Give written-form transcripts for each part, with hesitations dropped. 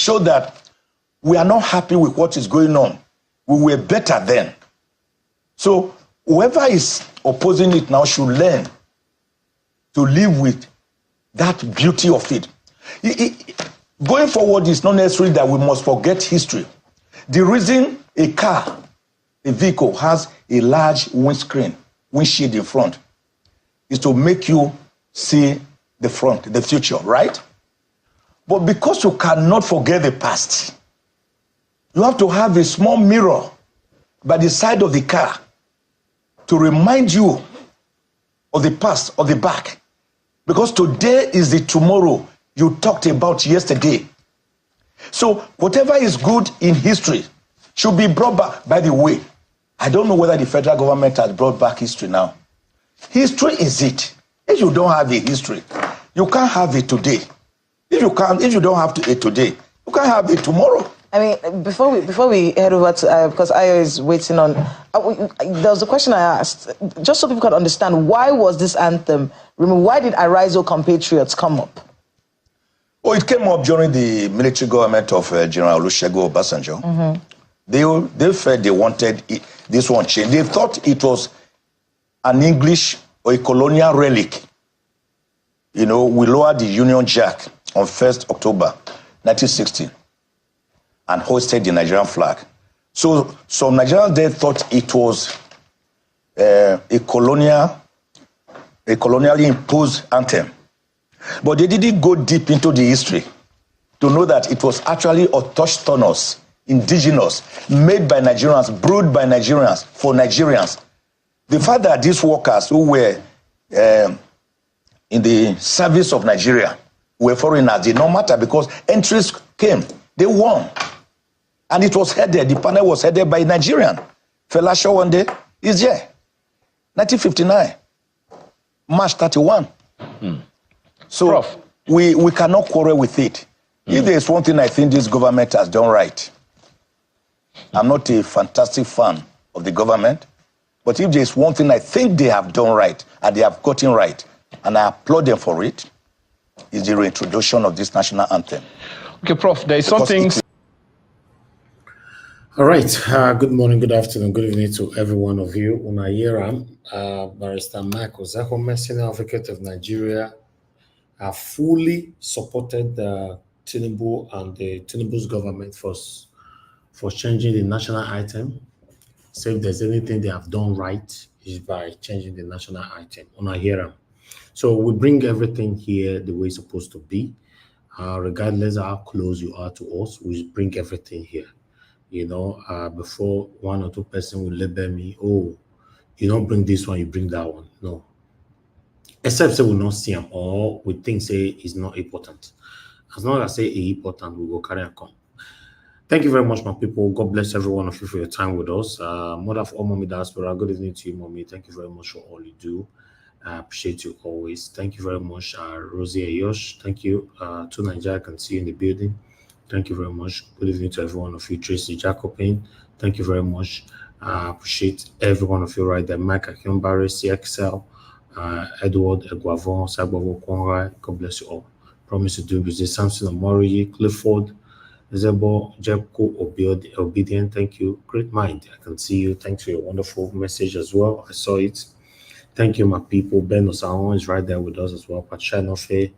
show that we are not happy with what is going on. We were better then. So whoever is opposing it now should learn to live with that beauty of it. Going forward, it's not necessary that we must forget history. The reason a car, a vehicle, has a large windshield in front, is to make you see the front, the future, right? But because you cannot forget the past, you have to have a small mirror by the side of the car to remind you of the past, of the back. Because today is the tomorrow you talked about yesterday. So whatever is good in history should be brought back. By the way, I don't know whether the federal government has brought back history now. History is it. If you don't have a history, you can't have it today. If you don't have it today, you can't have it tomorrow. I mean, before we head over to, because Ayo is waiting on, there was a question I asked, just so people can understand, why was this anthem, why did Arise, O Compatriots come up? Oh, it came up during the military government of General Olusegun Obasanjo. Mm-hmm. They felt they wanted this one changed. They thought it was an English or a colonial relic. You know, we lowered the Union Jack on 1st October 1960 and hoisted the Nigerian flag. So some Nigerians there thought it was a colonially imposed anthem. But they didn't go deep into the history to know that it was actually autochthonous, indigenous, made by Nigerians, brewed by Nigerians, for Nigerians. The fact that these workers who were in the service of Nigeria were foreigners did not matter because entries came. They won. And it was headed, the panel was headed by a Nigerian. Fela Showande is there. 1959, March 31. So Prof, we cannot quarrel with it. If there is one thing I think this government has done right, I'm not a fantastic fan of the government, but if there is one thing I think they have done right, and they have gotten right, and I applaud them for it, is the reintroduction of this national anthem. Okay, Prof, there is something... All right. Good morning, good afternoon, good evening to every one of you. Unayiram, Barrister Michael Zako, Senior Advocate of Nigeria, have fully supported the Tinubu and the Tinubu's government for changing the national item. So if there's anything they have done right, is by changing the national item. Unayiram. So we bring everything here the way it's supposed to be. Regardless of how close you are to us, we bring everything here. You know, before one or two person will label me, oh, you don't bring this one, you bring that one. No. Except say we not see them or we think say it's not important. As long as I say it's important, we will carry and come. Thank you very much, my people. God bless every one of you for your time with us. Mother of all Mommy Diaspora, good evening to you, Mommy. Thank you very much for all you do. I appreciate you always. Thank you very much, Rosie Ayosh. Thank you. To Nigeria, I can see you in the building. Thank you very much. Good evening to every one of you. Tracy Jacobin, thank you very much. I appreciate every one of you right there. Mike Akimbari, CXL, Edward Eguavon, Sagbobo Konrai. God bless you all. Promise to do business. Samson Omori, Clifford, Zebo, Jebko, Obedient. Thank you. Great mind. I can see you. Thanks for your wonderful message as well. I saw it. Thank you, my people. Ben Osaon is right there with us as well. Pachanofe,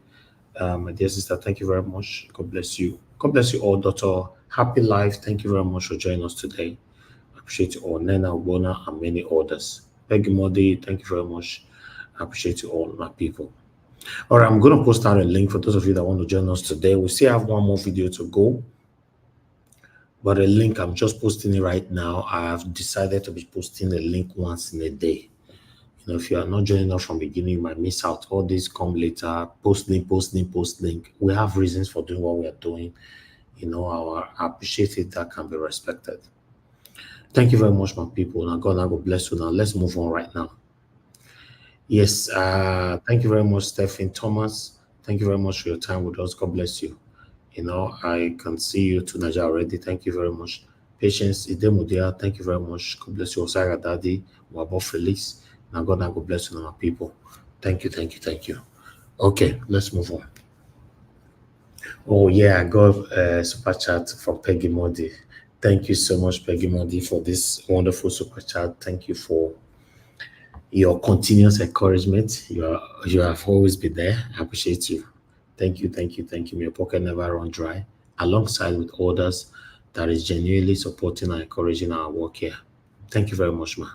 my dear sister, thank you very much. God bless you. God bless you all, Dr. Happy Life. Thank you very much for joining us today. I appreciate you all. Nena, Bona, and many others. Peggy Modi, thank you very much. I appreciate you all, my people. All right, I'm going to post out a link for those of you that want to join us today. We still have one more video to go, but a link, I'm just posting it right now. I have decided to be posting the link once in a day. You know, if you are not joining us from the beginning, you might miss out. All these come later. Post link, post link, post link. We have reasons for doing what we are doing. You know, I appreciate it. That can be respected. Thank you very much, my people. Now, God bless you. Now, let's move on right now. Yes, thank you very much, Stephen Thomas. Thank you very much for your time with us. God bless you. You know, I can see you to Nigeria already. Thank you very much. Patience, Idemudia, thank you very much. God bless you. Osara Daddy, Wabo Felix. Now, God bless you, my people. Thank you, thank you, thank you. Okay, let's move on. Oh yeah, I got a super chat from Peggy Modi. Thank you so much, Peggy Modi, for this wonderful super chat. Thank you for your continuous encouragement. You have always been there. I appreciate you. Thank you, thank you, thank you. May your pocket never run dry. Alongside with others that is genuinely supporting and encouraging our work here. Thank you very much, ma.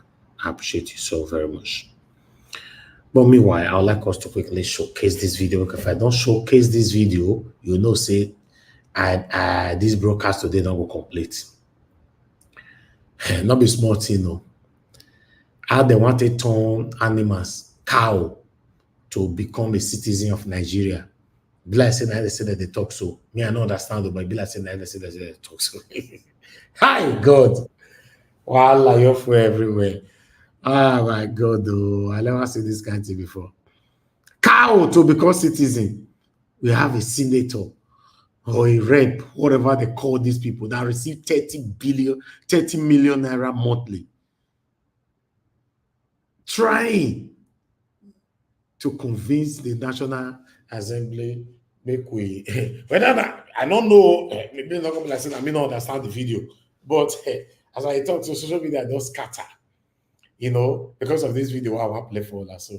I appreciate you so very much. But meanwhile, I would like us to quickly showcase this video. Because if I don't showcase this video, you know, say, this broadcast today don't go complete. Not be small thing, no. How they want to turn animals, cow, to become a citizen of Nigeria. Be like say they say that they talk so. Me, I don't understand, but be like say they say that they talk so. Hi, God. Voila, you're for everywhere. Oh my God, though. I never seen this kind of thing before. Cow to become citizen. We have a senator or a rep, whatever they call these people, that receive 30 million naira monthly. Trying to convince the National Assembly, make we whether I don't know, maybe not gonna say I may not understand the video, but as I talk to social media, don't scatter, you know, because of this video, I want to play for us. So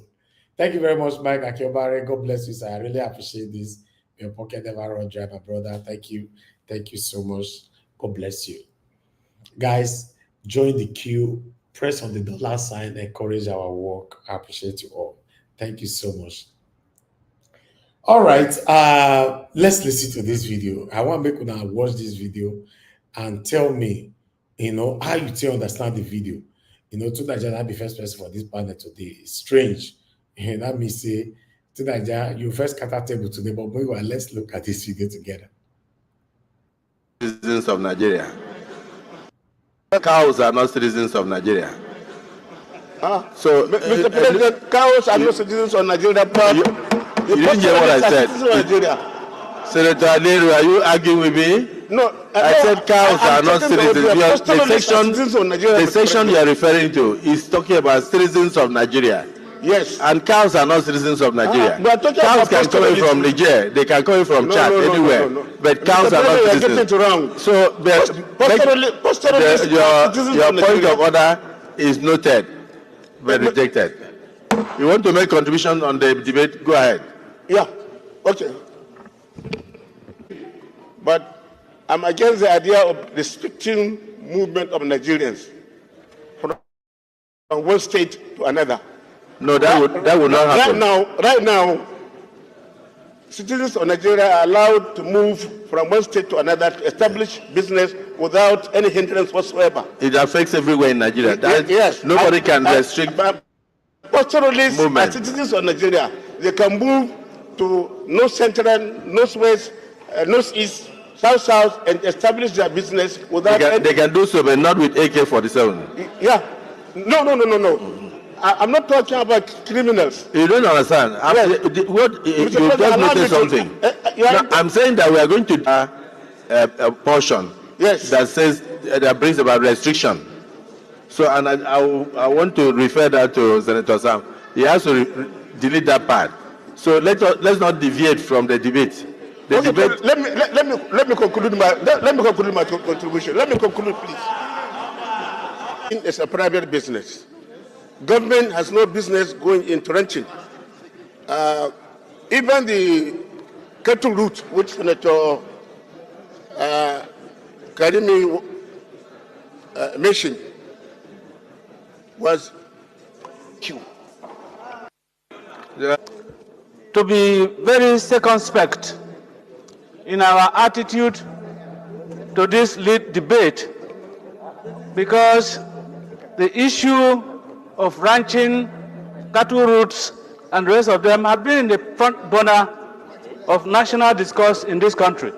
thank you very much, Mike Akiobare. God bless you, sir. I really appreciate this. Your pocket never run dry, my brother. Thank you so much. God bless you, guys. Join the queue, press on the dollar sign, encourage our work. I appreciate you all. Thank you so much. All right, let's listen to this video. I want to make una watch this video and tell me, you know, how you still understand the video. You know, Tunaja, be first person for this panel today. It's strange. And that means say, Tunaja, you first cut a table today, but meanwhile, let's look at this video together. Citizens of Nigeria. Cows are not citizens of Nigeria. So, Mr. President, cows are not citizens of Nigeria. You didn't hear what I said. Senator Aderu, are you arguing with me? No, I said cows are not citizens. The section you are referring to is talking about citizens of Nigeria. Yes. And cows are not citizens of Nigeria. Cows can come in from Niger. They can come in from Chad, anywhere. But cows are not citizens. So, your point of order is noted, but rejected. You want to make contribution on the debate? Go ahead. Yeah. Okay. But I'm against the idea of restricting movement of Nigerians from one state to another. No, that would not happen. Right now, citizens of Nigeria are allowed to move from one state to another to establish business without any hindrance whatsoever. It affects everywhere in Nigeria. Yes. Nobody can restrict pastoralists movement. Are citizens of Nigeria. They can move to North Central, Northwest, Northeast, South, and establish their business without. They can do so, but not with AK-47. Yeah. No. I'm not talking about criminals. You don't understand. Yes. You just noticed something. I'm saying that we are going to a portion that says that brings about restriction. So, and I want to refer that to Senator Sam. He has to delete that part. So let's not deviate from the debate. The debate. Let me conclude my contribution. Let me conclude, please. It's a private business. Government has no business going into ranching. Even the cattle route, which Senator Karimi mentioned, was queue. To be very circumspect in our attitude to this lead debate, because the issue of ranching, cattle routes, and the rest of them have been in the front burner of national discourse in this country.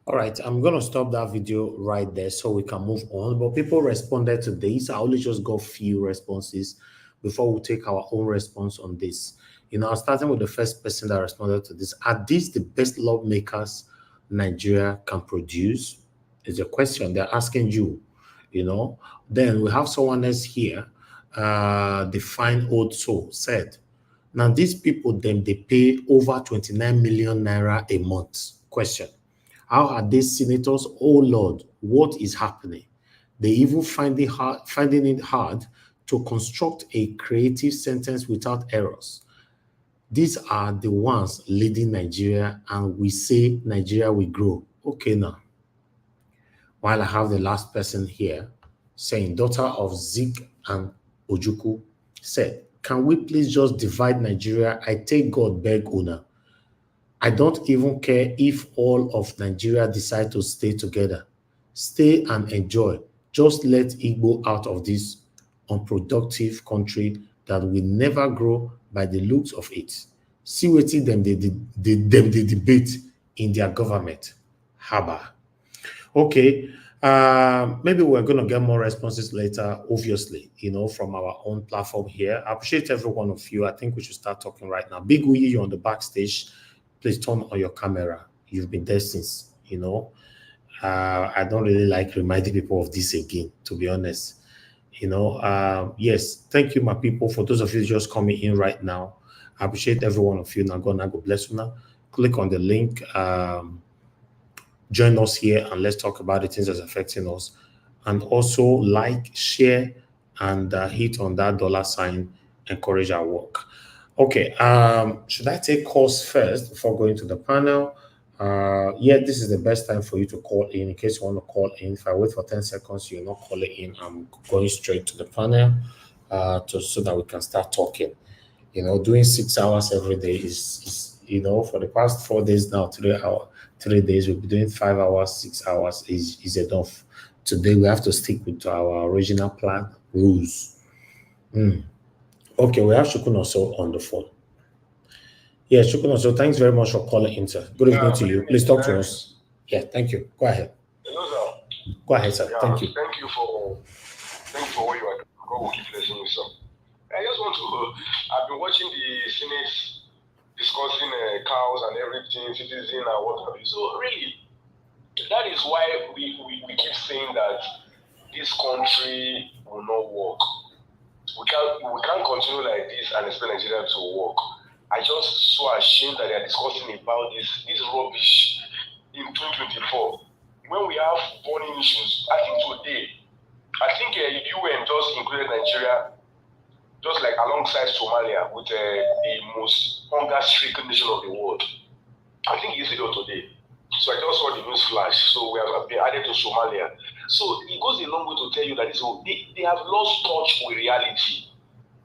All right, I'm going to stop that video right there so we can move on. But people responded to this. I only just got few responses before we take our own response on this. You know, starting with the first person that responded to this. Are these the best lawmakers Nigeria can produce? Is a question they're asking you, you know. Then we have someone else here, the fine old soul said, Now, these people, them, they pay over 29 million naira a month. Question: how are these senators? Oh Lord, what is happening? They even finding it hard to construct a creative sentence without errors. These are the ones leading Nigeria, and we say Nigeria will grow. Okay, now, while I have the last person here saying, daughter of Zik and Ojuku said, can we please just divide Nigeria? I take God beg una. I don't even care if all of Nigeria decide to stay together. Stay and enjoy. Just let Igbo out of this unproductive country that will never grow by the looks of it. See wetin them they debate in their government. Haba. Okay. Maybe we're going to get more responses later, obviously, from our own platform here. I appreciate every one of you. I think we should start talking right now. Big Uyi, you're on the backstage. Please turn on your camera. You've been there since, I don't really like reminding people of this again, to be honest. Yes, thank you, my people. For those of you just coming in right now, I appreciate every one of you. Now go bless you now. Click on the link. Join us here and let's talk about the things that's affecting us. And also like, share, and hit on that $sign. Encourage our work. Okay, should I take calls first before going to the panel? Yeah, this is the best time for you to call in case you want to call in. If I wait for 10 seconds, you're not calling in. I'm going straight to the panel so that we can start talking. Doing 6 hours every day is for the past 4 days now, 3 days, we'll be doing 5 hours, 6 hours is enough. Today, we have to stick with our original plan rules. Okay, we have Shukun also on the phone. Yeah, Shukun also, thanks very much for calling in, sir. Good evening to you. Please talk to us. Yeah, thank you. Go ahead. Hello, sir. Go ahead, sir. Yeah, thank you. Thank you for what you are doing. God will keep blessing you, sir. I just want to, I've been watching the Senate discussing cows and everything, citizen and what have you. So really, that is why we keep saying that this country will not work. We can't continue like this and expect Nigeria to work. I just so ashamed that they are discussing about this rubbish in 2024. When we have burning issues, I think UN just included Nigeria just like alongside Somalia with the most hunger-stricken nation of the world. I think it's video today. So I just saw the news flash. So we have been added to Somalia. So it goes a long way to tell you that they have lost touch with reality.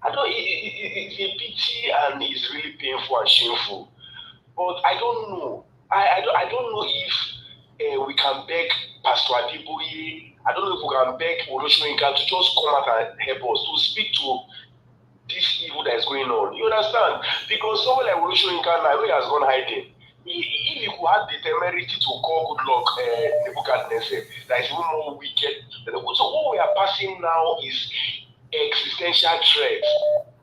It's a pity and it's really painful and shameful. But I don't know. I don't know if we can beg Pastor Adeboye. I don't know if we can beg Olumide Akpata to just come out and help us to speak to this evil that is going on. You understand? Because someone like Olumide Akpata now, he has gone hiding. If he could have the temerity to call good luck Nebuchadnezzar, that is even more wicked. So what we are passing now is existential threat.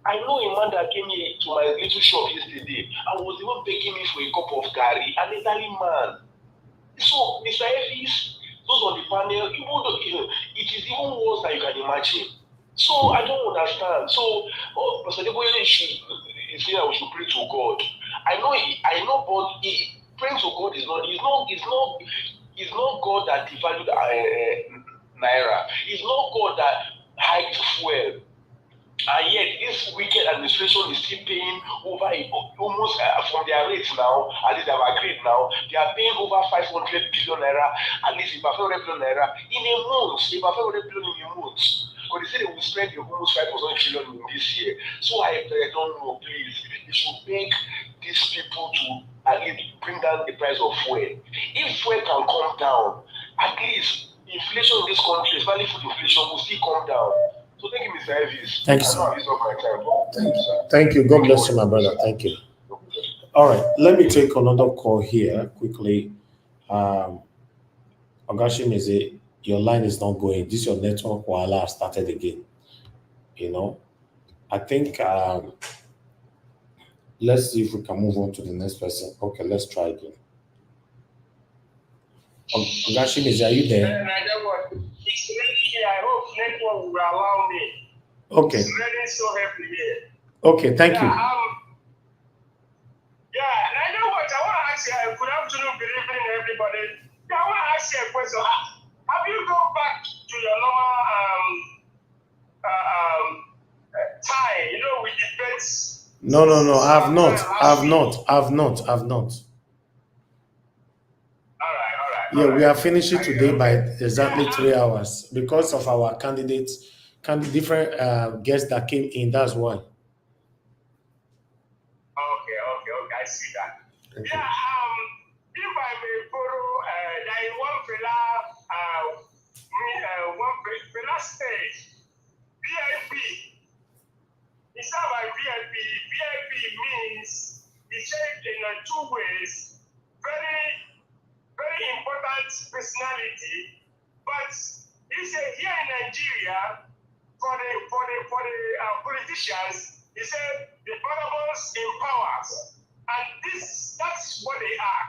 I know a man that came here to my little shop yesterday and was even begging me for a cup of curry, an elderly man. So, Mr. Ellis, those on the panel, it is even worse than you can imagine. So I don't understand. So Pastor Adeboye should say that we should pray to God. I know, but praying to God is not God that devalued naira. It's not God that hiked fuel. And yet, this wicked administration is still paying over almost from their rates now, at least they have agreed now, they are paying over 500 billion naira, at least about 500 billion naira in a month, about 500 billion in a month. But they say they will spend almost 5,000 trillion in this year. So I don't know, please, you should beg these people to at least bring down the price of fuel. If fuel can come down, at least inflation in this country, especially food inflation, will still come down. So thank you, Mr. Elvis. Thank you, sir. Thank you, sir. Thank you. God bless you, my brother. Thank you. All right, let me take another call here quickly. Ogashim is your line is not going. This your network while started again. I think let's see if we can move on to the next person. Okay, let's try again. Ogashim, are you there? It's really here. I hope network will allow me. Okay. It's really so happy here. Okay, thank you. good afternoon, good evening, everybody. Yeah, I want to ask you a question. Have you gone back to your normal time, with debates? No, I've not. All right. Yeah, we are finishing today by exactly 3 hours because of our candidates, different guests that came in. That's why. Okay. I see that. Thank Yeah. If I may borrow, there is one fella stage, VIP. It's not by VIP. VIP means he said in 2 ways. Very important personality, but he said here in Nigeria, for the politicians, he said the vagabonds in power, and that's what they are.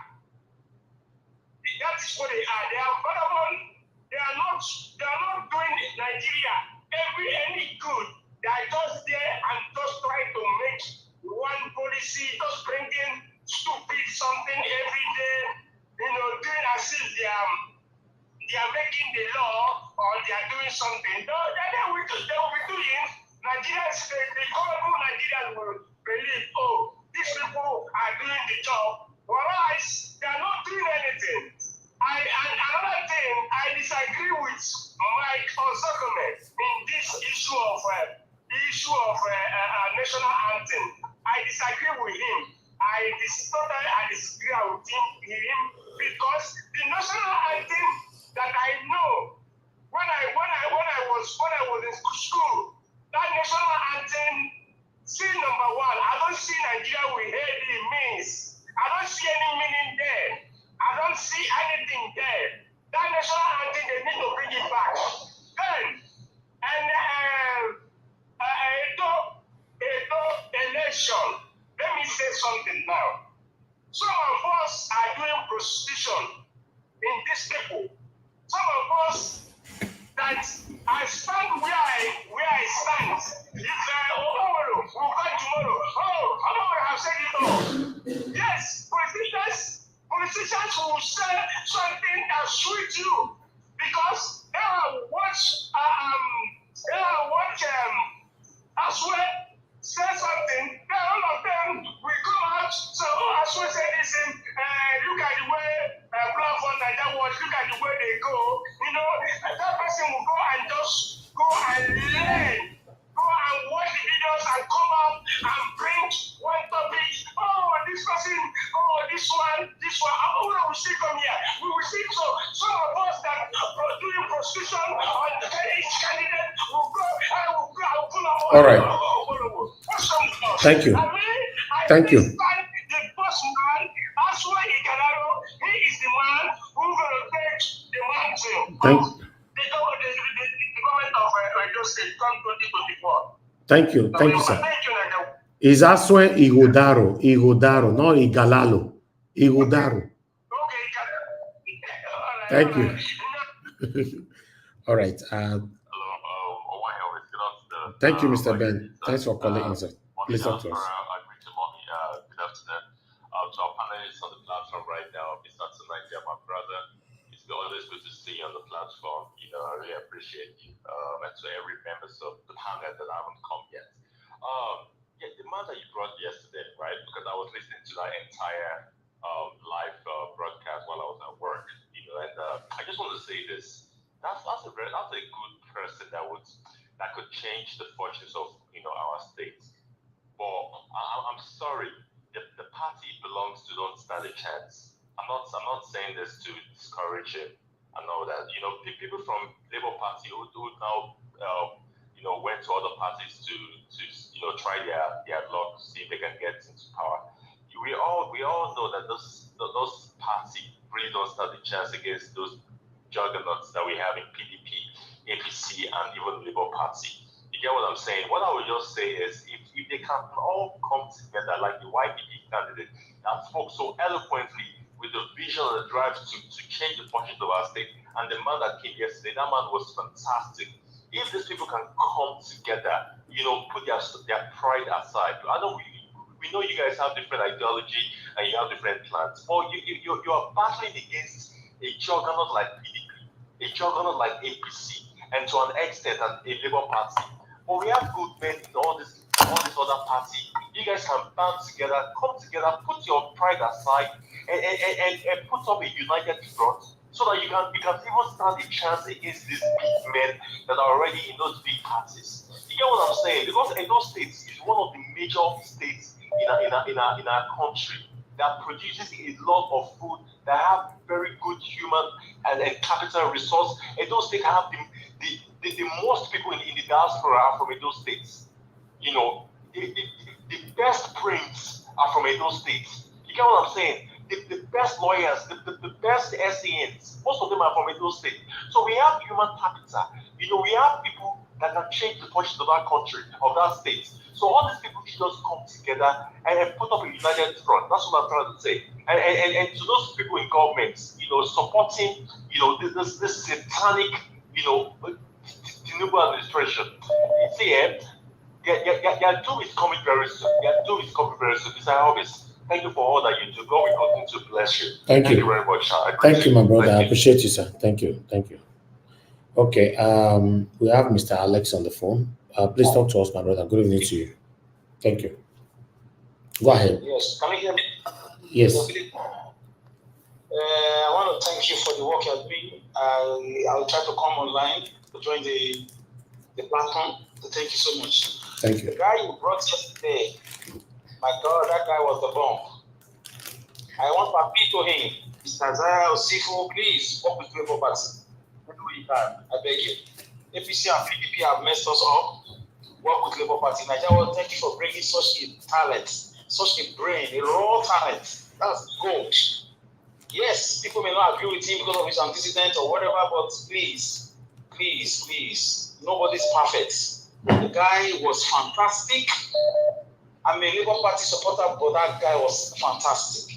That's what they are. They are vagabond. They are not doing Nigeria any good. They are just there and just trying to make one policy, just bringing stupid something every day. Doing as if they are making the law or they are doing something. No, they will be doing. Nigerians, the horrible Nigerians will believe, these people are doing the job, whereas they are not doing anything. And another thing, I disagree with Mike Ozokume in this issue of national anthem. I disagree with him. I disagree with him because the national anthem that I know when I was in school, that national anthem, number one, I don't see Nigeria with heady means. I don't see any meaning there. I don't see anything there. That national anthem, they need to bring it back. Then, election. Let me say something now. Some of us are doing prostitution in these people. Some of us that I stand where I stand. If we'll come tomorrow. I'm not going to have said it all. Yes, politicians will say something that suits you because they will watch Aswe say something, then all of them will come out. So Aswe say this thing, look at the way platform like that was, look at the way they go. That person will go and just go and learn, go and watch the videos and come out and bring one topic. This person, this one. We will see come here. We will see. So some of us that are doing prostitution on each candidate will go. I will pull up. All right. Thank you. Thank you. The boss man, Aswa Ikalaro, he is the man who will take the mantle. The government of Edo State come 2024. Thank you, sir. Thank you, Nana. Is Aswe Igodaro, not Igalalo. Igodaro. Okay, Thank you. All right. Thank you, Mr. Ben. Thanks for calling in, sir. Please talk to us. Good afternoon. To our panelists on the platform right now, Mr. Tonight, my brother. It's always good to see you on the platform. I really appreciate you. And to every members of the panel that haven't come yet. The man that you brought yesterday, right? Because I was listening to that entire live broadcast while I was at work. And I just want to say this. That's a good person that could change the fortunes of our state. But I'm sorry, the party belongs to don't stand a chance. I'm not saying this to discourage him. I know that people from Labour Party who now went to other parties to try their luck, see if they can get into power. We all know that those parties really don't stand a chance against those juggernauts that we have in PDP, APC, and even Labour Party. You get what I'm saying? What I would just say is if they can all come together like the YPP candidate that spoke so eloquently with the vision and the drive to change the fortunes of our state, and the man that came yesterday, that man was fantastic. If these people can come together, put their pride aside, I know we We know you guys have different ideology and you have different plans, but you are battling against a juggernaut like PDP, a juggernaut like APC, and to an extent a Labour Party. But we have good men in all this other party. You guys can band together, come together, put your pride aside, and put up a united front, so that you can even stand a chance against these big men that are already in those big parties. You get what I'm saying? Because Edo State is one of the major states in our country that produces a lot of food, that have very good human and capital resource. Edo State have the most people in the diaspora are from Edo States. You know, the best brains are from Edo State. You get what I'm saying? The best lawyers, the best SANs, most of them are from Edo State. So we have human capital. You know, we have people that can change the fortunes of that country, of that state. So all these people should just come together and put up a united front. That's what I'm trying to say. And to those people in government, you know, supporting, you know, this satanic, you know, Tinubu administration. You see, their doom is coming very soon. Their doom is coming very soon. Mr. Alvis, thank you for all that you do. God will continue to bless you. Thank you very much. Thank you, my brother. I appreciate you, sir. Thank you. Thank you. Okay, we have Mr. Alex on the phone. Please talk to us, my brother. Good evening to you. Thank you. Go ahead. Yes, can you hear me? Yes. I want to thank you for the work you're doing. I'll try to come online to join the platform. So thank you so much. Thank you. The guy you brought yesterday, my God, that guy was the bomb. I want to appeal to him. Mr. Zaya Osifo, please work with Labour Party. You can, I beg you. APC and PDP have messed us up. Work with Labour Party. Nigeria, thank you for bringing such a talent, such a brain, a raw talent. That's gold. Yes, people may not agree with him because of his antecedent or whatever, but please, please, please, nobody's perfect. The guy was fantastic. I'm a Labour Party supporter, but that guy was fantastic.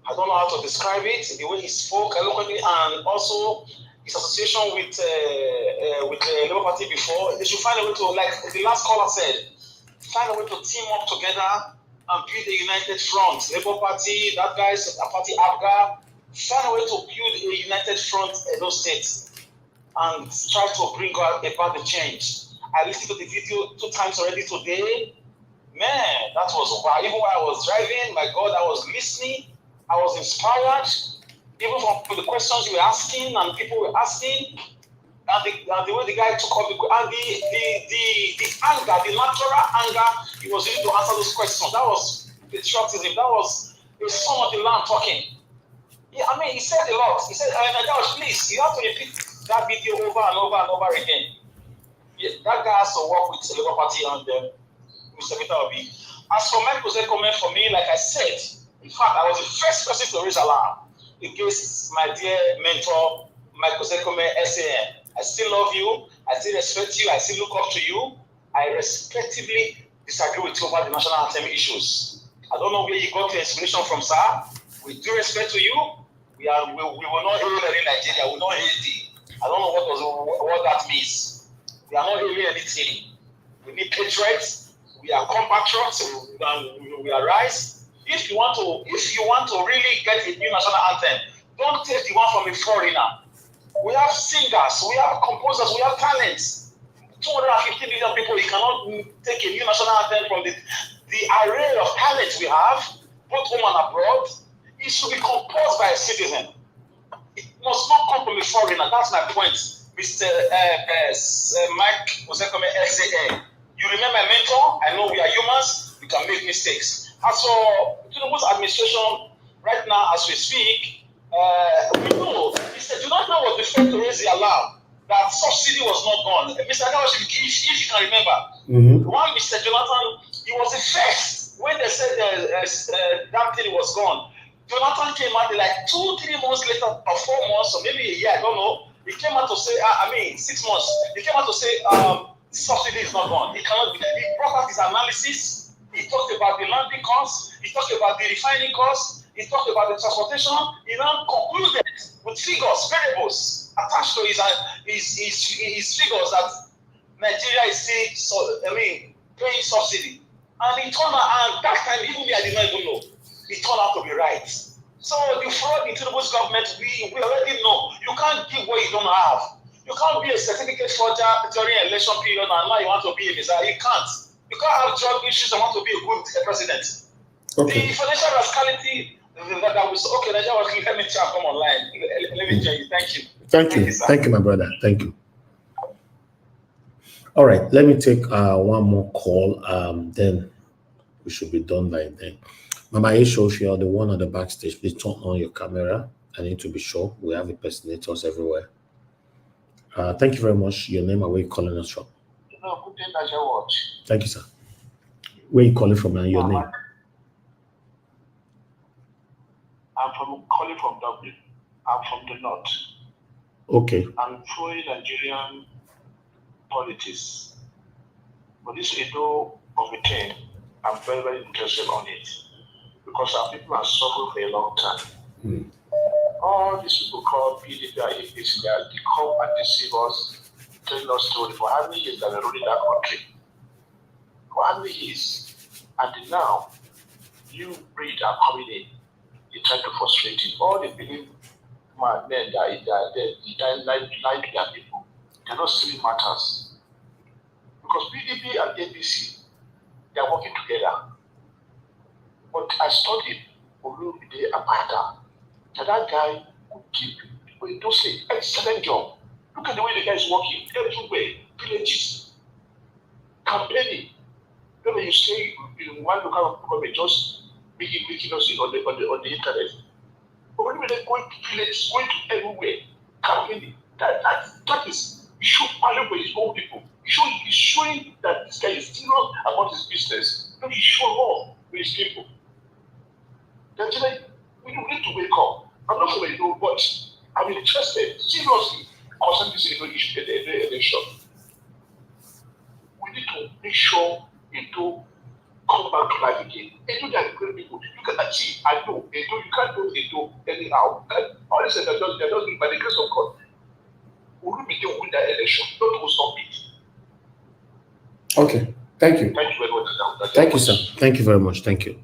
I don't know how to describe it, the way he spoke eloquently, and also his association with the Labour Party before. They should find a way to, like the last caller said, find a way to team up together and build a united front. Labour Party, that guy's party Abga, find a way to build a united front in those states and try to bring about the change. I listened to the video 2 times already today. Man, that was wow. Even while I was driving, my God, I was listening. I was inspired. Even from the questions you were asking and people were asking, and the way the guy took up and the anger, the natural anger he was using to answer those questions. That was patriotism. That was a son of the land talking. Yeah, I mean, he said a lot. He said, please, you have to repeat that video over and over and over again. Yeah, that guy has to work with the Labour Party and Mr. Peter Obi. As for Michael Zekome, for me, like I said, in fact, I was the first person to raise alarm against my dear mentor, Michael Zekome, SAN. I still love you. I still respect you. I still look up to you. I respectively disagree with you over the national anthem issues. I don't know where you got your inspiration from, sir. With due respect to you, we will not hail any Nigeria. We will not hail thee. I don't know what that means. We are not hailing anything. We need patriots. We are compatriots. We are rise. If you want to really get a new national anthem, don't take the one from a foreigner. We have singers, we have composers, we have talents. 250 million people, you cannot take a new national anthem from the array of talents we have, both home and abroad. It should be composed by a citizen. It must not come from a foreigner. That's my point, Mr. Mike Osekome, SAN. You remember my mentor? I know we are humans. We can make mistakes. As for Tinubu's administration, right now as we speak, we know Mr. Jonathan was the first to raise the alarm that subsidy was not gone. Mr. Agawashi, if you can remember, one Mr. Jonathan, he was the first when they said the damn thing was gone. Jonathan came out like 2-3 months later, or 4 months, or maybe a year, I don't know. He came out to say, 6 months. He came out to say subsidy is not gone. He cannot. He brought out his analysis. He talked about the landing costs. He talked about the refining costs. He talked about the transportation. He now concluded with figures, variables attached to his figures that Nigeria is still, paying subsidy. And it turned out, and that time, even me, I did not even know. It turned out to be right. So the fraud in Tinubu's government, we already know. You can't give what you don't have. You can't be a certificate forger during election period and now you want to be a messiah. You can't. You can't have drug issues and want to be a good president. Okay. The financial rascality that was okay. Let me check, come online. Let me tell you. Thank you. Thank you. Thank you, my brother. Thank you. All right. Let me take one more call. Then we should be done by then. Mama Aisha, if you're the one on the backstage, please turn on your camera. I need to be sure we have impersonators everywhere. Thank you very much. Your name and where you calling us from? No, good day, Niger Watch. Thank you, sir. Where you calling from and your name? I'm calling from Dublin. I'm from the north. Okay. I'm following Nigerian politics. But this Edo of a thing, I'm very, very interested on it. Because our people have suffered for a long time. All these people called PDP and APC, they come and deceive us, telling us stories for how many years that we're ruling that country. For how many years? And now, you breed are coming in, they try to frustrate it. All the believe men that like their people, they're not seeing matters. Because PDP and APC, they are working together. But I studied Olumide Akpata. That guy could keep, but he don't say, excellent job. Look at the way the guy is working everywhere, villages, campaigning. Remember you say in one local government, just making us on the internet. But when they're going to villages, going to everywhere, campaigning, that is, he should value for his own people. He's showing that this guy is serious about his business. No, he show more for his people. Then today, we need to wake up. I'm not sure you know, but I'm interested seriously concerning this issue at the election. We need to make sure Edo come back to life again. Edo, they are great people. You can achieve. I know Edo. You can't do Edo anyhow. All this they're just by the grace of God. Olumide will win that election. Don't go stop it. Okay. Thank you. Thank you very much. Thank you, sir. Thank you very much. Thank you.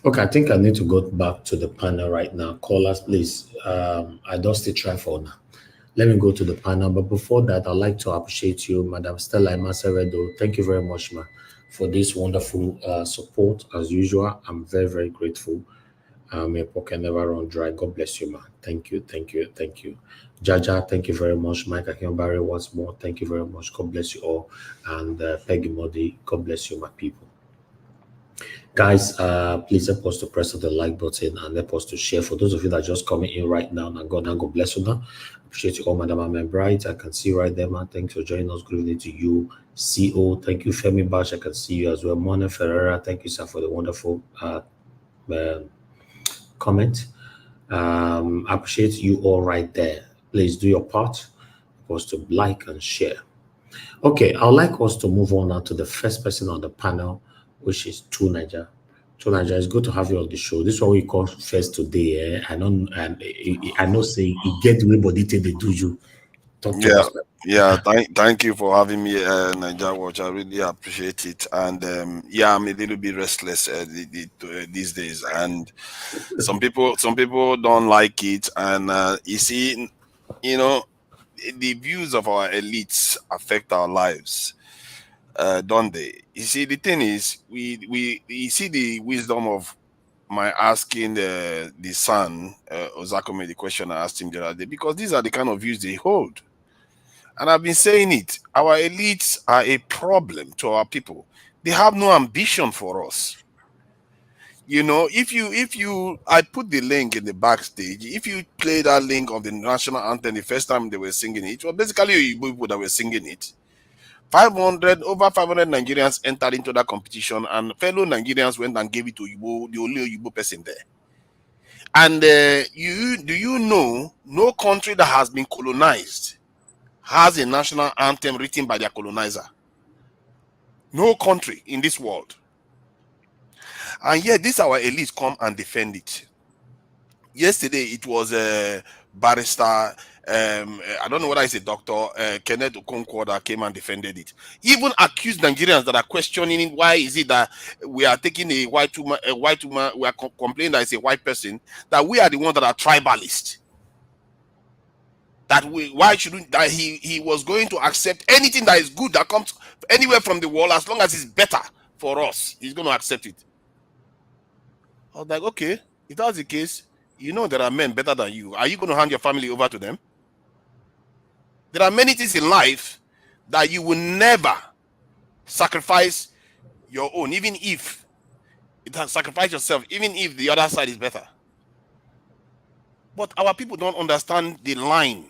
Okay, I think I need to go back to the panel right now. Callers, please. I don't still try for now. Let me go to the panel. But before that, I'd like to appreciate you, Madam Stella Imaseredo. Thank you very much, ma, for this wonderful support. As usual, I'm very, very grateful. May pocket never run dry. God bless you, ma. Thank you, thank you, thank you. Jaja, thank you very much. Mike Akinbari once more. Thank you very much. God bless you all. And Peggy Modi, God bless you, my people. Guys, please help us to press on the like button and help us to share. For those of you that are just coming in right now, God bless you now. Appreciate you all, Madam Amen Bright. I can see you right there, man. Thanks for joining us. Good evening to you. CO, thank you. Femi Bash, I can see you as well. Mona Ferreira, thank you, sir, for the wonderful comment. Appreciate you all right there. Please do your part for us to like and share. Okay, I'd like us to move on now to the first person on the panel, which is True Niger. True Niger, it's good to have you on the show. This is what we call first today. I know say you get the way body they do you. Thank you for having me, Niger Watch. I really appreciate it. And I'm a little bit restless these days, and some people don't like it. And you see, the views of our elites affect our lives. Don't they? You see, the thing is, we see the wisdom of my asking the son Ozakome the question I asked him the other day, because these are the kind of views they hold, and I've been saying it. Our elites are a problem to our people. They have no ambition for us. I put the link in the backstage. If you play that link of the national anthem the first time they were singing it, well, basically people that were singing it. Over 500 Nigerians entered into that competition, and fellow Nigerians went and gave it to Igbo, the only Igbo person there. And do you know no country that has been colonized has a national anthem written by their colonizer? No country in this world. And yet this our elites come and defend it. Yesterday it was barrister, I don't know whether it's a doctor, Kenneth Okonkwo, that came and defended it. He even accused Nigerians that are questioning why is it that we are taking a white woman, we are complaining that it's a white person, that we are the ones that are tribalist. That why shouldn't that he was going to accept anything that is good that comes anywhere from the world, as long as it's better for us, he's going to accept it. I was like, okay, if that's the case, you know there are men better than you. Are you going to hand your family over to them? There are many things in life that you will never sacrifice your own, even if it has sacrificed yourself, even if the other side is better. But our people don't understand the line,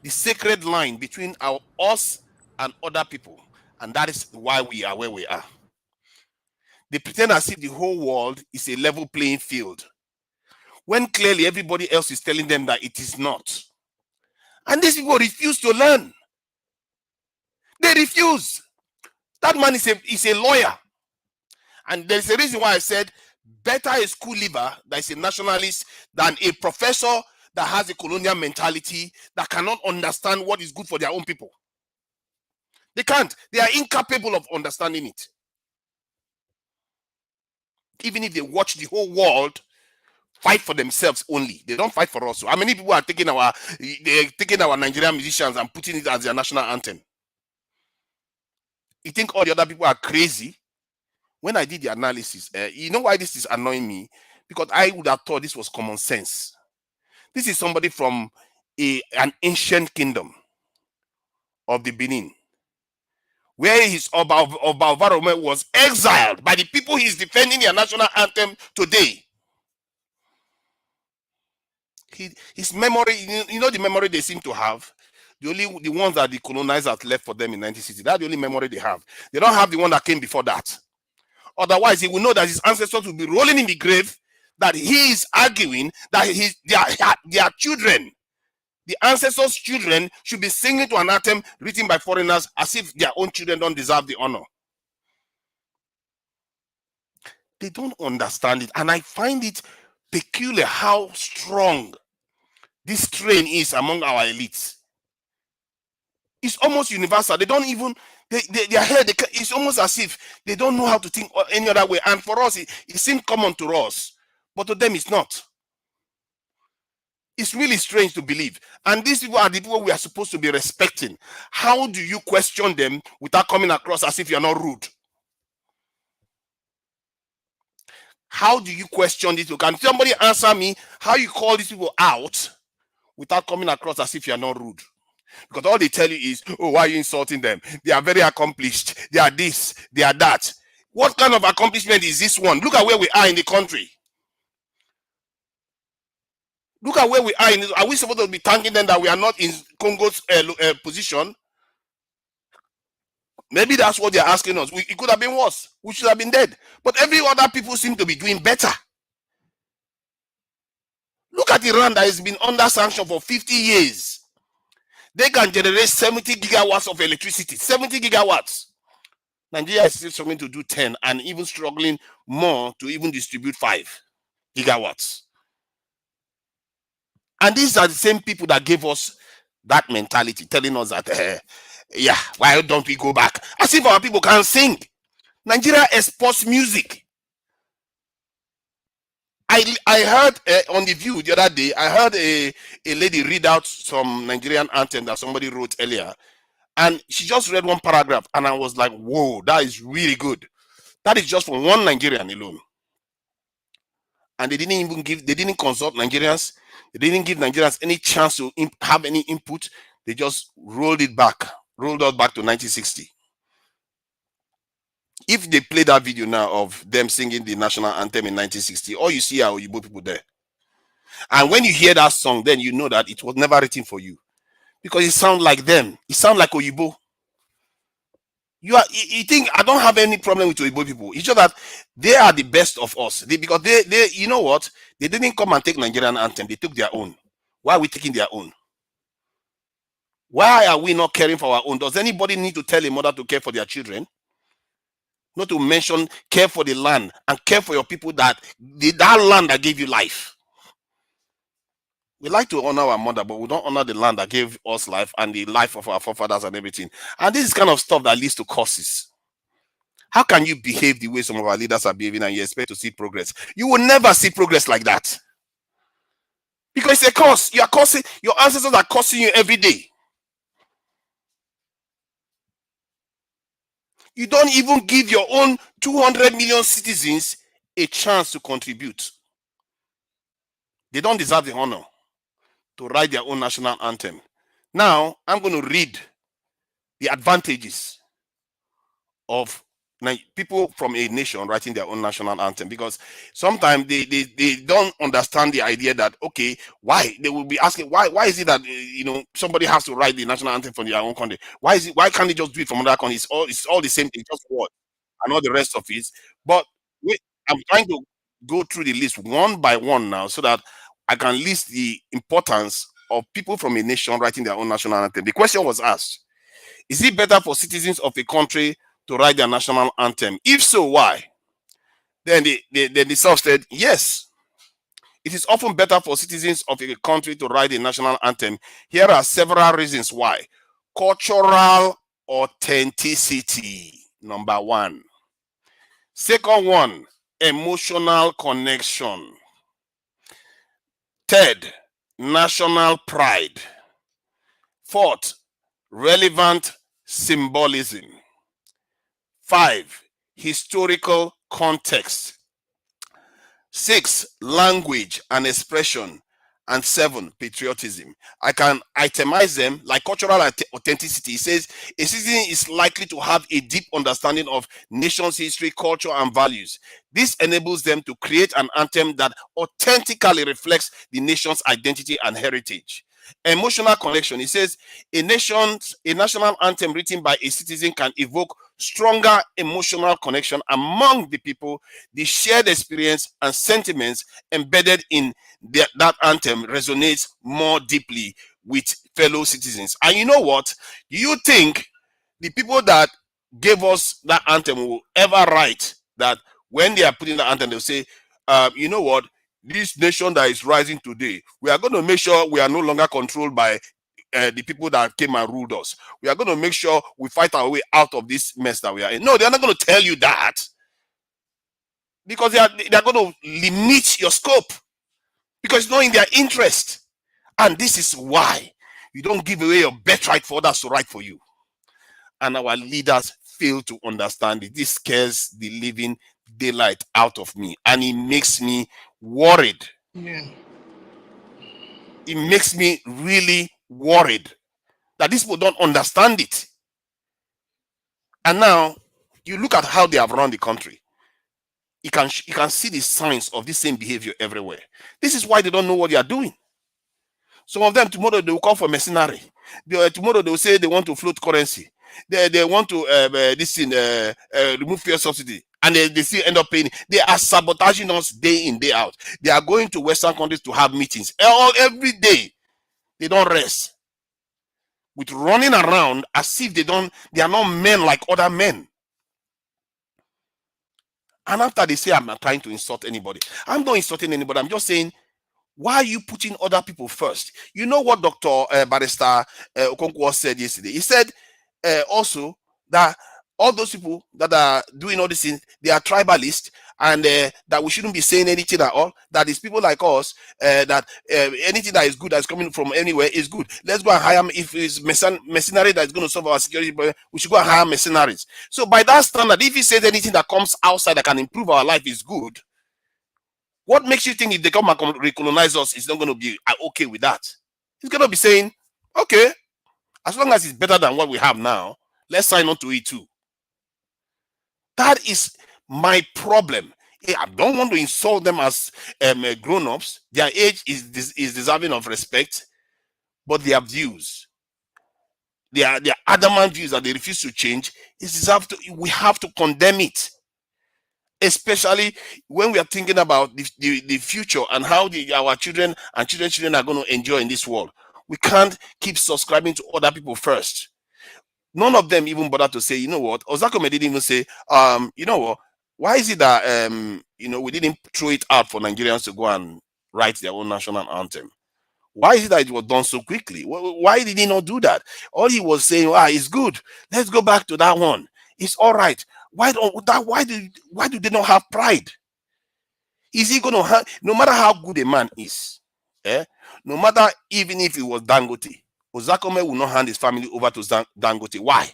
the sacred line between us and other people. And that is why we are where we are. They pretend as if the whole world is a level playing field, when clearly everybody else is telling them that it is not. And these people refuse to learn. They refuse. That man is a lawyer. And there's a reason why I said better a school leaver that is a nationalist than a professor that has a colonial mentality that cannot understand what is good for their own people. They can't. They are incapable of understanding it. Even if they watch the whole world fight for themselves only, they don't fight for us. So how many people are taking our Nigerian musicians and putting it as their national anthem? You think all the other people are crazy? When I did the analysis, you know why this is annoying me? Because I would have thought this was common sense. This is somebody from an ancient kingdom of the Benin, where his Barr Olumide was exiled by the people he's defending their national anthem today. His memory, you know the memory they seem to have? The ones that the colonizers left for them in 1960, that's the only memory they have. They don't have the one that came before that. Otherwise, he will know that his ancestors will be rolling in the grave, that he is arguing that their children, the ancestors' children, should be singing to an anthem written by foreigners as if their own children don't deserve the honor. They don't understand it. And I find it peculiar how strong this strain is among our elites. It's almost universal. They don't even, their head, it's almost as if they don't know how to think any other way. And for us, it seems common to us, but to them it's not. It's really strange to believe. And these people are the people we are supposed to be respecting. How do you question them without coming across as if you're not rude? How do you question these people? Can somebody answer me how you call these people out without coming across as if you're not rude? Because all they tell you is, oh, why are you insulting them? They are very accomplished. They are this, they are that. What kind of accomplishment is this one? Look at where we are in the country. Look at where we are. Are we supposed to be thanking them that we are not in Congo's position? Maybe that's what they're asking us. It could have been worse. We should have been dead. But every other people seem to be doing better. Look at Iran that has been under sanction for 50 years. They can generate 70 gigawatts of electricity. 70 gigawatts. Nigeria is still struggling to do 10 and even struggling more to even distribute 5 gigawatts. And these are the same people that gave us that mentality, telling us that, yeah, why don't we go back? As if our people can't sing. Nigeria exports music. I heard on The View the other day, I heard a lady read out some Nigerian anthem that somebody wrote earlier. And she just read one paragraph and I was like, whoa, that is really good. That is just from one Nigerian alone. And they didn't consult Nigerians. They didn't give Nigerians any chance to have any input. They just rolled us back to 1960. If they play that video now of them singing the national anthem in 1960, all you see are Oyibo people there. And when you hear that song, then you know that it was never written for you. Because it sounds like them. It sounds like Oyibo. You think I don't have any problem with Oyibo people. It's just that they are the best of us. Because they you know what? They didn't come and take Nigerian anthem. They took their own. Why are we taking their own? Why are we not caring for our own? Does anybody need to tell a mother to care for their children? Not to mention care for the land and care for your people, that land that gave you life. We like to honor our mother, but we don't honor the land that gave us life and the life of our forefathers and everything. And this is kind of stuff that leads to curses. How can you behave the way some of our leaders are behaving and you expect to see progress? You will never see progress like that. Because it's a curse. You are cursing, your ancestors are cursing you every day. You don't even give your own 200 million citizens a chance to contribute. They don't deserve the honor to write their own national anthem. Now, I'm going to read the advantages of people from a nation writing their own national anthem, because sometimes they don't understand the idea that, okay, why they will be asking why is it that somebody has to write the national anthem from their own country? Why can't they just do it from another country? It's all the same thing, just what and all the rest of it. But wait, I'm trying to go through the list one by one now so that I can list the importance of people from a nation writing their own national anthem. The question was asked: is it better for citizens of a country to write their national anthem? If so, why? Then the self said, yes. It is often better for citizens of a country to write a national anthem. Here are several reasons why. Cultural authenticity, number one. Second one, emotional connection. Third, national pride. Fourth, relevant symbolism. 5, historical context. 6, language and expression. And 7, patriotism. I can itemize them like cultural authenticity. It says a citizen is likely to have a deep understanding of nation's history, culture, and values. This enables them to create an anthem that authentically reflects the nation's identity and heritage. Emotional connection. It says a national anthem written by a citizen can evoke stronger emotional connection among the people. The shared experience and sentiments embedded in that anthem resonates more deeply with fellow citizens. And you know what? Do you think the people that gave us that anthem will ever write that when they are putting the anthem, they'll say, you know what? This nation that is rising today, we are going to make sure we are no longer controlled by the people that came and ruled us. We are going to make sure we fight our way out of this mess that we are in. No, they're not going to tell you that, because they are going to limit your scope, because it's not in their interest. And this is why you don't give away your birthright for others to write for you. And our leaders fail to understand it. This scares the living daylight out of me, and it makes me worried. Yeah. It makes me really worried that these people don't understand it. And now you look at how they have run the country. You can see the signs of this same behavior everywhere. This is why they don't know what they are doing. Some of them, tomorrow they will call for mercenary. Tomorrow they will say they want to float currency. They want to remove fuel subsidy, and they still end up paying. They are sabotaging us day in, day out. They are going to Western countries to have meetings every day. They don't rest, with running around as if they are not men like other men. And after they say, I'm not trying to insult anybody, I'm not insulting anybody. I'm just saying, why are you putting other people first? You know what Dr. Barrister Okonkwo said yesterday? He said also that all those people that are doing all these things, they are tribalist, and that we shouldn't be saying anything at all. That is people like us, that anything that is good that's coming from anywhere is good. Let's go and hire, if it's mercenary that is going to solve our security problem, we should go and hire mercenaries. So by that standard, if he says anything that comes outside that can improve our life is good, what makes you think if they come and recolonize us, it's not going to be okay with that? He's going to be saying, okay, as long as it's better than what we have now, let's sign on to it too. That is my problem. I don't want to insult them as grown-ups. Their age is deserving of respect, but their views, their adamant views that they refuse to change, we have to condemn it. Especially when we are thinking about the future and how our children and children's children are going to enjoy in this world. We can't keep subscribing to other people first. None of them even bother to say, you know what, Ozakome didn't even say, you know what, why is it that we didn't throw it out for Nigerians to go and write their own national anthem? Why is it that it was done so quickly? Why did he not do that? All he was saying, it's good. Let's go back to that one. It's all right. Why do they not have pride? Is he going to have, no matter how good a man is, no matter even if it was Dangote, Ozakome will not hand his family over to Dangote. Why?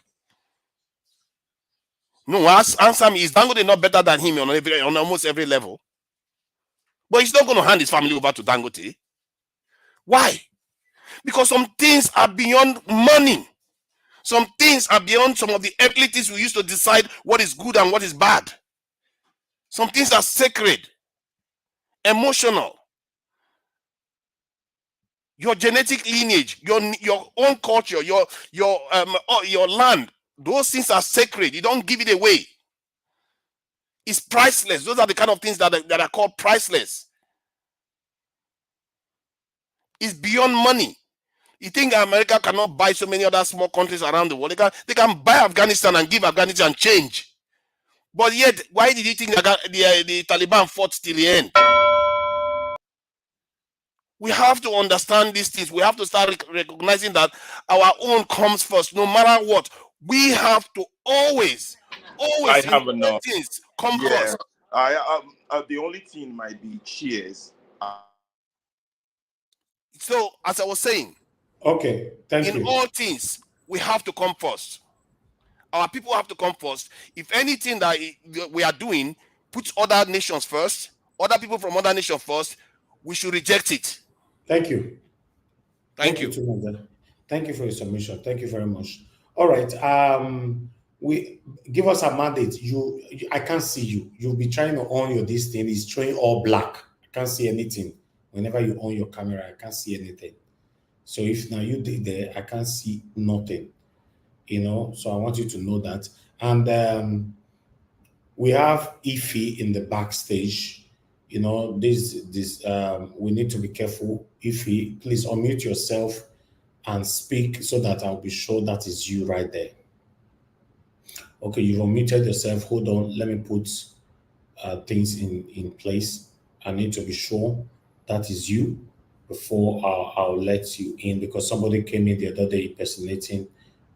No, answer me. Is Dangote not better than him on almost every level? But he's not going to hand his family over to Dangote. Why? Because some things are beyond money. Some things are beyond some of the abilities we use to decide what is good and what is bad. Some things are sacred, emotional. Your genetic lineage, your own culture, your land, those things are sacred. You don't give it away. It's priceless. Those are the kind of things that are called priceless. It's beyond money. You think America cannot buy so many other small countries around the world? They can buy Afghanistan and give Afghanistan change. But yet, why did you think the Taliban fought till the end? We have to understand these things. We have to start recognizing that our own comes first, no matter what. We have to always have enough. Things come first. The only thing might be cheers. So, as I was saying, okay, thank you. In all things, we have to come first. Our people have to come first. If anything that we are doing puts other nations first, other people from other nations first, we should reject it. Thank you. Thank you. Thank you for your submission. Thank you very much. All right. We give us a mandate. I can't see you. You'll be trying to on your this thing. It's showing all black. I can't see anything. Whenever you on your camera, I can't see anything. So if now you did there, I can't see nothing. So I want you to know that. And we have Ify in the backstage. This we need to be careful. Ify, please unmute yourself and speak so that I'll be sure that is you right there. Okay, you've unmuted yourself. Hold on, let me put things in place. I need to be sure that is you before I'll let you in, because somebody came in the other day impersonating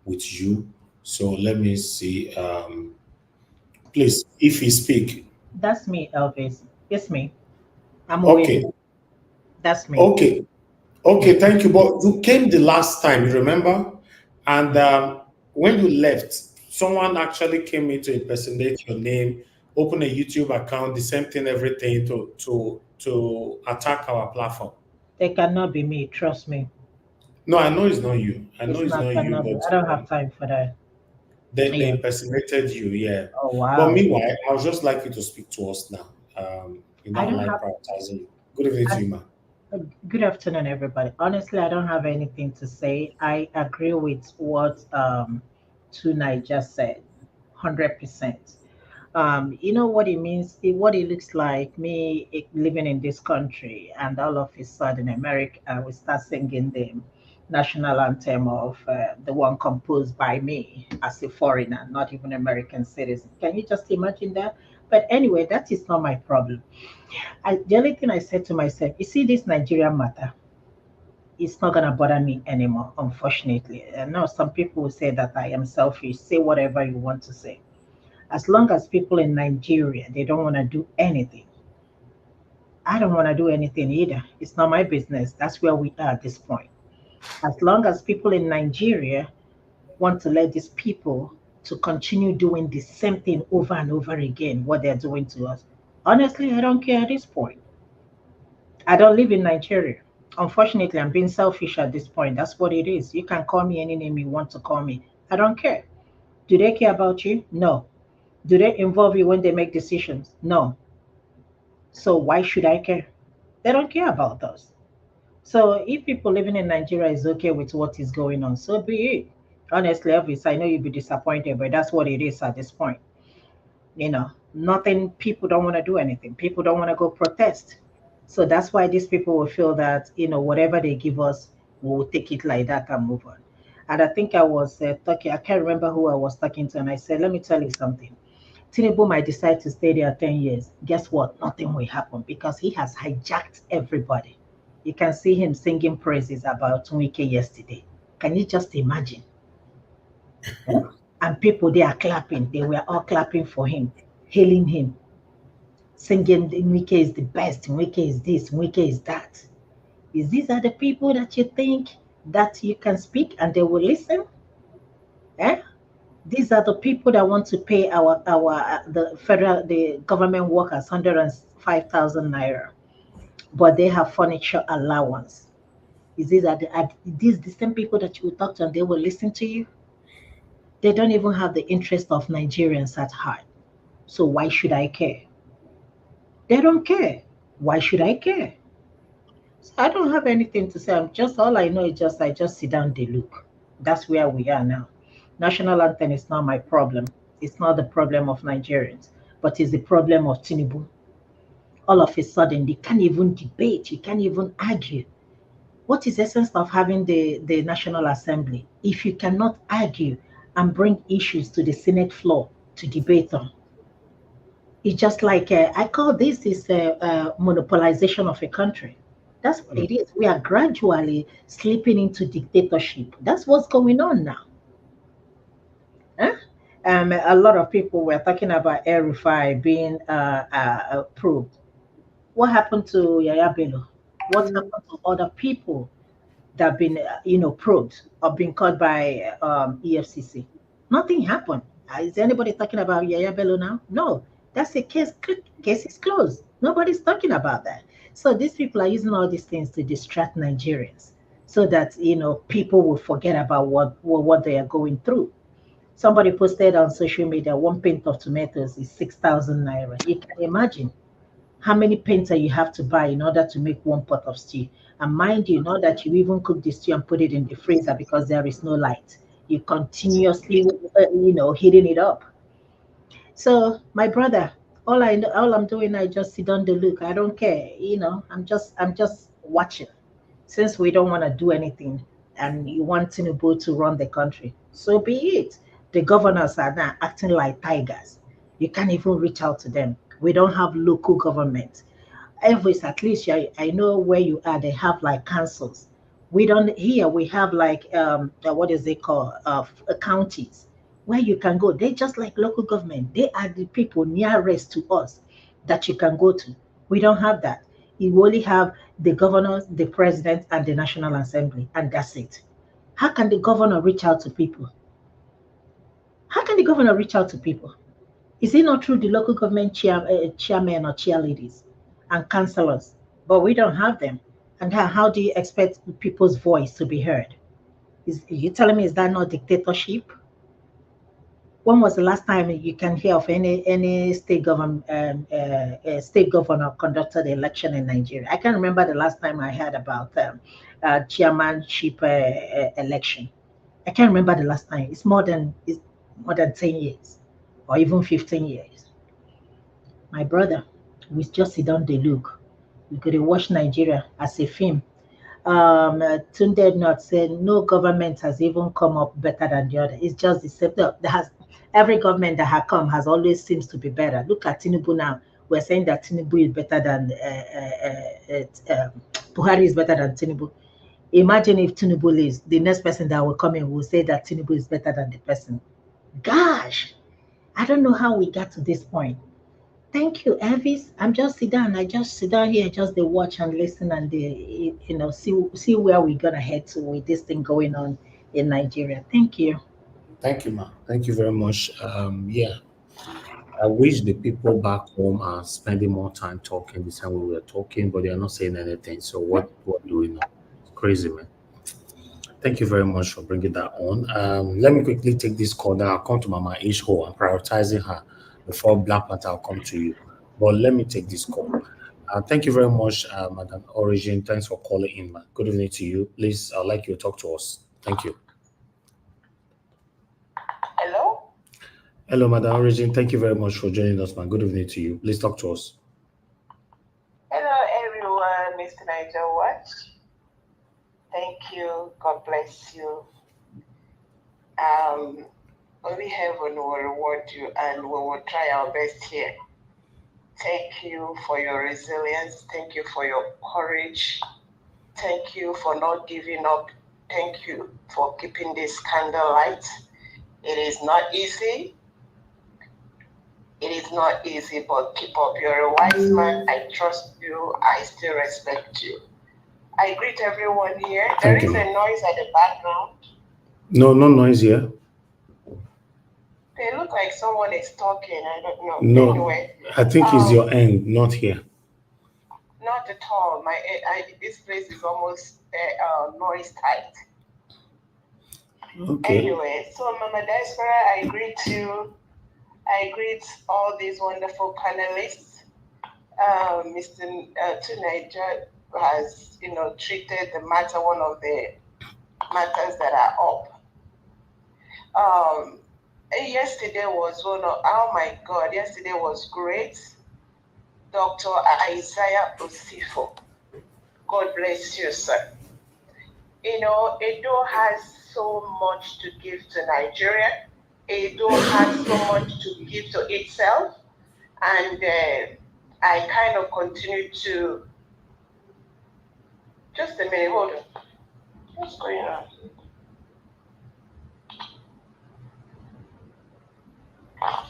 with you. So let me see. Please, if you speak. That's me, Elvis. It's me. I'm okay. Away. That's me. Okay, thank you. But you came the last time, you remember? And when you left, someone actually came in to impersonate your name, open a YouTube account, the same thing, everything to attack our platform. They cannot be me, trust me. No, I know it's not you. I know it's not you. But I don't have time for that. They impersonated you, yeah. Oh, wow. But meanwhile, I would just like you to speak to us now. I don't like prioritizing you. Good evening to you, man. Good afternoon, everybody. Honestly, I don't have anything to say. I agree with what Tunai just said, 100%. You know what it means, what it looks like, me living in this country, and all of a sudden America will start singing the national anthem of the one composed by me as a foreigner, not even American citizen. Can you just imagine that? But anyway, that is not my problem. The only thing I said to myself, you see this Nigerian matter, it's not going to bother me anymore, unfortunately. And now some people will say that I am selfish. Say whatever you want to say. As long as people in Nigeria, they don't want to do anything. I don't want to do anything either. It's not my business. That's where we are at this point. As long as people in Nigeria want to let these people to continue doing the same thing over and over again, what they're doing to us, honestly, I don't care at this point. I don't live in Nigeria. Unfortunately, I'm being selfish at this point. That's what it is. You can call me any name you want to call me. I don't care. Do they care about you? No. Do they involve you when they make decisions? No. So why should I care? They don't care about us. So if people living in Nigeria is okay with what is going on, so be it. Honestly, Elvis, I know you'll be disappointed, but that's what it is at this point. Nothing, people don't want to do anything. People don't want to go protest. So that's why these people will feel that, whatever they give us, we'll take it like that and move on. And I think I was talking, I can't remember who I was talking to, and I said, let me tell you something. Tinubu might decide to stay there 10 years. Guess what? Nothing will happen because he has hijacked everybody. You can see him singing praises about Nwike yesterday. Can you just imagine? And people, they are clapping. They were all clapping for him, hailing him, singing, Nwike is the best, Nwike is this, Nwike is that. Is these are the people that you think that you can speak and they will listen? Eh? These are the people that want to pay the government workers 105,000 naira, but they have furniture allowance. Is are these the same people that you will talk to and they will listen to you? They don't even have the interest of Nigerians at heart. So why should I care? They don't care. Why should I care? So I don't have anything to say. I'm just all I know is just I just sit down, they look. That's where we are now. National anthem is not my problem. It's not the problem of Nigerians, but it's the problem of Tinubu. All of a sudden, they can't even debate. You can't even argue. What is the essence of having the National Assembly if you cannot argue and bring issues to the Senate floor to debate on? It's just like I call this is monopolization of a country. That's what it is. We are gradually slipping into dictatorship. That's what's going on now. Huh? A lot of people were talking about Air Rufai being approved. What happened to Yaya Bello? What happened to other people that have been, probed or been caught by EFCC? Nothing happened. Is anybody talking about Yaya Bello now? No. That's a case. Case is closed. Nobody's talking about that. So these people are using all these things to distract Nigerians, so that people will forget about what they are going through. Somebody posted on social media 1 pint of tomatoes is 6,000 naira. You can imagine how many pints you have to buy in order to make 1 pot of stew. And mind you, not that you even cook the stew and put it in the freezer because there is no light. You continuously, heating it up. So my brother, all I'm doing, I just sit on the look. I don't care. I'm just watching. Since we don't want to do anything, and you want Tinubu to run the country, so be it. The governors are now acting like tigers. You can't even reach out to them. We don't have local government. Every at least I know where you are. They have like councils. We don't here. We have like what is it called? Counties where you can go. They just like local government. They are the people nearest to us that you can go to. We don't have that. You only have the governors, the president, and the National Assembly, and that's it. How can the governor reach out to people? How can the governor reach out to people? Is it not through the local government chairmen or chairladies and councillors? But we don't have them. And how do you expect people's voice to be heard? Is you telling me is that not dictatorship? When was the last time you can hear of any state government state governor conducted election in Nigeria? I can't remember the last time I heard about chairmanship election. I can't remember the last time. It's more than 10 years or even 15 years. My brother, we just sit down the look. We could watch Nigeria as a film. Tunde Not said no government has even come up better than the other. It's just the same. Every government that has come has always seems to be better. Look at Tinubu now. We're saying that Tinubu is better than Buhari is better than Tinubu. Imagine if Tinubu leaves, the next person that will come in will say that Tinubu is better than the person. Gosh, I don't know how we got to this point. Thank you, Elvis. I just sit down here, just they watch and listen and they, see where we're gonna head to with this thing going on in Nigeria. Thank you. Thank you, ma. Thank you very much. Yeah, I wish the people back home are spending more time talking the same way we were talking, but they are not saying anything. So what do we know? It's crazy, man. Thank you very much for bringing that on. Let me quickly take this call. Then I'll come to Mama Ishho. I'm prioritizing her before Black Panther. I'll come to you. But let me take this call. Thank you very much, Madam Origin. Thanks for calling in, man. Good evening to you. Please, I'd like you to talk to us. Thank you. Hello? Hello, Madam Origin. Thank you very much for joining us, man. Good evening to you. Please talk to us. Hello, everyone. Mr. Niger Watch. Thank you. God bless you. Only heaven will reward you, and we will try our best here. Thank you for your resilience. Thank you for your courage. Thank you for not giving up. Thank you for keeping this candle light. It is not easy. It is not easy, but keep up. You're a wise man. I trust you. I still respect you. I greet everyone here. There is a noise at the background. No noise here. They look like someone is talking. I don't know. No, anyway, I think it's your end, not here. Not at all. This place is almost noise tight. Okay. Anyway, so Mama Diaspora, I greet you. I greet all these wonderful panelists. Mr. Tunaija has, treated the matter, one of the matters that are up. Yesterday was yesterday was great. Dr. Isaiah Osifo. God bless you, sir. Edo has so much to give to Nigeria. Edo has so much to give to itself. And I kind of continue to... Just a minute, hold on. What's going on?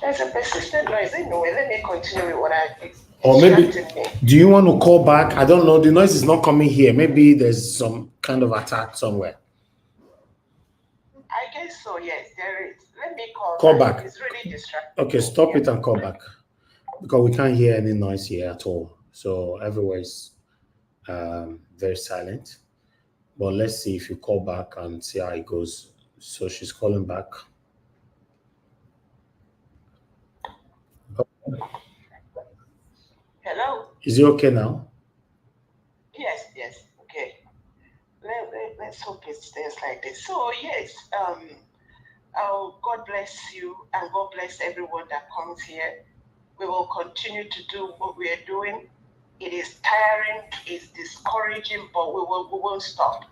There's a persistent noise. Anyway, let me continue with what I... Or maybe, do you want to call back? I don't know. The noise is not coming here. Maybe there's some kind of attack somewhere. I guess so, yes, there is. Let me call back. It's really distracting. Okay, stop it and call back. Because we can't hear any noise here at all. So everywhere is very silent. But let's see if you call back and see how it goes. So she's calling back. Hello? Is it okay now? Yes, okay. Let's hope it stays like this. So yes, God bless you and God bless everyone that comes here. We will continue to do what we are doing. It is tiring, it's discouraging, but we won't stop.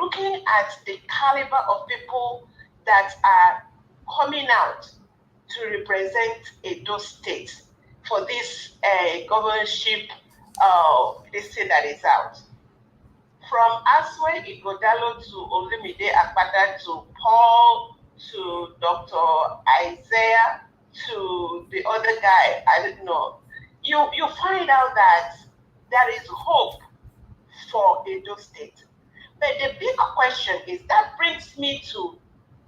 Looking at the caliber of people that are coming out to represent Edo State for this governorship, this thing that is out. From Aswe Igodalo to Olumide Akpata to Paul to Dr. Isaiah to the other guy, I don't know. You find out that there is hope for Edo State. But the big question is, that brings me to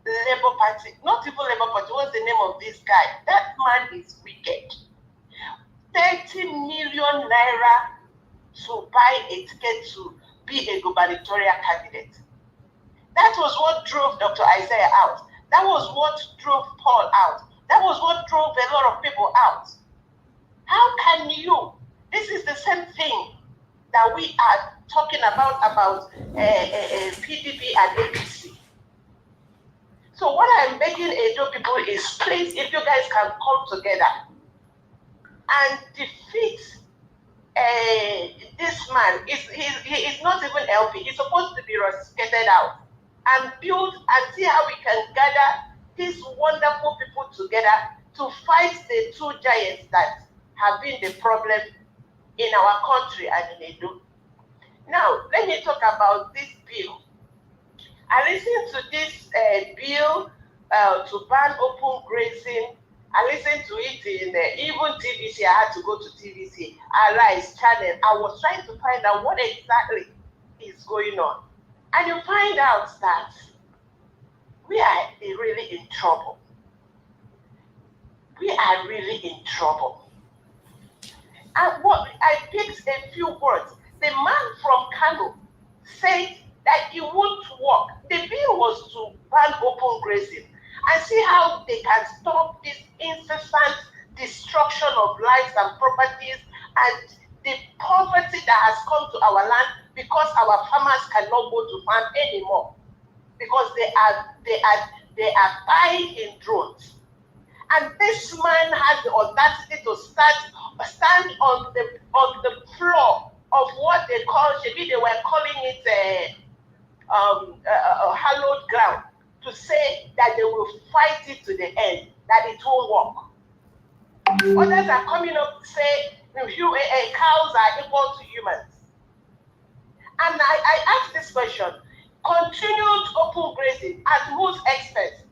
Labour Party, not even Labour Party, what's the name of this guy? That man is wicked. 30 million naira to buy a ticket to be a gubernatorial candidate. That was what drove Dr. Isaiah out. That was what drove Paul out. That was what drove a lot of people out. How can you? This is the same thing that we are talking about PDP and APC. So what I'm begging Edo people is, please, if you guys can come together and defeat this man. He is not even LP. He's supposed to be rusticated out and build and see how we can gather these wonderful people together to fight the two giants that have been the problem in our country and in Edo. Now, let me talk about this bill. I listened to this bill to ban open grazing. I listened to it in even TVC. I had to go to TVC, Arise channel. I was trying to find out what exactly is going on. And you find out that we are really in trouble. We are really in trouble. And what I picked a few words. The man from Kano said that it won't work. The bill was to ban open grazing and see how they can stop this incessant destruction of lives and properties and the poverty that has come to our land because our farmers cannot go to farm anymore because they are buying in drones. And this man has the audacity to stand on the floor of what they call, maybe they were calling it a hallowed ground, to say that they will fight it to the end, that it won't work. Others are coming up to say Cows are equal to humans. And I ask this question, continued open grazing at whose expense?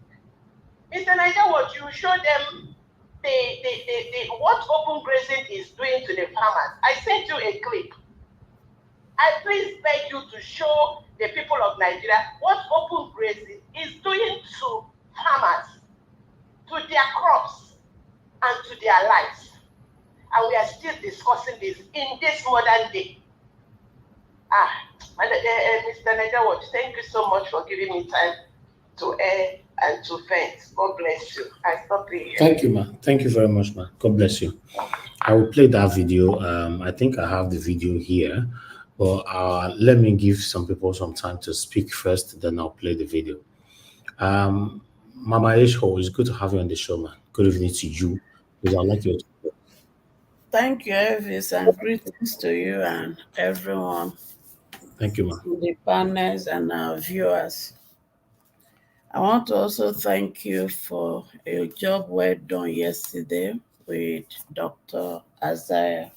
Mr. Niger, what you show them what open grazing is doing to the farmers. I sent you a clip. I please beg you to show the people of Nigeria what open grazing is doing to farmers, to their crops, and to their lives. And we are still discussing this in this modern day. Mr. Niger, thank you so much for giving me time to air and to vent. God bless you. I stop here. Thank you, ma. Thank you very much, ma. God bless you. I will play that video. I think I have the video here, but let me give some people some time to speak first, then I'll play the video. Mama Esho, it's good to have you on the show, man. Good evening to you. Because I'd like you to. Thank you, Elvis, and greetings to you and everyone. Thank you, ma. The panelists and our viewers. I want to also thank you for a job well done yesterday with Dr. Isaiah.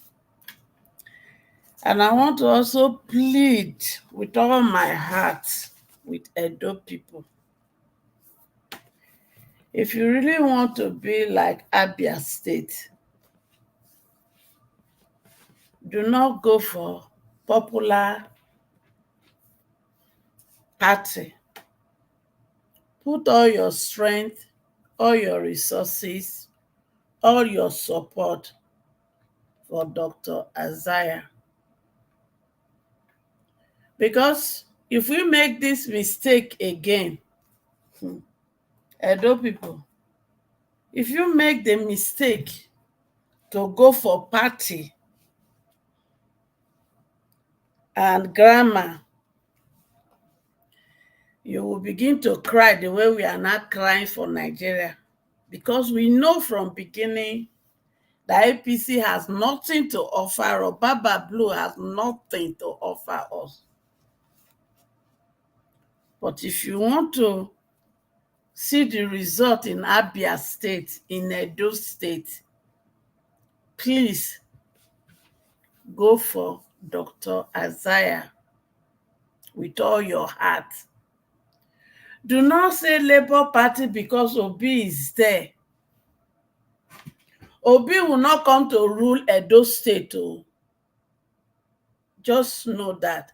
And I want to also plead with all my heart with Edo people. If you really want to be like Abia State, do not go for popular party. Put all your strength, all your resources, all your support for Dr. Isaiah. Because if we make this mistake again, Edo people, if you make the mistake to go for party and grammar, you will begin to cry the way we are not crying for Nigeria. Because we know from beginning that APC has nothing to offer, or Baba Blue has nothing to offer us. But if you want to see the result in Abia State, in Edo State, please go for Dr. Isaiah with all your heart. Do not say Labour Party because Obi is there. Obi will not come to rule Edo State. Just know that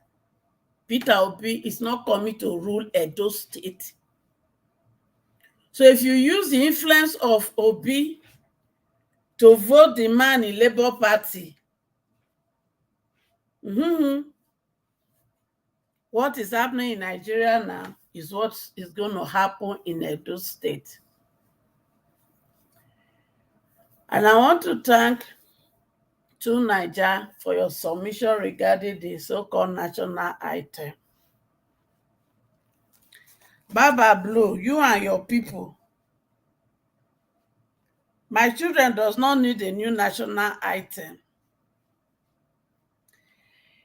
Peter Obi is not coming to rule Edo State. So if you use the influence of Obi to vote the man in Labour Party, what is happening in Nigeria now is what is going to happen in Edo State. And I want to thank Niger for your submission regarding the so-called national item. Baba Blue, you and your people, my children does not need a new national item.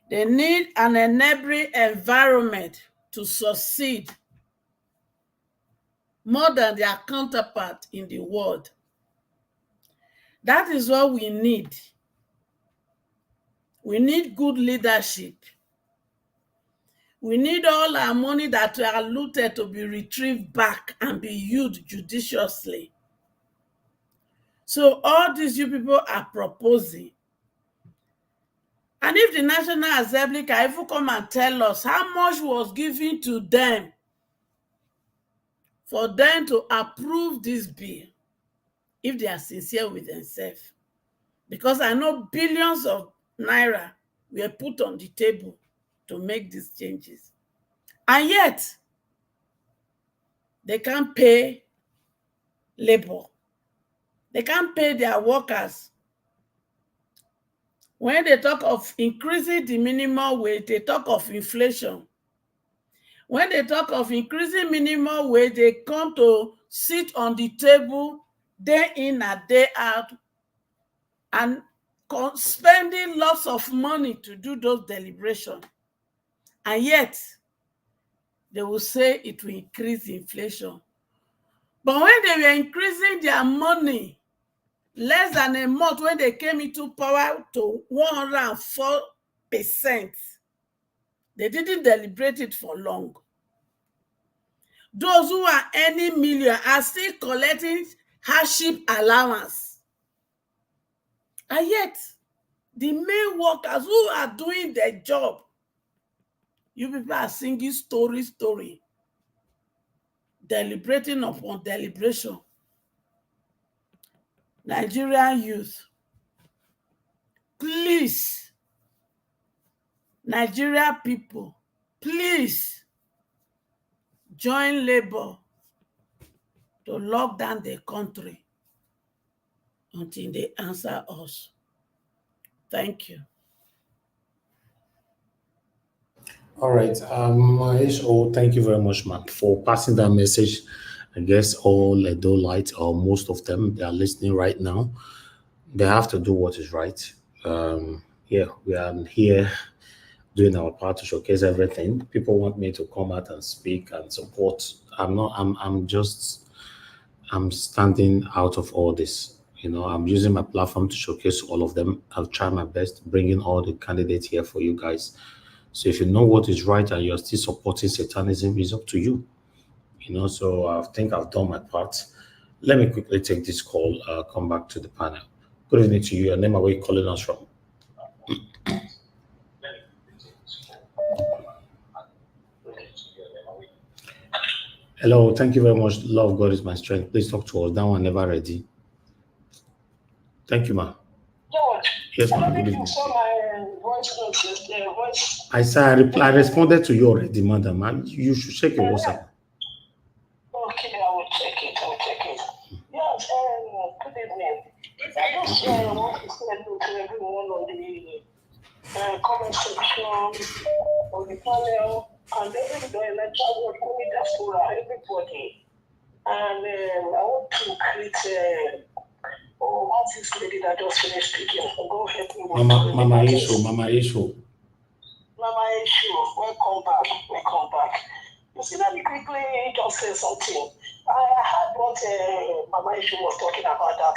They need an enabling environment to succeed more than their counterpart in the world. That is what we need. We need good leadership. We need all our money that we are looted to be retrieved back and be used judiciously. So all these you people are proposing. And if the National Assembly can even come and tell us how much was given to them for them to approve this bill, if they are sincere with themselves. Because I know billions of naira were put on the table to make these changes. And yet, they can't pay labor. They can't pay their workers. When they talk of increasing the minimum wage, they talk of inflation. When they talk of increasing minimum wage, they come to sit on the table day in and day out and spending lots of money to do those deliberations. And yet, they will say it will increase inflation. But when they were increasing their money less than a month when they came into power to 104%. They didn't deliberate it for long. Those who are earning million are still collecting hardship allowance. And yet, the main workers who are doing their job, you people are singing story, deliberating upon deliberation. Nigerian youth, please, Nigeria people, please join labor to lock down the country until they answer us. Thank you. All right. Thank you very much, Mark, for passing that message. I guess all Edolites, or most of them, they are listening right now. They have to do what is right. Yeah, we are here doing our part to showcase everything. People want me to come out and speak and support. I'm standing out of all this. You know, I'm using my platform to showcase all of them. I've tried my best bringing all the candidates here for you guys. So if you know what is right and you're still supporting Satanism, it's up to you. You know, so I think I've done my part. Let me quickly take this call, come back to the panel. Good evening to you. Your name, where you calling us from? Hello, thank you very much. Love God is my strength. Please talk to us. That one never ready. Thank you, ma. George, yes, I ma'am. don't think you saw my voice notes. I responded to you already, madam. Man. You should check your WhatsApp. Okay, I will check it. Yes, good evening. I just want to say hello to everyone on the comment section, on the panel, and everybody, like everybody. And I want to greet what's this lady that just finished speaking? Go help me with Mama Isho. Welcome back. You see, let me quickly just say something. I heard what Mama Isho was talking about, that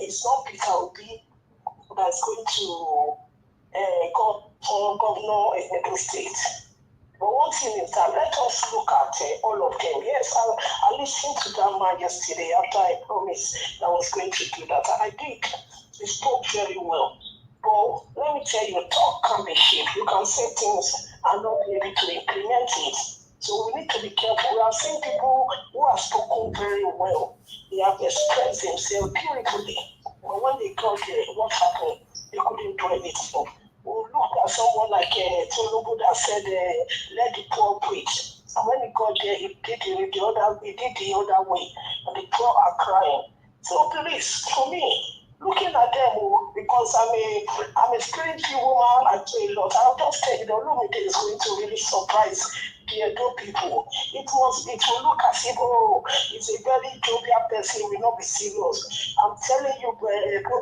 it's not Peter Obi that's going to go for governor in Edo State. But one thing is that let us look at all of them. Yes, I listened to that man yesterday after I promised that I was going to do that. And I think he spoke very well. But let me tell you, talk can be cheap. You can say things and not be able to implement it. So we need to be careful. We have seen people who have spoken very well. They have expressed themselves beautifully. But when they got there, what happened? They couldn't do anything. We look at someone like Tolubu that said, let the poor preach. And when he got there, he did the other way. And the poor are crying. So please, for me, looking at them, because I'm a spiritual woman, I do a lot. I'll just tell you, the Olumide is going to really surprise the Edo people. It will look as if, it's a very jovial person, will not be serious. I'm telling you,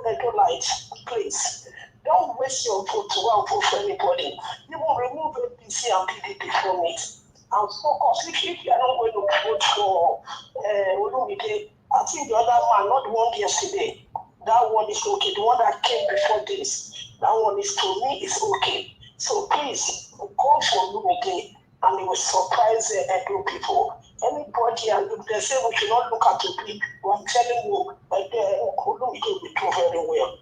Edolites, please, don't waste your vote to one vote for anybody. You will remove APC and PDP from it. And focus. If you are not going to vote for Olumide, I think the other man, not the one yesterday, that one is okay. The one that came before this, that one is, to me, is okay. So please, go for Olumide, and it will surprise Edo people. Anybody, and if they say we should not look at it, but I'm telling you, Olumide will do very well.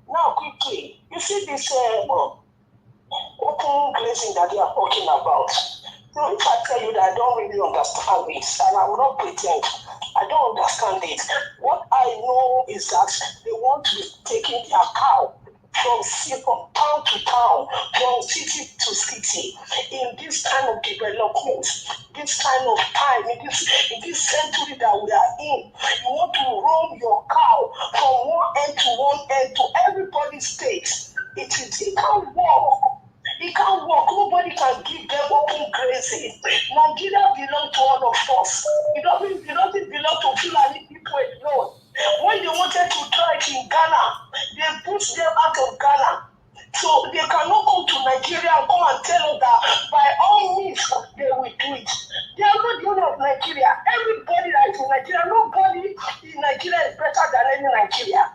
Now, quickly, you see this open glazing that they are talking about. So if I tell you that I don't really understand it, and I will not pretend, I don't understand it. What I know is that they want to be taking their cow from town to town, from city to city, in this kind of development, this kind of time, in this century that we are in. You want to roam your cow from one end to everybody's state. It can't work. It can't work. Nobody can give them open grazing. Nigeria belongs to all of us. It doesn't belong to Fulani people alone. When they wanted to try it in Ghana, they put them out of Ghana. So they cannot come to Nigeria and come and tell us that by all means they will do it. They are not the owner of Nigeria. Everybody that is in Nigeria, nobody in Nigeria is better than any Nigeria.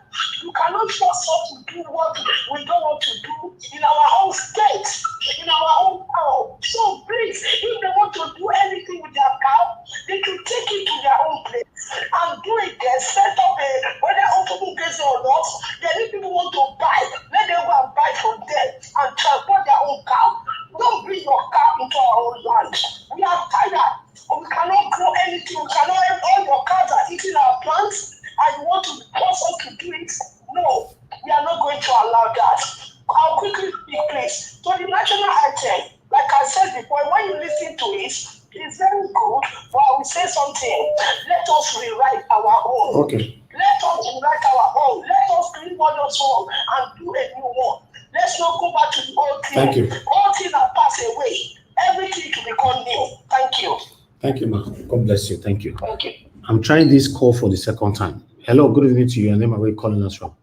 are tired. We cannot grow anything. We cannot have all your cows are eating our plants, and you want to force us to do it. No, we are not going to allow that. I'll quickly speak, please. So the national anthem, like I said before, when you listen to it, it's very good, but I will say something. Let us rewrite our own. Okay. Let us rewrite our own. Let us clean what was wrong and do a new one. Let's not go back to the old thing. Thank you. All things are passed away. Everything to become new. Thank you. Thank you, ma. God bless you. Thank you. Thank you. I'm trying this call for the second time. Hello, good evening to you. Your name, where are you calling us from?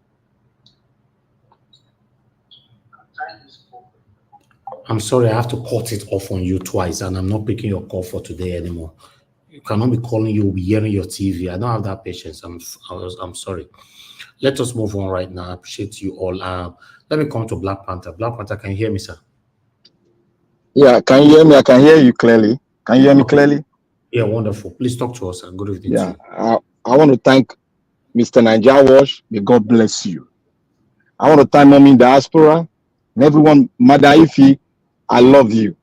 I'm sorry, I have to cut it off on you twice, and I'm not picking your call for today anymore. You cannot be calling, you'll be hearing your TV. I don't have that patience. I'm sorry. Let us move on right now. I appreciate you all. Let me come to Black Panther. Black Panther, can you hear me, sir? Yeah, can you hear me? I can hear you clearly. Can you hear me clearly? Yeah, wonderful. Please talk to us, and good evening to you. I want to thank Mr. Niger Wash. May God bless you. I want to thank Mommy Diaspora and everyone. Mother Ifi, I love you.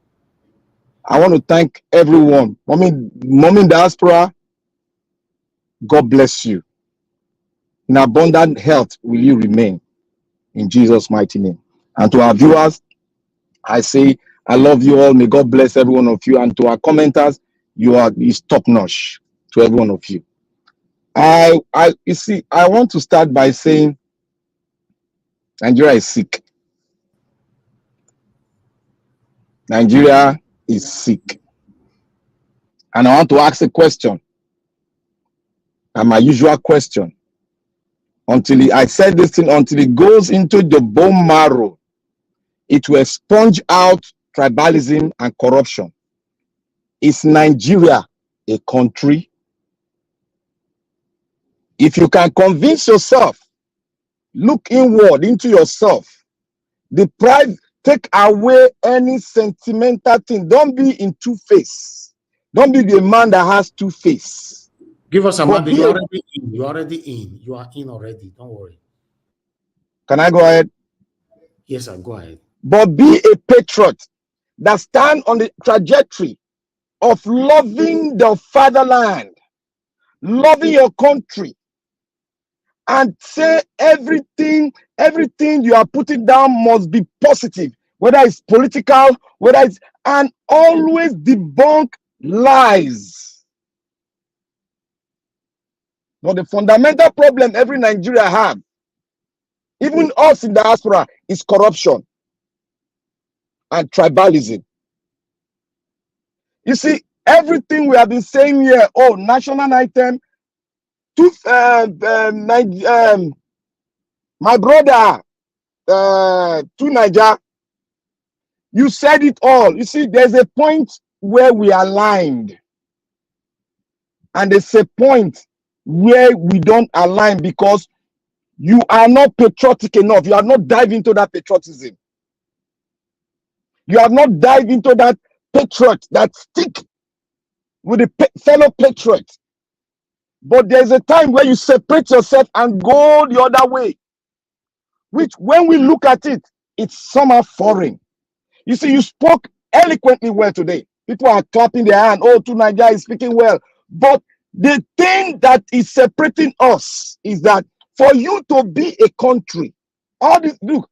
I want to thank everyone. Mommy Diaspora, God bless you. In abundant health will you remain, in Jesus' mighty name. And to our viewers, I say, I love you all. May God bless every one of you. And to our commenters, is top-notch to every one of you. You see, I want to start by saying Nigeria is sick. Nigeria is sick. And I want to ask a question. And my usual question. I said this thing, until it goes into the bone marrow, it will sponge out tribalism and corruption. Is Nigeria a country? If you can convince yourself, look inward into yourself, take away any sentimental thing. Don't be in two-face. Don't be the man that has two faces. Give us a man. You're already in. You're already in. You are in already. Don't worry. Can I go ahead? Yes, sir. Go ahead. But be a patriot that stand on the trajectory of loving the fatherland, loving your country, and say everything you are putting down must be positive, whether it's political, and always debunk lies. But the fundamental problem every Nigeria have, even us in diaspora, is corruption and tribalism. You see, everything we have been saying here, national anthem, my brother, to Niger, you said it all. You see, there's a point where we are aligned, and there's a point where we don't align because you are not patriotic enough. You have not dived into that patriotism. You have not dived into that patriot, that stick with the fellow patriot. But there's a time where you separate yourself and go the other way, which when we look at it, it's somehow foreign. You see, you spoke eloquently well today. People are clapping their hand. Oh, to Nigeria is speaking well. But the thing that is separating us is that for you to be a country, look,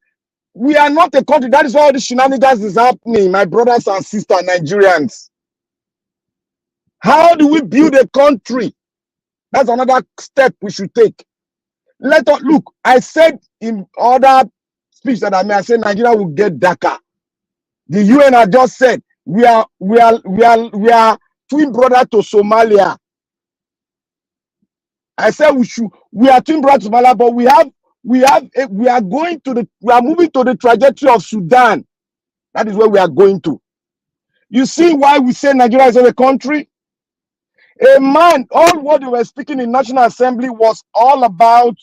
we are not a country. That is why all the shenanigans is happening, my brothers and sisters, Nigerians. How do we build a country? That's another step we should take. Let us look. I said in other speech that I said Nigeria will get darker. The UN had just said we are twin brother to Somalia. I said we are twin brother to Somalia, but we are moving to the trajectory of Sudan. That is where we are going to. You see why we say Nigeria is not a country? All what they were speaking in National Assembly was all about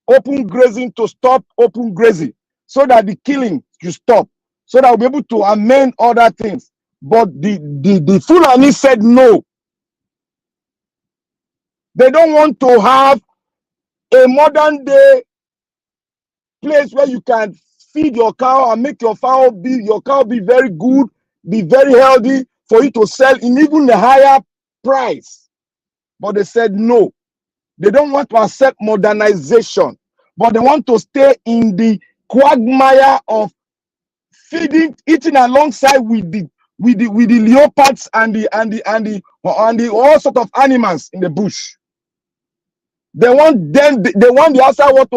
open grazing, to stop open grazing, so that the killing you stop, so that we'll be able to amend other things. But the Fulani said no. They don't want to have a modern day place where you can feed your cow and make your cow be very good, be very healthy, for you to sell in even a higher price. But they said no. They don't want to accept modernization, but they want to stay in the quagmire of eating alongside with the leopards and the all sort of animals in the bush. They want the outside world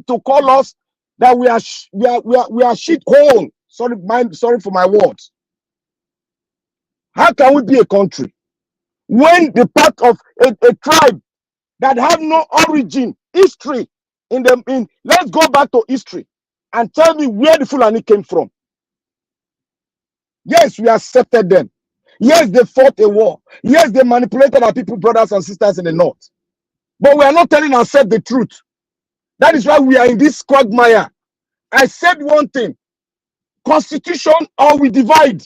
to call us that we are shit hole. Sorry for my words. How can we be a country when the part of a tribe that have no origin, history let's go back to history and tell me where the Fulani came from. Yes, we accepted them. Yes, they fought a war. Yes, they manipulated our people, brothers and sisters in the north. But we are not telling ourselves the truth. That is why we are in this quagmire. I said one thing: constitution or we divide.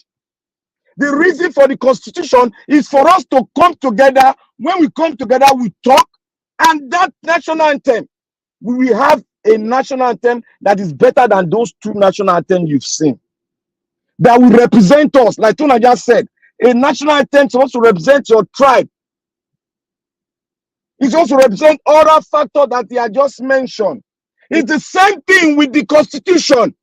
The reason for the constitution is for us to come together. When we come together, we talk, and that national anthem, we will have a national anthem that is better than those two national anthems you've seen. That will represent us, like Tuna just said. A national anthem is supposed to represent your tribe. It's also represent other factors that he had just mentioned. It's the same thing with the constitution.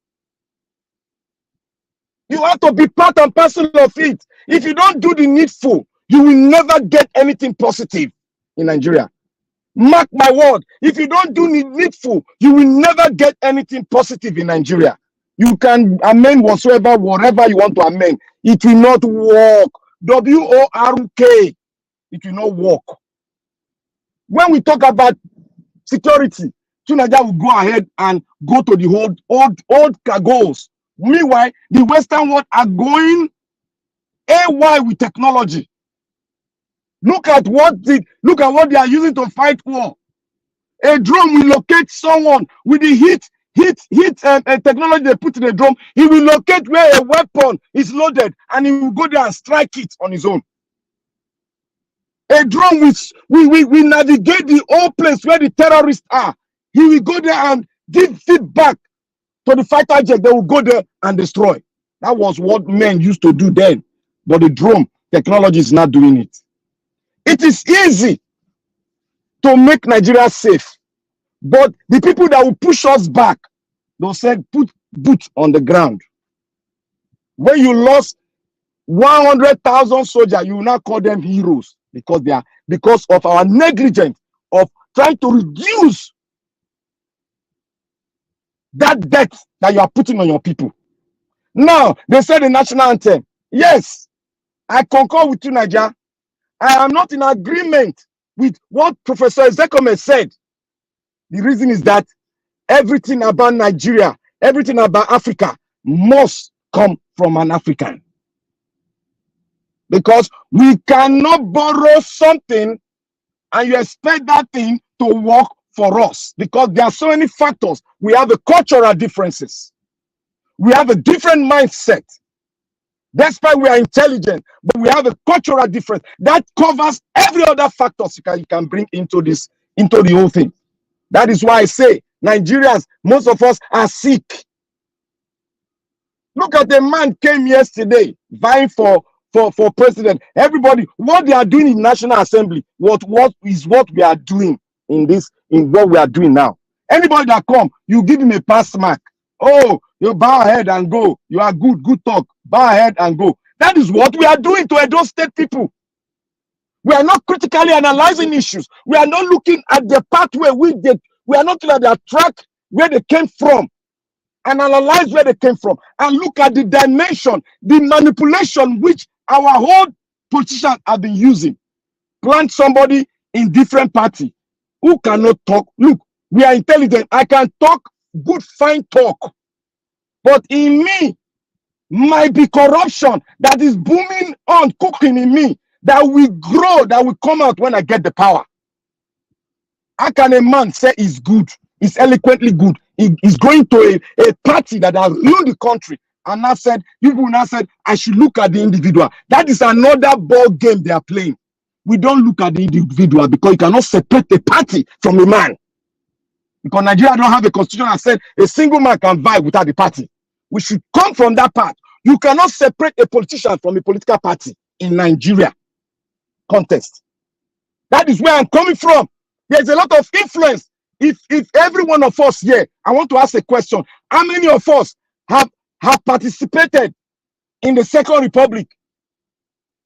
You have to be part and parcel of it. If you don't do the needful, you will never get anything positive in Nigeria. Mark my word. If you don't do the needful, you will never get anything positive in Nigeria. You can amend whatever you want to amend. It will not work. W-O-R-K. It will not work. When we talk about security, Tunaja will go ahead and go to the old goals. Meanwhile, the Western world are going AY with technology. Look at what they are using to fight war. A drone will locate someone with the heat technology they put in the drone. He will locate where a weapon is loaded, and he will go there and strike it on his own. A drone will navigate the whole place where the terrorists are. He will go there and give feedback to the fighter jet. They will go there and destroy. That was what men used to do then. But the drone technology is not doing it. It is easy to make Nigeria safe. But the people that will push us back, they'll say, put boots on the ground. When you lost 100,000 soldiers, you will not call them heroes because of our negligence of trying to reduce that debt that you are putting on your people. Now, they said the national anthem. Yes, I concur with you, Nigeria. I am not in agreement with what Professor Ezekome said. The reason is that everything about Nigeria, everything about Africa must come from an African. Because we cannot borrow something and you expect that thing to work for us. Because there are so many factors. We have the cultural differences. We have a different mindset. Despite we are intelligent, but we have a cultural difference that covers every other factors you can bring into the whole thing. That is why I say Nigerians, most of us are sick. Look at the man came yesterday vying for president. Everybody, what they are doing in National Assembly, what is what we are doing in what we are doing now. Anybody that come, you give him a pass mark. Oh, you bow ahead and go. You are good talk. Bow ahead and go. That is what we are doing to Edo State people. We are not critically analyzing issues. We are not looking at the pathway we are not looking at the track where they came from and analyze where they came from and look at the dimension, the manipulation which our whole politicians have been using. Plant somebody in different party who cannot talk. Look, we are intelligent. I can talk good, fine talk. But in me might be corruption that is booming on, cooking in me, that will grow, that will come out when I get the power. How can a man say he's good, he's eloquently good, he's going to a party that has ruined the country, and now said, people now said, I should look at the individual. That is another ball game they are playing. We don't look at the individual because you cannot separate a party from a man. Because Nigeria don't have a constitution that said a single man can vie without the party. We should come from that part. You cannot separate a politician from a political party. in Nigeria context. That is where I'm coming from. There's a lot of influence. If every one of us here, I want to ask a question. How many of us have participated in the Second Republic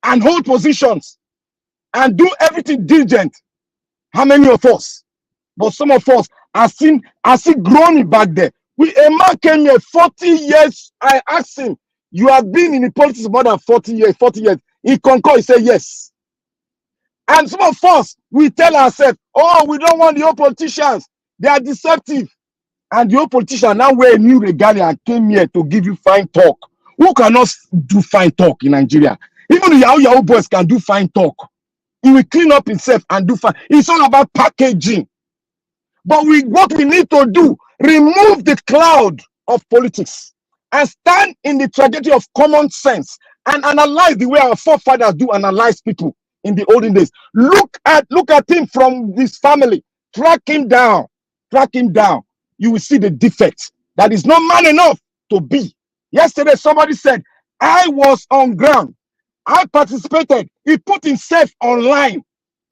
and hold positions and do everything diligent? How many of us? But some of us are still groaning back there. A man came here 40 years. I asked him, you have been in the politics more than 40 years. He concurred, he said yes. And some of us, we tell ourselves, oh, we don't want the old politicians. They are deceptive. And the old politician now wear a new regalia and came here to give you fine talk. Who cannot do fine talk in Nigeria? Even the Yahoo boys can do fine talk. He will clean up himself and do fine. It's all about packaging. But what we need to do, remove the cloud of politics and stand in the trajectory of common sense and analyze the way our forefathers do analyze people in the olden days. Look at him from this family. Track him down. You will see the defect that is not man enough to be. Yesterday, somebody said, I was on ground. I participated. He put himself online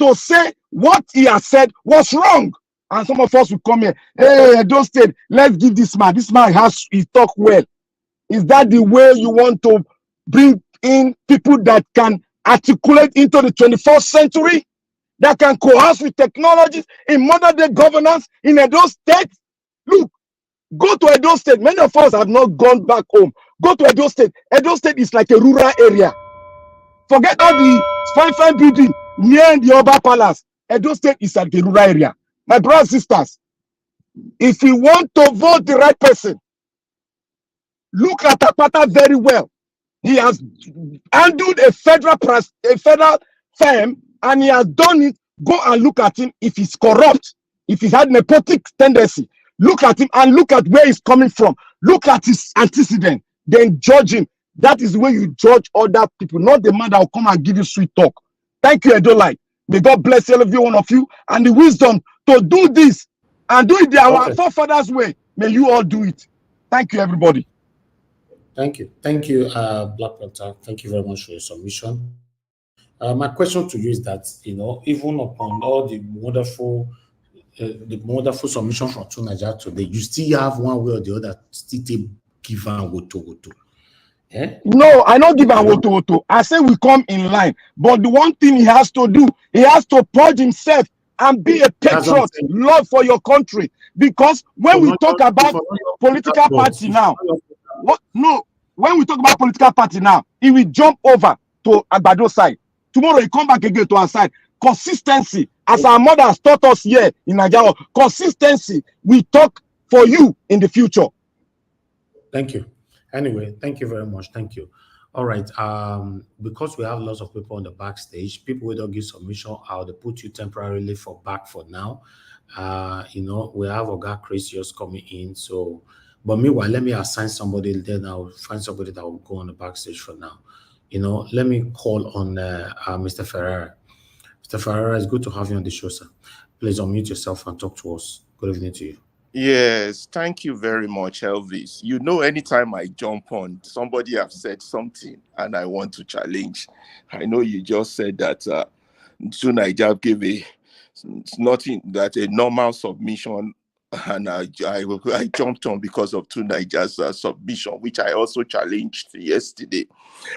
to say what he has said was wrong. And some of us will come here, hey, don't say, let's give this man. This man he talk well. Is that the way you want to bring in people that can articulate into the 21st century? That can coerce with technologies in modern day governance in Edo State? Look, go to Edo State. Many of us have not gone back home. Go to Edo State. Edo State is like a rural area. Forget all the fine building near the Oba Palace. Edo State is like a rural area. My brothers and sisters, if you want to vote the right person, look at Akpata very well. He has handled a federal firm, and he has done it. Go and look at him. If he's corrupt, if he's had nepotic tendency, look at him and look at where he's coming from. Look at his antecedent, then judge him. That is the way you judge other people, not the man that will come and give you sweet talk. Thank you, Edolite. May God bless every one of you and the wisdom to do this and do it our forefathers' way. May you all do it. Thank you, everybody. Thank you, Black Panther. Thank you very much for your submission. My question to you is that, even upon all the wonderful submission from Tunaja today, you still have one way or the other still give and woto. Eh? No, I don't give a woto. I say we come in line. But the one thing he has to do, he has to purge himself and be a patriot, love for your country. Because when we talk about political party now, when we talk about political party now, he will jump over to Agbado side. Tomorrow he come back again to our side. Consistency, as our mothers taught us here in Nigeria, consistency, we talk for you in the future. Thank you. Anyway, thank you very much. Thank you. All right. Because we have lots of people on the backstage, people who don't give submission, I'll put you temporarily for now. We have Oga Chris just coming in. So, but meanwhile, let me assign somebody. Then I'll find somebody that will go on the backstage for now. Let me call on Mr. Ferreira. Mr. Ferreira, it's good to have you on the show, sir. Please unmute yourself and talk to us. Good evening to you. Yes, thank you very much, Elvis. Anytime I jump on, somebody have said something and I want to challenge. I know you just said that Tunaija gave a normal submission, and I jumped on because of Tunaija's submission, which I also challenged yesterday.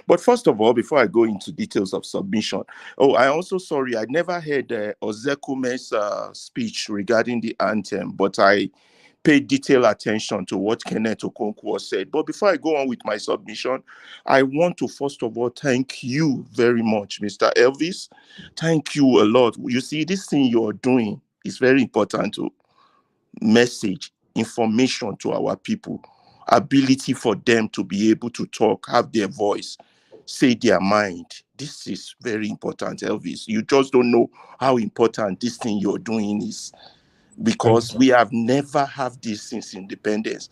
But first of all, before I go into details of submission, I never heard Ozekume's speech regarding the anthem, but I paid detailed attention to what Kenneth Okonkwo said. But before I go on with my submission, I want to first of all thank you very much, Mr. Elvis. Thank you a lot. You see, this thing you're doing is very important to message, information to our people, ability for them to be able to talk, have their voice, say their mind. This is very important, Elvis. You just don't know how important this thing you're doing is, because we have never had this since independence.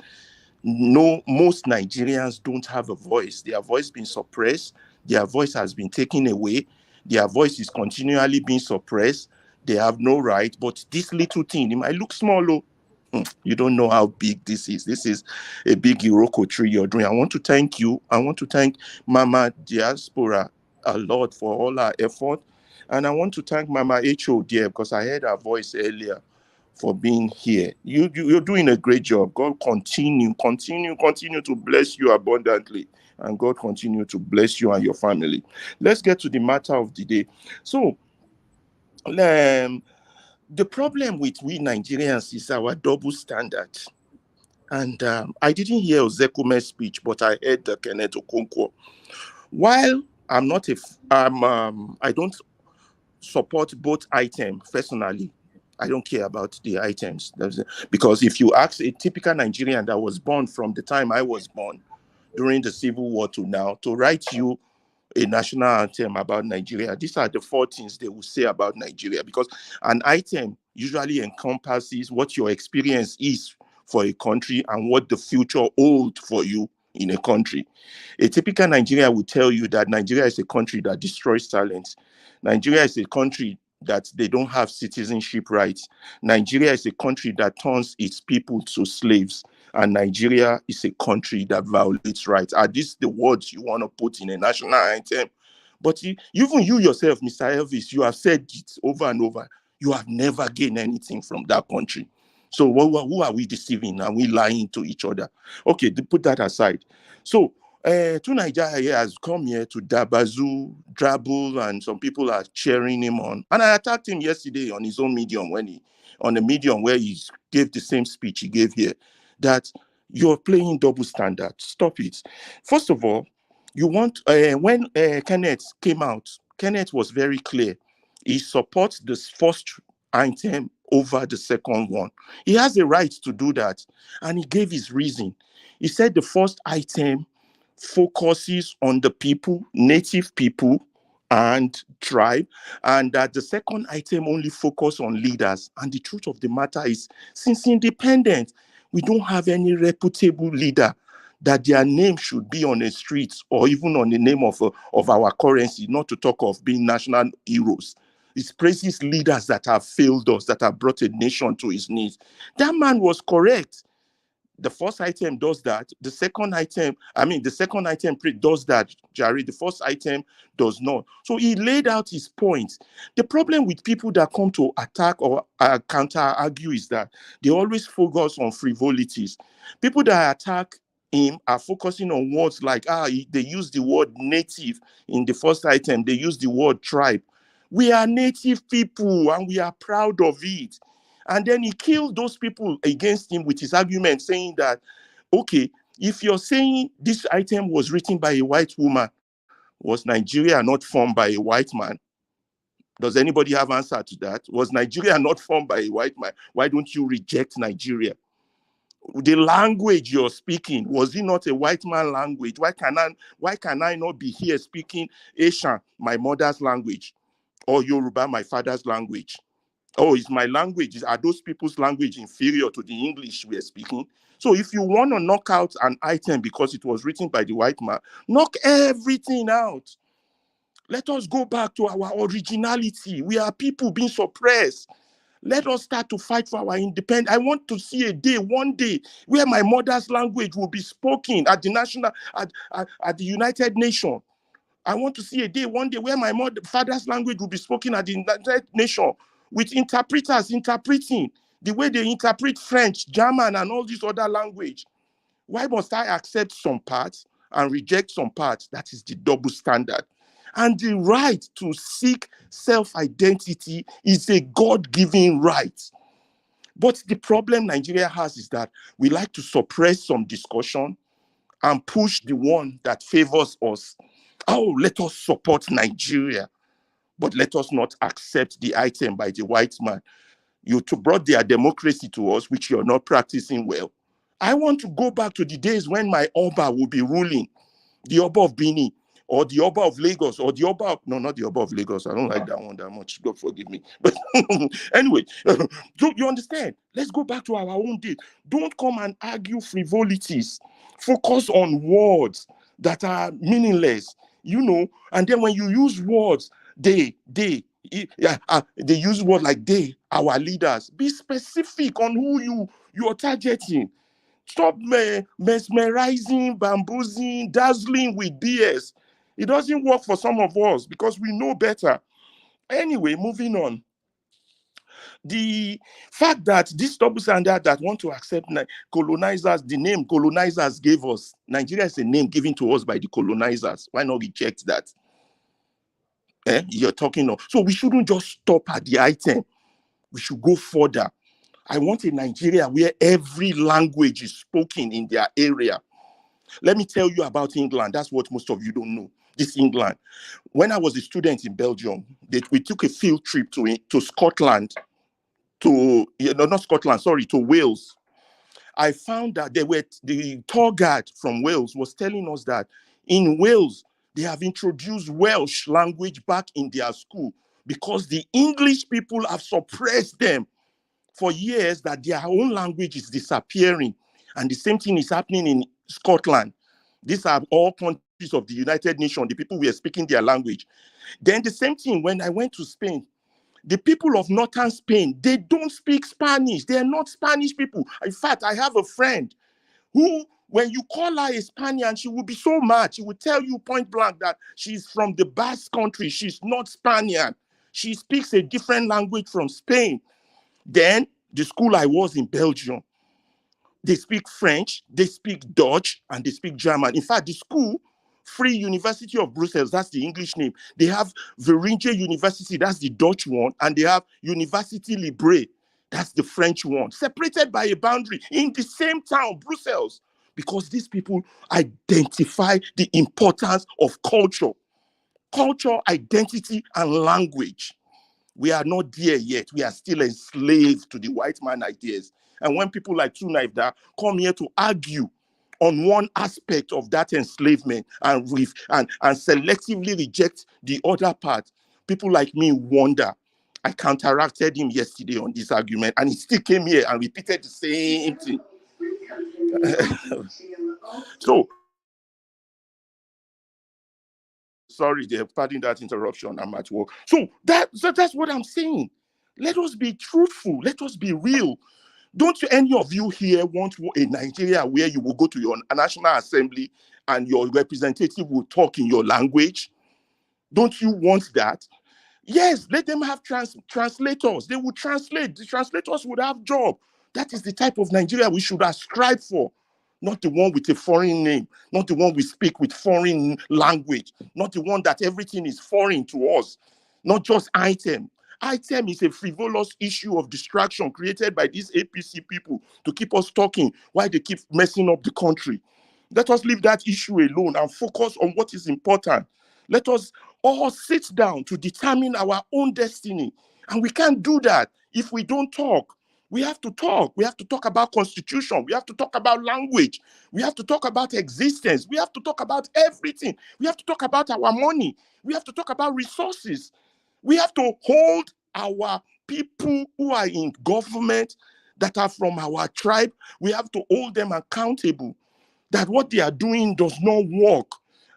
No, most Nigerians don't have a voice. Their voice been suppressed. Their voice has been taken away. Their voice is continually being suppressed. They have no right. But this little thing, it might look small, you don't know how big this is. This is a big Iroko tree you're doing. I want to thank you. I want to thank Mama Diaspora a lot for all her effort. And I want to thank Mama H.O. there, because I heard her voice earlier, for being here. You're doing a great job. God continue to bless you abundantly. And God continue to bless you and your family. Let's get to the matter of the day. So, the problem with we Nigerians is our double standard. And I didn't hear Ozekume's speech, but I heard Kenneth Okonkwo. While I'm not I don't support both items personally. I don't care about the items. Because if you ask a typical Nigerian that was born from the time I was born, during the Civil War to now, to write you a national anthem about Nigeria, these are the 4 things they will say about Nigeria, because an item usually encompasses what your experience is for a country and what the future holds for you in a country. A typical Nigerian will tell you that Nigeria is a country that destroys talent. Nigeria is a country that they don't have citizenship rights. Nigeria is a country that turns its people to slaves. And Nigeria is a country that violates rights. Are these the words you want to put in a national anthem? But even you yourself, Mr. Elvis, you have said it over and over. You have never gained anything from that country. So who are we deceiving? Are we lying to each other? Okay, put that aside. So Nigeria has come here to dabazoo, drabble, and some people are cheering him on. And I attacked him yesterday on his own medium, on the medium where he gave the same speech he gave here, that you're playing double standard. Stop it. First of all, you want when Kenneth came out, Kenneth was very clear. He supports this first item over the second one. He has a right to do that, and he gave his reason. He said the first item focuses on the people, native people and tribe, and that the second item only focuses on leaders. And the truth of the matter is, since independence, we don't have any reputable leader that their name should be on the streets or even on the name of our currency, not to talk of being national heroes. It praises leaders that have failed us, that have brought a nation to its knees. That man was correct. The first item does that. The second item does that, Jared. The first item does not. So he laid out his points. The problem with people that come to attack or counter-argue is that they always focus on frivolities. People that attack him are focusing on words like, they use the word native in the first item. They use the word tribe. We are native people and we are proud of it. And then he killed those people against him with his argument saying that, okay, if you're saying this item was written by a white woman, was Nigeria not formed by a white man? Does anybody have answer to that? Was Nigeria not formed by a white man? Why don't you reject Nigeria? The language you're speaking, was it not a white man language? Why can I not be here speaking Asian, my mother's language, or Yoruba, my father's language? Oh, is my language, are those people's language inferior to the English we are speaking? So if you want to knock out an item because it was written by the white man, knock everything out. Let us go back to our originality. We are people being suppressed. Let us start to fight for our independence. I want to see one day, where my mother's language will be spoken at the United Nations. I want to see one day, where my father's language will be spoken at the United Nations, with interpreters interpreting the way they interpret French, German, and all these other language. Why must I accept some parts and reject some parts? That is the double standard. And the right to seek self-identity is a God-given right. But the problem Nigeria has is that we like to suppress some discussion and push the one that favors us. Oh, let us support Nigeria, but let us not accept the item by the white man. You brought their democracy to us, which you're not practicing well. I want to go back to the days when my Oba will be ruling, the Oba of Benin, or the Oba of Lagos, or the Oba no, not the Oba of Lagos. I don't like that one that much. God forgive me. But anyway, you understand? Let's go back to our own day. Don't come and argue frivolities. Focus on words that are meaningless, and then when you use words, they use words like they, our leaders. Be specific on who you're targeting. Stop mesmerizing, bamboozling, dazzling with BS. It doesn't work for some of us because we know better. Anyway, moving on. The fact that this double standard that want to accept colonizers, the name colonizers gave us, Nigeria is a name given to us by the colonizers. Why not reject that? You're talking of. So we shouldn't just stop at the item. We should go further. I want a Nigeria where every language is spoken in their area. Let me tell you about England. That's what most of you don't know. This England. When I was a student in Belgium, we took a field trip to Scotland, to Wales. I found that the tour guide from Wales was telling us that in Wales, they have introduced Welsh language back in their school because the English people have suppressed them for years, that their own language is disappearing. And the same thing is happening in Scotland. These are all countries of the United Nations. The people were speaking their language. Then the same thing when I went to Spain. The people of northern Spain, they don't speak Spanish. They are not Spanish people. In fact, I have a friend who, when you call her a Spaniard, she will be so mad. She will tell you point blank that she's from the Basque country. She's not Spaniard. She speaks a different language from Spain. Then the school I was in Belgium, they speak French, they speak Dutch, and they speak German. In fact, the school, Free University of Brussels, that's the English name. They have Veringe University, that's the Dutch one, and they have University Libre, that's the French one, separated by a boundary in the same town, Brussels, because these people identify the importance of culture, identity, and language. We are not there yet. We are still enslaved to the white man ideas. And when people like Tunaifda come here to argue on one aspect of that enslavement and selectively reject the other part, people like me wonder. I counteracted him yesterday on this argument, and he still came here and repeated the same thing. So, sorry, pardon that interruption. I'm at work. So that's what I'm saying. Let us be truthful. Let us be real. Don't any of you here want a Nigeria where you will go to your National Assembly and your representative will talk in your language? Don't you want that? Yes, let them have translators. They will translate. The translators would have job. That is the type of Nigeria we should ascribe for. Not the one with a foreign name, not the one we speak with foreign language, not the one that everything is foreign to us, not just item. Item is a frivolous issue of distraction created by these APC people to keep us talking while they keep messing up the country. Let us leave that issue alone and focus on what is important. Let us all sit down to determine our own destiny. And we can't do that if we don't talk. We have to talk. We have to talk about constitution. We have to talk about language. We have to talk about existence. We have to talk about everything. We have to talk about our money. We have to talk about resources. We have to hold our people who are in government that are from our tribe. We have to hold them accountable that what they are doing does not work,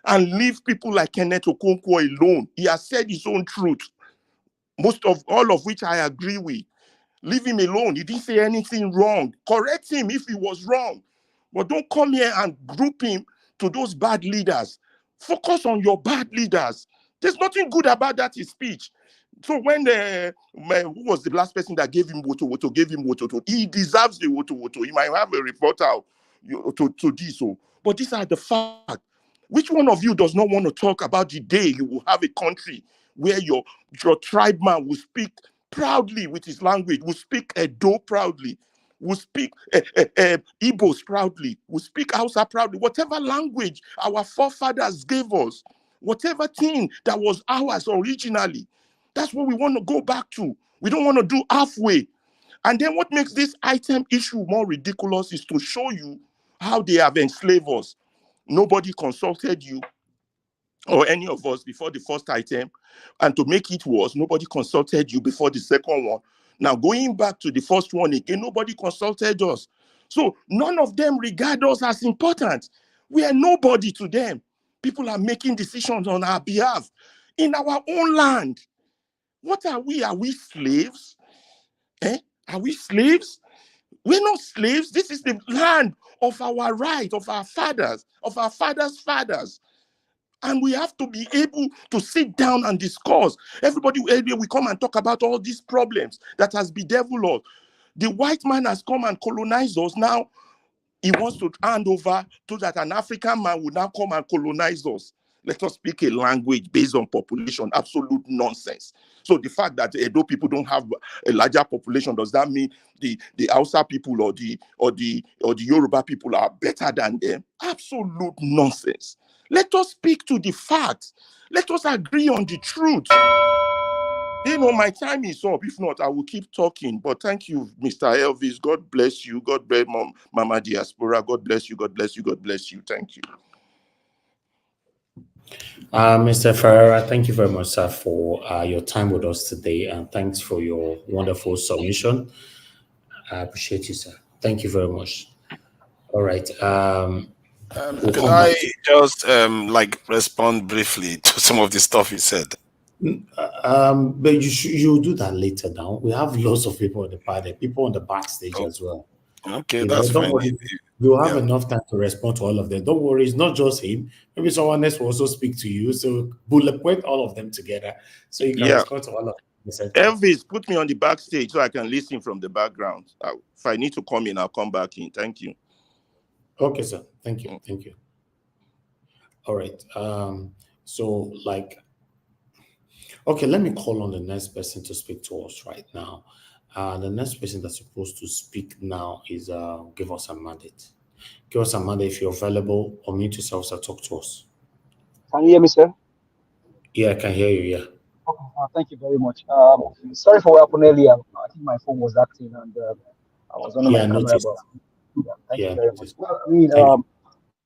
and leave people like Kenneth Okonkwo alone. He has said his own truth, all of which I agree with. Leave him alone. He didn't say anything wrong. Correct him if he was wrong. But don't come here and group him to those bad leaders. Focus on your bad leaders. There's nothing good about that his speech. So when who was the last person that gave him woto, he deserves the woto. He might have a reporter to this. But these are the facts. Which one of you does not want to talk about the day you will have a country where your tribeman will speak proudly with his language, will speak Edo proudly, will speak Igbos proudly, will speak Hausa proudly, whatever language our forefathers gave us, whatever thing that was ours originally, that's what we want to go back to. We don't want to do halfway. And then what makes this item issue more ridiculous is to show you how they have enslaved us. Nobody consulted you or any of us before the first item. And to make it worse, nobody consulted you before the second one. Now, going back to the first one again, nobody consulted us. So none of them regard us as important. We are nobody to them. People are making decisions on our behalf in our own land. What are we? Are we slaves? Are we slaves? We're not slaves. This is the land of our right, of our fathers' fathers. And we have to be able to sit down and discuss. Everybody, we come and talk about all these problems that has bedeviled us. The white man has come and colonized us. Now he wants to hand over so that an African man will now come and colonize us. Let us speak a language based on population. Absolute nonsense. So the fact that Edo people don't have a larger population, does that mean the Hausa people or the Yoruba people are better than them? Absolute nonsense. Let us speak to the facts. Let us agree on the truth. You know, my time is up. If not, I will keep talking. But thank you, Mr. Elvis. God bless you. God bless Mama Diaspora. God bless you. God bless you. God bless you. Thank you. Mr. Ferreira, thank you very much, sir, for your time with us today. And thanks for your wonderful submission. I appreciate you, sir. Thank you very much. All right. Can I just like respond briefly to some of the stuff you said? But you do that later now. We have lots of people in the party, people on the backstage as well. Okay, that's don't fine. worry. You'll have enough time to respond to all of them. Don't worry, it's not just him. Maybe someone else will also speak to you. So bullet point all of them together so you can respond to all of them. Elvis, put me on the backstage so I can listen from the background. If I need to come in, I'll come back in. Thank you. Okay, sir. Thank you. Thank you. All right. So okay, let me call on the next person to speak to us right now. The next person that's supposed to speak now is Give Us a Mandate. Give Us a Mandate, if you're available, unmute yourself to talk to us. Can you hear me, sir? Yeah, I can hear you, yeah. Okay, thank you very much. Sorry for what happened earlier. I think my phone was acting and I was on my camera. Noticed. Thank you very much. Well,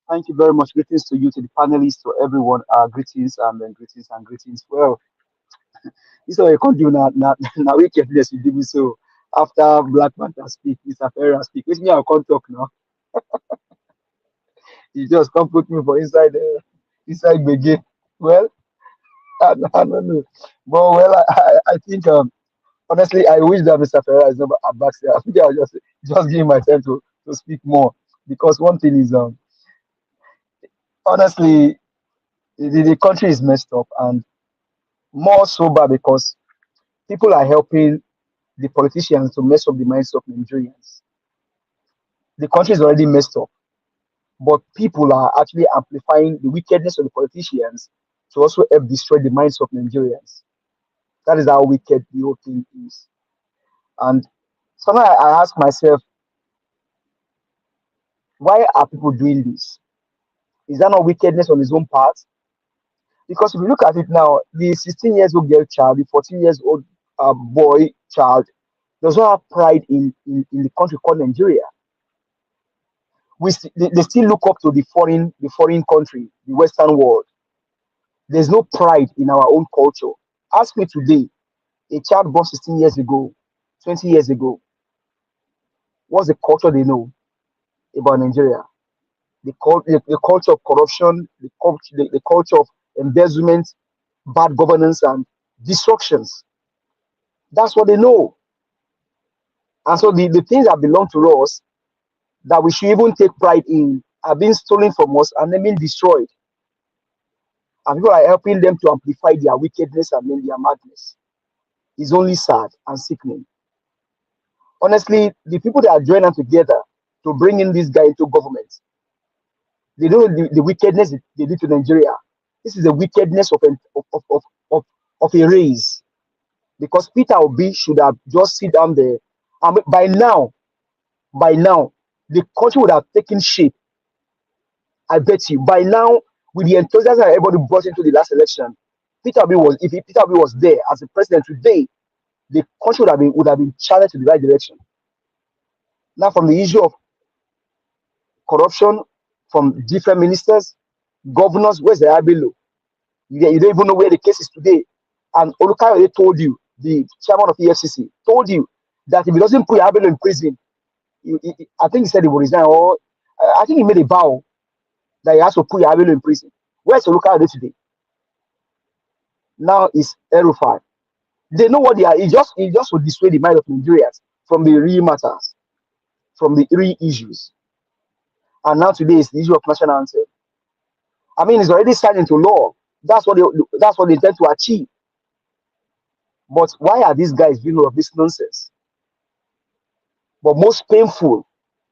thank you very much. Greetings to you, to the panelists, to everyone. Greetings and then greetings and greetings. Well, this is what you can't do now. Now we can bless you, me so. After Black Panther speak, Mr. Ferreira speak. With me, I can't talk now. You just can't put me for inside the game. Well, I don't know. But well, I think honestly, I wish that Mr. Ferreira is never back there. I think I'll just give him my time to speak more. Because one thing is honestly, the country is messed up and more sober because people are helping the politicians to mess up the minds of Nigerians. The country is already messed up, but people are actually amplifying the wickedness of the politicians to also help destroy the minds of Nigerians. That is how wicked the whole thing is. And sometimes I ask myself, why are people doing this? Is that not wickedness on his own part? Because if you look at it now, the 16 years old girl child, the 14 years old boy child, does not have pride in the country called Nigeria. They still look up to the foreign country, the Western world. There's no pride in our own culture. Ask me today, a child born 16 years ago, 20 years ago, what's the culture they know about Nigeria? The culture of corruption, the culture of embezzlement, bad governance, and destructions. That's what they know. And so the things that belong to us, that we should even take pride in, are being stolen from us and then being destroyed. And people are helping them to amplify their wickedness and then their madness. It's only sad and sickening. Honestly, the people that are joining together to bring in this guy into government, they know the wickedness they did to Nigeria. This is the wickedness of a race. Because Peter Obi should have just sit down there. And by now, the country would have taken shape. I bet you. By now, with the enthusiasm that everybody brought into the last election, if Peter Obi was there as the president today, the country would have been challenged to the right direction. Now, from the issue of corruption, from different ministers, governors, where's the Abelo? You don't even know where the case is today. And Olukayode told you, the chairman of EFCC, told you that if he doesn't put Abelo in prison, I think he said he will resign, or I think he made a vow that he has to put Abelo in prison. Where's Olukayode today? Now it's Erufai. They know what they are. It just will dissuade the mind of Nigerians from the real matters, from the real issues. And now today is the issue of national anthem. I mean, it's already signed into law. That's what they intend to achieve. But why are these guys doing all of this nonsense? But most painful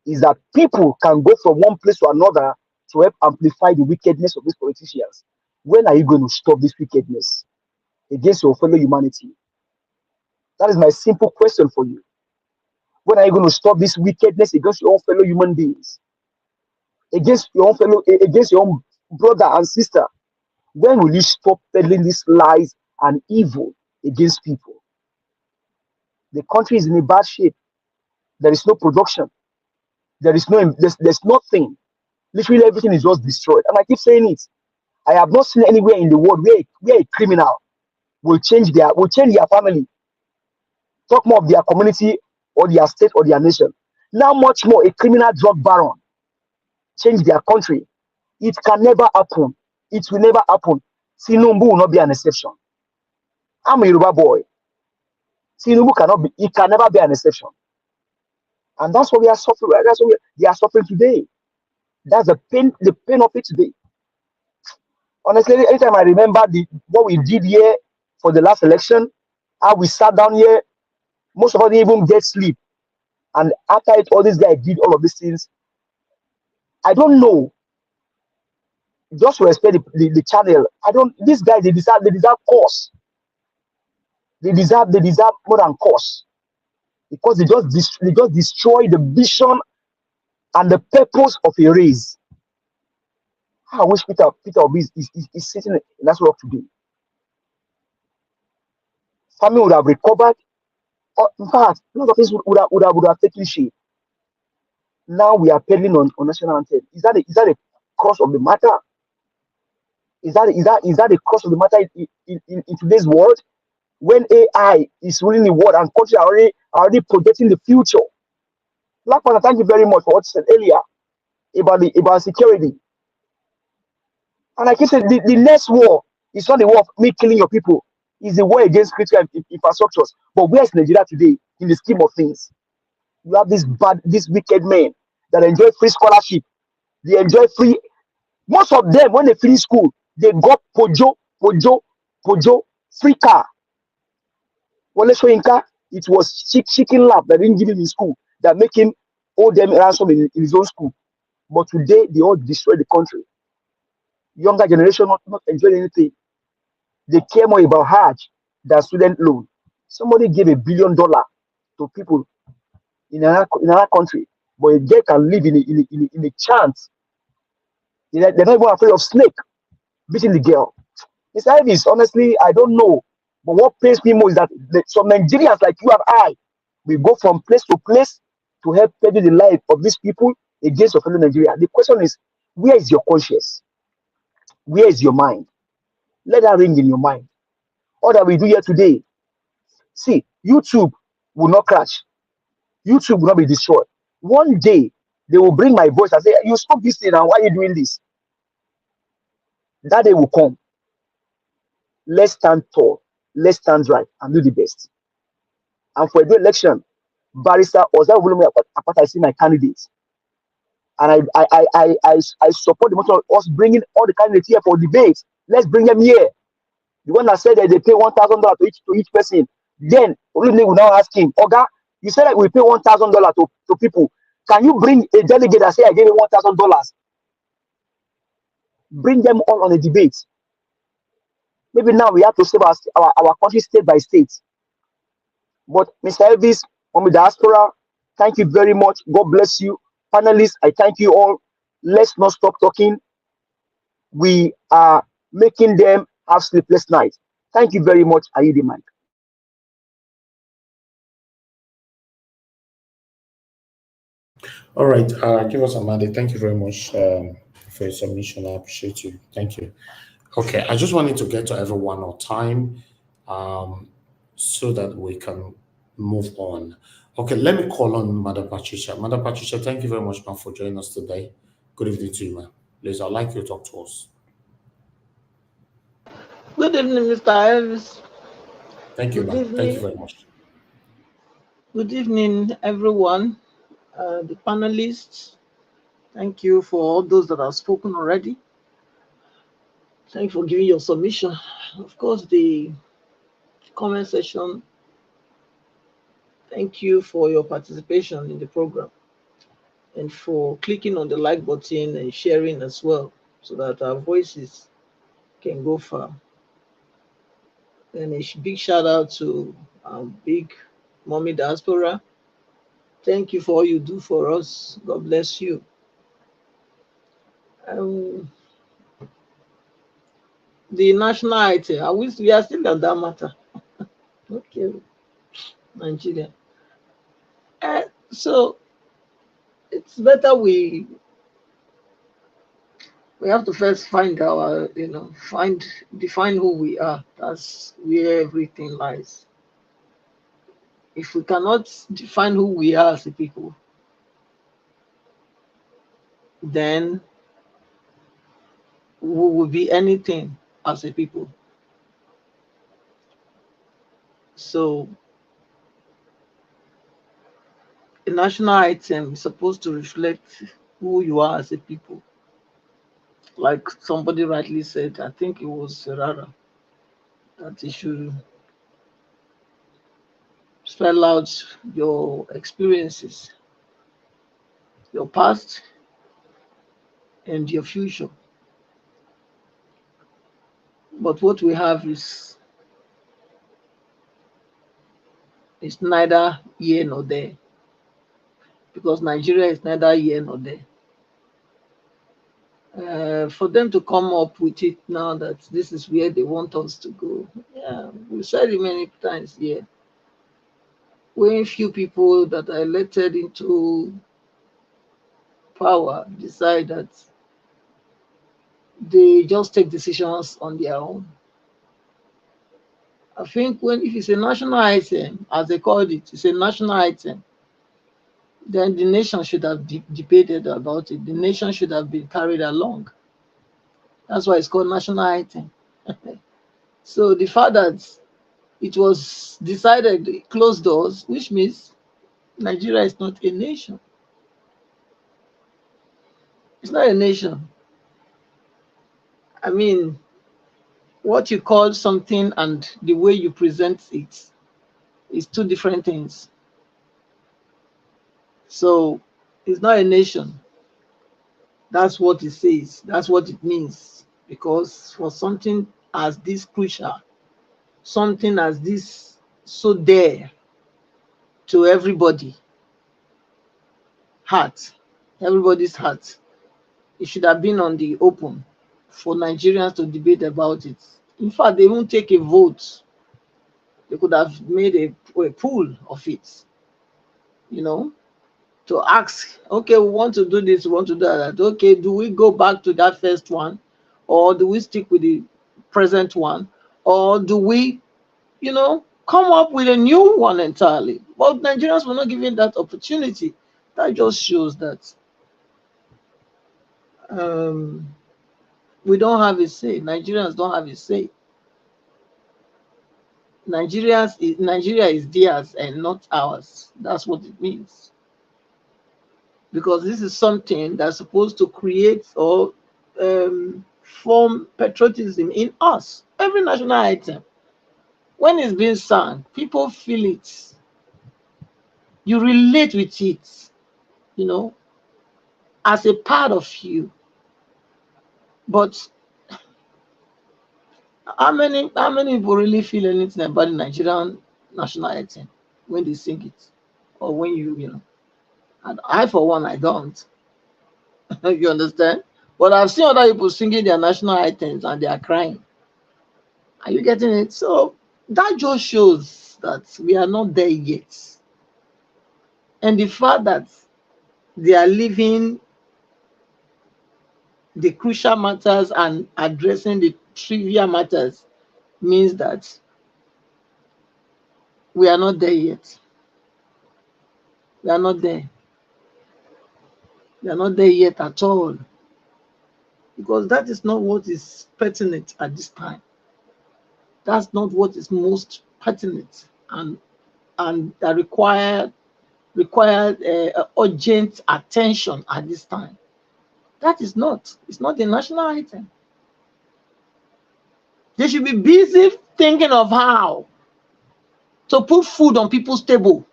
is that people can go from one place to another to help amplify the wickedness of these politicians. When are you going to stop this wickedness against your fellow humanity? That is my simple question for you. When are you going to stop this wickedness against your own fellow human beings? Against your own brother and sister? When will you stop peddling these lies and evil against people? The country is in a bad shape. There is no production. There's nothing. Literally everything is just destroyed. And I keep saying it. I have not seen anywhere in the world where a criminal will change their family, talk more of their community or their state or their nation. Now much more a criminal drug baron change their country. It can never happen. It will never happen. Tinubu will not be an exception. I'm a Yoruba boy. Tinubu can never be an exception. And that's what we are suffering. That's what they are suffering today. That's the pain of it today. Honestly, anytime I remember what we did here for the last election, how we sat down here, most of us didn't even get sleep. And after it, all these guys did all of these things. I don't know. Just to respect the channel. These guys, they deserve course. They deserve more than course. Because they just destroy the vision and the purpose of a race. I wish Peter Obi is sitting in that rock today. Family would have recovered. Or, in fact, a lot of things would have taken shape. Now we are peddling on national anthem. Is that a cross of the matter? Is that a cross of the matter in today's world? When AI is ruling the world and countries are already projecting the future. Black Panther, thank you very much for what you said earlier about security. And I keep saying the next war is not the war of me killing your people. It's the war against critical infrastructures. But where is Nigeria today in the scheme of things? You have these wicked men that enjoy free scholarship. They enjoy free. Most of them, when they finish school, they got Pojo, free car. Wale Soyinka, it was chicken lap that didn't give him in school that make him owe them ransom in his own school. But today, they all destroy the country. Younger generation not enjoy anything. They care more about Hajj than student loan. Somebody gave $1 billion to people in another country, but they can live in a chance. They're not even afraid of snake beating the girl. Mr. Elvis, honestly, I don't know. But what pains me more is that some Nigerians like you and I, we go from place to place to help peddle the life of these people against your fellow Nigeria. The question is, where is your conscience? Where is your mind? Let that ring in your mind. All that we do here today, see, YouTube will not crash. YouTube will not be destroyed. One day, they will bring my voice and say, you spoke this thing, and why are you doing this? That day will come. Let's stand tall. Let's stand right and do the best. And for the election, Barrister Olumide Akpata is my candidate. And I support the motion of us bringing all the candidates here for debate. Let's bring them here. The one that said that they pay $1,000 to each person. Then Olumide will now ask him, Oga, you said that we pay $1,000 to people. Can you bring a delegate that say I gave you $1,000? Bring them all on a debate. Maybe now we have to save our country state by state. But Mr. Elvis, from the diaspora, thank you very much. God bless you. Panelists, I thank you all. Let's not stop talking. We are making them have sleepless nights. Thank you very much. I yield the mic. All right, give us a minute. Thank you very much for your submission. I appreciate you. Thank you. Okay, I just wanted to get to everyone on time so that we can move on. Okay, let me call on Madam Patricia. Madam Patricia, thank you very much, ma'am, for joining us today. Good evening to you, ma'am. Please, I'd like you to talk to us. Good evening, Mr. Elvis. Thank you, ma'am. Thank you very much. Good evening, everyone. The panelists, thank you for all those that have spoken already. Thank you for giving your submission. Of course, the comment section, thank you for your participation in the program and for clicking on the like button and sharing as well so that our voices can go far. And a big shout out to our big mommy diaspora. Thank you for all you do for us. God bless you. The national item, we are still on that matter. Okay, Nigeria. So it's better we have to first find our, define who we are. That's where everything lies. If we cannot define who we are as a people, then we will be anything as a people. So a national item is supposed to reflect who you are as a people. Like somebody rightly said, I think it was Ferrara, that it should spell out your experiences, your past, and your future. But what we have is neither here nor there, because Nigeria is neither here nor there. For them to come up with it now that this is where they want us to go, yeah, we said it many times here. When few people that are elected into power decide that they just take decisions on their own. I think if it's a national item, as they called it, it's a national item, then the nation should have debated about it. The nation should have been carried along. That's why it's called national item. So the fact that it was decided closed doors, which means Nigeria is not a nation. It's not a nation. I mean, what you call something and the way you present it is two different things. So it's not a nation. That's what it says. That's what it means. Because for something as this crucial, something as this so dear to everybody, everybody's heart, it should have been on the open for Nigerians to debate about it. In fact, they won't take a vote. They could have made a pool of it, to ask, okay, we want to do this, we want to do that. Okay, do we go back to that first one? Or do we stick with the present one? Or do we, come up with a new one entirely? But Nigerians were not given that opportunity. That just shows that we don't have a say. Nigerians don't have a say. Nigeria is theirs and not ours. That's what it means. Because this is something that's supposed to create or form patriotism in us. Every national item, when it's being sung, people feel it. You relate with it, as a part of you. But how many people really feel anything about the Nigerian national anthem when they sing it, or when and I, for one, I don't. You understand? But I've seen other people singing their national anthems and they are crying. Are you getting it? So that just shows that we are not there yet. And the fact that they are leaving the crucial matters and addressing the trivial matters means that we are not there yet. We are not there. We are not there yet at all. Because that is not what is pertinent at this time. That's not what is most pertinent and that required urgent attention at this time. That is not. It's not a national item. They should be busy thinking of how to put food on people's table,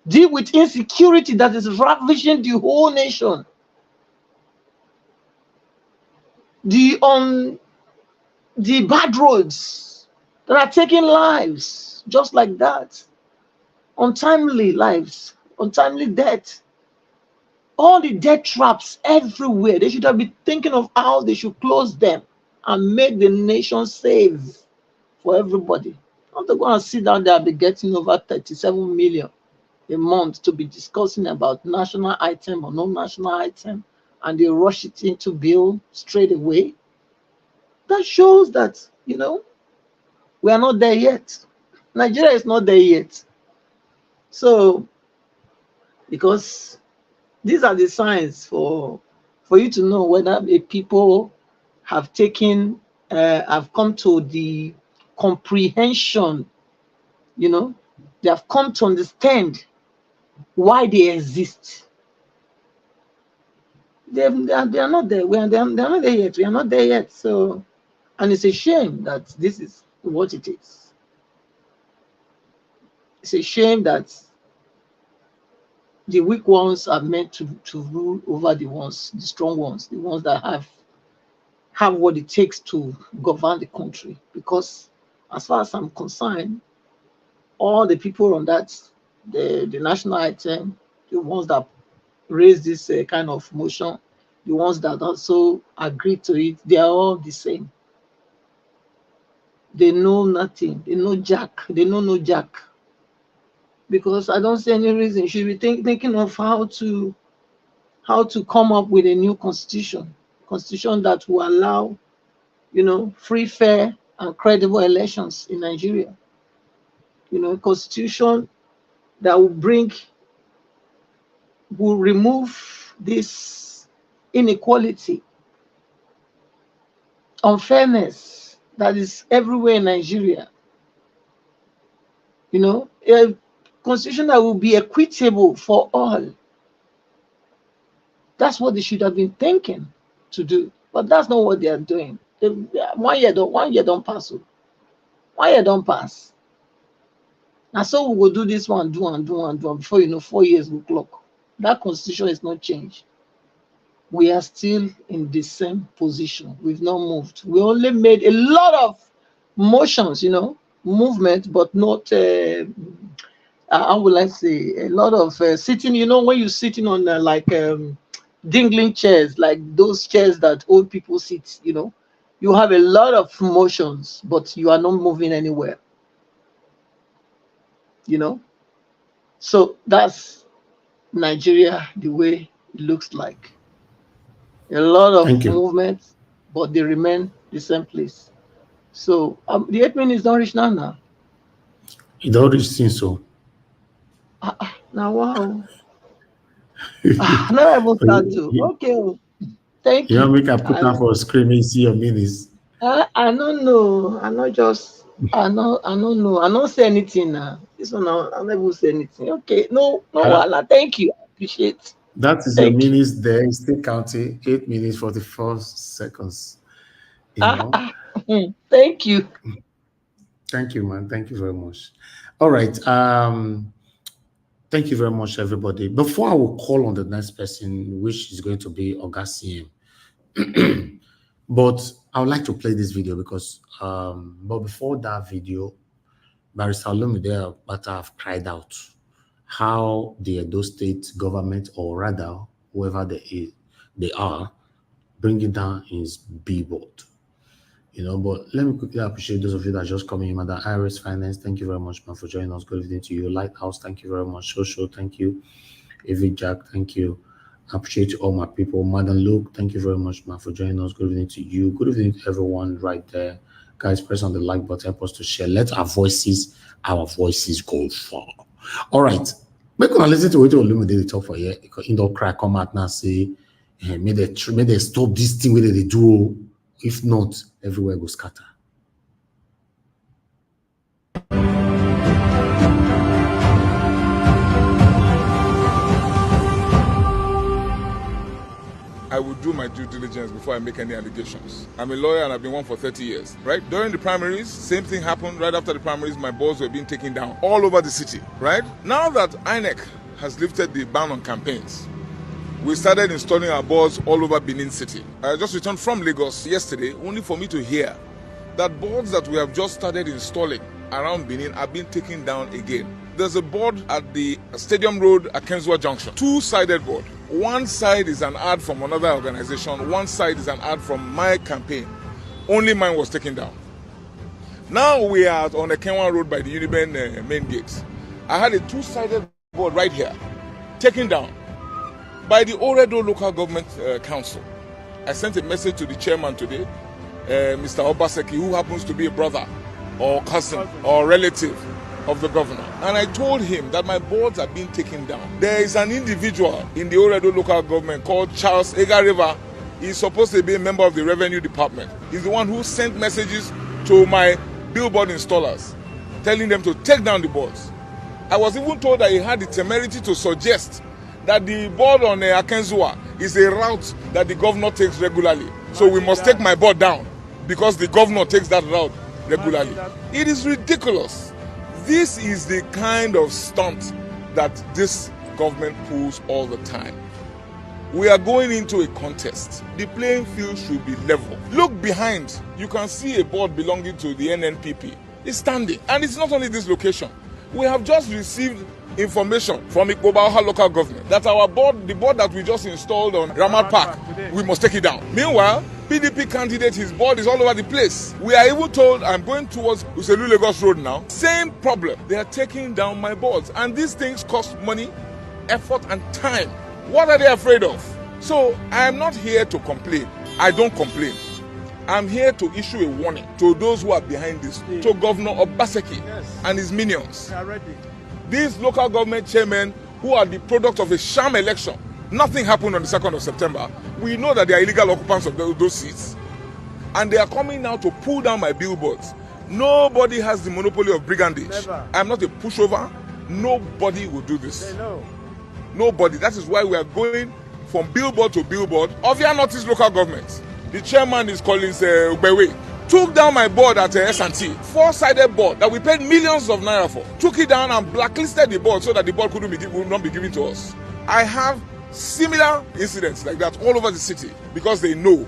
deal with insecurity that is ravaging the whole nation, the bad roads that are taking lives just like that, untimely lives, untimely death, all the death traps everywhere. They should have been thinking of how they should close them and make the nation safe for everybody. Not to go and sit down there and be getting over 37 million a month to be discussing about national item or no national item, and they rush it into bill straight away. That shows that, you know, we are not there yet. Nigeria is not there yet. So, because these are the signs for you to know whether a people have taken, have come to the comprehension, you know, they have come to understand why they exist. They are not there. They are not there yet. We are not there yet. So, and it's a shame that this is what it is. It's a shame that the weak ones are meant to rule over the strong ones, the ones that have what it takes to govern the country. Because as far as I'm concerned, all the people on that, the national item, the ones that raise this kind of motion, the ones that also agree to it, they are all the same. They know nothing. They know jack. They know no jack. Because I don't see any reason. You should be thinking of how to come up with a new constitution that will allow, you know, free, fair, and credible elections in Nigeria. You know, a constitution that will remove this inequality, unfairness that is everywhere in Nigeria. You know, a constitution that will be equitable for all. That's what they should have been thinking to do, but that's not what they are doing. 1 year don't pass. 1 year don't pass. And so we will do this one, do and do and do. Before you know, 4 years will clock. That constitution is not changed. We are still in the same position. We've not moved. We only made a lot of motions, you know, movement, but not, how will I say, a lot of sitting, you know, when you're sitting on dingling chairs, like those chairs that old people sit, you know, you have a lot of motions, but you are not moving anywhere, you know. So that's Nigeria, the way it looks like. A lot of movements, but they remain the same place. So the 8 minutes don't reach now. It don't reach since so. Now, wow. Now I will start to. Okay. Thank you. You want to make a put down for screaming, see your minutes? I don't know. I don't know. I don't say anything now. This one, I never say anything. Okay. No, Wala. Thank you. I appreciate it. That is your minutes there. Still counting 8 minutes 44 seconds. You know? Thank you. Thank you, man. Thank you very much. All right. Thank you very much, everybody. Before I will call on the next person, which is going to be Oga CM, but I would like to play this video because, but before that video, Barrister Olumide Akpata have cried out how the Edo State government, or rather whoever they are, bringing down his billboard. You know, but let me quickly appreciate those of you that are just coming in. Madam Iris Finance, thank you very much, man, for joining us. Good evening to you. Lighthouse, thank you very much. Shosho, thank you. Evie Jack, thank you. I appreciate all my people. Madam Luke, thank you very much, man, for joining us. Good evening to you. Good evening to everyone right there. Guys, press on the like button, help us to share. Let our voices go far. All right. Make us listen to what Olumide talk for here. In the cry, come out now, say, may they stop this thing where they do. If not, everywhere goes scatter. I will do my my due diligence before I make any allegations. I'm a lawyer and I've been one for 30 years, right? During the primaries, same thing happened. Right after the primaries, my boards were being taken down all over the city, right? Now that INEC has lifted the ban on campaigns, we started installing our boards all over Benin City. I just returned from Lagos yesterday, only for me to hear that boards that we have just started installing around Benin are being taken down again. There's a board at the Stadium Road at Kenzua Junction, two-sided board. One side is an ad from another organization, one side is an ad from my campaign. Only mine was taken down. Now we are on the Kenwa Road by the Uniben main gate. I had a two-sided board right here, taken down by the Oredo Local Government Council. I sent a message to the chairman today, Mr. Obaseki, who happens to be a brother or cousin or relative of the governor. And I told him that my boards are being taken down. There is an individual in the Oredo local government called Charles Egareva. He's supposed to be a member of the revenue department. He's the one who sent messages to my billboard installers, telling them to take down the boards. I was even told that he had the temerity to suggest that the board on Akenzua is a route that the governor takes regularly. So we must take my board down because the governor takes that route regularly. It is ridiculous. This is the kind of stunt that this government pulls all the time. We are going into a contest. The playing field should be level. Look behind. You can see a board belonging to the NNPP. It's standing. And it's not only this location. We have just received information from Ikpobaoha local government that our board, the board that we just installed on Ramat Park, we must take it down. Meanwhile, PDP candidate, his board is all over the place. We are even told, I'm going towards Uselu Lagos Road now, same problem. They are taking down my boards. And these things cost money, effort, and time. What are they afraid of? So I am not here to complain. I don't complain. I'm here to issue a warning to those who are behind this, to Governor Obaseki and his minions. These local government chairmen who are the product of a sham election. Nothing happened on the 2nd of September. We know that they are illegal occupants of those seats. And they are coming now to pull down my billboards. Nobody has the monopoly of brigandage. Never. I'm not a pushover. Nobody will do this. Nobody. That is why we are going from billboard to billboard. Ovia Northeast local government. The chairman is Collins Ubewe. Took down my board at S&T, four-sided board that we paid millions of naira for. Took it down and blacklisted the board so that the board would not be given to us. I have similar incidents like that all over the city because they know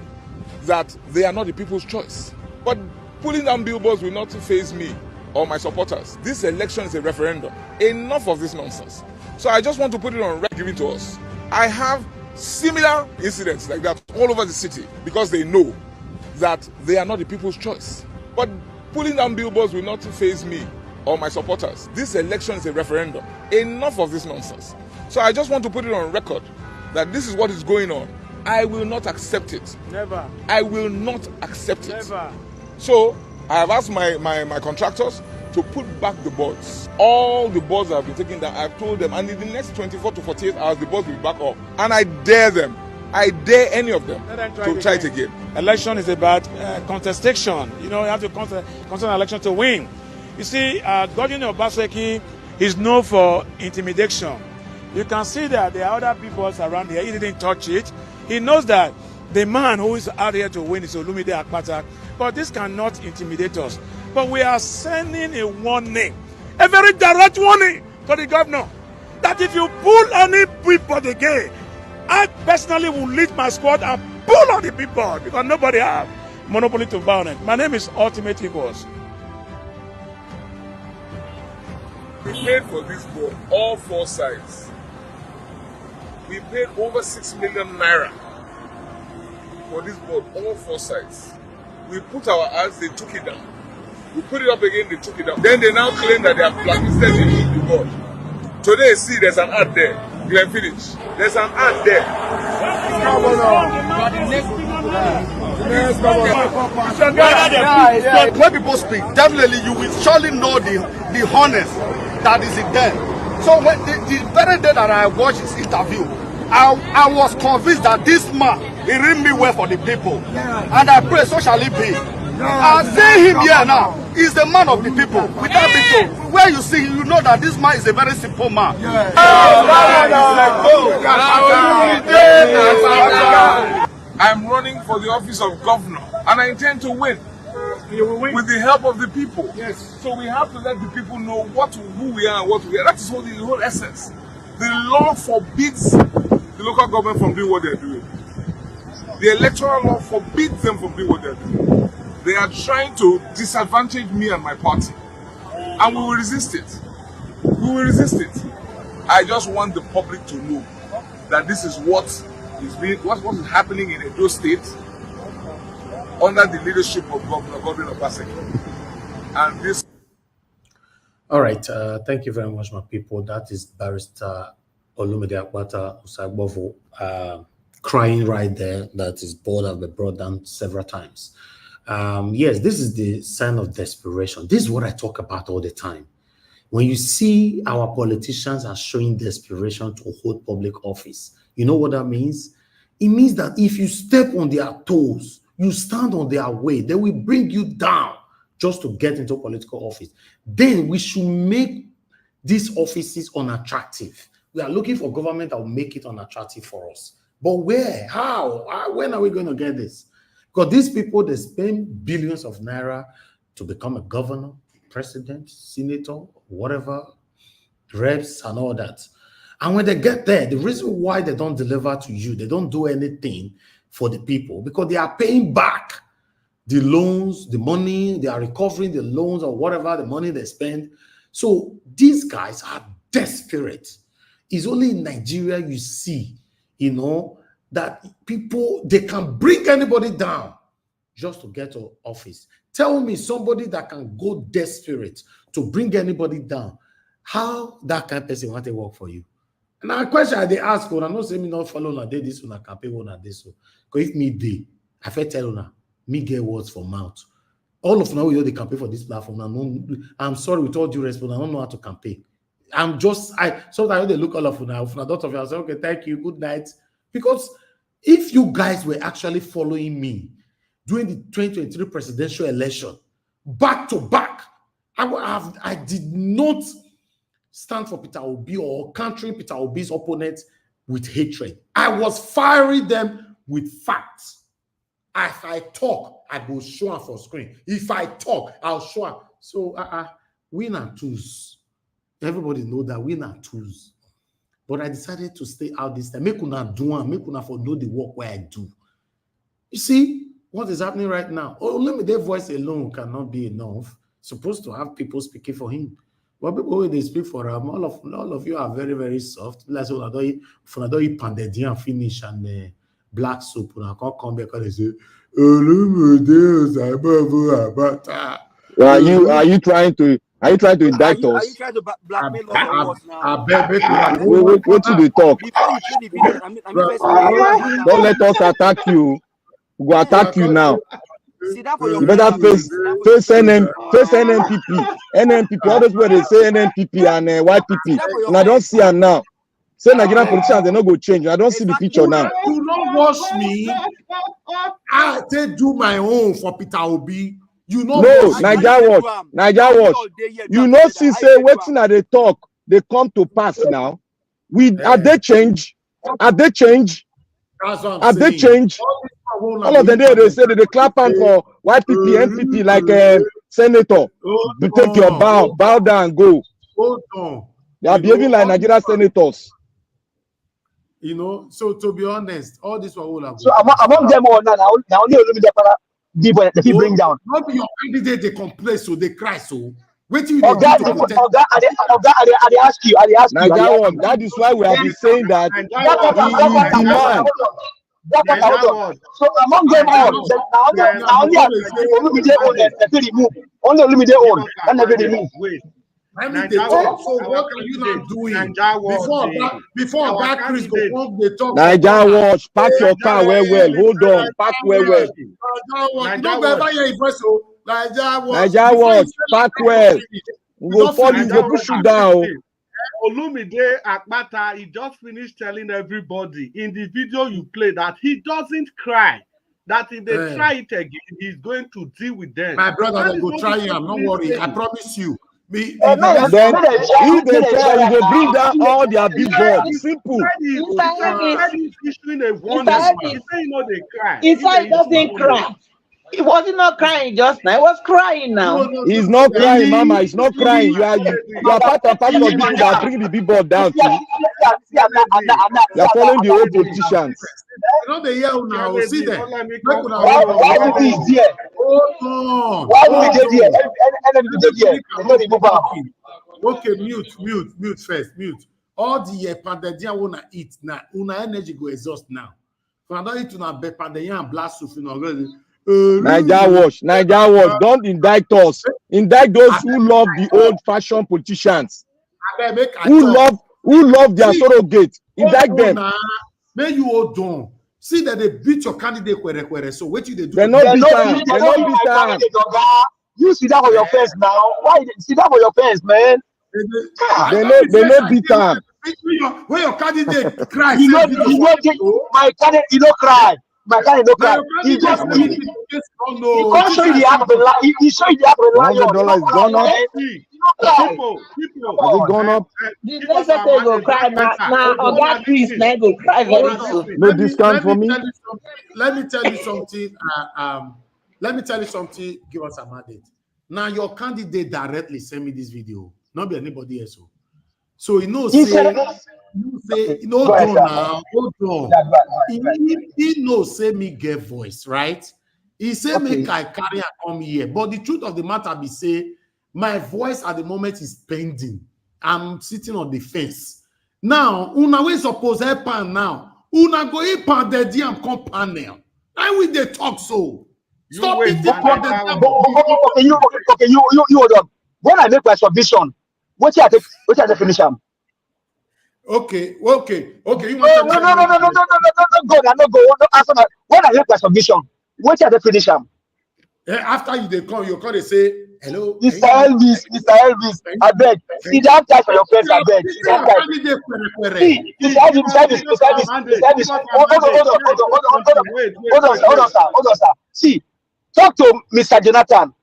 that they are not the people's choice. But pulling down billboards will not faze me or my supporters. This election is a referendum. Enough of this nonsense. So I just want to put it on record given to us. I have similar incidents like that all over the city because they know that they are not the people's choice. But pulling down billboards will not faze me or my supporters. This election is a referendum. Enough of this nonsense. So I just want to put it on record that this is what is going on. I will not accept it. Never. I will not accept it. Never. So I have asked my contractors to put back the boards. All the boards that have been taken down, I've told them, and in the next 24 to 48 hours, the boards will be back up. And I dare them. I dare any of them to try it again. Election is about contestation. You know, you have to contest an election to win. You see, Governor Obaseki is known for intimidation. You can see that there are other people around here. He didn't touch it. He knows that the man who is out here to win is Olumide Akpata. But this cannot intimidate us. But we are sending a warning, a very direct warning to the governor, that if you pull any people again, I personally will lead my squad and pull on the people because nobody have monopoly to violence. My name is Ultimate Eagles. We paid for this board, all four sides. We paid over 6 million naira for this board, all four sides. We put our ads, they took it down. We put it up again, they took it down. Then they now claim that they have blacklisted the board. Today, see, there's an ad there. Glen Village. There's an ad there. When people speak, definitely you will surely know the honest that is in them. So when the very day that I watched his interview, I was convinced that this man, he read me well for the people. And I pray so shall it be. I see him here now. He's the man of the people. Without being told, where you see him, you know that this man is a very simple man. I'm running for the office of governor, and I intend to win. You will win with the help of the people. Yes. So we have to let the people know who we are and what we are. That is the whole essence. The law forbids the local government from doing what they're doing. The electoral law forbids them from doing what they're doing. They are trying to disadvantage me and my party. And we will resist it. We will resist it. I just want the public to know that this is what is happening in Edo State under the leadership of Governor Akpata. And this. All right. Thank you very much, my people. That is Barrister Olumide Akpata Usagbovo crying right there. That his board have been brought down several times. Yes, this is the sign of desperation. This is what I talk about all the time. When you see our politicians are showing desperation to hold public office, you know what that means? It means that if you step on their toes, you stand on their way, they will bring you down just to get into political office. Then we should make these offices unattractive. We are looking for government that will make it unattractive for us. But where? How? When are we going to get this? Because these people, they spend billions of naira to become a governor, president, senator, whatever, reps and all that. And when they get there, the reason why they don't deliver to you, they don't do anything for the people, because they are paying back the loans, the money, they are recovering the loans or whatever, the money they spend. So these guys are desperate. It's only in Nigeria you see, that people, they can bring anybody down just to get to office. Tell me somebody that can go desperate to bring anybody down. How that kind of person want to work for you? And a question they ask, I not say me not follow on this one, campaign one this one. Because if me dey, I feel tell you me get words for mouth. All of now we know they campaign for this platform. I'm sorry, with all due respect, I don't know how to campaign. Sometimes they look all of now. If I don't of you, I say, okay, thank you, good night. Because if you guys were actually following me during the 2023 presidential election, back to back, I did not stand for Peter Obi or countering Peter Obi's opponents with hatred. I was firing them with facts. If I talk, I will show them for screen. If I talk, I'll show them. So win and twos. Everybody know that win and twos. But I decided to stay out this time. Make una do one, make una for know the work where I do. You see what is happening right now? Olumide voice alone cannot be enough. Supposed to have people speaking for him. But people when they speak for him, all of you are very, very soft. Like when I don't eat pounded yam finish and black soup, when I can't come back and they say, Olumide Akpata. Are you trying to indict us? Are you trying to blackmail us or what now? What do they talk? Before you play the video, I mean, Don't let us attack you. We will attack you now. You better face NNPP, all those where they say NNPP and YPP. And I don't see them now. Say Nigerian politicians, they not go change. I don't see the picture now. Do not watch me. I take do my own for Peter Obi. You know, no, Niger watch. You know, see, say waiting at the talk, they come to pass now. Are they change? Are they change? All of them they say that they clap on for YPP, NPP like a senator. Take your bow down, and go. Hold on. They are behaving like Nigerian senators. You know, so to be honest, all this will have. So among them all now only Olumide Akpata they bring down. Not be your candidate they complain, so they cry. So wait till you I ask you. That is why we have been saying that So among them all, only Olumide own and never remove. I mean, they talk. So what are you not doing? Before that, Chris go on the talk. Naija watch, park your car well. Hold on, park well. Naija watch, park well. We go fall you, go push you down. Olumide Akpata, he just finished telling everybody in the video you play that he doesn't cry. That if they try it again, he's going to deal with them. My brother will go try him. Don't worry, I promise you. Then if they try, you go bring down all their billboards. Simple. Issuing a warning. Mr. He Elvis, say, you know, they cry. he said he doesn't cry. He wasn't not crying just now. He was crying now. He's not crying, Mama. He's not crying. You are part and parcel of people that bring the billboard down too. You are following the old politicians. You know the year now. See there. Why would he be there? Why would he be there? Okay, mute first, mute. All the pandadia wanna eat now. Una energy go exhaust now. When I don't eat una be pandadia and blast off in already. Naija watch. Don't indict us. Indict those who love the old-fashioned politicians. Who love their surrogate. Indict them. May you all done. See that they beat your candidate. So what you they do? They're not beat time. You sit down for your fence now. Why sit down for your fence, man? They know beat time. When your candidate cries, my candidate, you don't cry. My candidate don't cry. He just he can't show you the act of a lion. He show you the act of a lion. $100 is gone up. People. Has it gone up? The next time they go cry now. On that Chris, now go cry very soon. No discount for me. Let me tell you something. Let me tell you something. Give us a mandate. Now your candidate directly send me this video. Not be anybody else. So you know, say hold on now, hold on. He knows say me get voice, right? He say make I carry and come here. But the truth of the matter be say my voice at the moment is pending. I'm sitting on the fence. Now, una we suppose help pan now. Una go in pan the DM come panel. I will they talk so. Stop it. Okay, you hold on. When I make my submission, what you take finish am? Okay. You want no go. After that, when I make my submission, what you take finish am? After you call, they say hello. Mr. Elvis, I beg. Sit down tight for your friends, I beg. Sit down tight. Hold on, sir. See, talk to Mr. Jonathan.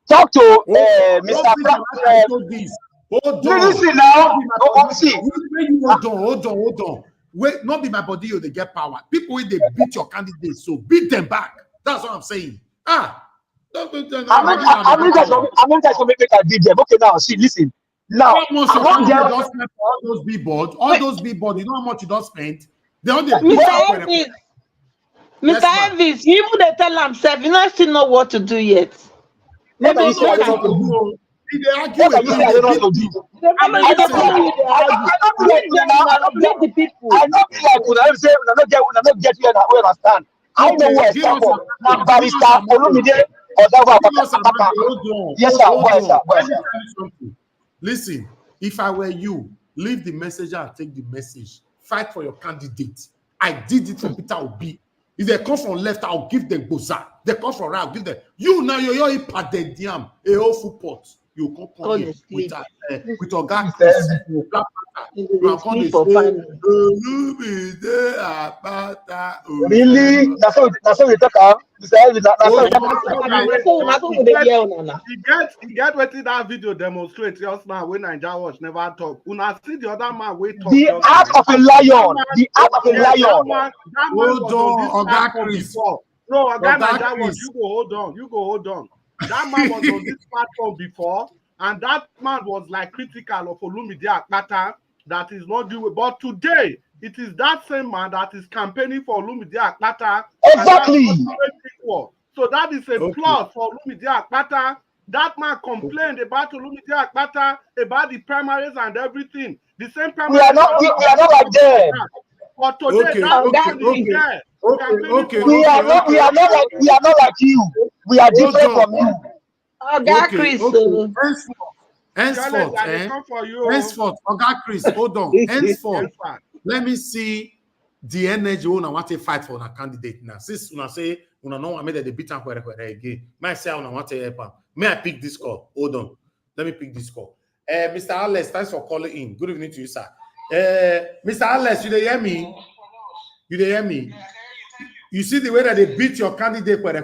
Talk to Mr. Frank. Hold on. Listen now. Hold on. Wait, not be my body, you they get power. People when they beat your candidates, so beat them back. That's what I'm saying. I'm not make a beat them. Okay, now see, listen. Now, all those billboards, you know how much you don't spend? They only Mr. Elvis, even they tell himself, you not still know what to do yet. What are you saying? I don't know what to do. I don't get you and understand. I know where I stand for. Now, Barrister Olumide Akpata. Yes, sir. Listen, if I were you, leave the messenger and take the message. Fight for your candidate. I did it for Peter Obi. If they come from left, I'll give them boza. They come from right, I'll give them. You now, you're a padediam, a awful pot. You come here with your guy. Really? That's how we talk. He get wetin that video demonstrate just now when Naija Watch never talk. Una see the other man wey talk. The act of a lion. The act of a lion. Hold on, Oga Chris. No, Oga Naija Watch, you go hold on. That man was on this platform before, and that man was like critical of Olumide Akpata that is not doing. But today, it is that same man that is campaigning for Olumide Akpata. Exactly. So that is a plus for Olumide Akpata. That man complained about Olumide Akpata, about the primaries and everything. The same primaries. We are not like them. But today, We are not like you. We are different from you. Henceforth, Oga Chris, hold on. Henceforth, let me see the energy una want to fight for a candidate now. Since una say una know I made the beat and again. May I say una want to help him? May I pick this call? Hold on. Let me pick this call. Mr. Alex, thanks for calling in. Good evening to you, sir. Mr. Alex, you hear me? You hear me? You see the way that they beat your candidate? Yes, I want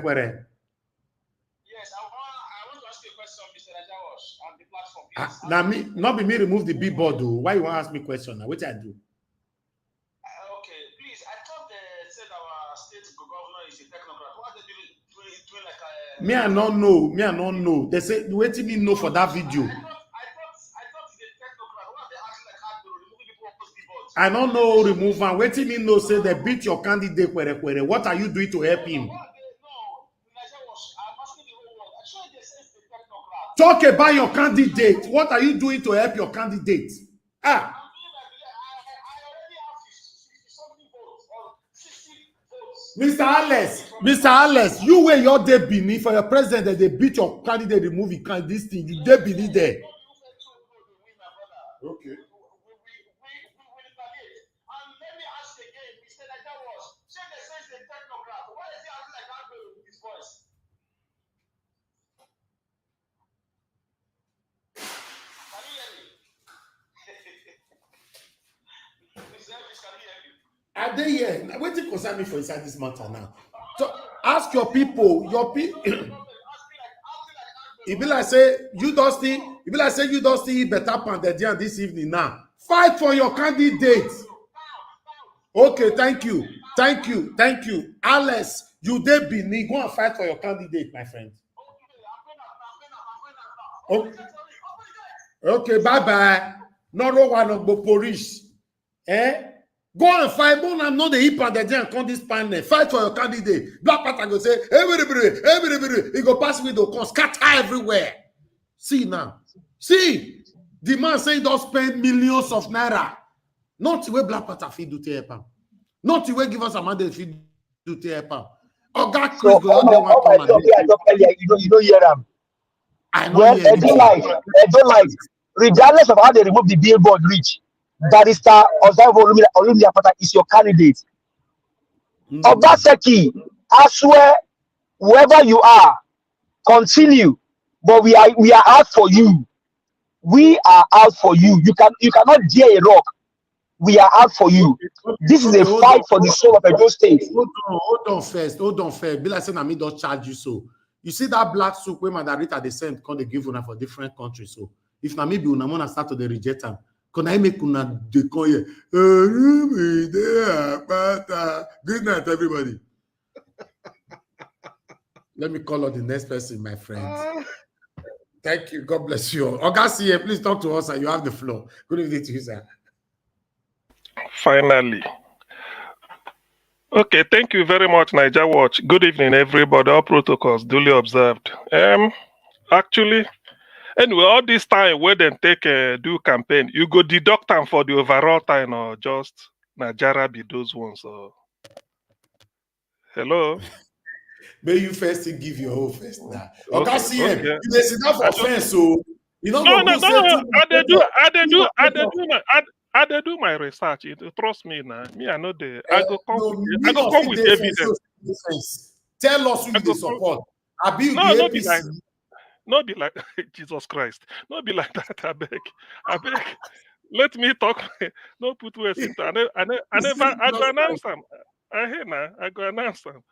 to ask you a question, Mr. Najawash, on the platform. Now me, not be me remove the billboard though. Why you want to ask me question now? What I do? Okay, please. I thought they said our state governor is a technocrat. What are they doing like a... Me, I don't know. Me, I don't know. They say, wait till me know for that video. I thought he's a technocrat. What are they acting like hard to remove people off those billboards? I don't know remove and wait till me know say they beat your candidate. What are you doing to help him? Talk about your candidate. What are you doing to help your candidate? Mr. Alex, you wear your day beneath for your president that they beat your candidate, remove this thing. You day beneath there. Okay. Are they here? What do you concern me for inside this matter now? So ask your people, It be like say you don't see better pandedian this evening now. Fight for your candidate. Okay, thank you. Alex, you dey Benin, go and fight for your candidate, my friend. Okay, bye. No one of Boporish. Go and fight. I'm not the hip and the come this panel. Fight for your candidate. Black Panther go say, everybody. He go pass with the scatter everywhere. See now. See. The man say he don't spend millions of naira. Not the way Black Panther feed do to help him. Not the way give us a mandate feed do to help him. Oga Chris go out there one come you don't hear them. Well, I don't like. Regardless of how they remove the billboard reach, Barrister Olumide Akpata is your candidate. Obaseki, I swear, whoever you are, continue. But we are out for you. We are out for you. You cannot dare a rock. We are out for you. This is a fight for the soul of Edo State. Hold on first. Be like saying I mean don't charge you so. You see that black soup where Madarita they send because they give una for different countries. So if na maybe una wanna start to the reject them. Can I make una de call here? Good night, everybody. Let me call on the next person, my friend. Thank you. God bless you all. Augustia, please talk to us and you have the floor. Good evening to you, sir. Finally. Okay, thank you very much, Niger Watch. Good evening, everybody. All protocols duly observed. Actually, anyway, all this time where they take do campaign, you go deduct them for the overall time or just Nigeria be those ones. Or hello. May you first give your whole first now. Okay. You sit down for fence, so you know. No. I do my research. Trust me now. Me, I know the. I go come with evidence. Tell us who you support. No be like Jesus Christ. No be like that. I beg. Let me talk. No put words into. I go announce them. I hear now. I go announce them.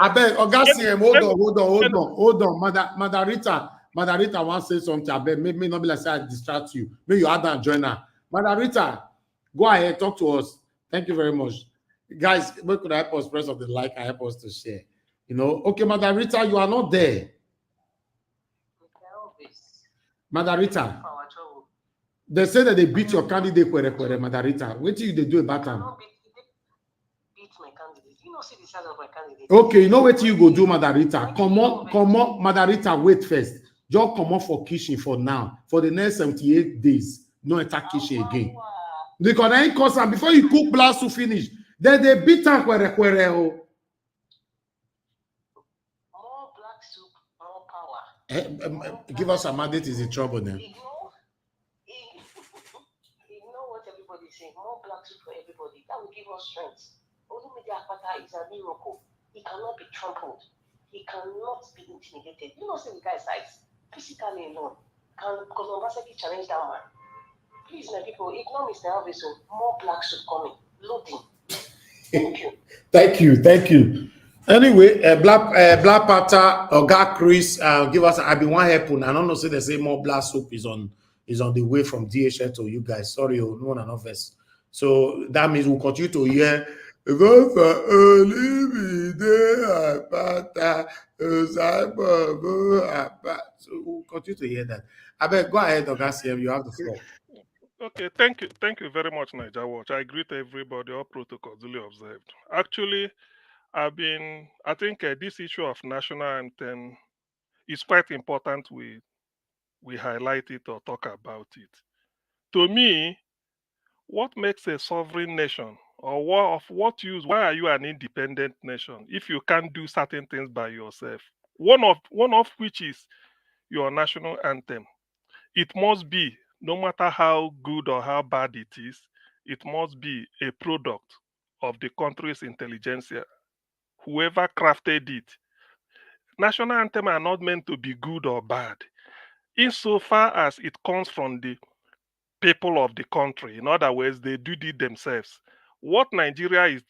I beg. Augustine, hold on. Madarita wants to say something. I beg. May not be like say I distract you. May you add and join her. Madarita, go ahead. Talk to us. Thank you very much, guys. Where could I help us? Press of the like. I help us to share. You know. Okay, Madarita, you are not there. Madarita, they say that they beat your candidate, Madarita. What do they do about them? Beat my candidate. You know, see the size of my candidate. Okay, you know what you go do, Madarita? Come on, Madarita, wait first. Just come on for kitchen for now. For the next 78 days, no attack kitchen again. Because I ain't cause before you cook blast to finish, then they beat them More black soup, more power. Give us a mandate is in trouble then. Ignore what everybody is saying. More black soup for everybody. That will give us strength. Olumide Akpata is a miracle. He cannot be trampled. He cannot be intimidated. You know, see the guy's size. Physically alone. Because Obaseki challenged that man. Please, my people, ignore Mr. Elvis. More black soup coming. Loading. Thank you. Thank you. Anyway, Black Panther, Oga Chris, give us. I've been one help. I don't know. Say they say more black soup is on is on the way from DHL to you guys. Sorry, no one of us. So that means we'll continue to hear vote for Olumide Akpata. So we'll continue to hear that. I bet go ahead, Ogasiel, you have the floor. Okay, thank you very much, Niger Watch. I greet everybody, all protocols duly observed. Actually, I think this issue of national anthem is quite important. We highlight it or talk about it. To me, what makes a sovereign nation, or what use? Why are you an independent nation if you can't do certain things by yourself? One of which is your national anthem. It must be, no matter how good or how bad it is, it must be a product of the country's intelligentsia. Whoever crafted it. National anthem are not meant to be good or bad, insofar as it comes from the people of the country. In other words, they do it themselves. What Nigeria is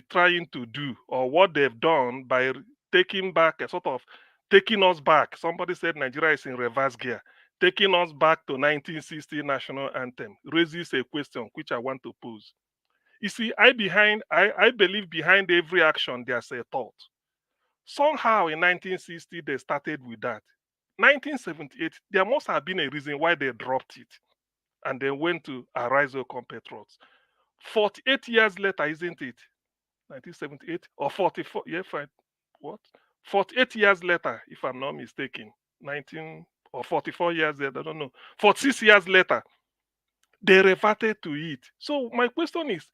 trying to do, or what they've done by taking back a sort of taking us back. Somebody said Nigeria is in reverse gear. Taking us back to 1960 national anthem raises a question which I want to pose. You see, I believe behind every action there's a thought. Somehow in 1960 they started with that. 1978, there must have been a reason why they dropped it and then went to Arise, O Compatriots. 48 years later, isn't it? 1978 or 44? Yeah, fine. What? 48 years later, if I'm not mistaken. 19 or 44 years later, I don't know. 46 years later, they reverted to it. So my question is,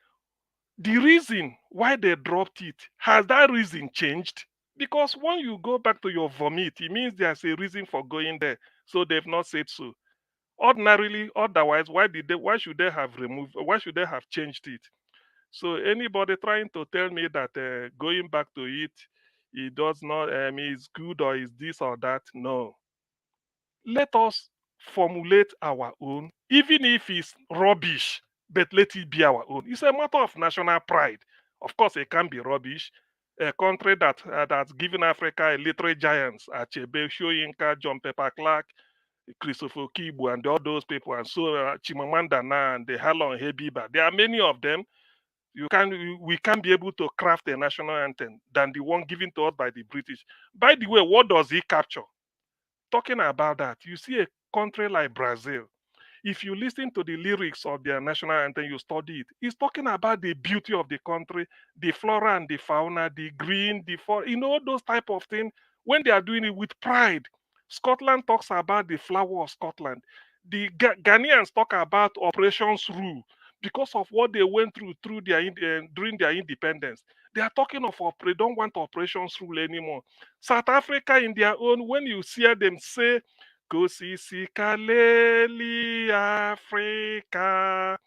the reason why they dropped it, has that reason changed? Because when you go back to your vomit, it means there's a reason for going there. So they've not said so. Ordinarily, otherwise, why should they have removed, why should they have changed it? So anybody trying to tell me that going back to it, it does not is good or is this or that, no. Let us formulate our own, even if it's rubbish, but let it be our own. It's a matter of national pride. Of course, it can be rubbish. A country that's given Africa a literary giants, Achebe, Shoyinka, John Pepper Clark, Christopher Kibu, and all those people, and so Chimamanda Na and the Halon Hebiba. There are many of them. We can be able to craft a national anthem than the one given to us by the British. By the way, what does he capture? Talking about that, you see a country like Brazil. If you listen to the lyrics of their national anthem, you study it. It's talking about the beauty of the country, the flora and the fauna, the green, the forest, those type of things. When they are doing it with pride, Scotland talks about the flower of Scotland. The Ghanaians talk about operations rule because of what they went through during their independence. They are talking of they don't want operations rule anymore. South Africa, in their own, when you hear them say Kusisikaleli Afrika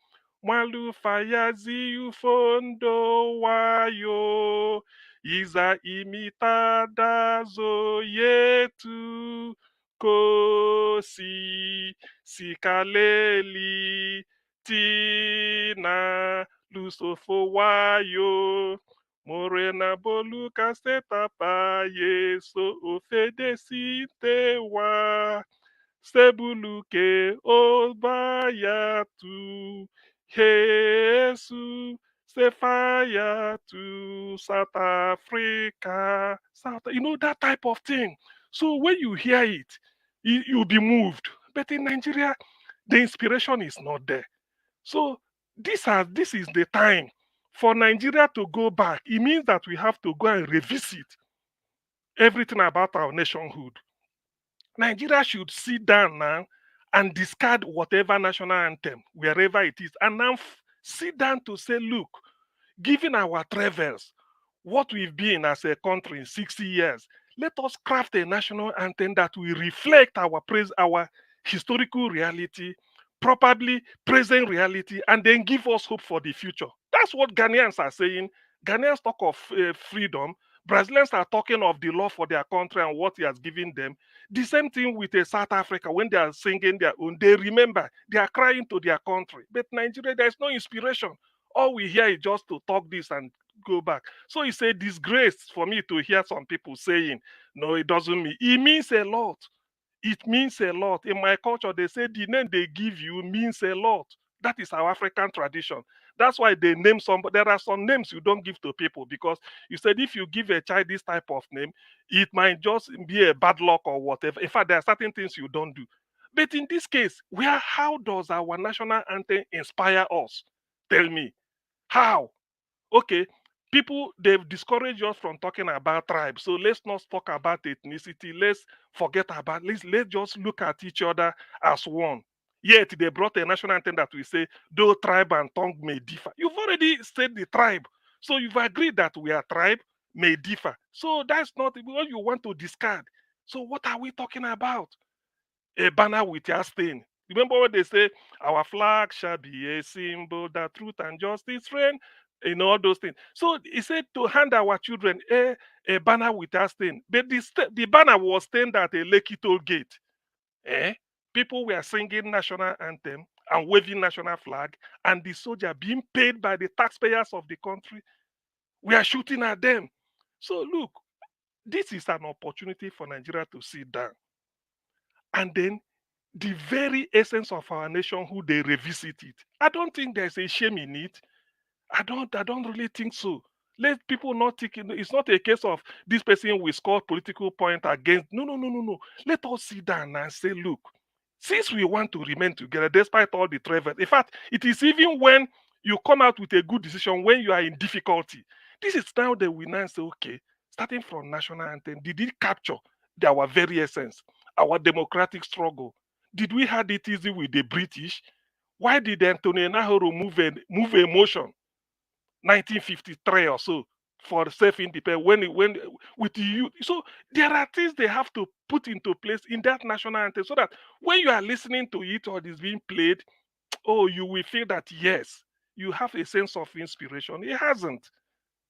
Mwalufayazi ufondo wayo Iza imitadazo yetu Sikaleli Tina Lusofo wayo Morena boluka setapa yeso ofede sitewa sebuluke obayatu Jesus Sefaya to South Africa. That type of thing. So when you hear it, you'll be moved. But in Nigeria, the inspiration is not there. So this is the time for Nigeria to go back. It means that we have to go and revisit everything about our nationhood. Nigeria should sit down now and discard whatever national anthem, wherever it is, and now sit down to say, look, given our travels, what we've been as a country in 60 years, let us craft a national anthem that will reflect our historical reality, properly present reality, and then give us hope for the future. That's what Ghanaians are saying. Ghanaians talk of freedom. Brazilians are talking of the love for their country and what he has given them. The same thing with South Africa. When they are singing their own, they remember, they are crying to their country. But Nigeria, there is no inspiration. All we hear is just to talk this and go back. So it's a disgrace for me to hear some people saying, no, it doesn't mean. It means a lot. It means a lot. In my culture, they say the name they give you means a lot. That is our African tradition. That's why they name some. There are some names you don't give to people because you said if you give a child this type of name, it might just be a bad luck or whatever. In fact, there are certain things you don't do. But in this case, how does our national anthem inspire us? Tell me. How? Okay, people they've discouraged us from talking about tribes. So let's not talk about ethnicity. Let's forget about let's just look at each other as one. Yet they brought a national anthem that we say, though tribe and tongue may differ. You've already said the tribe. So you've agreed that we are tribe may differ. So that's not what you want to discard. So what are we talking about? A banner with your stain. Remember what they say? Our flag shall be a symbol that truth and justice reign. All those things. So he said to hand our children a banner with our stain. But the banner was stained at a Lekki toll gate. Eh? People were singing national anthem and waving national flag, and the soldier being paid by the taxpayers of the country. We are shooting at them. So look, this is an opportunity for Nigeria to sit down. And then the very essence of our nationhood, they revisit it. I don't think there's a shame in it. I don't really think so. Let people not take it. It's not a case of this person will score political point against. No, no, no, no, no. Let us sit down and say, look, since we want to remain together despite all the troubles. In fact, it is even when you come out with a good decision when you are in difficulty. This is now that we now say, okay, starting from national anthem, did it capture our very essence, our democratic struggle? Did we have it easy with the British? Why did Anthony Nahoro move a motion 1953 or so for self-independence when with the youth? So there are things they have to put into place in that national anthem so that when you are listening to it or it is being played, oh, you will feel that yes, you have a sense of inspiration. It hasn't.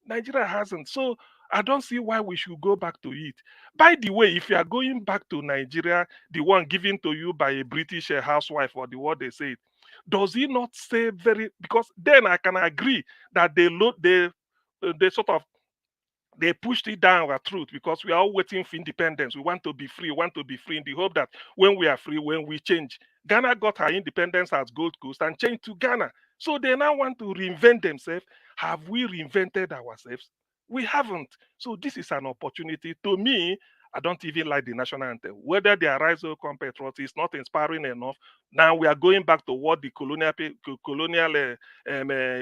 Nigeria hasn't. So I don't see why we should go back to it. By the way, if you are going back to Nigeria, the one given to you by a British housewife or the word they say, does he not say very? Because then I can agree that they sort of they pushed it down our throat because we are all waiting for independence. We want to be free, want to be free in the hope that when we are free, when we change. Ghana got her independence as Gold Coast and changed to Ghana. So they now want to reinvent themselves. Have we reinvented ourselves? We haven't. So this is an opportunity. To me, I don't even like the national anthem. Whether they are rise or compatriots is not inspiring enough. Now we are going back to what the colonial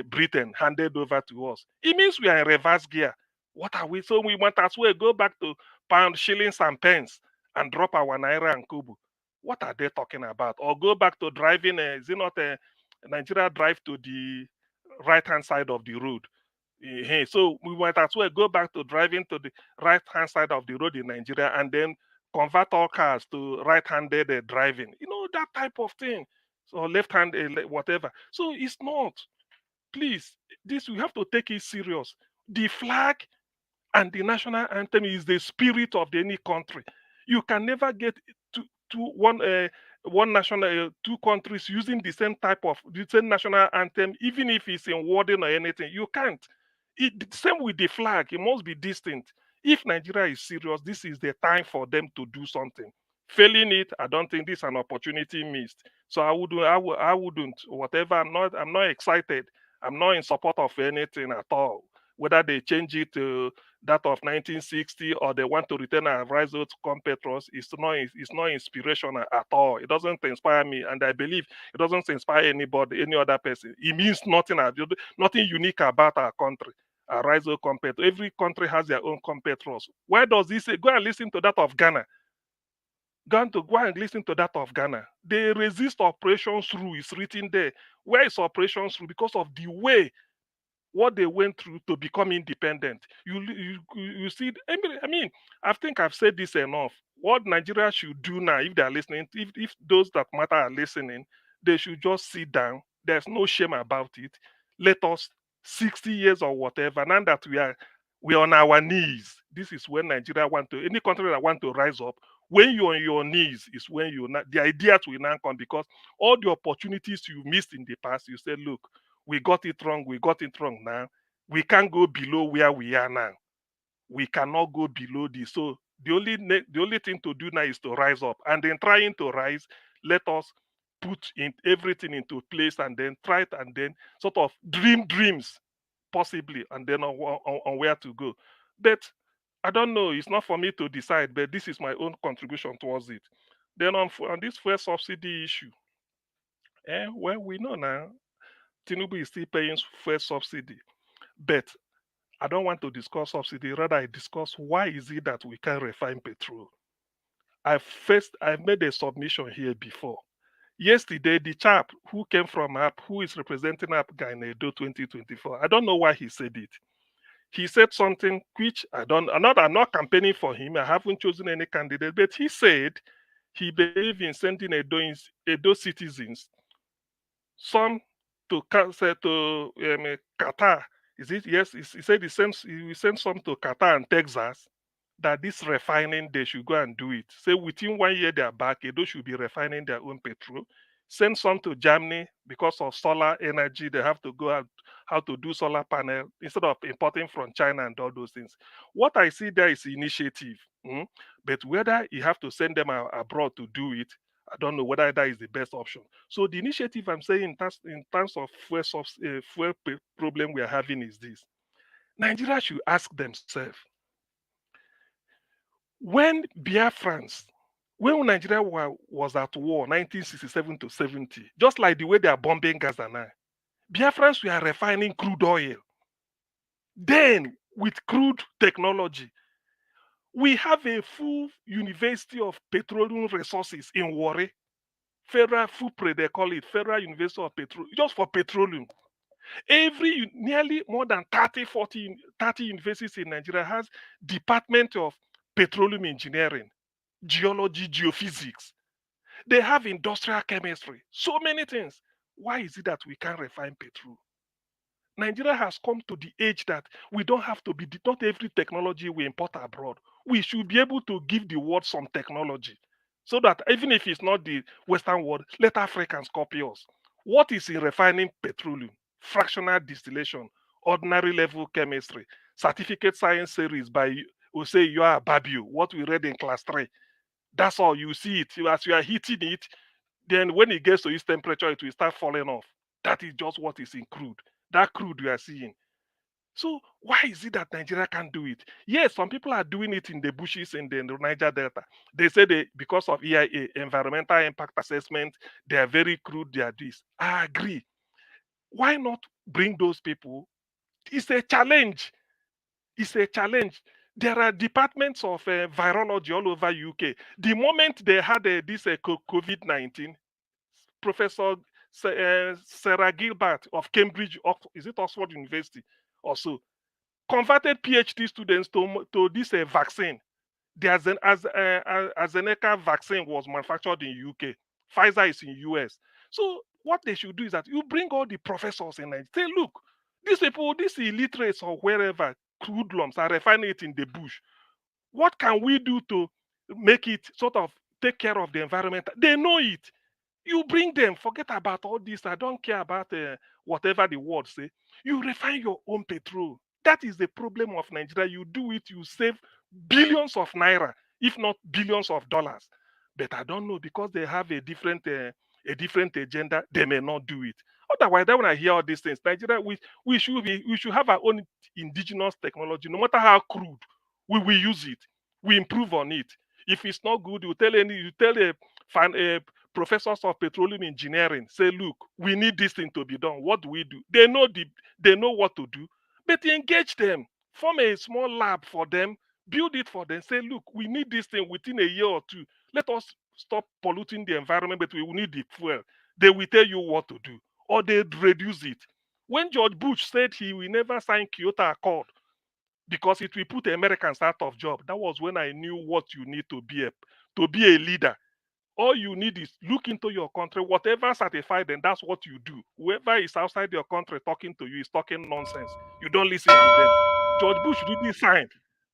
Britain handed over to us. It means we are in reverse gear. What are we? So we might as well go back to pound, shillings, and pence and drop our naira and kubu. What are they talking about? Or go back to driving? Is it not a Nigeria drive to the right hand side of the road? So we might as well go back to driving to the right hand side of the road in Nigeria and then convert all cars to right-handed driving. That type of thing. So left-hand, whatever. So it's not. Please, this we have to take it serious. The flag and the national anthem is the spirit of any country. You can never get one national two countries using the same national anthem, even if it's in wording or anything. You can't. Same with the flag. It must be distinct. If Nigeria is serious, this is the time for them to do something. Failing it, I don't think this is an opportunity missed. So I wouldn't. Whatever. I'm not excited. I'm not in support of anything at all. Whether they change it to that of 1960 or they want to return a rise to compatriots, it's not inspirational at all. It doesn't inspire me, and I believe it doesn't inspire anybody, any other person. It means nothing unique about our country. A rise to compatriots. Every country has their own compatriots. Why does this say? Go and listen to that of Ghana. Go and listen to that of Ghana. They resist operations through. It's written there. Where is operations through? Because of the way what they went through to become independent. You see, I mean, I think I've said this enough. What Nigeria should do now, if they're listening, if those that matter are listening, they should just sit down. There's no shame about it. Let us 60 years or whatever. Now that we're on our knees. This is when Nigeria any country that want to rise up. When you're on your knees is when the ideas will now come, because all the opportunities you missed in the past, you said, look, we got it wrong now. We can't go below where we are now. We cannot go below this. So The only thing to do now is to rise up, and then trying to rise, let us put in everything into place, and then try it, and then sort of dreams possibly, and then on where to go. But I don't know. It's not for me to decide, but this is my own contribution towards it. Then on this fuel subsidy issue, well, we know now Tinubu is still paying fuel subsidy, but I don't want to discuss subsidy. Rather, I discuss why is it that we can't refine petrol. I've made a submission here before. Yesterday, the chap who came from APP, who is representing APP in Edo 2024, I don't know why he said it. He said something which I'm not campaigning for him. I haven't chosen any candidate, but he said he believes in sending Edo citizens, some to Qatar. Is it? Yes, he said he will send some to Qatar and Texas, that this refining, they should go and do it. Say within 1 year they are back, Edo should be refining their own petrol. Send some to Germany because of solar energy. They have to go out how to do solar panel instead of importing from China and all those things. What I see there is initiative. But whether you have to send them abroad to do it, I don't know whether that is the best option. So the initiative I'm saying in terms of fuel problem we are having is this. Nigeria should ask themselves, when Nigeria was at war, 1967 to 70, just like the way they are bombing Gaza now, Biafrans were refining crude oil. Then, with crude technology, we have a full University of Petroleum Resources in Warri, Federal FUPRE, they call it, Federal University of Petroleum, just for petroleum. Nearly more than 30 universities in Nigeria has Department of Petroleum Engineering, Geology, Geophysics. They have industrial chemistry, so many things. Why is it that we can't refine petrol? Nigeria has come to the age that we don't have to be, not every technology we import abroad. We should be able to give the world some technology so that even if it's not the Western world, let Africans copy us. What is in refining petroleum? Fractional distillation, ordinary level chemistry, certificate science series by Osei Yoa Babio, what we read in class 3. That's all. You see it. As you are heating it, then when it gets to its temperature, it will start falling off. That is just what is in crude. That crude you are seeing. So why is it that Nigeria can't do it? Yes, some people are doing it in the bushes in the Niger Delta. They say because of EIA, environmental impact assessment, they are very crude, they are this. I agree. Why not bring those people? It's a challenge. It's a challenge. There are departments of virology all over UK. The moment they had this COVID-19, Professor Sarah Gilbert of Cambridge, is it Oxford University also, converted PhD students to this vaccine. The AstraZeneca vaccine was manufactured in UK. Pfizer is in US. So what they should do is that you bring all the professors in and say, look, these people, these illiterates or wherever, hoodlums are refining it in the bush. What can we do to make it sort of take care of the environment? They know it. You bring them, forget about all this. I don't care about whatever the world say. You refine your own petrol. That is the problem of Nigeria. You do it, you save billions of naira, if not billions of dollars. But I don't know, because they have a different agenda, they may not do it. Otherwise, then when I hear all these things, Nigeria, we should have our own indigenous technology. No matter how crude, we will use it. We improve on it. If it's not good, you tell professors of petroleum engineering, say, look, we need this thing to be done. What do we do? They know what to do, but engage them, form a small lab for them, build it for them, say, look, we need this thing within a year or two. Let us stop polluting the environment, but we will need the fuel. They will tell you what to do, or they reduce it. When George Bush said he will never sign Kyoto Accord because it will put Americans out of job, that was when I knew what you need to be a leader. All you need is look into your country, whatever certified, then that's what you do. Whoever is outside your country talking to you is talking nonsense. You don't listen to them. George Bush didn't sign.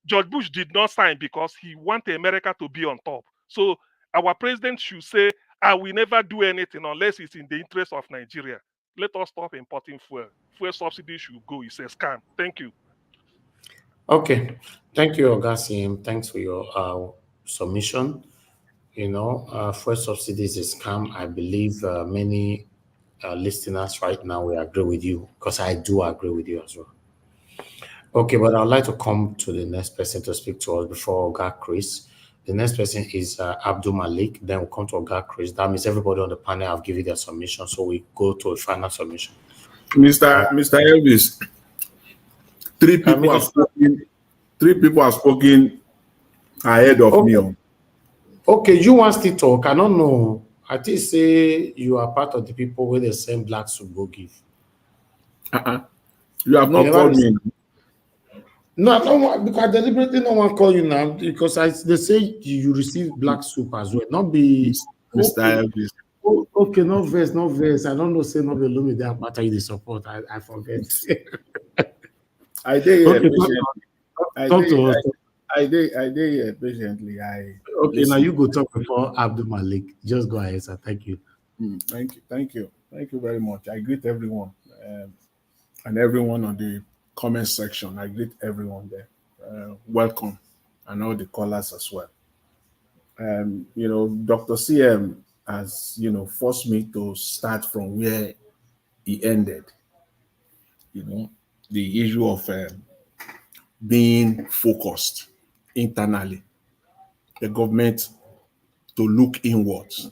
George Bush did not sign because he wanted America to be on top. So our president should say, I will never do anything unless it's in the interest of Nigeria. Let us stop importing fuel. Fuel subsidy should go. It's a scam. Thank you. Okay. Thank you, Ogasim. Thanks for your submission. Fuel subsidies is scam. I believe many listeners right now will agree with you because I do agree with you as well. Okay, but I'd like to come to the next person to speak to us before Oga Chris. The next person is Abdul Malik. Then we'll come to Oga Chris. That means everybody on the panel have given their submission. So we go to a final submission. Mr. Elvis, three people have spoken. Three people have spoken ahead of me. Okay, you want to talk? I don't know. I think say you are part of the people with the same black suit go give. You have not called me. No, I don't want, because I deliberately don't want to call you now because they say you receive black soup as well. Not be Mr. Elvis. Okay, no verse. I don't know. Say no be Olumide Akpata you the support. I forget. I did okay, I did here patiently. Okay, now you go talk before Abdul Malik. Just go ahead, sir. Thank you. Thank you very much. I greet everyone and everyone on the comment section. I greet everyone there. Welcome, and all the callers as well. Dr. CM has forced me to start from where he ended. The issue of being focused internally, the government to look inwards.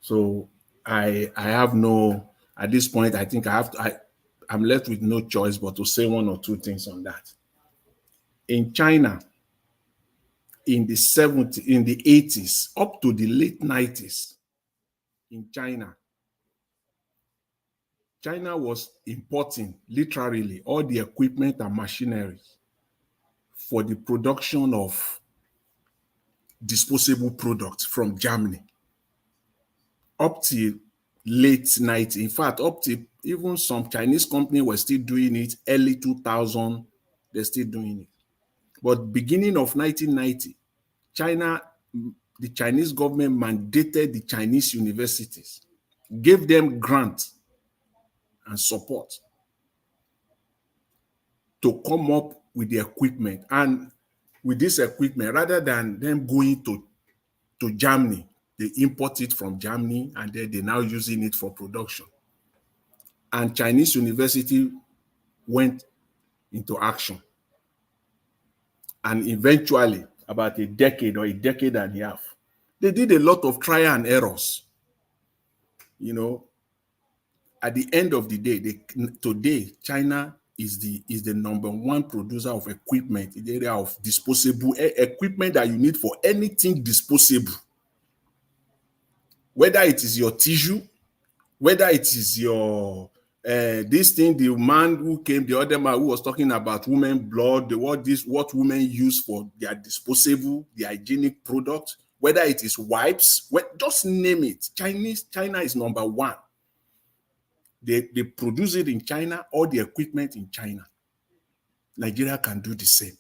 So I have no, at this point, I think I'm left with no choice but to say one or two things on that. In China, in the 70s, in the 80s, up to the late 90s, in China was importing literally all the equipment and machinery for the production of disposable products from Germany. Up till late 90s, in fact, up to even some Chinese companies were still doing it, early 2000, they're still doing it. But beginning of 1990, the Chinese government mandated the Chinese universities, gave them grants and support to come up with the equipment. And with this equipment, rather than them going to Germany, they import it from Germany and then they're now using it for production. And Chinese university went into action. And eventually, about a decade or a decade and a half, they did a lot of trial and errors. At the end of the day, today, China is the #1 producer of equipment in the area of disposable equipment that you need for anything disposable. Whether it is your tissue, whether it is your this thing, the man who came, the other man who was talking about women blood, what women use for their disposable, the hygienic product, whether it is wipes, just name it. China is #1. They produce it in China, all the equipment in China. Nigeria can do the same.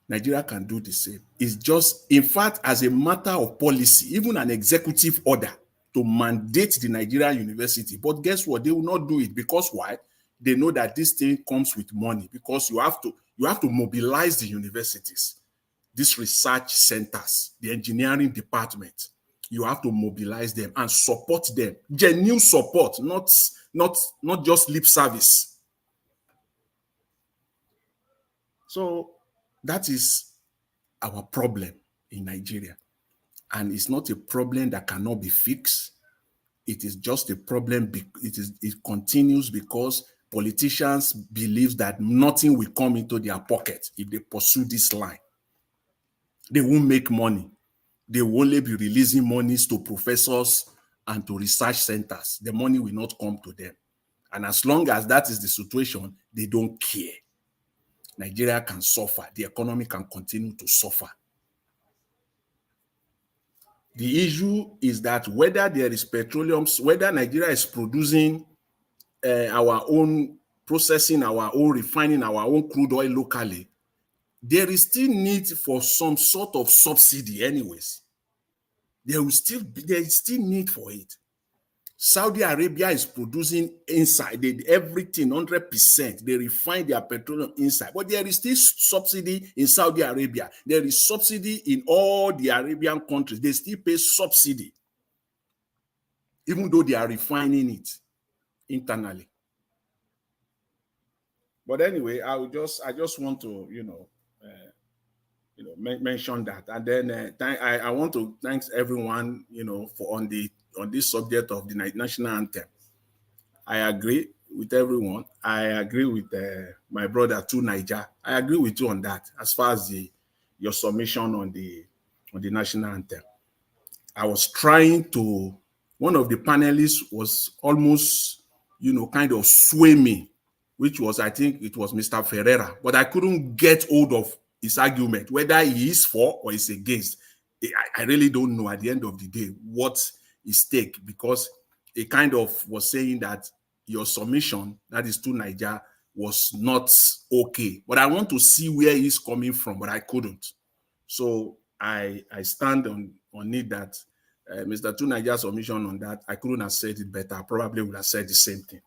Nigeria can do the same. It's just, in fact, as a matter of policy, even an executive order to mandate the Nigerian university. But guess what? They will not do it because why? They know that this thing comes with money because you have to mobilize the universities, these research centers, the engineering department. You have to mobilize them and support them. Genuine support, not just lip service. So that is our problem in Nigeria. And it's not a problem that cannot be fixed. It is just a problem. It continues because politicians believe that nothing will come into their pocket if they pursue this line. They won't make money. They will only be releasing monies to professors and to research centers. The money will not come to them. And as long as that is the situation, they don't care. Nigeria can suffer. The economy can continue to suffer. The issue is that whether there is petroleum, whether Nigeria is producing our own, processing our own, refining our own crude oil locally, there is still need for some sort of subsidy anyways. There is still need for it. Saudi Arabia is producing inside, everything 100%. They refine their petroleum inside, but there is still subsidy in Saudi Arabia. There is subsidy in all the Arabian countries. They still pay subsidy, even though they are refining it internally. But anyway, I just want to, mention that, and then I want to thank everyone, for on this subject of the national anthem. I agree with everyone. I agree with my brother to Niger. I agree with you on that. As far as your submission on the national anthem, I was trying to. One of the panelists was almost, kind of sway me, which was, I think it was Mr. Ferreira, but I couldn't get hold of his argument, whether he is for or is against. I really don't know at the end of the day what is stake, because he kind of was saying that your submission, that is to Niger, was not okay. But I want to see where he's coming from, but I couldn't. So I stand on it that Mr. Tuniger's submission on that, I couldn't have said it better. I probably would have said the same thing.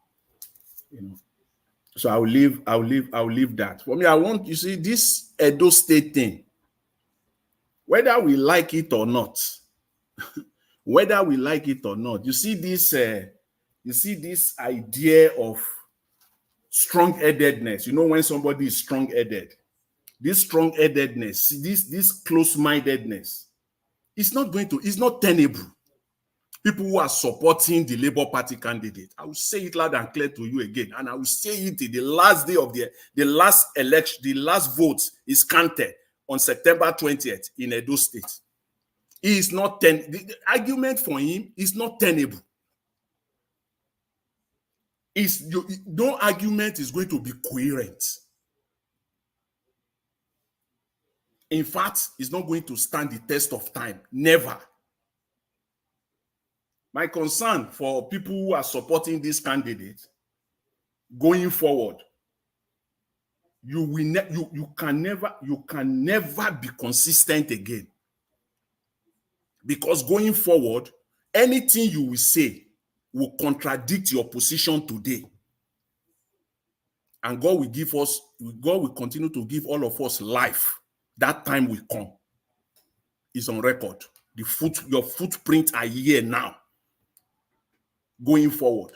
So I'll leave that. For me, I want, you see, this Edo State thing, whether we like it or not, you see this idea of strong-headedness. When somebody is strong-headed, this strong-headedness, this close-mindedness, it's not tenable. People who are supporting the Labour Party candidate, I will say it loud and clear to you again, and I will say it the last day of the last election, the last vote is counted on September 20th in Edo State. He is not the argument for him is not tenable. No argument is going to be coherent. In fact, it's not going to stand the test of time. Never. My concern for people who are supporting this candidate going forward, you can never be consistent again. Because going forward, anything you will say will contradict your position today. And God will continue to give all of us life. That time will come. It's on record. Your footprints are here now. Going forward.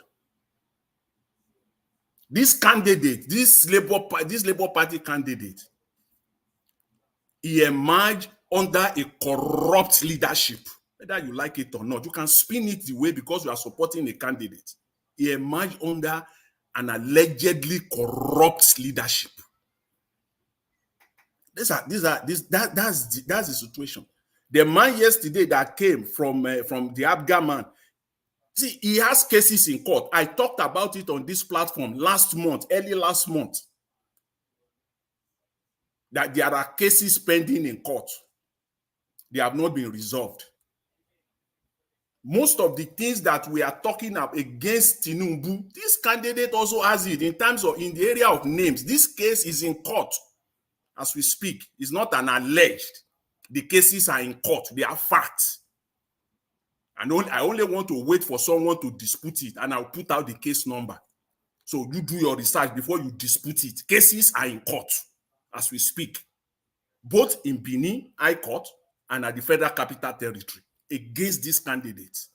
This candidate, this Labour Party candidate, he emerged under a corrupt leadership. Whether you like it or not, you can spin it the way because you are supporting a candidate. He emerged under an allegedly corrupt leadership. That's the situation. The man yesterday that came from the Abga man, see, he has cases in court. I talked about it on this platform early last month, that there are cases pending in court. They have not been resolved. Most of the things that we are talking about against Tinubu, this candidate also has it in the area of names. This case is in court as we speak. It's not an alleged. The cases are in court. They are facts. And I only want to wait for someone to dispute it, and I'll put out the case number. So you do your research before you dispute it. Cases are in court as we speak, both in Benin High Court and at the Federal Capital Territory against these candidates.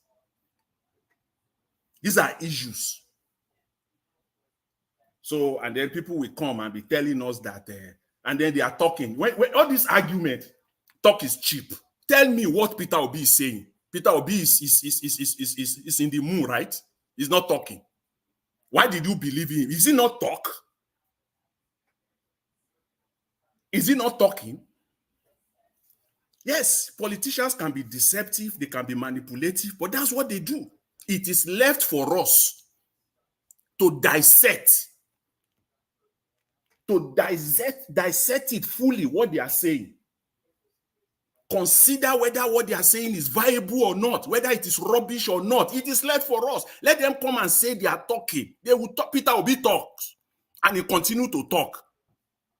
These are issues. So, and then people will come and be telling us that, and then they are talking. When all this argument, talk is cheap. Tell me what Peter Obi is saying. Peter Obi is in the moon, right? He's not talking. Why did you believe him? Is he not talk? Is he not talking? Yes, politicians can be deceptive, they can be manipulative, but that's what they do. It is left for us to dissect it fully, what they are saying. Consider whether what they are saying is viable or not, whether it is rubbish or not. It is left for us. Let them come and say they are talking. They will talk. Peter Obi talks, and he continue to talk.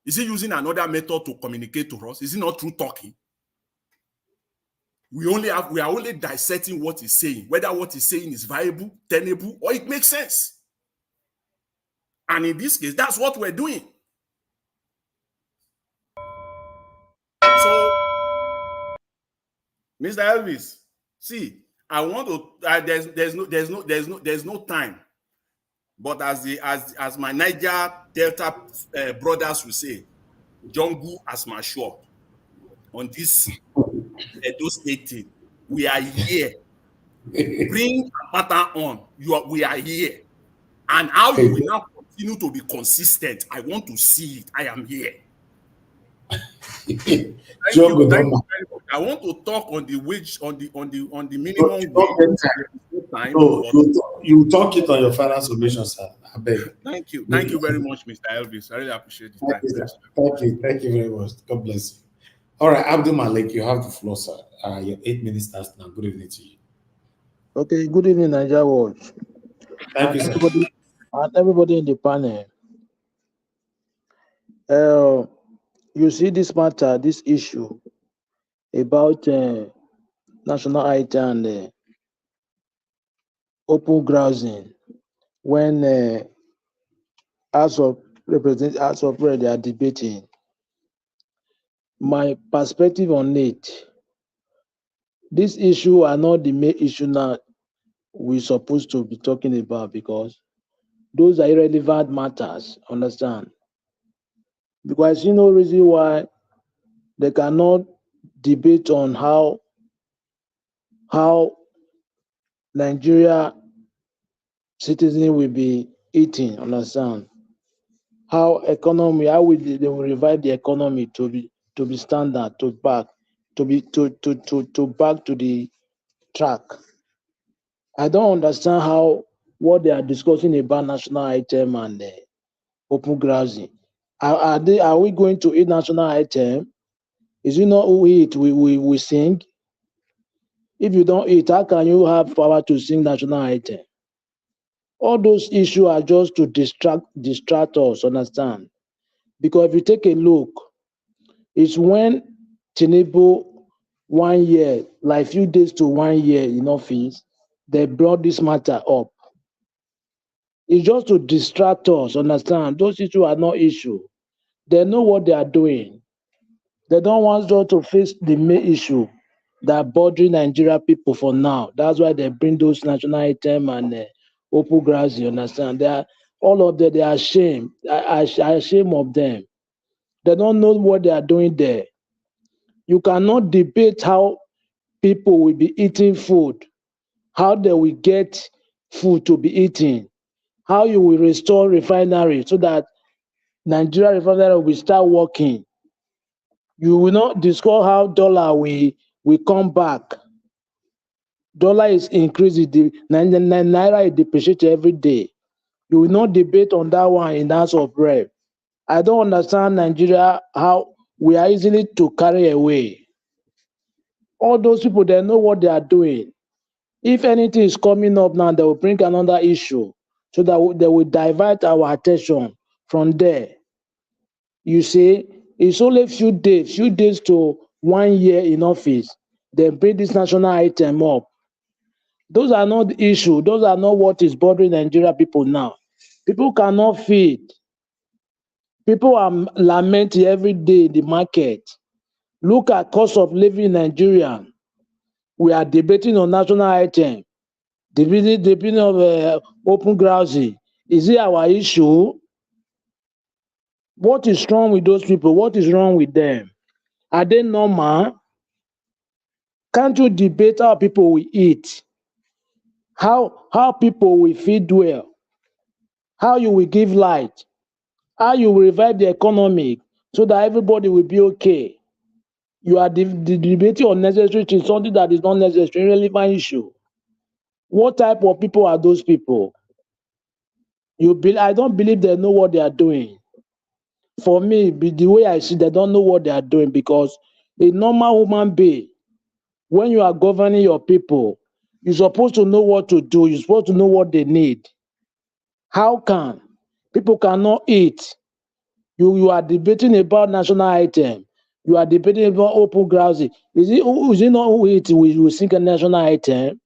Is he using another method to communicate to us? Is he not through talking? We are only dissecting what he's saying, whether what he's saying is viable, tenable, or it makes sense. And in this case, that's what we're doing. So, Mr. Elvis, see, I want to. There's no time. But as my Niger Delta brothers will say, jungle as my shore on this Edo State thing. We are here. Bring Akpata on. We are here. And how you will now continue to be consistent, I want to see it. I am here. Thank you very much. I want to talk on the wage, on the minimum wage. You talk it on your final submission, sir. I beg. Thank you. Thank you very much, Mr. Elvis. I really appreciate it. Thank you very much. God bless you. All right, Abdul Malik, you have the floor, sir. Your 8 minutes starts now. Good evening to you. Okay, good evening, Niger Watch. Thank you, sir. And everybody in the panel. You see this matter, this issue about national ID and open grazing when House of Representatives, House of Rep, they are debating. My perspective on it, this issue are not the main issue now we're supposed to be talking about, because those are irrelevant matters, understand? Because I see no reason why they cannot debate on how Nigeria citizens will be eating, understand? How they will revive the economy to be standard, to back to the track. I don't understand what they are discussing about national item and open grazing. Are we going to eat national item? Is it not we eat, we sing? If you don't eat, how can you have power to sing national item? All those issues are just to distract us, understand? Because if you take a look, it's when Tinubu 1 year, like few days to 1 year in office, they brought this matter up. It's just to distract us, understand? Those issues are not issues. They know what they are doing. They don't want us to face the main issue that bothering Nigeria people for now. That's why they bring those national item and open grass, you understand? All of them, they are ashamed. I ashamed of them. They don't know what they are doing there. You cannot debate how people will be eating food, how they will get food to be eating, how you will restore refinery so that Nigeria refinery will start working. You will not discuss how dollar will come back. Dollar is increasing, the naira is depreciating every day. You will not debate on that one in the House of Rep. I don't understand Nigeria, how we are easily to carry away. All those people, they know what they are doing. If anything is coming up now, they will bring another issue so that they will divert our attention from there. You see, it's only few days to 1 year in office. They bring this national item up. Those are not the issue. Those are not what is bothering Nigeria people now. People cannot feed. People are lamenting every day in the market. Look at cost of living in Nigeria. We are debating on national item. Debating of open grazing. Is it our issue? What is wrong with those people? What is wrong with them? Are they normal? Can't you debate how people will eat? How people will feed well? How you will give light? How you will revive the economy so that everybody will be okay? You are debating unnecessary things, something that is not necessary, relevant issue. What type of people are those people? I don't believe they know what they are doing. For me, the way I see, they don't know what they are doing, because a normal human being, when you are governing your people, you're supposed to know what to do. You're supposed to know what they need. How can people cannot eat? You are debating about national item. You are debating about open grouses. Is it not who it will sing a national anthem?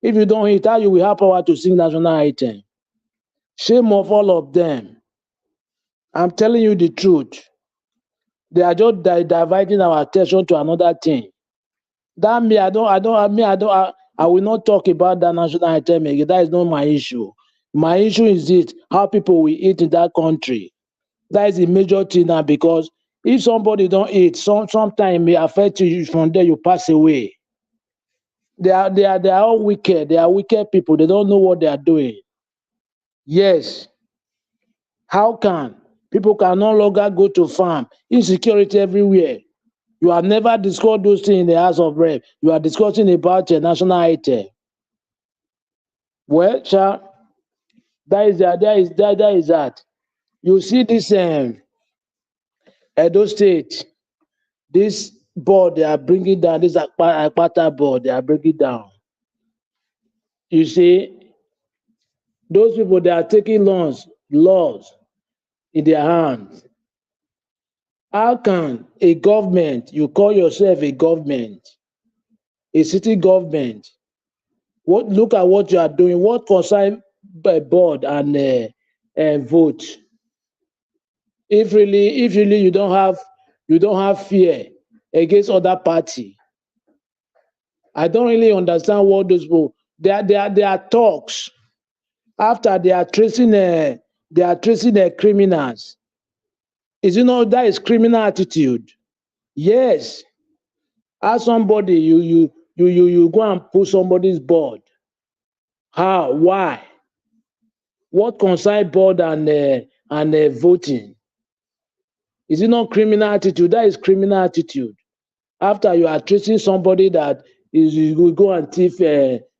If you don't hit, how you will have power to sing national anthem? Shame of all of them. I'm telling you the truth. They are just diverting our attention to another thing. That me, I will not talk about that national anthem again. That is not my issue. My issue is it, how people will eat in that country. That is the major thing now, because if somebody don't eat, sometime may affect you. From there, you pass away. They are all wicked. They are wicked people. They don't know what they are doing. Yes. How can people can no longer go to farm? Insecurity everywhere. You have never discussed those things in the House of Rep. You are discussing about a national item. Well, child, that is that. You see this Edo State, this board they are bringing down, this Akpata board they are bringing down. You see, those people they are taking laws in their hands. How can a government, you call yourself a government, a city government, look at what you are doing, what concern board and vote? If really you don't have fear against other party, I don't really understand what those people. They are talks after they are tracing criminals. Is it not that is criminal attitude? Yes. As somebody you go and put somebody's board. How? Why? What concern board and voting? Is it not criminal attitude? That is criminal attitude. After you are tracing somebody that is, you will go and thief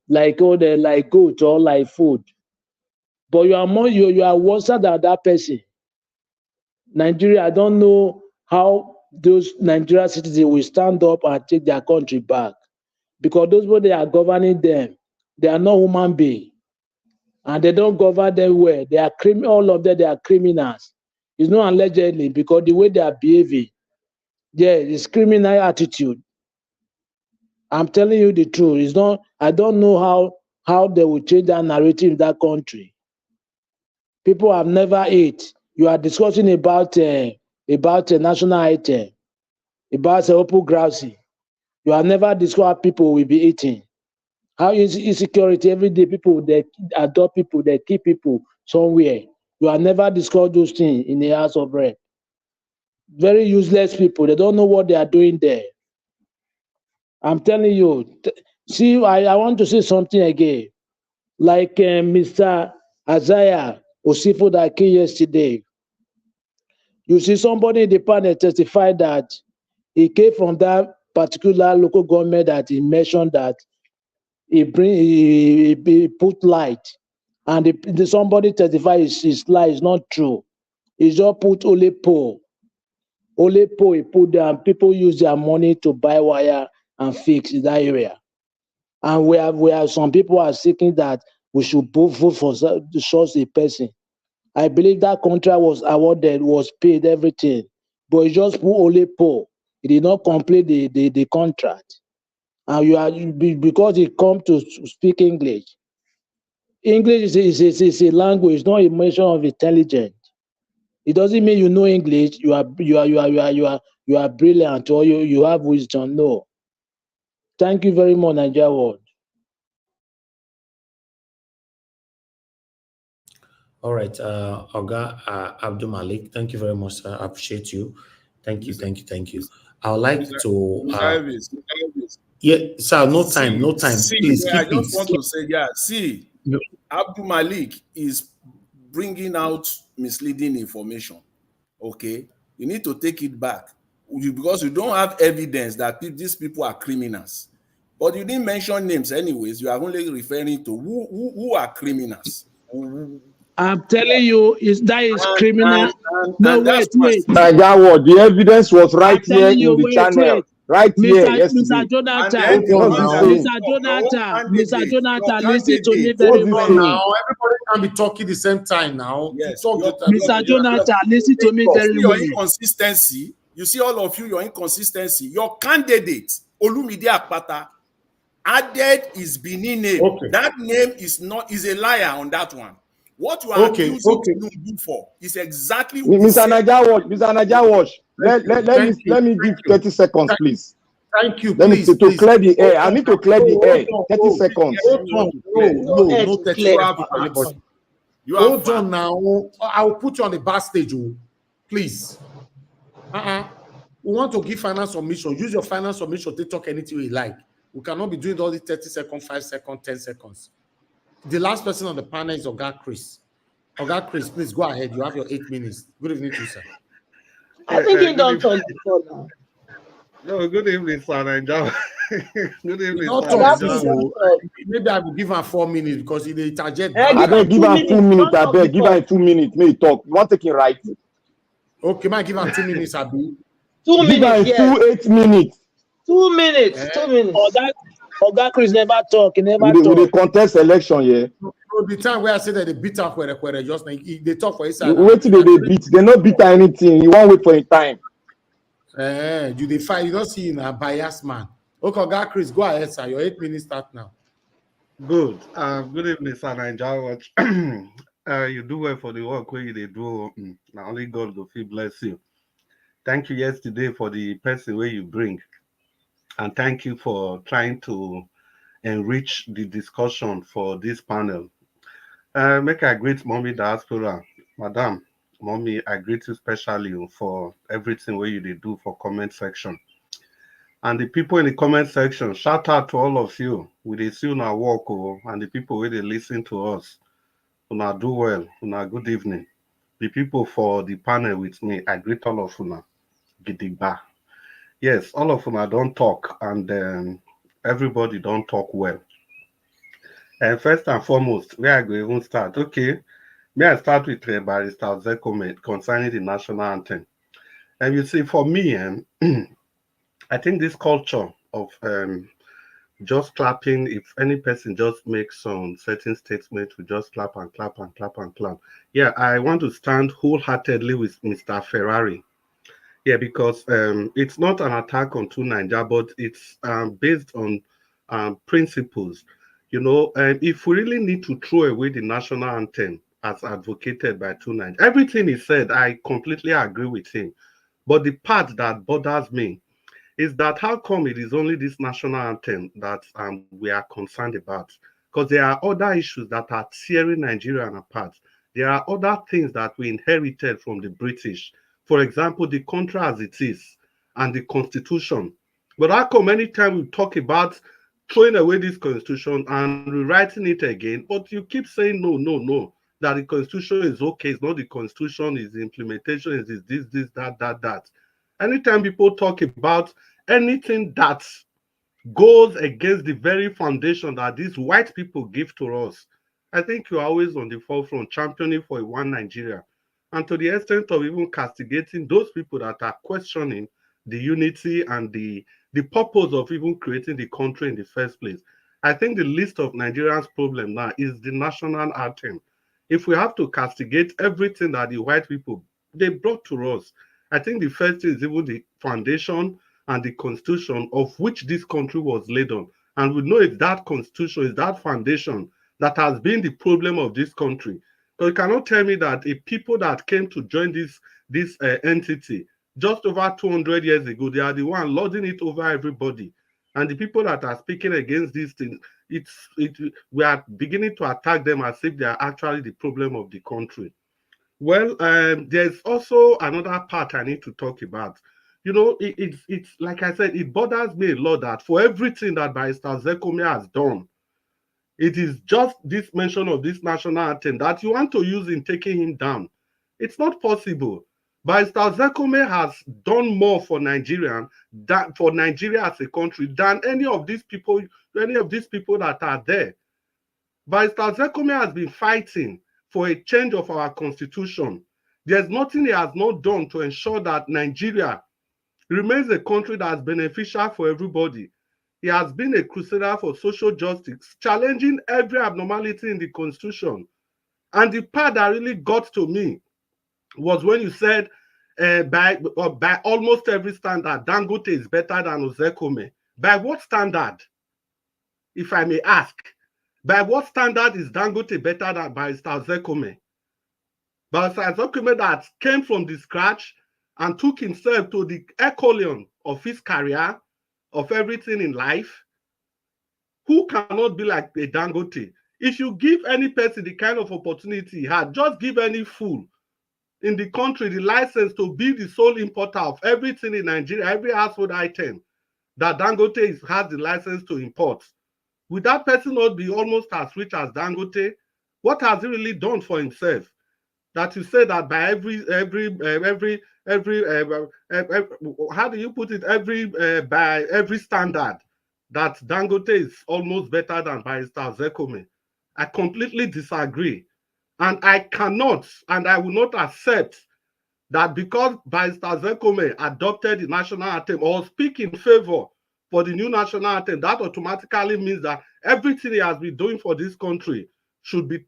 like goat or like food, but you are worse than that person. Nigeria, I don't know how those Nigerian citizens will stand up and take their country back, because those people they are governing them, they are not human beings, and they don't govern them well. They are all of them. They are criminals. It's not allegedly, because the way they are behaving, yeah, it's criminal attitude. I'm telling you the truth. It's not. I don't know how they will change that narrative in that country. People have never ate. You are discussing about a national item, about a open grousing. You have never discussed how people will be eating. How is insecurity every day? People they adopt people, they keep people somewhere. You have never discussed those things in the House of Rep. Very useless people. They don't know what they are doing there. I'm telling you. See, I want to say something again. Like Mr. Isaiah Osifo that came yesterday. You see somebody in the panel testified that he came from that particular local government that he mentioned that he put light. And somebody testified his lie is not true. He just put only pole. Only pole he put there, and people use their money to buy wire and fix in that area. And we have some people are seeking that we should vote for such a person. I believe that contract was awarded, was paid, everything. But he just put only pole. He did not complete the contract. And because he come to speak English. English is a language, not a measure of intelligence. It doesn't mean you know English, you are brilliant, or you have wisdom. No. Thank you very much, Nigeria World. All right, Oga Abdul Malik, thank you very much, sir. I appreciate you. Thank you. I would like to. Yeah, sir. No time. Please I keep just want it. to say, Abdul Malik is bringing out misleading information. Okay, you need to take it back because you don't have evidence that these people are criminals. But you didn't mention names, anyways. You are only referring to who are criminals. I'm telling you, that is criminal. No, wait. Nigeria World, the evidence was right here in the channel. Wait. Right here yesterday. Mr. Jonathan, listen to me very well. Now everybody can be talking the same time now. Yes. Mr. Jonathan, listen to me very well. Your inconsistency You see all of you, your inconsistency. Your candidate, Olumide Akpata, added his Benin name. Okay. That name is a liar on that one. What you are accusing Tinubu for is exactly Mr. Naija Watch, let me give 30 seconds, please. Thank you, Let please. me to clear the air. I need to clear the air. 30 seconds. No 30 seconds. Hold on now. I'll put you on the bar stage, please. We want to give final submission. Use your final submission to talk anything you like. We cannot be doing all the 30 seconds, 5 seconds, 10 seconds. The last person on the panel is Oga Chris. Oga Chris, please go ahead. You have your 8 minutes. Good evening to you, sir. I think he don't talk before now. No, good evening, sir. Good evening, sir. Maybe I will give him 4 minutes because he target. I beg give him 2 minutes. I beg give him 2 minutes. May he talk. You want to take it right? Okay, man, give him 2 minutes, Abi. 2 minutes, yes. 8 minutes. 2 minutes. 2 minutes. Oga Chris never talk. He never talk. With the contest election, yeah. So the time where I say that they beat up where just they talk for his side. Wait till they beat. They not beat anything. You won't wait for a time. You they fight. You don't see in a biased man. Okay, Oga Chris, go ahead, sir. Your 8 minutes start now. Good. Good evening, sir. Naija Watch. You do well for the work where they do. Now only God will feel bless you. Thank you yesterday for the person where you bring. And thank you for trying to enrich the discussion for this panel. Make I greet Mommy Diaspora. Madam, Mommy, I greet you specially for everything where you do for comment section. And the people in the comment section, shout out to all of you. We dey see una work, and the people where they listen to us. Una do well. Una good evening. The people for the panel with me, I greet all of una. Gidigba. Yes, all of una don't talk, and everybody don't talk well. And first and foremost, where I go even start? Okay, may I start with Barrister Zekome concerning the national anthem. And you see, for me, I think this culture of just clapping, if any person just makes some certain statement, we just clap and clap and clap and clap. Yeah, I want to stand wholeheartedly with Mr. Ferrari. Yeah, because it's not an attack on Naija, but it's based on principles. You know, if we really need to throw away the national anthem as advocated by Naija, everything he said, I completely agree with him. But the part that bothers me is that how come it is only this national anthem that we are concerned about? Because there are other issues that are tearing Nigeria apart. There are other things that we inherited from the British. For example, the country as it is and the constitution. But how come anytime we talk about throwing away this constitution and rewriting it again, but you keep saying no, that the constitution is okay, it's not the constitution, it's the implementation, it's this, that. Anytime people talk about anything that goes against the very foundation that these white people give to us, I think you're always on the forefront championing for a one Nigeria. And to the extent of even castigating those people that are questioning the unity and the purpose of even creating the country in the first place. I think the list of Nigerians' problem now is the national anthem. If we have to castigate everything that the white people, they brought to us, I think the first is even the foundation and the constitution of which this country was laid on. And we know it's that constitution, it's that foundation that has been the problem of this country. So you cannot tell me that a people that came to join this entity just over 200 years ago, they are the one lording it over everybody. And the people that are speaking against these things, we are beginning to attack them as if they are actually the problem of the country. Well, there's also another part I need to talk about. You know, it's like I said, it bothers me a lot that for everything that Barrister Zekome has done, it is just this mention of this national anthem that you want to use in taking him down. It's not possible. Barrister Zekome has done more for Nigeria as a country than any of these people that are there. Barrister Zekome has been fighting for a change of our constitution. There's nothing he has not done to ensure that Nigeria remains a country that's beneficial for everybody. He has been a crusader for social justice, challenging every abnormality in the constitution. And the part that really got to me was when you said by almost every standard, Dangote is better than Ozekome. By what standard, if I may ask? By what standard is Dangote better than Barrister Ozekome? Barrister Ozekome that came from the scratch and took himself to the echelon of his career, of everything in life. Who cannot be like a Dangote? If you give any person the kind of opportunity he had, just give any fool in the country the license to be the sole importer of everything in Nigeria, every household item that Dangote has the license to import. Would that person not be almost as rich as Dangote? What has he really done for himself? That you say that by how do you put it? By every standard, that Dangote is almost better than Barrister Ozekome. I completely disagree. And I cannot and I will not accept that because Barrister Ozekome adopted the national anthem or speak in favor for the new national anthem, that automatically means that everything he has been doing for this country should be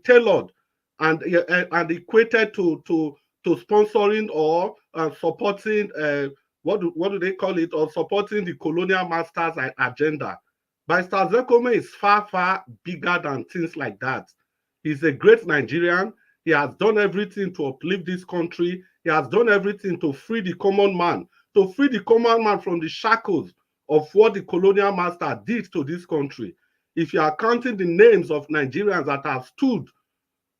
tailored and equated to sponsoring or supporting what do they call it, or supporting the colonial masters agenda. Barrister Ozekome is far bigger than things like that. He's a great Nigerian. He has done everything to uplift this country. He has done everything to free the common man, from the shackles of what the colonial master did to this country. If you are counting the names of Nigerians that have stood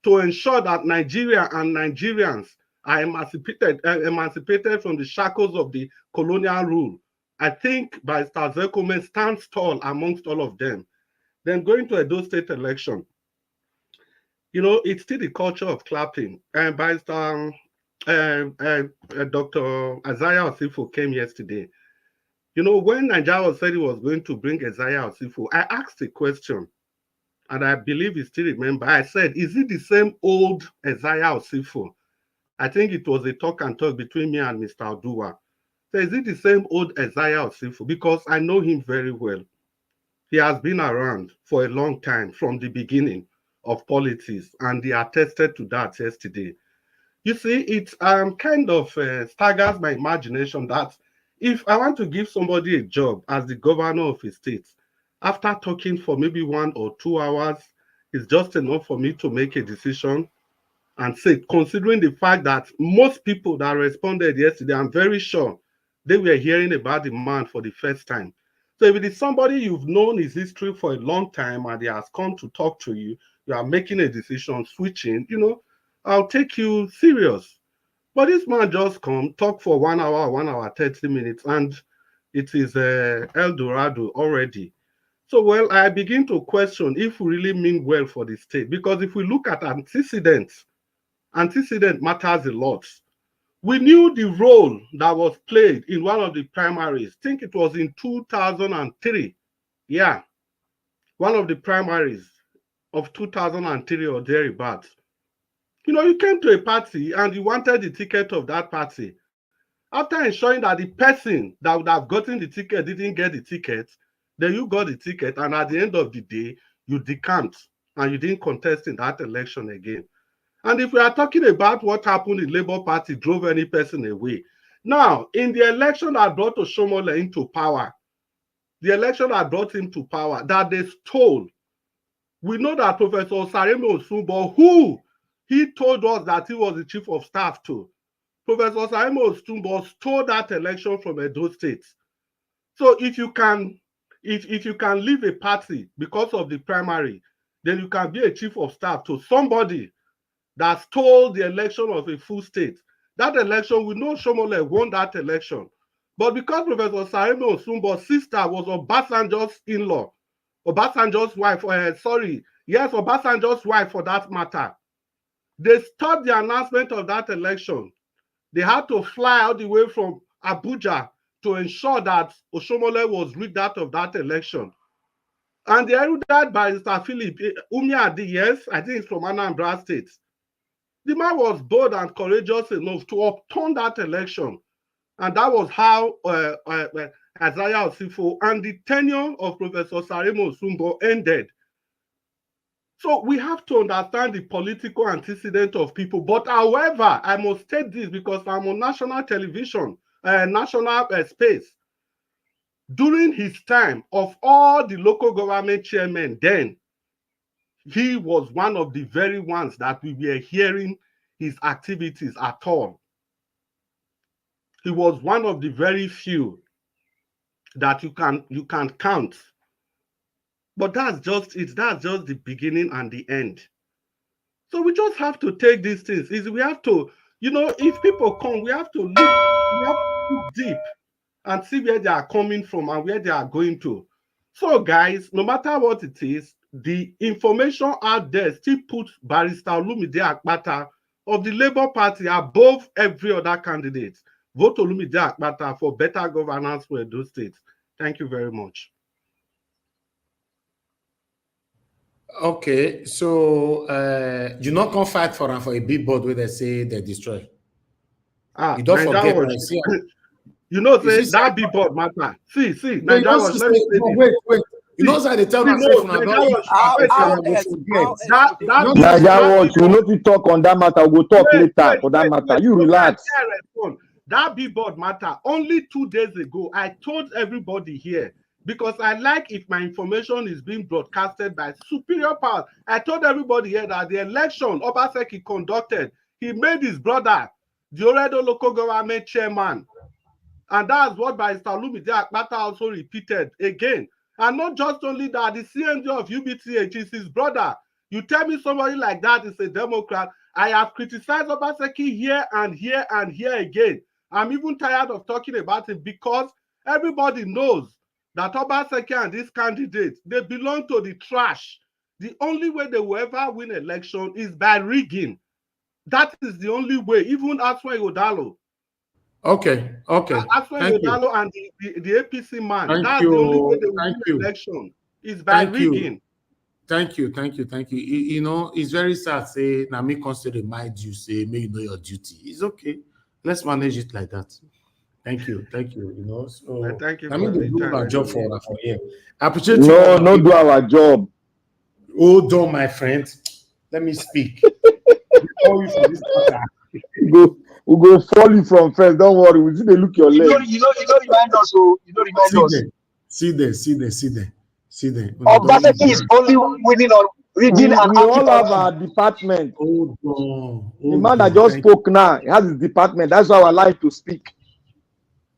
to ensure that Nigeria and Nigerians are emancipated from the shackles of the colonial rule, I think Barrister Ozekome stands tall amongst all of them. Then going to Edo State election, it's still the culture of clapping. And Barrister Dr. Isaiah Osifo came yesterday. When Nigeria said he was going to bring Isaiah Osifo, I asked a question, and I believe you still remember. I said, is it the same old Isaiah Osifo? I think it was a talk and talk between me and Mr. Oduwa. So is it the same old Isaiah Osifo? Because I know him very well. He has been around for a long time from the beginning of politics, and he attested to that yesterday. You see, it kind of staggers my imagination that if I want to give somebody a job as the governor of a state, after talking for maybe 1 or 2 hours, it's just enough for me to make a decision and say, considering the fact that most people that responded yesterday, I'm very sure they were hearing about the man for the first time. So if it is somebody you've known his history for a long time and he has come to talk to you, you are making a decision, switching, I'll take you serious. But this man just come, talk for 1 hour, 1 hour, 30 minutes, and it is El Dorado already. So, well, I begin to question if we really mean well for the state, because if we look at antecedents, antecedent matters a lot. We knew the role that was played in one of the primaries. I think it was in 2003. Yeah, one of the primaries of 2003 or thereabouts. You came to a party and you wanted the ticket of that party. After ensuring that the person that would have gotten the ticket didn't get the ticket, then you got the ticket, and at the end of the day, you decamped and you didn't contest in that election again. And if we are talking about what happened in Labour Party drove any person away, now, in the election that brought Oshomole into power, the election that brought him to power, that they stole, we know that Professor Osareme Osunbo, who he told us that he was the chief of staff to, Professor Osareme Osunbo stole that election from Edo State. So if you can leave a party because of the primary, then you can be a chief of staff to somebody that stole the election of a full state. That election, we know Shomole won that election. But because Professor Osareme Osunbo's sister was Obasanjo's in-law, Obasanjo's wife, Obasanjo's wife for that matter, they stopped the announcement of that election. They had to fly all the way from Abuja to ensure that Oshomole was rigged out of that election. And the erudite barrister Philip Umiadi, yes, I think it's from Anambra State. The man was bold and courageous enough to upturn that election. And that was how Isaiah Osifo and the tenure of Professor Osareme Osunbo ended. So we have to understand the political antecedent of people. But however, I must state this because I'm on national television, national space. During his time, of all the local government chairmen then, he was one of the very ones that we were hearing his activities at all. He was one of the very few that you can count. But that's just it. That's just the beginning and the end. So we just have to take these things. We have to, if people come, we have to look deep and see where they are coming from and where they are going to. So guys, no matter what it is, the information out there still puts Barrister Olumide Akpata of the Labour Party above every other candidate. Vote Olumide Akpata for better governance for Edo State. Thank you very much. Okay, so you not come fight for a billboard where they say they destroy. You don't forget when I see say that billboard matter. See, Nigeria was, let me say wait. You know how they tell us Nigeria Watch, we know to talk on that matter. We'll talk later for that matter. You relax. That billboard matter. Only 2 days ago, I told everybody here, because I like if my information is being broadcasted by superior power. I told everybody here that the election Obaseki conducted, he made his brother the Oredo local government chairman. And that's what Barrister Olumide Akpata also repeated again. And not just only that, the CND of UBTH is his brother. You tell me somebody like that is a Democrat. I have criticized Obaseki here and here and here again. I'm even tired of talking about it because everybody knows that Obaseki and this candidate, they belong to the trash. The only way they will ever win election is by rigging. That is the only way, even Aswa Odalo. Okay. Aswa Odalo and the APC man, that's the only way they will win election is by rigging. Thank you. You know, it's very sad, say, now me consider remind you, say, may you know your duty. It's okay. Let's manage it like that. Thank you. You know, so thank you. I mean, they do our job for here. I appreciate you. No, do our job. Hold on, my friend. Let me speak. We'll go fall you from first. Don't worry. We'll see they look your leg. You don't remind us. So you don't remind us. See there. Obaseki is only winning on reading and we all have our department. Hold on. The man that just spoke now, he has his department. That's why I like to speak.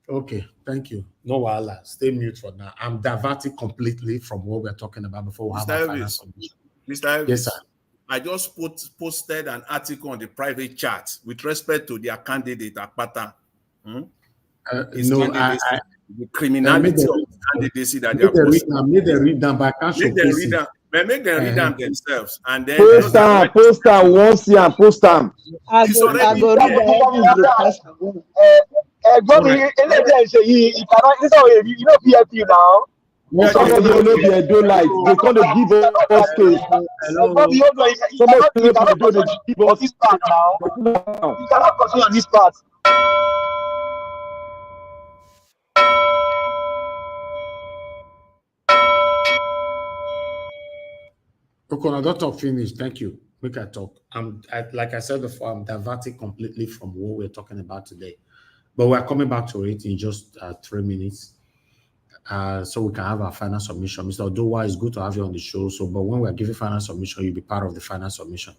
Okay, thank you. No wahala. Stay mute for now. I'm diverting completely from what we're talking about before we have our final submission. Mr. Elvis, yes, sir. I just posted an article on the private chat with respect to their candidate Akpata. The criminality of the candidacy that they are posting. Make them read them, but I can't showcase it. Make them read them themselves, and then post them once here and post them. Somebody will be a do light. They can't give us space. Somebody give us this part now. You cannot continue on this part. Okay, I don't talk finish. Thank you. Make I talk. Like I said before, I'm diverting completely from what we're talking about today. But we're coming back to it in just 3 minutes. So we can have our final submission. Mr. Odowa, it's good to have you on the show. So, but when we're giving final submission, you'll be part of the final submission.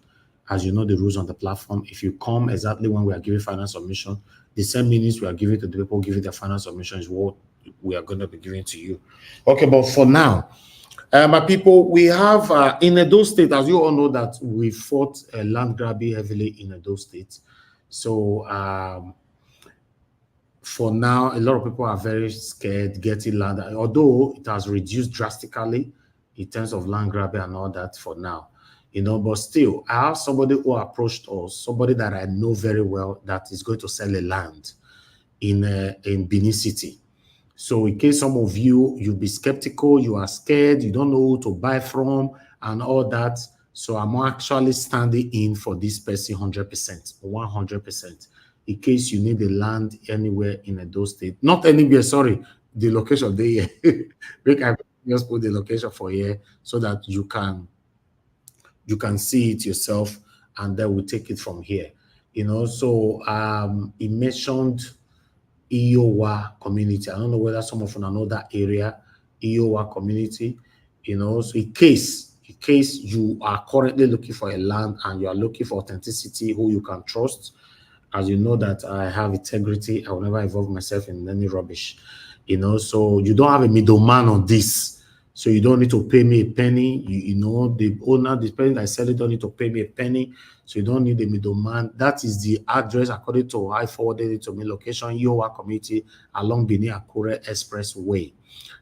As you know, the rules on the platform, if you come exactly when we are giving final submission, the same minutes we are giving to the people giving their final submission is what we are going to be giving to you. Okay, but for now, my people, we have in Edo State, as you all know, that we fought land grabbing heavily in Edo State. So, for now, a lot of people are very scared getting land, although it has reduced drastically in terms of land grabbing and all that for now, you know, but still, I have somebody who approached us, somebody that I know very well that is going to sell a land in Benin City. So in case some of you'll be skeptical, you are scared, you don't know who to buy from and all that. So I'm actually standing in for this person 100%, 100%. In case you need the land anywhere in Edo State, not anywhere, sorry, the location there. We can just put the location for here so that you can you can see it yourself, and then we'll take it from here. You know, so he mentioned Iowa community. I don't know whether some of you know that area, Iowa community. You know, so in case you are currently looking for a land and you are looking for authenticity, who you can trust, as you know that I have integrity, I will never involve myself in any rubbish. You know, so you don't have a middleman on this. So you don't need to pay me a penny. You know, the owner, the person that sell it don't need to pay me a penny. So you don't need a middleman. That is the address according to I forwarded it to me. Location, Iowa community along Benin Akure Expressway.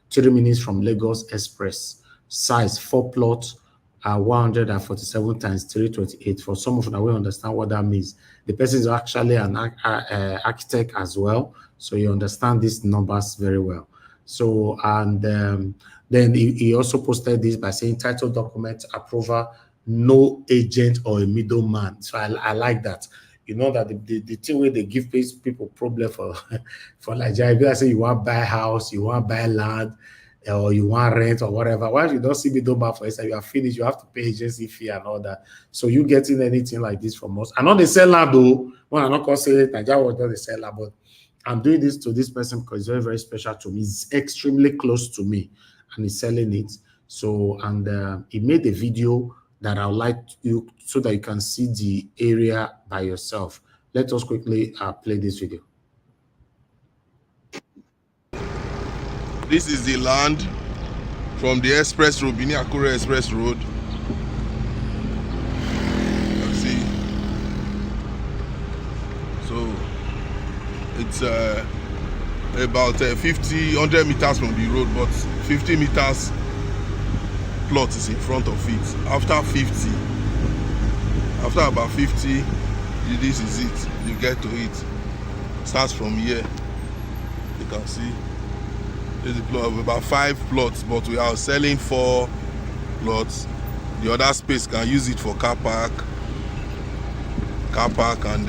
3 minutes from Lagos Express. Size 4 plots, 147 times 328. For some of you that will understand what that means. The person is actually an architect as well, so you understand these numbers very well. So, and then he also posted this by saying title document approval, no agent or a middleman. So I like that. You know that the thing where they give people problem for Nigeria, if you say you want to buy a house, you want to buy land, or you want rent or whatever. Once you don't see middleman for instance, you are finished, you have to pay agency fee and all that. So you getting anything like this from us? I know they sell land though. When I'm not going to say it, Nigeria was not the seller, but I'm doing this to this person because it's very, very special to me. It's extremely close to me and he's selling it. So, and he made a video that I would like you so that you can see the area by yourself. Let us quickly play this video. This is the land from the express road, Benin Akure Express Road. You can see. So it's about 100 meters from the road, but 50 meters plot is in front of it. After about 50, this is it. You get to it. Starts from here. You can see. There's a plot of about 5 plots, but we are selling 4 plots. The other space can use it for car park and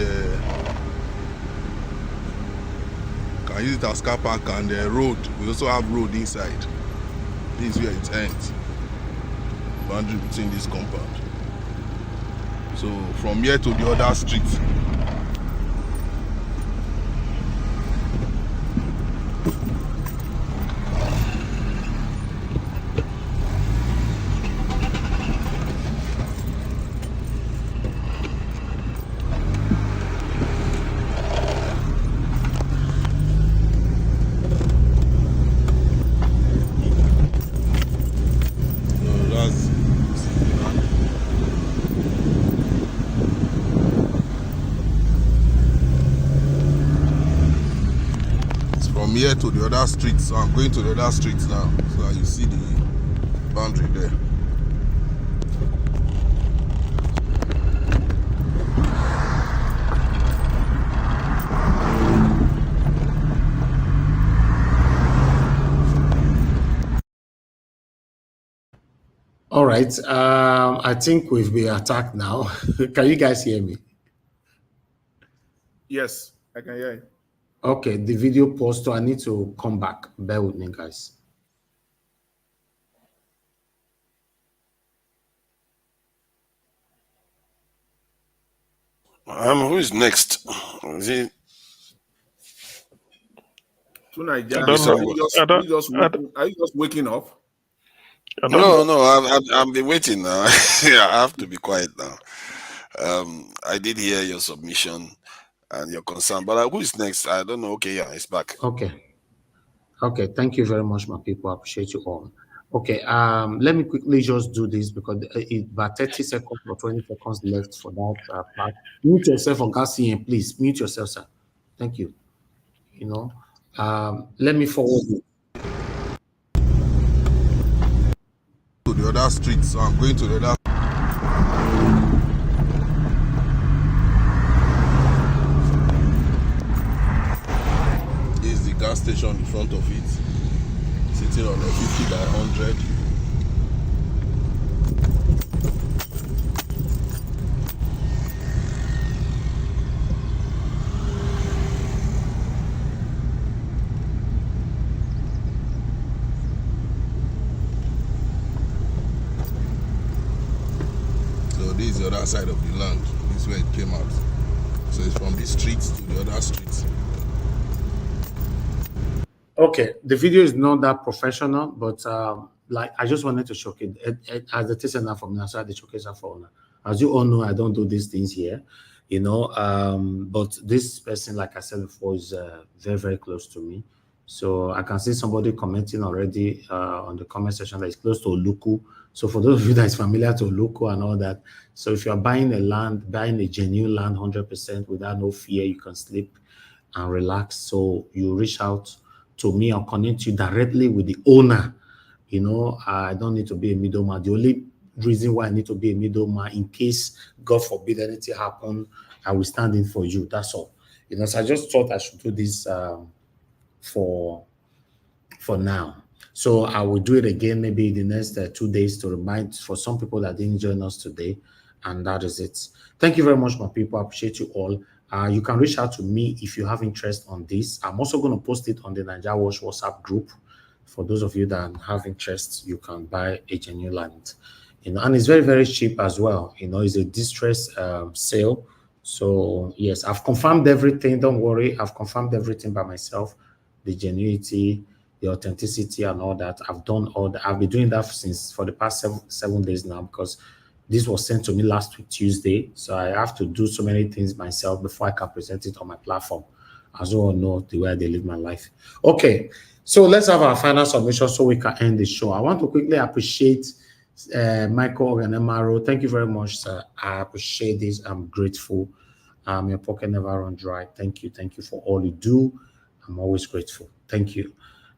can use it as car park and road. We also have road inside. This is where it ends. Boundary between this compound. So from here to the other street. Here to the other streets, so I'm going to the other streets now, so that you see the boundary there. All right, I think we've been attacked now. Can you guys hear me? Yes, I can hear you. Okay, the video paused, so I need to come back. Bear with me, guys. Who is next? Is it? Tonight, I are don't you just waking up? No, I've been waiting now. Yeah, I have to be quiet now. I did hear your submission and your concern, but who is next? I don't know. Okay, yeah, it's back. Okay, thank you very much, my people. I appreciate you all. Okay, let me quickly just do this because it's about 30 seconds or 20 seconds left for that part. Mute yourself on Garcia, please. Mute yourself, sir. Thank you. You know, let me forward it. To the other streets, so I'm going to the other. Is the gas station in front of it, sitting on a 50 by 100. other side of the land. This is where it came out. So it's from this street to the other street. Okay, the video is not that professional, but like I just wanted to showcase it as the teacher now from NASA, the showcase for now. As you all know, I don't do these things here, you know. But this person, like I said before, is very, very close to me. So I can see somebody commenting already on the comment section that is close to Oluku. So for those of you that is familiar to Oluku and all that, so if you are buying a land, buying a genuine land 100% without no fear, you can sleep and relax. So you reach out to me or connect you directly with the owner. You know, I don't need to be a middleman. The only reason why I need to be a middleman, in case, God forbid, anything happen, I will stand in for you. That's all. You know, so I just thought I should do this for now. So I will do it again maybe in the next 2 days to remind for some people that didn't join us today. And that is it. Thank you very much, my people. I appreciate you all. You can reach out to me if you have interest on this. I'm also going to post it on the Nigeria Watch WhatsApp group. For those of you that have interest, you can buy a genuine land. You know, and it's very, very cheap as well. You know, it's a distress sale. So yes, I've confirmed everything. Don't worry, I've confirmed everything by myself. The genuinity, the authenticity, and all that. I've done all that. I've been doing that for the past seven days now, because this was sent to me last week, Tuesday. So I have to do so many things myself before I can present it on my platform. As you all know, the way I live my life. Okay, so let's have our final submission so we can end the show. I want to quickly appreciate Michael Oganemaro. Thank you very much, sir. I appreciate this. I'm grateful. Your pocket never run dry. Thank you. Thank you for all you do. I'm always grateful. Thank you.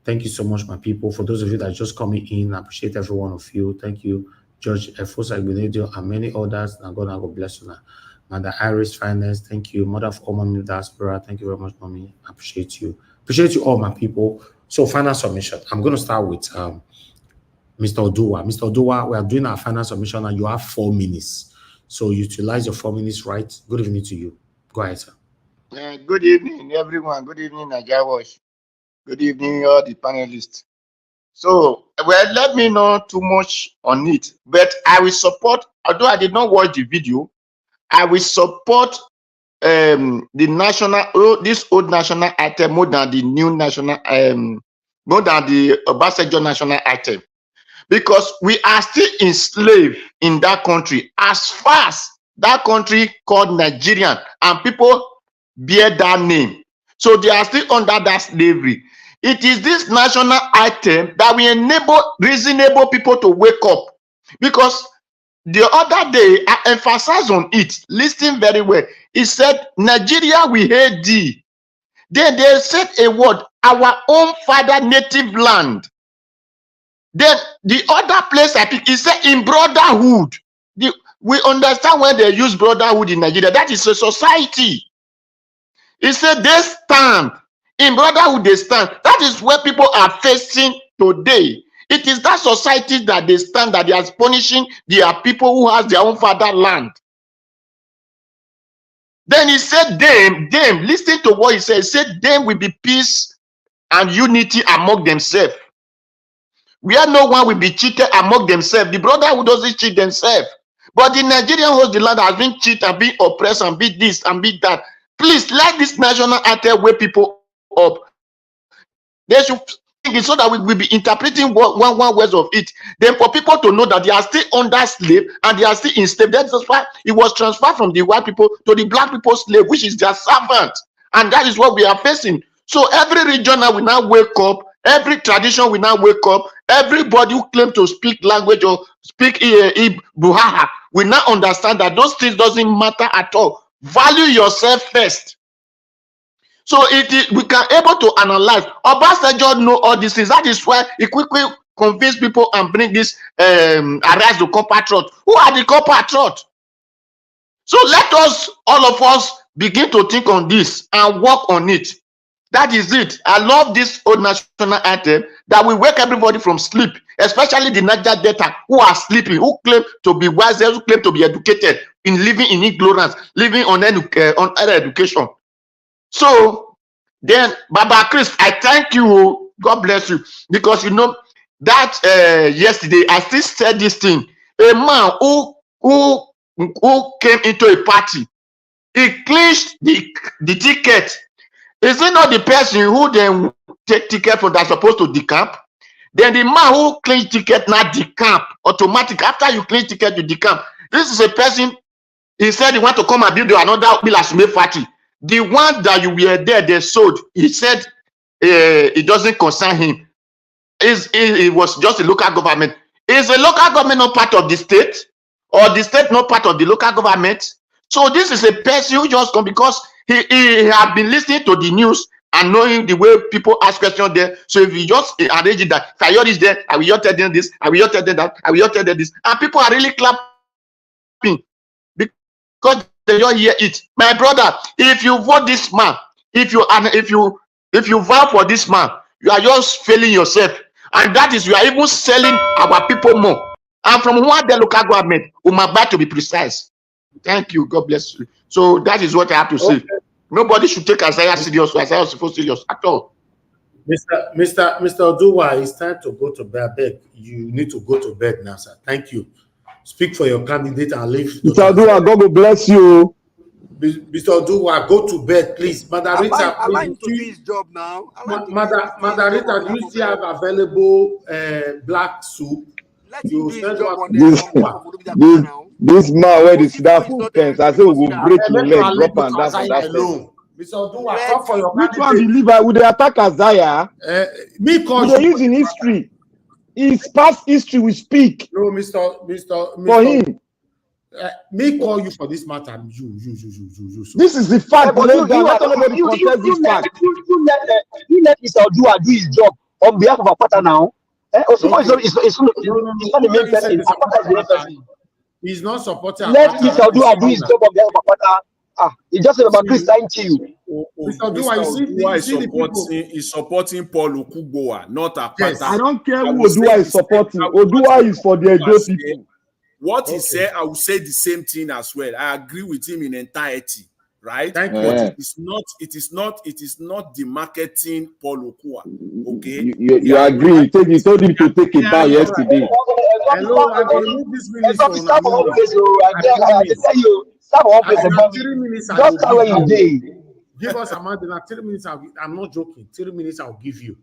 Thank you so much, my people. For those of you that are just coming in, I appreciate every one of you. Thank you. George Efosa Igbenedio and many others. And God bless you now. Mother Iris Finance, thank you. Mother of all mommy diaspora, thank you very much, mommy. I appreciate you. Appreciate you all, my people. So final submission. I'm going to start with Mr. Oduwa. Mr. Oduwa, we are doing our final submission and you have 4 minutes. So utilize your 4 minutes, right? Good evening to you. Go ahead, sir. Good evening, everyone. Good evening, Nigeria Watch. Good evening, all the panelists. So, well, let me not too much on it, but I will support, although I did not watch the video, I will support the national, this old national item more than the new national, more than the Obasanjo national item, because we are still enslaved in that country as far as that country called Nigerian, and people bear that name. So they are still under that slavery. It is this national item that will enable reasonable people to wake up. Because the other day, I emphasized on it, listen very well. It said, Nigeria, we hate thee. Then they said a word, our own father native land. Then the other place I pick, it said in brotherhood. We understand when they use brotherhood in Nigeria. That is a society. It said they stand. In brotherhood, they stand. That is where people are facing today. It is that society that they stand, that they are punishing their people who has their own fatherland. Then he said, them, listen to what he said. He said, them will be peace and unity among themselves. Where no one will be cheated among themselves. The brotherhood doesn't cheat themselves. But the Nigerian host the land has been cheated and been oppressed and be this and be that. Please let this national anthem wake people up. They should think it so that we will be interpreting one words of it. Then for people to know that they are still under slave and they are still enslaved. That's why it was transferred from the white people to the black people slave, which is their servant. And that is what we are facing. So every region now will now wake up. Every tradition will now wake up. Everybody who claims to speak language or speak Buhaha will now understand that those things doesn't matter at all. Value yourself first. So we can able to analyze. Obasanjo know all these things. That is why he quickly convince people and bring this arise the compatriot. Who are the compatriot? So let us, all of us, begin to think on this and work on it. That is it. I love this old national anthem that will wake everybody from sleep, especially the Niger Delta who are sleeping, who claim to be wise, who claim to be educated, in living in ignorance, living on other education. So then, Baba Chris, I thank you. God bless you, because you know that yesterday I still said this thing. A man who who came into a party. He clinched the ticket. Is it not the person who then take ticket from that's supposed to decamp? Then the man who clinched ticket now decamp automatic. After you clinch ticket, you decamp. This is a person. He said he want to come and build another Bilasume factory. The one that you were there, they sold. He said it doesn't concern him. It was just a local government. Is the local government not part of the state, or the state not part of the local government? So this is a person who just come because he have been listening to the news and knowing the way people ask questions there. So if you just arrange it that Kayode is there, I will just tell them this, I will just tell them that, I will just tell them this, and people are really clapping because they don't hear it. My brother, if you vote this man, if you vote for this man, you are just failing yourself, and that is you are even selling our people more. And from one the local government, Umaba to be precise. Thank you. God bless you. So that is what I have to say. Nobody should take Isaiah serious. Isaiah is supposed serious at all. Mr. Oduwa, it's time to go to bed. Beg. You need to go to bed now, sir. Thank you. Speak for your candidate and leave. Mr. Oduwa, God will bless you. Mr. Oduwa, go to bed, please. Madarita, Am I to do his job now? Madarita, do you still have available black soup? You send one. This man where the staff fence, I say we will break your leg, drop and down for that fence. Mr. Oduwa, talk for your Which one believer would they attack Isaiah? Me cause they use in history. It's past history we speak. No, Mr. For him. Me call you for this matter. You. This is the fact. But you let Mr. Oduwa do his job on behalf of Akpata now. It's not the main person. Akpata is the main person. He's not supporting. Let Mr. Oduwa do his job on behalf of Akpata. It's just about Christianity. Mr. Oduwa, is supporting Paul Okugbowa, not Akpata. Yes. I don't care who Oduwa is supporting. Oduwa is for the Edo people. What he said, I will say the same thing as well. I agree with him in entirety, right? Thank you. But it is not the marketing Paul Okua. Okay. You agree? You told him to take it down yesterday. Hello, I will remove this minister. I tell you, stop office. Just how you did. Give us a month. 3 minutes. I'm not joking. 3 minutes. I'll give you.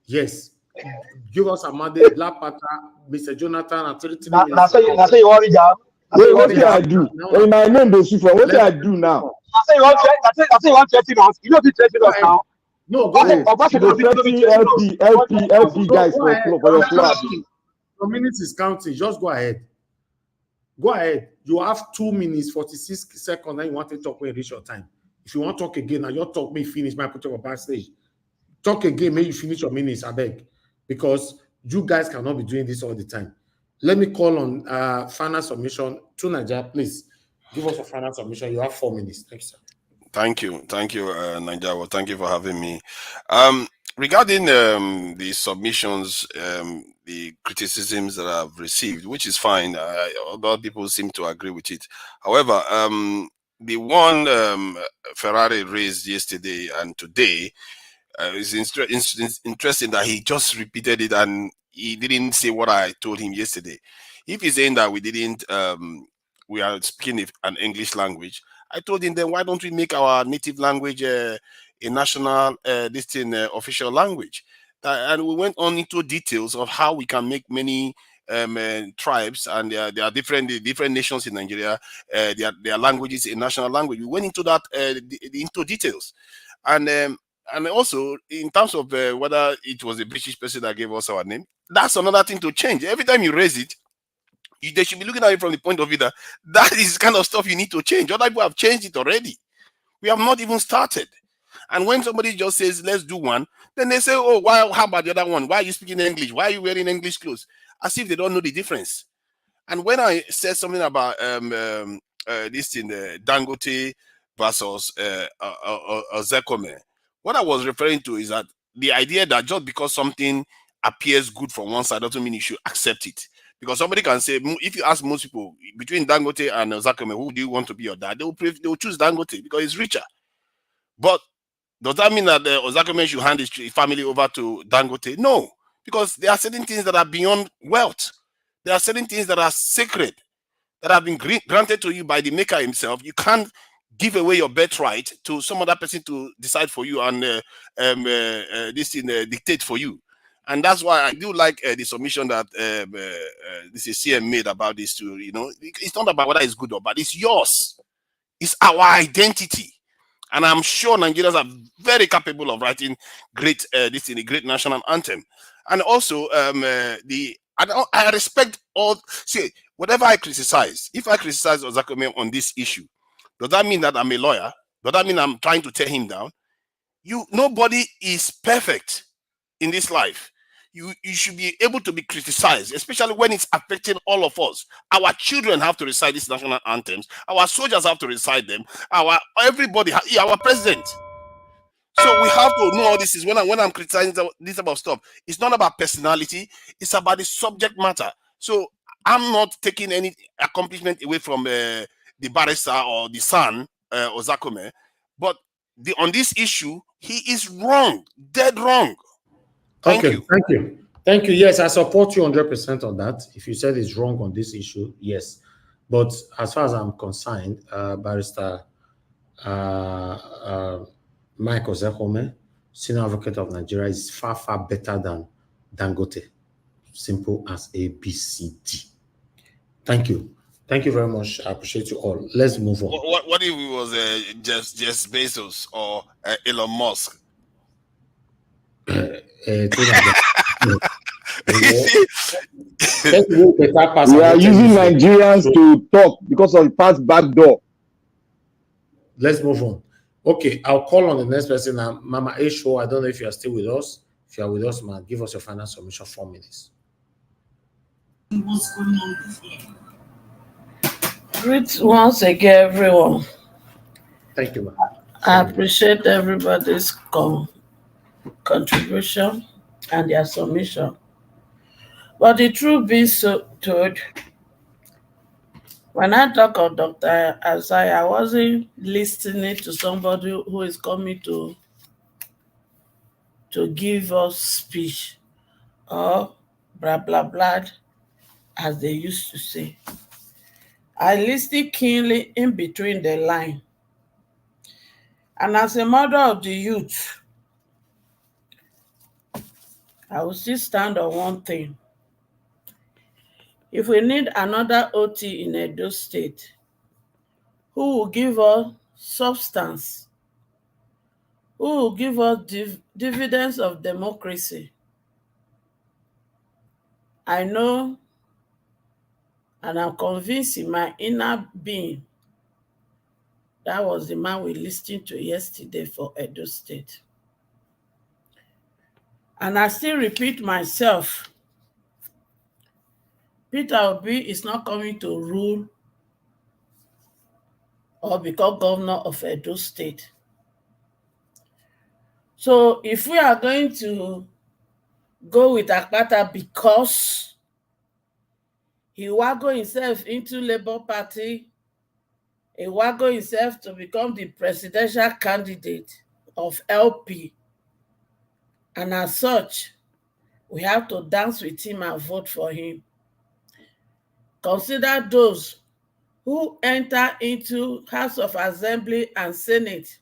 Yes. Give us a mandate, Black Panther, Mr. Jonathan, and 3 minutes. That's what you worry down. What do I do? In my name, what do I do now? I say you want to threaten us. You don't be threatening us now. No, go ahead. LP guys for your club. Your minutes is counting. Just go ahead. Go ahead. You have 2 minutes, 46 seconds, and you want to talk when you reach your time. If you want to talk again, now your talk may finish, my put you on backstage. Talk again, may you finish your minutes, I beg. Because you guys cannot be doing this all the time. Let me call on final submission. To Naija, please give us a final submission. You have 4 minutes. Thanks, sir. Thank you, Naija. Well, thank you for having me. Regarding the submissions, the criticisms that I've received, which is fine, other people seem to agree with it. However, the one Ferrari raised yesterday and today. It's interesting that he just repeated it and he didn't say what I told him yesterday. If he's saying that we are speaking an English language, I told him then why don't we make our native language a national official language? And we went on into details of how we can make many tribes and there are different nations in Nigeria, their languages a national language. We went into that into details, and also, in terms of whether it was a British person that gave us our name, that's another thing to change. Every time you raise it, they should be looking at it from the point of view that is kind of stuff you need to change. Other people have changed it already. We have not even started. And when somebody just says, let's do one, then they say, oh, how about the other one? Why are you speaking English? Why are you wearing English clothes? As if they don't know the difference. And when I said something about this in Dangote versus Zekome, what I was referring to is that the idea that just because something appears good from one side doesn't mean you should accept it. Because somebody can say, if you ask most people between Dangote and Zakome, who do you want to be your dad? They will choose Dangote because he's richer. But does that mean that Zakome should hand his family over to Dangote? No, because there are certain things that are beyond wealth. There are certain things that are sacred. that have been granted to you by the maker himself. You can't give away your birthright to some other person to decide for you and this thing dictate for you. And that's why I do like the submission that this is CM made about this too. You know, it's not about whether it's good or bad. It's yours. It's our identity. And I'm sure Nigerians are very capable of writing great this in a great national anthem. And also I respect all. See, whatever I criticize, if I criticize Ozakome on this issue, does that mean that I'm a lawyer? Does that mean I'm trying to tear him down? Nobody is perfect in this life. You should be able to be criticized, especially when it's affecting all of us. Our children have to recite these national anthems. Our soldiers have to recite them. Everybody, our president. So we have to know all this. Is when I'm criticizing this about stuff. It's not about personality. It's about the subject matter. So I'm not taking any accomplishment away from the barrister or the son, Ozakome, but on this issue, he is wrong, dead wrong. Thank you. Thank you. Yes, I support you 100% on that. If you said it's wrong on this issue, yes. But as far as I'm concerned, Barrister Mike Ozakome, Senior Advocate of Nigeria, is far, far better than Dangote. Simple as ABCD. Thank you. Thank you very much. I appreciate you all. Let's move on. What if it was Jeff Bezos or Elon Musk? We are using Nigerians to talk because of the past back door. Let's move on. Okay, I'll call on the next person now. Mama Esho, I don't know if you are still with us. If you are with us, man, give us your final submission, 4 minutes. What's going on here? Greet once again, everyone. Thank you, ma'am. I appreciate everybody's contribution and their submission. But the truth being told, when I talk of Dr. Azai, I wasn't listening to somebody who is coming to give us speech or blah, blah, blah, as they used to say. I listened keenly in between the line. And as a mother of the youth, I will still stand on one thing. If we need another OT in Edo State, who will give us substance? Who will give us dividends of democracy? I know, and I'm convinced in my inner being, that was the man we listened to yesterday for Edo State. And I still repeat myself, Peter Obi is not coming to rule or become governor of Edo State. So if we are going to go with Akpata because he wago himself into Labour Party, he wago himself to become the presidential candidate of LP, and as such, we have to dance with him and vote for him. Consider those who enter into House of Assembly and Senate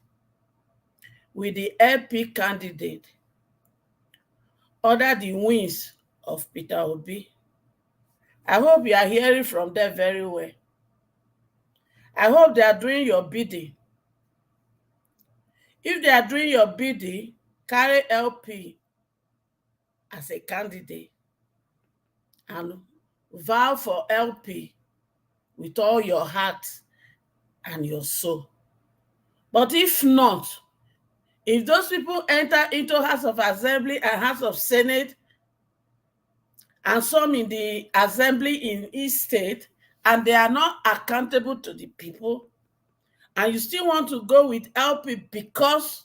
with the LP candidate under the wings of Peter Obi. I hope you are hearing from them very well. I hope they are doing your bidding. If they are doing your bidding, carry LP as a candidate and vow for LP with all your heart and your soul. But if not, if those people enter into House of Assembly and House of Senate, and some in the Assembly in each state, and they are not accountable to the people, and you still want to go with LP because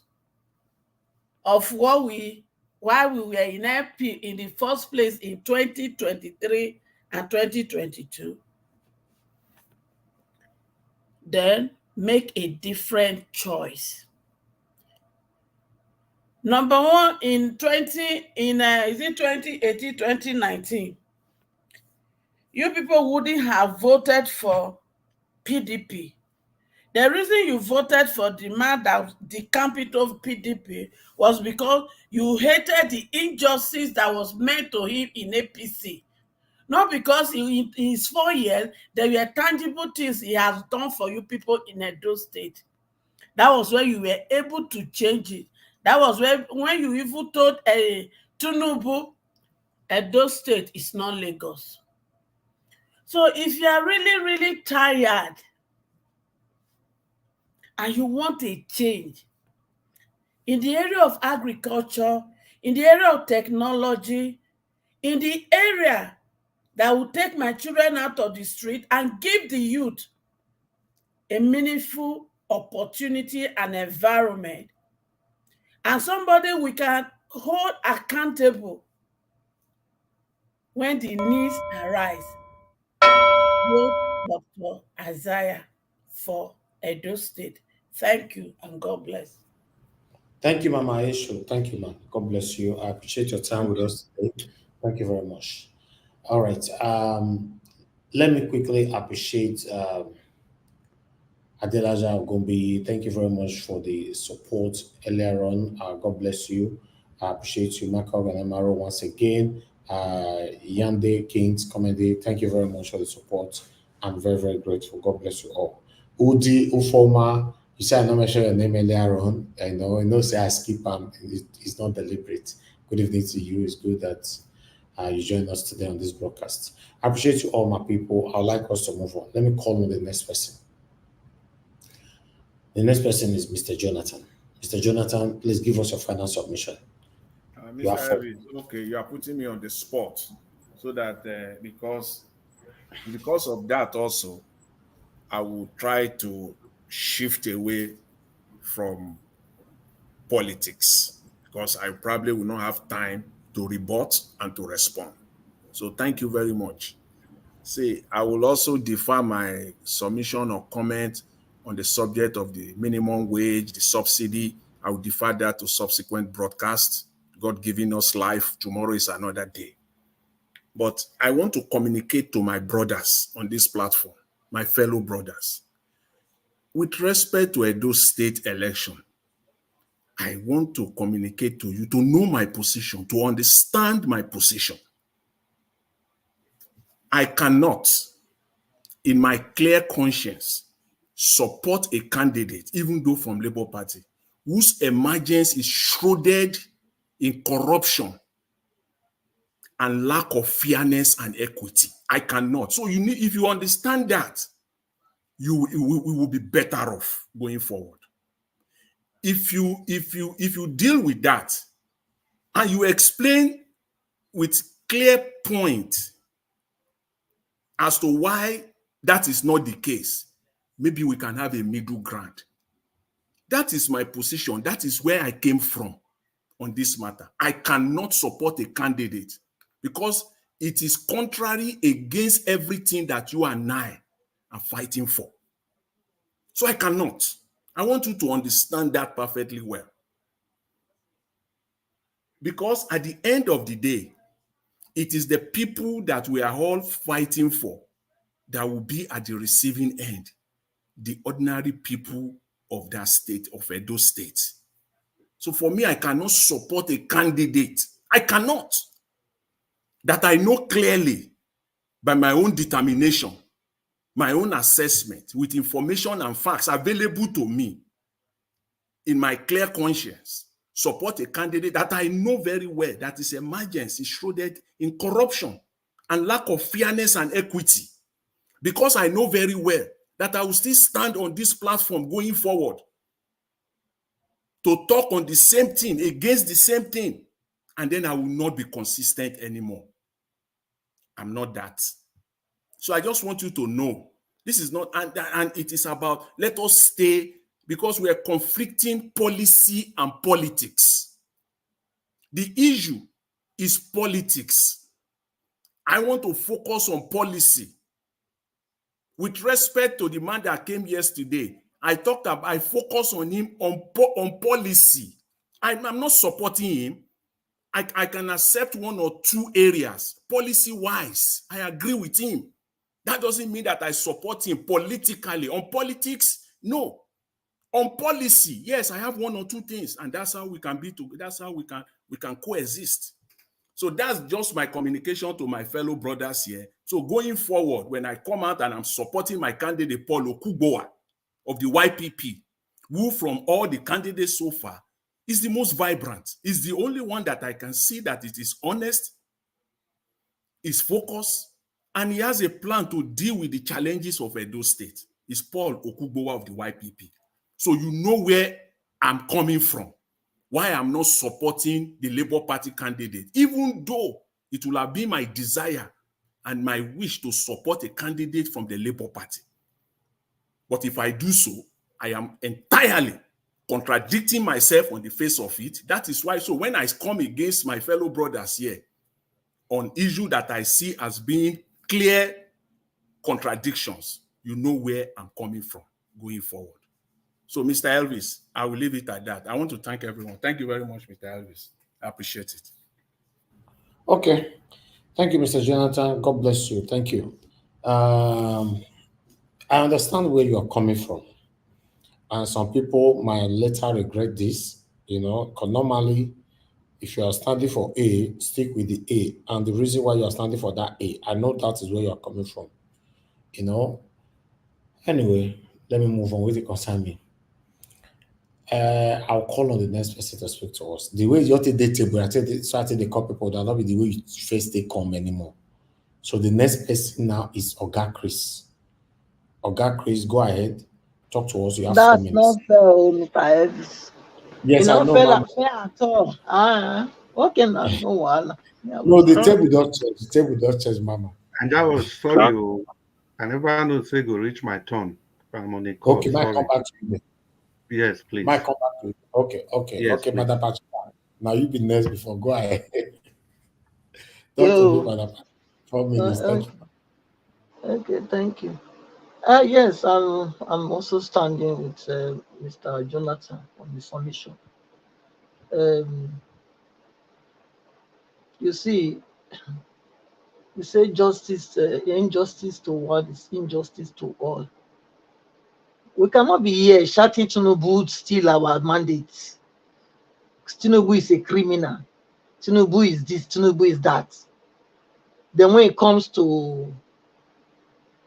of why we were in LP in the first place in 2023 and 2022, then make a different choice. Number one, in 2018, 2019, you people wouldn't have voted for PDP. The reason you voted for the man that decamped of PDP was because you hated the injustice that was meant to him in APC. Not because in his 4 years, there were tangible things he has done for you people in Edo State. That was when you were able to change it. That was when you even told Tinubu, Edo State is not Lagos. So if you are really, really tired and you want a change in the area of agriculture, in the area of technology, in the area that will take my children out of the street and give the youth a meaningful opportunity and environment, and somebody we can hold accountable when the needs arise, vote Dr. Isaiah for Edo State. Thank you and God bless. Thank you, Mama Aisha. Thank you, man. God bless you. I appreciate your time with us today. Thank you very much. All right. Let me quickly appreciate Adelaja Gombe. Thank you very much for the support earlier on. God bless you. I appreciate you, Makog and Amaro, once again. Yande Kings Comedy, thank you very much for the support. I'm very, very grateful. God bless you all. Udi Ufoma, you said I not mention your name earlier on. I know, say I skip it's not deliberate. Good evening to you. It's good that you joined us today on this broadcast. I appreciate you all, my people. I'd like us to move on. Let me call on the next person. The next person is Mr. Jonathan. Mr. Jonathan, please give us your final submission. Mr. Harris, okay, you are putting me on the spot so that because of that also, I will try to shift away from politics because I probably will not have time to rebut and to respond. So thank you very much. See, I will also defer my submission or comment on the subject of the minimum wage, the subsidy. I will defer that to subsequent broadcasts. God giving us life, tomorrow is another day. But I want to communicate to my brothers on this platform, my fellow brothers. With respect to Edo State election, I want to communicate to you to know my position, to understand my position. I cannot, in my clear conscience, support a candidate, even though from Labour Party, whose emergence is shrouded in corruption and lack of fairness and equity. I cannot. So you need, if you understand that, we will be better off going forward. If you deal with that and you explain with clear point as to why that is not the case, maybe we can have a middle ground. That is my position. That is where I came from on this matter. I cannot support a candidate because it is contrary against everything that you and I are fighting for. So I cannot. I want you to understand that perfectly well. Because at the end of the day, it is the people that we are all fighting for that will be at the receiving end, the ordinary people of that state, of Edo State. So for me, I cannot support a candidate. I cannot. That I know clearly by my own determination, my own assessment with information and facts available to me in my clear conscience, support a candidate that I know very well that his emergence is shrouded in corruption and lack of fairness and equity. Because I know very well that I will still stand on this platform going forward to talk on the same thing against the same thing, and then I will not be consistent anymore. I'm not that. So I just want you to know this is not, and it is about, let us stay, because we are conflicting policy and politics. The issue is politics. I want to focus on policy. With respect to the man that came yesterday, I focus on him on policy. I'm not supporting him. I can accept one or two areas policy-wise. I agree with him. That doesn't mean that I support him politically. On politics, no. On policy, yes, I have one or two things, and that's how we can be together. That's how we can coexist. So that's just my communication to my fellow brothers here. So going forward, when I come out and I'm supporting my candidate, Paul Okugbowa of the YPP, who from all the candidates so far is the most vibrant, is the only one that I can see that it is honest, is focused, and he has a plan to deal with the challenges of Edo State. Is Paul Okugbowa of the YPP. So you know where I'm coming from, why I'm not supporting the Labour Party candidate, even though it will have been my desire and my wish to support a candidate from the Labour Party. But if I do so, I am entirely contradicting myself on the face of it. That is why, so when I come against my fellow brothers here on issue that I see as being clear contradictions, you know where I'm coming from going forward. So, Mr. Elvis, I will leave it at that. I want to thank everyone. Thank you very much, Mr. Elvis. I appreciate it. Okay. Thank you, Mr. Jonathan. God bless you. Thank you. I understand where you are coming from. And some people might later regret this, because normally, if you are standing for A, stick with the A. And the reason why you are standing for that A, I know that is where you are coming from. Anyway, let me move on with the concern me. I'll call on the next person to speak to us. The way you take the table, I think the call people that not be the way you face they come anymore. So the next person now is Oga Chris. Oga Chris, go ahead. Talk to us. You have 4 That's minutes. not fair, Mr. Elvis. Yes, You I know, know, fair, Mama. fair at all. Okay, no, no wahala. Yeah, No, the we- table don't change. The table don't change, Mama. And that was sorry. Oh, I never know say go reach my turn. I'm on a call. Okay, might Sorry. come back to you. Yes, please. Might come back to you. Okay, Yes, okay, please. Madam Patrick. Now you been next before. Go ahead. Talk to me, Yo. Madam Patrick. 4 minutes. Thank you. Okay, thank you. Yes, I'm also standing with Mr. Jonathan on the submission. You see, you say justice, injustice to one is injustice to all. We cannot be here shouting Tinubu steal our mandates. Tinubu is a criminal. Tinubu is this, Tinubu is that. Then when it comes to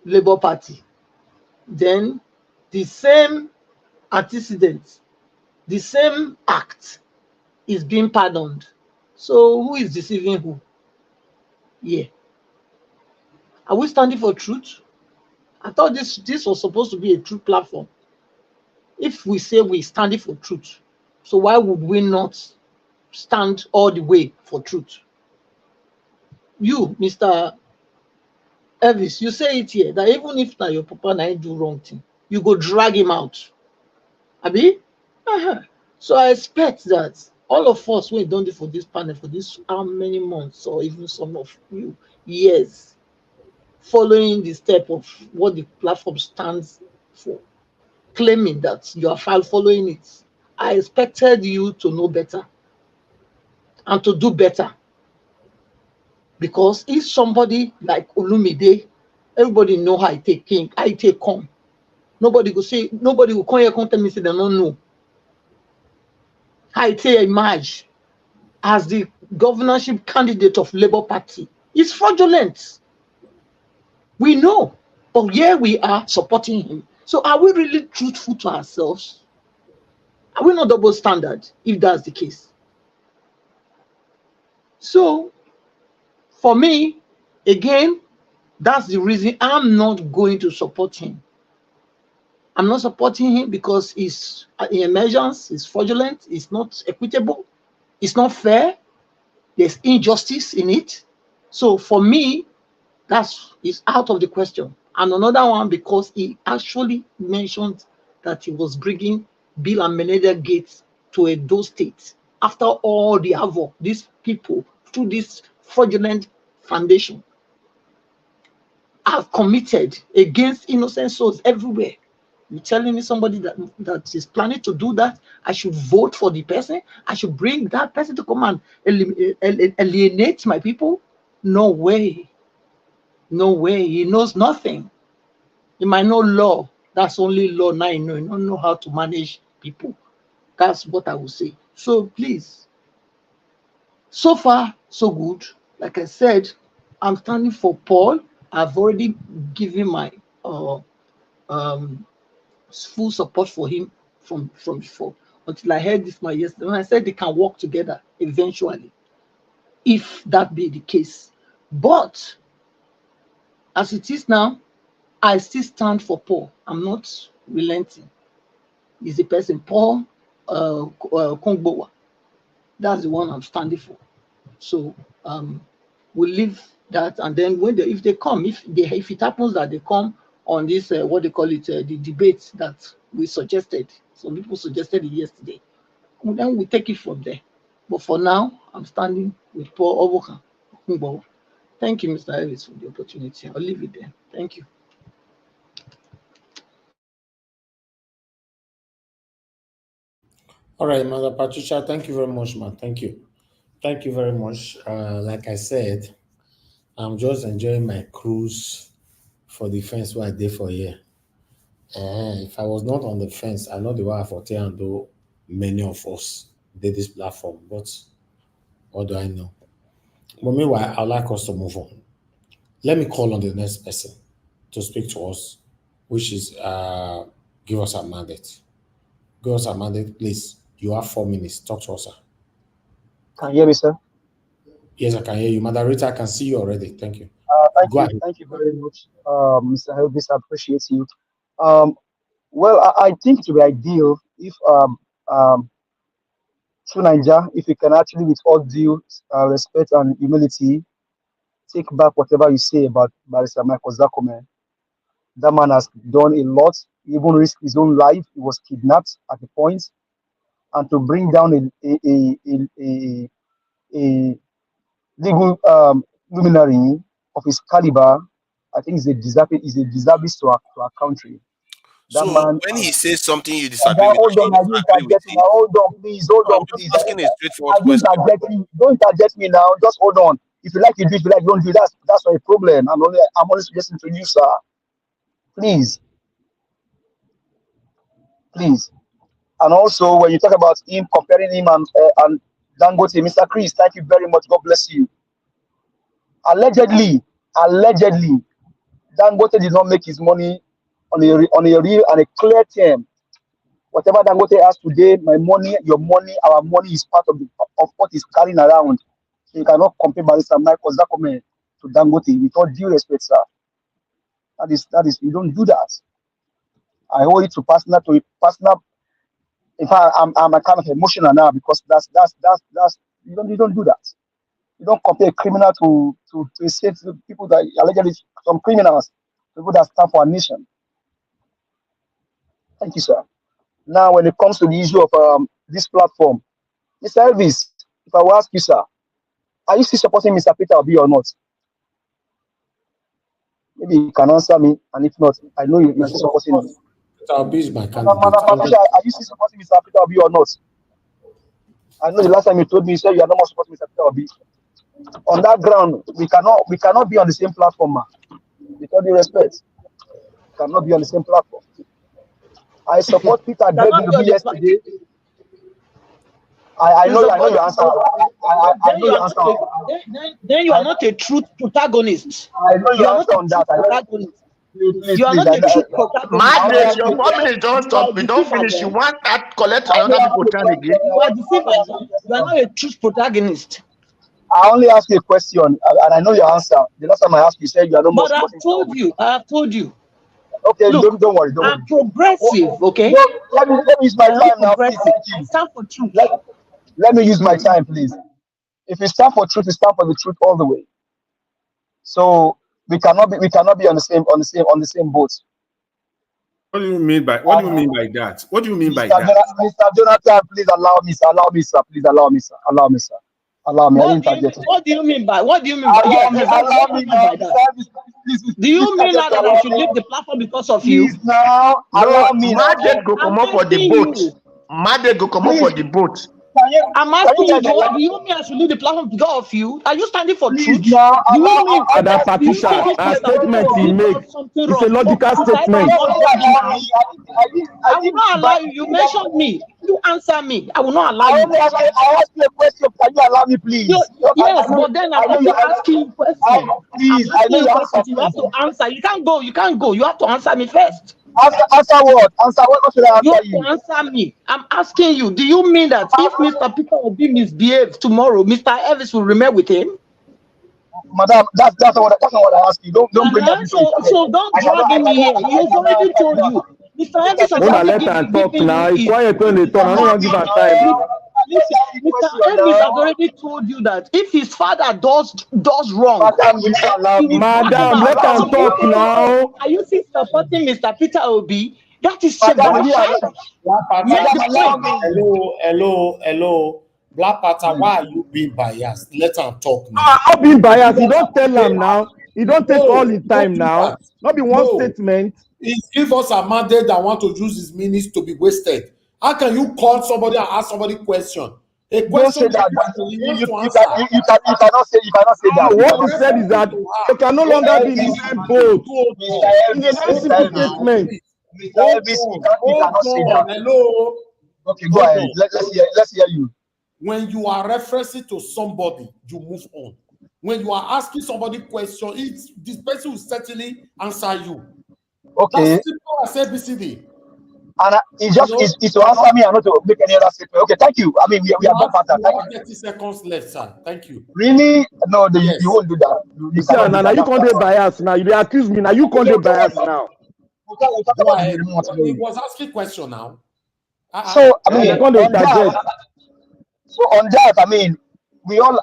Labour Party, then the same antecedent, the same act is being pardoned. So who is deceiving who? Yeah. Are we standing for truth? I thought this was supposed to be a true platform. If we say we're standing for truth, so why would we not stand all the way for truth? You, Mr. Elvis, you say it here that even if now your papa and I do wrong thing, you go drag him out. Abi? So I expect that all of us who don't do for this panel for this how many months or even some of you years, following the step of what the platform stands for, claiming that you are following it. I expected you to know better and to do better. Because if somebody like Olumide, everybody know how I take king, how I take come. Nobody will come here and tell me say they don't know. How I take emerge as the governorship candidate of Labour Party is fraudulent. We know, but here we are supporting him. So are we really truthful to ourselves? Are we not double standard if that's the case? So for me, again, that's the reason I'm not going to support him. I'm not supporting him because his emergence is fraudulent, it's not equitable, it's not fair, there's injustice in it. So for me, is out of the question. And another one because he actually mentioned that he was bringing Bill and Melinda Gates to Edo State after all the havoc these people through this fraudulent foundation have committed against innocent souls everywhere. You're telling me somebody that is planning to do that, I should vote for the person? I should bring that person to come and alienate my people? No way. No way. He knows nothing. He might know law. That's only law now. He don't know how to manage people. That's what I would say. So please, so far, so good. Like I said, I'm standing for Paul. I've already given my full support for him from before, until I heard this man yesterday when I said they can work together eventually, if that be the case. But as it is now, I still stand for Paul. I'm not relenting. He's the person, Paul Kongbowa. That's the one I'm standing for. So we'll leave that, and then when if they come, if it happens that they come on this what they call it, the debate that we suggested, some people suggested it yesterday, and then we take it from there. But for now, I'm standing with Paul Kongbowa. Thank you, Mr. Ellis, for the opportunity. I'll leave it there. Thank you. All right, Mother Patricia, thank you very much, man. Thank you. Thank you very much. Like I said, I'm just enjoying my cruise for the fence where I did for a year. If I was not on the fence, I know the way for and though many of us did this platform, but what do I know? But meanwhile, I'd like us to move on. Let me call on the next person to speak to us, which is give us a mandate. Give us a mandate, please. You have 4 minutes. Talk to us, sir. Can you hear me, sir? Yes, I can hear you. Moderator, I can see you already. Thank you. Thank you very much, Mr. Helvis. I appreciate you. Well, I think it would be ideal if through Nigeria, if you can actually, with all due respect and humility, take back whatever you say about Barrister Michael Zakome. That man has done a lot. He even risked his own life. He was kidnapped at a point, and to bring down a legal luminary of his caliber, I think is a disservice to our country. That So man. when he says something you disagree with, Hold on, I didn't interject me now. Hold on, please. Hold I'm on, just please. asking a straightforward I didn't question. interject me. Don't interject me now. Just hold on. If you like to do it, if you like, don't do it. That's not a problem. I'm only suggesting to you, sir. Please. Please. And also, when you talk about him, comparing him and Dangote, Mr. Chris, thank you very much. God bless you. Allegedly, Dangote did not make his money on a real and a clear term. Whatever Dangote has today, my money, your money, our money is part of what he's carrying around. So you cannot compare Barrister Michael Zakome to Dangote. With all due respect, sir. That is, you don't do that. I owe it to personal. In fact, I'm kind of emotional now because that's you don't do that. You don't compare a criminal to a safe people that allegedly some criminals, people that stand for our nation. Thank you, sir. Now, when it comes to the issue of this platform, Mr. Elvis, if I will ask you, sir, are you still supporting Mr. Peter Obi or not? Maybe you can answer me, and if not, I know you're still supporting him. Peter Obi is my candidate. Are you still supporting Mr. Peter Obi or not? I know the last time you told me you said you are not more supporting Mr. Peter Obi. On that ground, we cannot be on the same platform, man. With all due respect, we cannot be on the same platform. I support Peter Obi yesterday. I know your answer. I know your answer. Then you are not a truth protagonist. I know your answer on that. You are not a truth protagonist. Madness, your 4 minutes don't stop. We don't finish. You want that collect another people turn again? You are deceived. You are not a truth protagonist. I only asked you a question, and I know your answer. The last time I asked you, said you are not. But I have told you. Okay, look, don't worry. I'm progressive, okay? Let me use my time now, please. I stand for truth. Let me use my time, please. If you stand for truth, you stand for the truth all the way. So we cannot be on the same boat. What do you mean by that? What do you mean by that? Mr. Jonathan, please allow me, sir. Please allow me, sir. Allow me. What do you mean by? Allow me. Do you mean now that I should leave the platform because of you? Please now allow No, me. Madde go come up for the boat. Madde go come up for the boat. I'm asking you, do you mean I should leave the platform because of you? Are you standing for truth? Now, do you mean That do you Patricia, think a this statement he makes, something it's a wrong? logical Mr. statement. I will not allow you. You mentioned me. You answer me. I will not allow you. I ask you a question. Can you allow me, please? Yes, but then I'm also asking you questions. Please, I'm I asking know you you have questions. You have to answer. You can't go. You can't go. You have to answer me first. Answer what? Answer what? What should I You answer have to answer me. I'm asking you. Do you mean that if Mr. Peter will be misbehaved tomorrow, Mr. Elvis will remain with him? Madam, that's not what I ask you. Don't bring that into it. So don't drag him here. You've already told you. Mr. Elvis has Wanna already let her talk now? It's quiet when they talk. I don't want to give her time. Mr. Elvis has already told you that if his father does wrong, Madam, let her talk now. Are you still supporting Mr. Peter Obi? That is very high. Hello. Black Panther, why are you being biased? Let him talk now. I'm not being biased. You don't tell him now. You don't take all his time now. Not be one statement. He give us a mandate that want to use his minutes to be wasted. How can you call somebody and ask somebody a question? A question that. you cannot say that. What he said is that they can no longer be in the same boat. It's a very simple statement. Mr. Elvis, you cannot say that. Hello. Okay, go ahead. Let's hear you. When you are referencing to somebody, you move on. When you are asking somebody question, this person will certainly answer you. Okay. That's simple as ABCD. And it's to answer me and not to make any other statement. Okay, thank you. I mean, we are both partners. Thank you. 30 seconds left, sir. Thank you. Really? No, you won't do that. You can't be biased now. You accuse me now. You can't be biased now. He was asking question now. So I mean, on that, I mean, we all and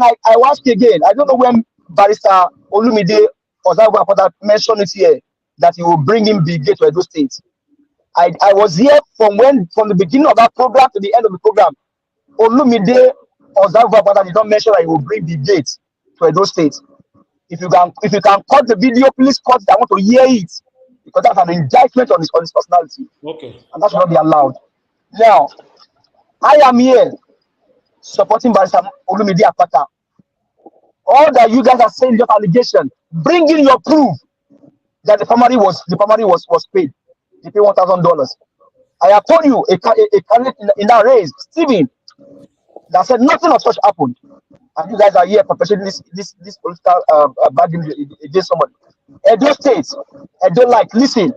I ask again. I don't know when Barrister Olumide Akpata mentioned it here that he will bring him Bill Gates to Edo State. I was here from the beginning of that program to the end of the program. Olumide Akpata did not mention that he will bring Bill Gates to Edo State. If you can cut the video, please cut it. I want to hear it because that's an indictment on his personality. Okay. And that should not be allowed. Now, I am here supporting Barrister Olumide Akpata. All that you guys are saying, just allegation. Bring in your proof that the primary was paid. They paid $1,000. I have told you a candidate in that race, Stephen, that said nothing of such happened, and you guys are here perpetuating this political bargaining against somebody. Edo State, listen,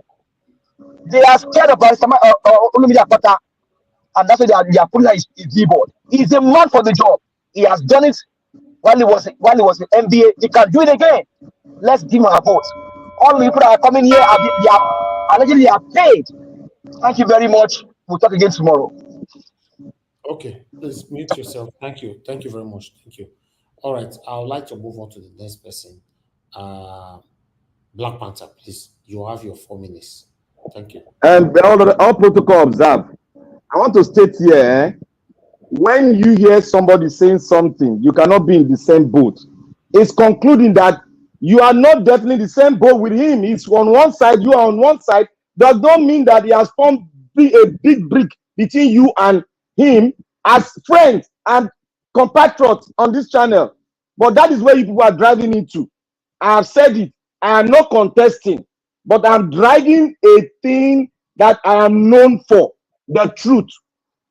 they are scared of Barrister Olumide Akpata, and that's why they are putting his Billboard. He's a man for the job. He has done it while he was in MBA. He can do it again. Let's give him a vote. All the people that are coming here allegedly are paid. Thank you very much. We'll talk again tomorrow. Okay, please mute yourself. Thank you. Thank you very much. Thank you. All right, I would like to move on to the next person. Black Panther, please. You have your 4 minutes. Thank you. All protocol observed. I want to state here, when you hear somebody saying something, you cannot be in the same boat. It's concluding that you are not definitely in the same boat with him. He's on one side, you are on one side. Does not mean that he has formed a big brick between you and him as friends and compatriots on this channel. But that is where you people are driving into. I have said it. I am not contesting, but I'm driving a thing that I am known for, the truth.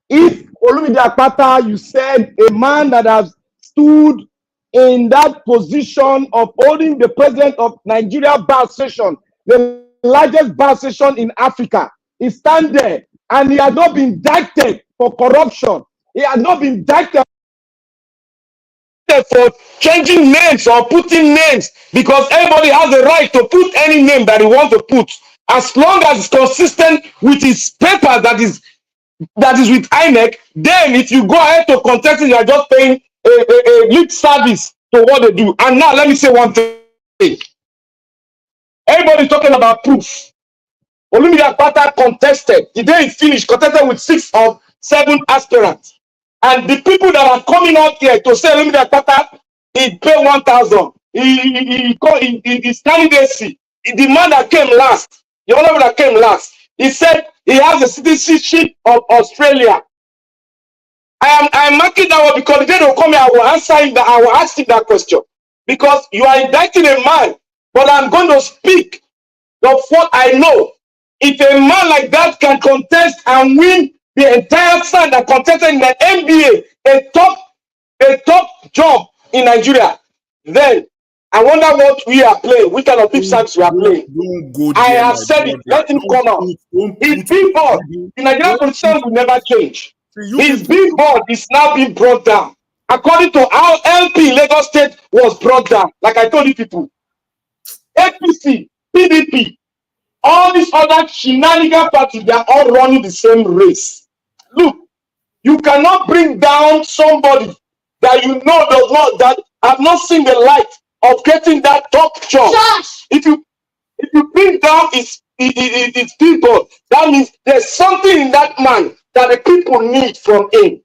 If Olumide Akpata, you said a man that has stood in that position of holding the president of Nigeria Bar Association, the largest bar association in Africa, he stand there and he has not been indicted for corruption. He has not been indicted for changing names or putting names, because everybody has the right to put any name that he wants to put, as long as it's consistent with his paper that is with INEC. Then if you go ahead to contest it, you are just paying a lip service to what they do. And now let me say one thing. Everybody talking about proof. Olumide Akpata contested. The day he finished, contested with 6 of 7 aspirants. And the people that are coming out here to say Olumide Akpata, he paid 1,000. his candidacy, the man that came last, the honorable that came last, he said he has the citizenship of Australia. I'm marking that one because the day they'll come here, I will answer him that, I will ask him that question. Because you are indicting a man, but I'm going to speak of what I know. If a man like that can contest and win the entire stand that contested in the NBA, a top job in Nigeria, then I wonder what we are playing, which kind of lip service we are playing. Don't go I there, have my said it, brother. let him come out. His billboard, the Nigerian politician will never change. His billboard is now being brought down. According to how LP Lagos State was brought down, like I told you people, APC, PDP, all these other shenanigan parties, they are all running the same race. Look, you cannot bring down somebody that you know does not, that have not seen the light of getting that top job. If you bring down his people, that means there's something in that man that the people need from him.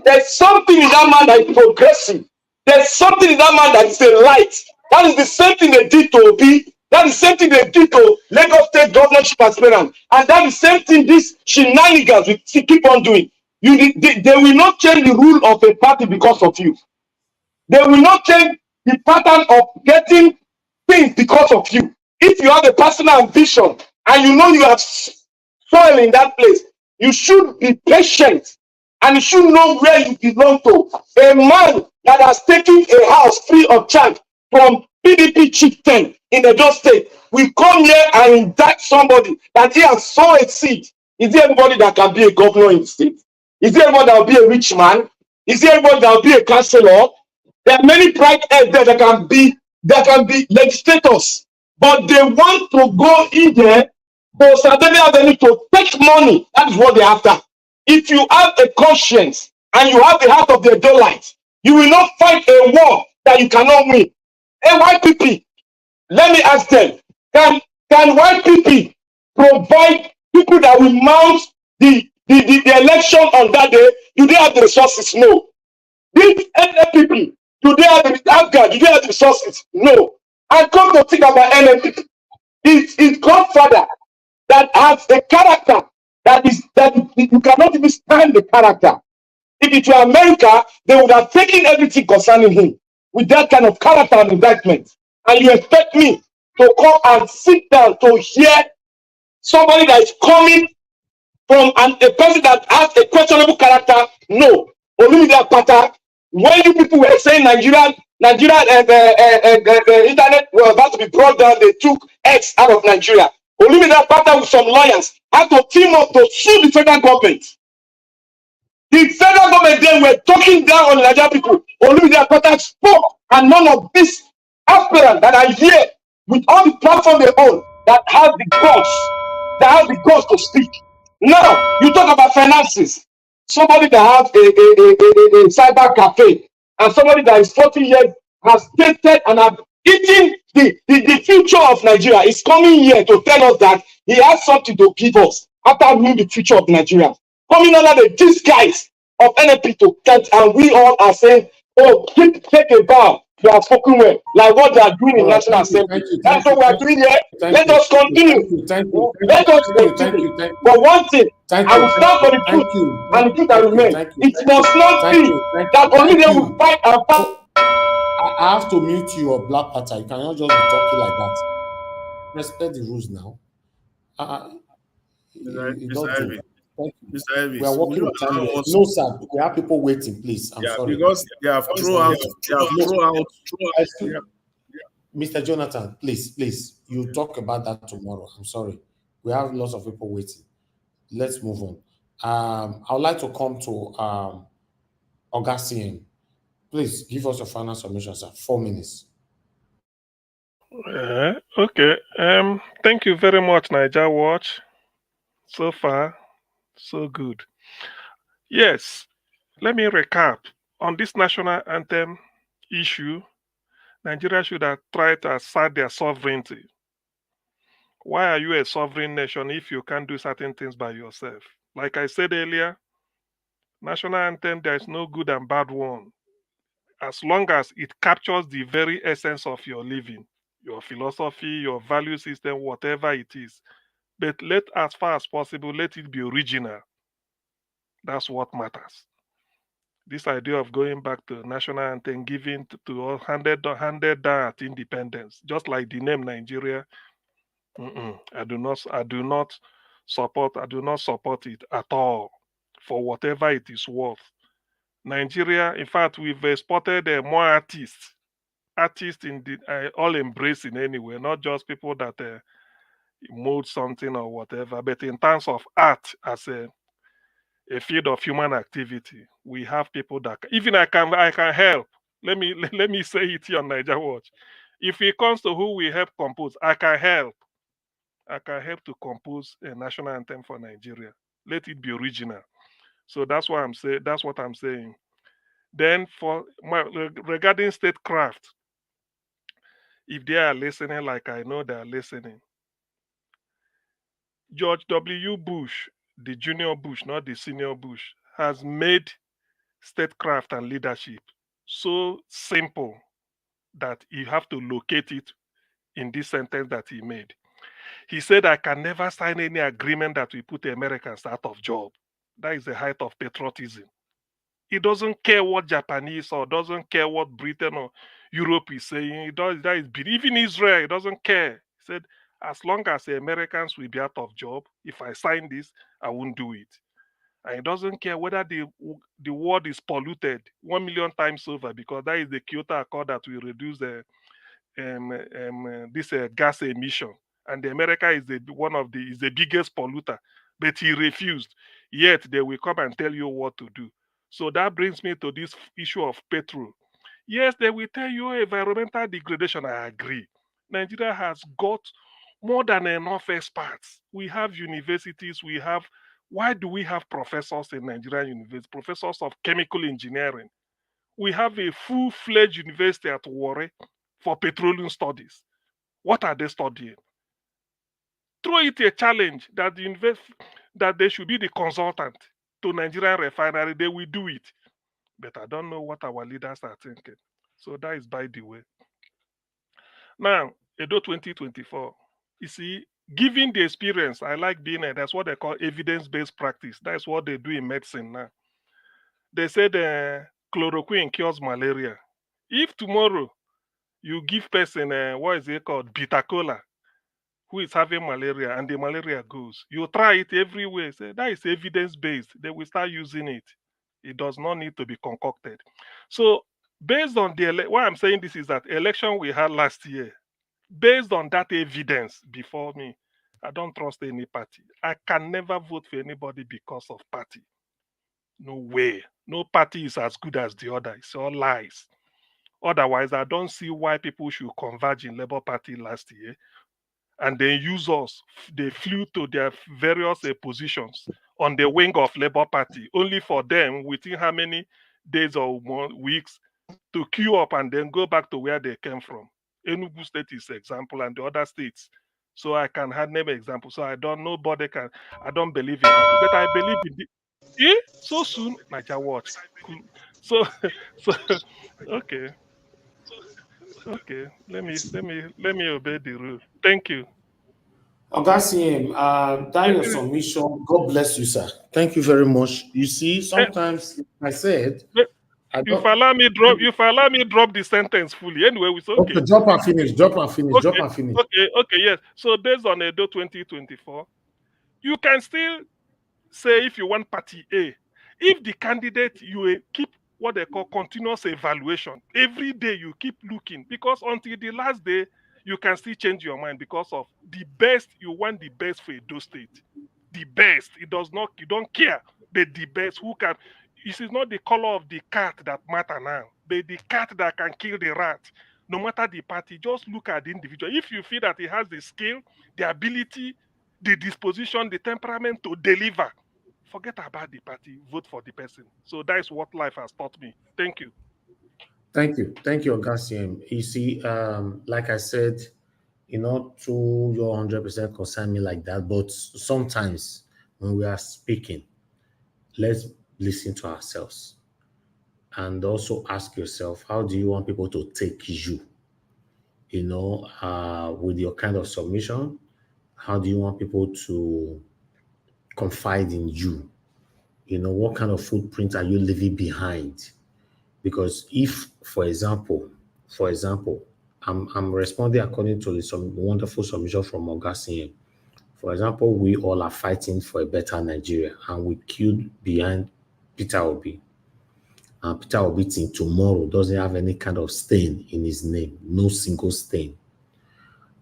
There's something in that man that is progressive. There's something in that man that is a light. That is the same thing they did to Obi. That is the same thing they did to Lagos State governorship aspirant. And that is the same thing these shenanigans we keep on doing. They will not change the rule of a party because of you. They will not change the pattern of getting things because of you. If you have a personal ambition and you know you have soil in that place, you should be patient and you should know where you belong to. A man that has taken a house free of charge from PDP chieftain in the Edo State will come here and indict somebody that he has sown a seed. Is there anybody that can be a governor in the state? Is there anybody that will be a rich man? Is there anybody that will be a councillor? There are many bright heads there that can be legislators, but they want to go in there for Saturday Avenue to take money. That is what they're after. If you have a conscience and you have the heart of the Adolites, you will not fight a war that you cannot win. YPP, let me ask them, can YPP provide people that will mount the election on that day? Do they have the resources? No. These NPP, do they have the resources? No. And come to think about NPP. It's Godfather that has a character that you cannot even stand the character. If it were America, they would have taken everything concerning him with that kind of character and indictment. And you expect me to come and sit down to hear somebody that is coming from a person that has a questionable character? No. Olumide Akpata, when you people were saying Nigeria and the internet were about to be brought down, they took X out of Nigeria. Olumide Akpata with some lawyers had to team up to sue the federal government. The federal government, they were talking down on the Nigerian people. Olumide Akpata spoke, and none of these aspirants that are here with all the platform they own that have the guts to speak. Now, you talk about finances. Somebody that has a cyber cafe and somebody that is 40 years has tasted and have eaten the future of Nigeria is coming here to tell us that he has something to give us after knowing the future of Nigeria. Coming under the disguise of NLP to catch, and we all are saying, oh, take a bow. You are spoken well, like what they are doing in National Assembly. That's what we are doing here. Let us continue. Let us continue. But one thing, I will stand for the truth and the truth that remains. It must not be that only they will fight and fight. I have to mute you or Black Panther. You cannot just be talking like that. Respect the rules now. It's not good. Mr. Elvis, We are working on time. No, sir. We have people waiting, please. I'm sorry. Because they have thrown out. Mr. Jonathan, please. You talk about that tomorrow. I'm sorry. We have lots of people waiting. Let's move on. I would like to come to Augustine. Please give us your final submission, sir. 4 minutes. Okay. Thank you very much, Niger Watch. So far, so good. Yes. Let me recap on this national anthem issue. Nigeria should have tried to assert their sovereignty. Why are you a sovereign nation if you can't do certain things by yourself? Like I said earlier, national anthem, there is no good and bad one. as long as it captures the very essence of your living, your philosophy, your value system, whatever it is. But as far as possible, let it be original. That's what matters. This idea of going back to national anthem, giving to all handed down at independence, just like the name Nigeria. I do not support it at all, for whatever it is worth. Nigeria, in fact, we've exported more artists in the all embracing anyway, not just people that mold something or whatever, but in terms of art as a field of human activity, we have people that even I can help. Let me say it here on Niger Watch. If it comes to who we help compose, I can help. I can help to compose a national anthem for Nigeria. Let it be original. So that's what I'm saying. That's what I'm saying. Then regarding statecraft, if they are listening, like I know they are listening, George W. Bush, the junior Bush, not the senior Bush, has made statecraft and leadership so simple that you have to locate it in this sentence that he made. He said, I can never sign any agreement that will put Americans out of job. That is the height of patriotism. He doesn't care what Japanese or doesn't care what Britain or Europe is saying. Even Israel, he doesn't care. He said, as long as the Americans will be out of job, if I sign this, I won't do it. And he doesn't care whether the world is polluted 1 million times over, because that is the Kyoto Accord that will reduce the this gas emission. And America is the biggest polluter, but he refused. Yet they will come and tell you what to do. So that brings me to this issue of petrol. Yes, they will tell you environmental degradation. I agree. Nigeria has got more than enough experts. We have universities. Why do we have professors in Nigerian universities? Professors of chemical engineering. We have a full-fledged university at Warri for petroleum studies. What are they studying? Throw it a challenge that they should be the consultant to Nigerian refinery. They will do it. But I don't know what our leaders are thinking. So that is by the way. Now, Edo 2024. You see, given the experience, I like being that's what they call evidence-based practice. That's what they do in medicine now. They said chloroquine cures malaria. If tomorrow you give person what is it called, bitter cola, who is having malaria, and the malaria goes, you try it everywhere. Say that is evidence-based. They will start using it. It does not need to be concocted. So based on why I'm saying this is that election we had last year, based on that evidence before me, I don't trust any party. I can never vote for anybody because of party. No way. No party is as good as the other. It's all lies. Otherwise, I don't see why people should converge in Labour Party last year and then use us. They flew to their various positions on the wing of Labour Party, only for them within how many days or weeks to queue up and then go back to where they came from. Enugu State is example, and the other states. So I can have name example. So I don't believe in party, but I believe in so soon, Niger Watch. So okay. Okay. Let me obey the rule. Thank you. Augustine, that your submission. God bless you, sir. Thank you very much. You see, sometimes I said, if allow me drop the sentence fully. Anyway, it's okay. Okay, drop and finish. Okay, yes. So based on Edo 2024, you can still say if you want party A, if the candidate you keep what they call continuous evaluation. Every day you keep looking, because until the last day, you can still change your mind because of the best. You want the best for Edo State. The best. You don't care. But the best who can. It is not the color of the cat that matter now, but the cat that can kill the rat. No matter the party, just look at the individual. If you feel that he has the skill, the ability, the disposition, the temperament to deliver, forget about the party, vote for the person. So that is what life has taught me. Thank you. Thank you, Augustine. You see, like I said, to your 100% concern me like that, but sometimes when we are speaking, let's listen to ourselves. and also ask yourself, how do you want people to take you? You know, with your kind of submission, how do you want people to confide in you? You know, what kind of footprint are you leaving behind? Because if, for example, I'm responding according to some wonderful submission from Augustine. For example, we all are fighting for a better Nigeria, and we queued behind Peter Obi. And Peter Obi till tomorrow doesn't have any kind of stain in his name, no single stain.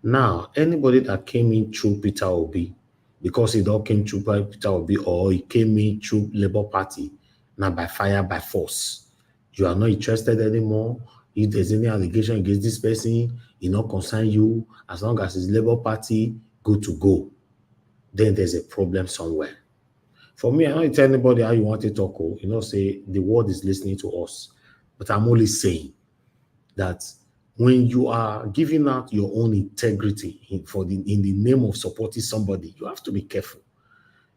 Now, anybody that came in through Peter Obi, because he don't came through by Peter Obi, or he came in through Labour Party, now by fire, by force, you are not interested anymore. If there's any allegation against this person, it not concern you. As long as it's Labour Party, good to go. Then there's a problem somewhere. For me, I don't tell anybody how you want to talk. You know, say the world is listening to us. But I'm only saying that when you are giving out your own integrity in the name of supporting somebody, you have to be careful.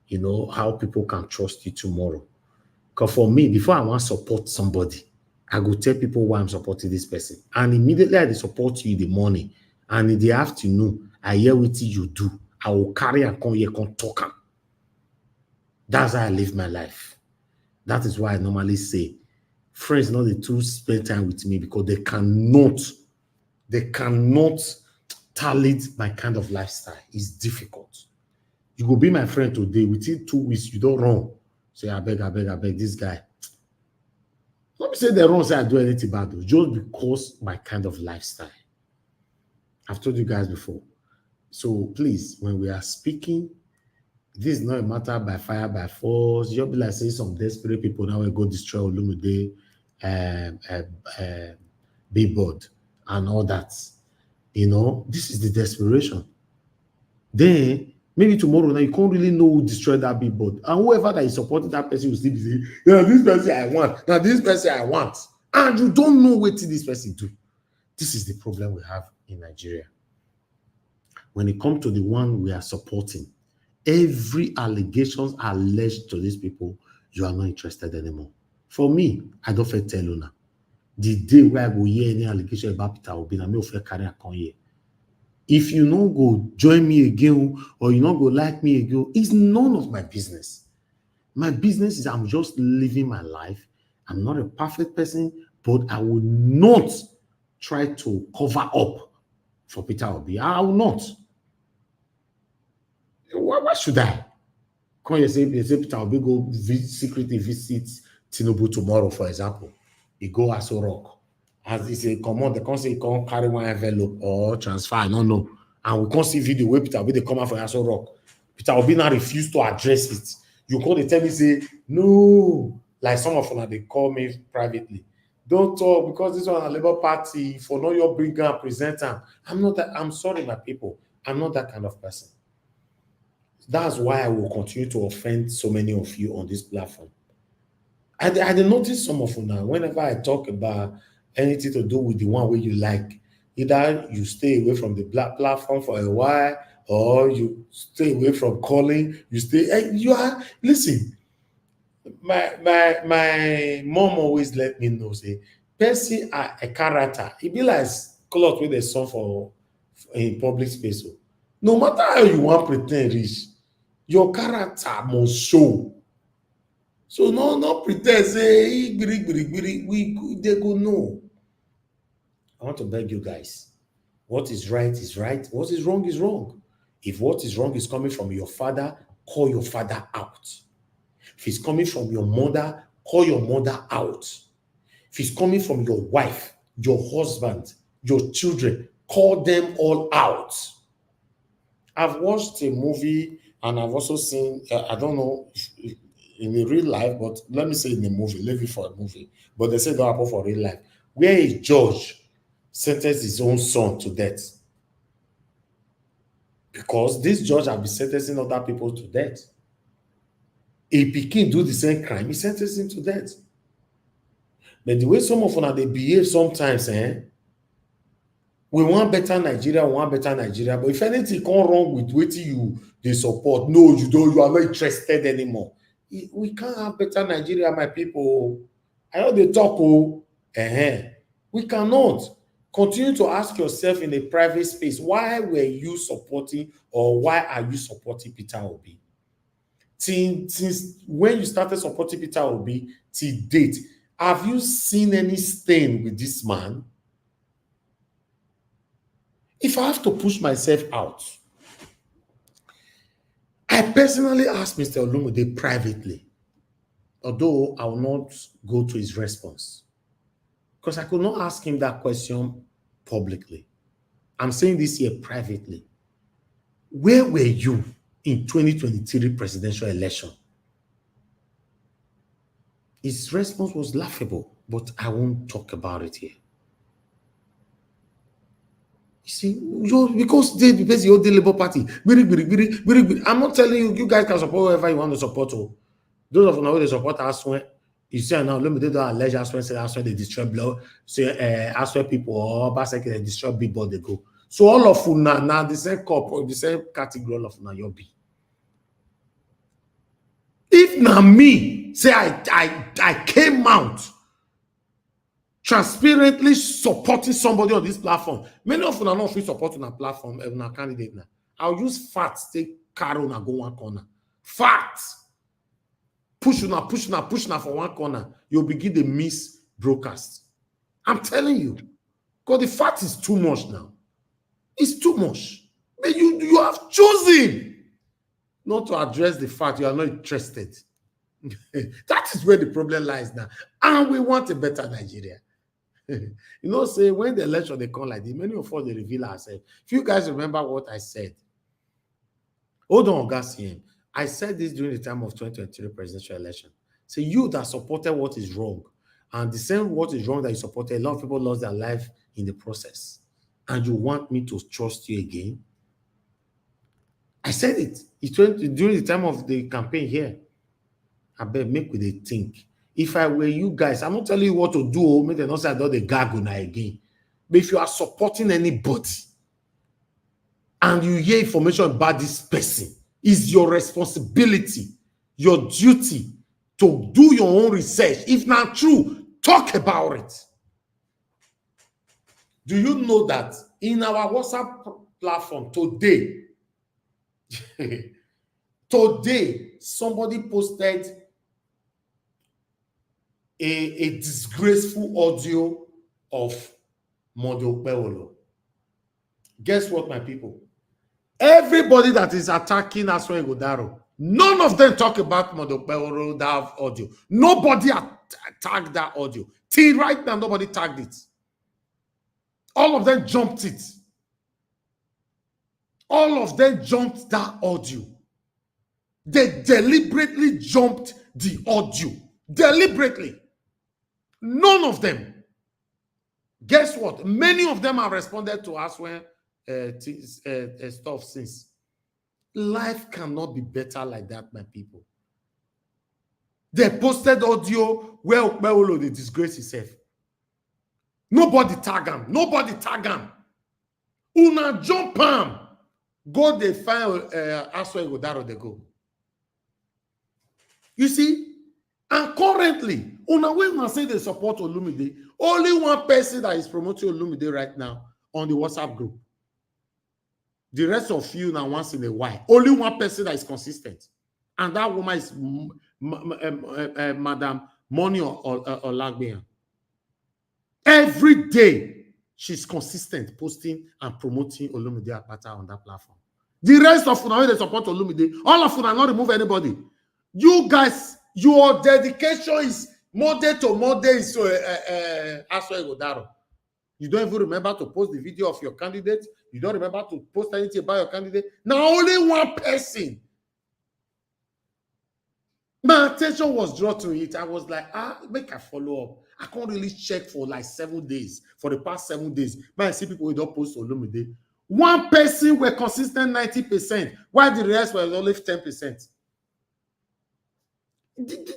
You know, how people can trust you tomorrow. Because for me, before I want to support somebody, I go tell people why I'm supporting this person. And immediately I support you in the morning. And in the afternoon, I hear what you do. I will carry and come here, come talk. That's how I live my life. That is why I normally say, friends not the two spend time with me, because they cannot tally my kind of lifestyle. It's difficult. You go be my friend today, within 2 weeks, you don't run. Say, I beg, this guy. Let me say they wrong, say I do anything bad, though, just because my kind of lifestyle. I've told you guys before. So please, when we are speaking, this is not a matter by fire, by force. You'll be like saying some desperate people now will go destroy Olumide, Billboard, and all that. You know, this is the desperation. Then maybe tomorrow now you can't really know who destroyed that Billboard, and whoever that is supporting that person will still be saying, "Yeah, this person I want. Now this person I want," and you don't know what this person do. This is the problem we have in Nigeria. When it comes to the one we are supporting, every allegations alleged to these people, you are not interested anymore. For me, I don't feel tell you now. The day where I go hear any allegation about Peter Obi, I may feel carry a con here. If you not go join me again, or you not go like me again, it's none of my business. My business is I'm just living my life. I'm not a perfect person, but I will not try to cover up for Peter Obi. I will not. Why should I? Come you say Peter Obi go secretly visit Tinubu tomorrow, for example. He go Aso Rock. As he say, come on, they can't say he can't carry one envelope or transfer, I don't know. And we can't see video where Peter Obi they come out for Aso Rock. Peter Obi now refuse to address it. You call, they tell me, say, no. Like some of them, they call me privately. Don't talk because this one a Labour Party, for no your bring and present them. I'm not that, I'm sorry, my people. I'm not that kind of person. That's why I will continue to offend so many of you on this platform. I did notice some of you now, whenever I talk about anything to do with the one where you like, either you stay away from the black platform for a while, or you stay away from calling, you are, listen, my mom always let me know, say, person a character, it be like cloth with a song for in public space. No matter how you want pretend rich, your character must show. So no pretend say they go no. I want to beg you guys. What is right is right. What is wrong is wrong. If what is wrong is coming from your father, call your father out. If it's coming from your mother, call your mother out. If it's coming from your wife, your husband, your children, call them all out. I've watched a movie and I've also seen, I don't know if in the real life, but let me say in the movie, leave it for a movie, but they say don't happen for real life, where a judge sentenced his own son to death. Because this judge has been sentencing other people to death. A pikin do the same crime, he sentenced him to death. But the way some of them they behave sometimes, we want better Nigeria, but if anything come wrong with what they support, no, you are not interested anymore. We can't have better Nigeria, my people. I know they talk, oh, we cannot. Continue to ask yourself in a private space, why were you supporting or why are you supporting Peter Obi? Since when you started supporting Peter Obi till date, have you seen any stain with this man? If I have to push myself out, I personally asked Mr. Olumide privately, although I will not go to his response, because I could not ask him that question publicly. I'm saying this here privately. Where were you in 2023 presidential election? His response was laughable, but I won't talk about it here. You see, because the old Labour Party, I'm not telling you, you guys can support whoever you want to support. Those of you know they support Aswen, you see now, let me do that alleged Aswen, they destroy blood, say Aswen people or basically they destroy Billboard, they go. So all of you now the same cup or the same category, all of you now you'll be. If now me say I came out transparently supporting somebody on this platform, many of you are not free supporting a platform and a candidate now. I'll use facts, take Carol and go one corner. Facts. Push now for one corner. You'll begin the miss broadcast. I'm telling you. Because the fact is too much now. It's too much. But you have chosen not to address the fact you are not interested. That is where the problem lies now. And we want a better Nigeria. You know, say when the election they come like this, many of us they reveal ourselves. If you guys remember what I said, hold on, Augustine. I said this during the time of 2023 presidential election. So you that supported what is wrong, and the same what is wrong that you supported, a lot of people lost their life in the process. And you want me to trust you again? I said it. It's during the time of the campaign here. I bet make with a think. If I were you guys, I'm not telling you what to do, make them not say I do the gargle again. But if you are supporting anybody and you hear information about this person, it's your responsibility, your duty to do your own research. If not true, talk about it. Do you know that in our WhatsApp platform today, somebody posted a disgraceful audio of Mondo Peolo. Guess what, my people? Everybody that is attacking Aswen Godaro, none of them talk about Mondo Peolo, that audio. Nobody tagged that audio. Till right now, nobody tagged it. All of them jumped it. All of them jumped that audio. They deliberately jumped the audio. Deliberately. None of them. Guess what? Many of them have responded to us when stuff since. Life cannot be better like that, my people. They posted audio where Okpeolo they disgrace himself. Nobody tag him. Nobody tag him. Una jump him. Go they find Aswe Godaro they go. You see? And currently, when I say they support Olumide, only one person that is promoting Olumide right now on the WhatsApp group. The rest of you now once in a while. Only one person that is consistent. And that woman is Madam Moni Olagbeyan. Every day, she's consistent posting and promoting Olumide Akpata on that platform. The rest of you, they support Olumide. All of you are not remove anybody. You guys, your dedication is Monday to Monday is Aswe Godaro. You don't even remember to post the video of your candidate. You don't remember to post anything about your candidate. Now only one person. My attention was drawn to it. I was like, make a follow up. I can't really check for like 7 days. For the past 7 days, but I see people who don't post Olumide. One person were consistent 90%, while the rest were only 10%.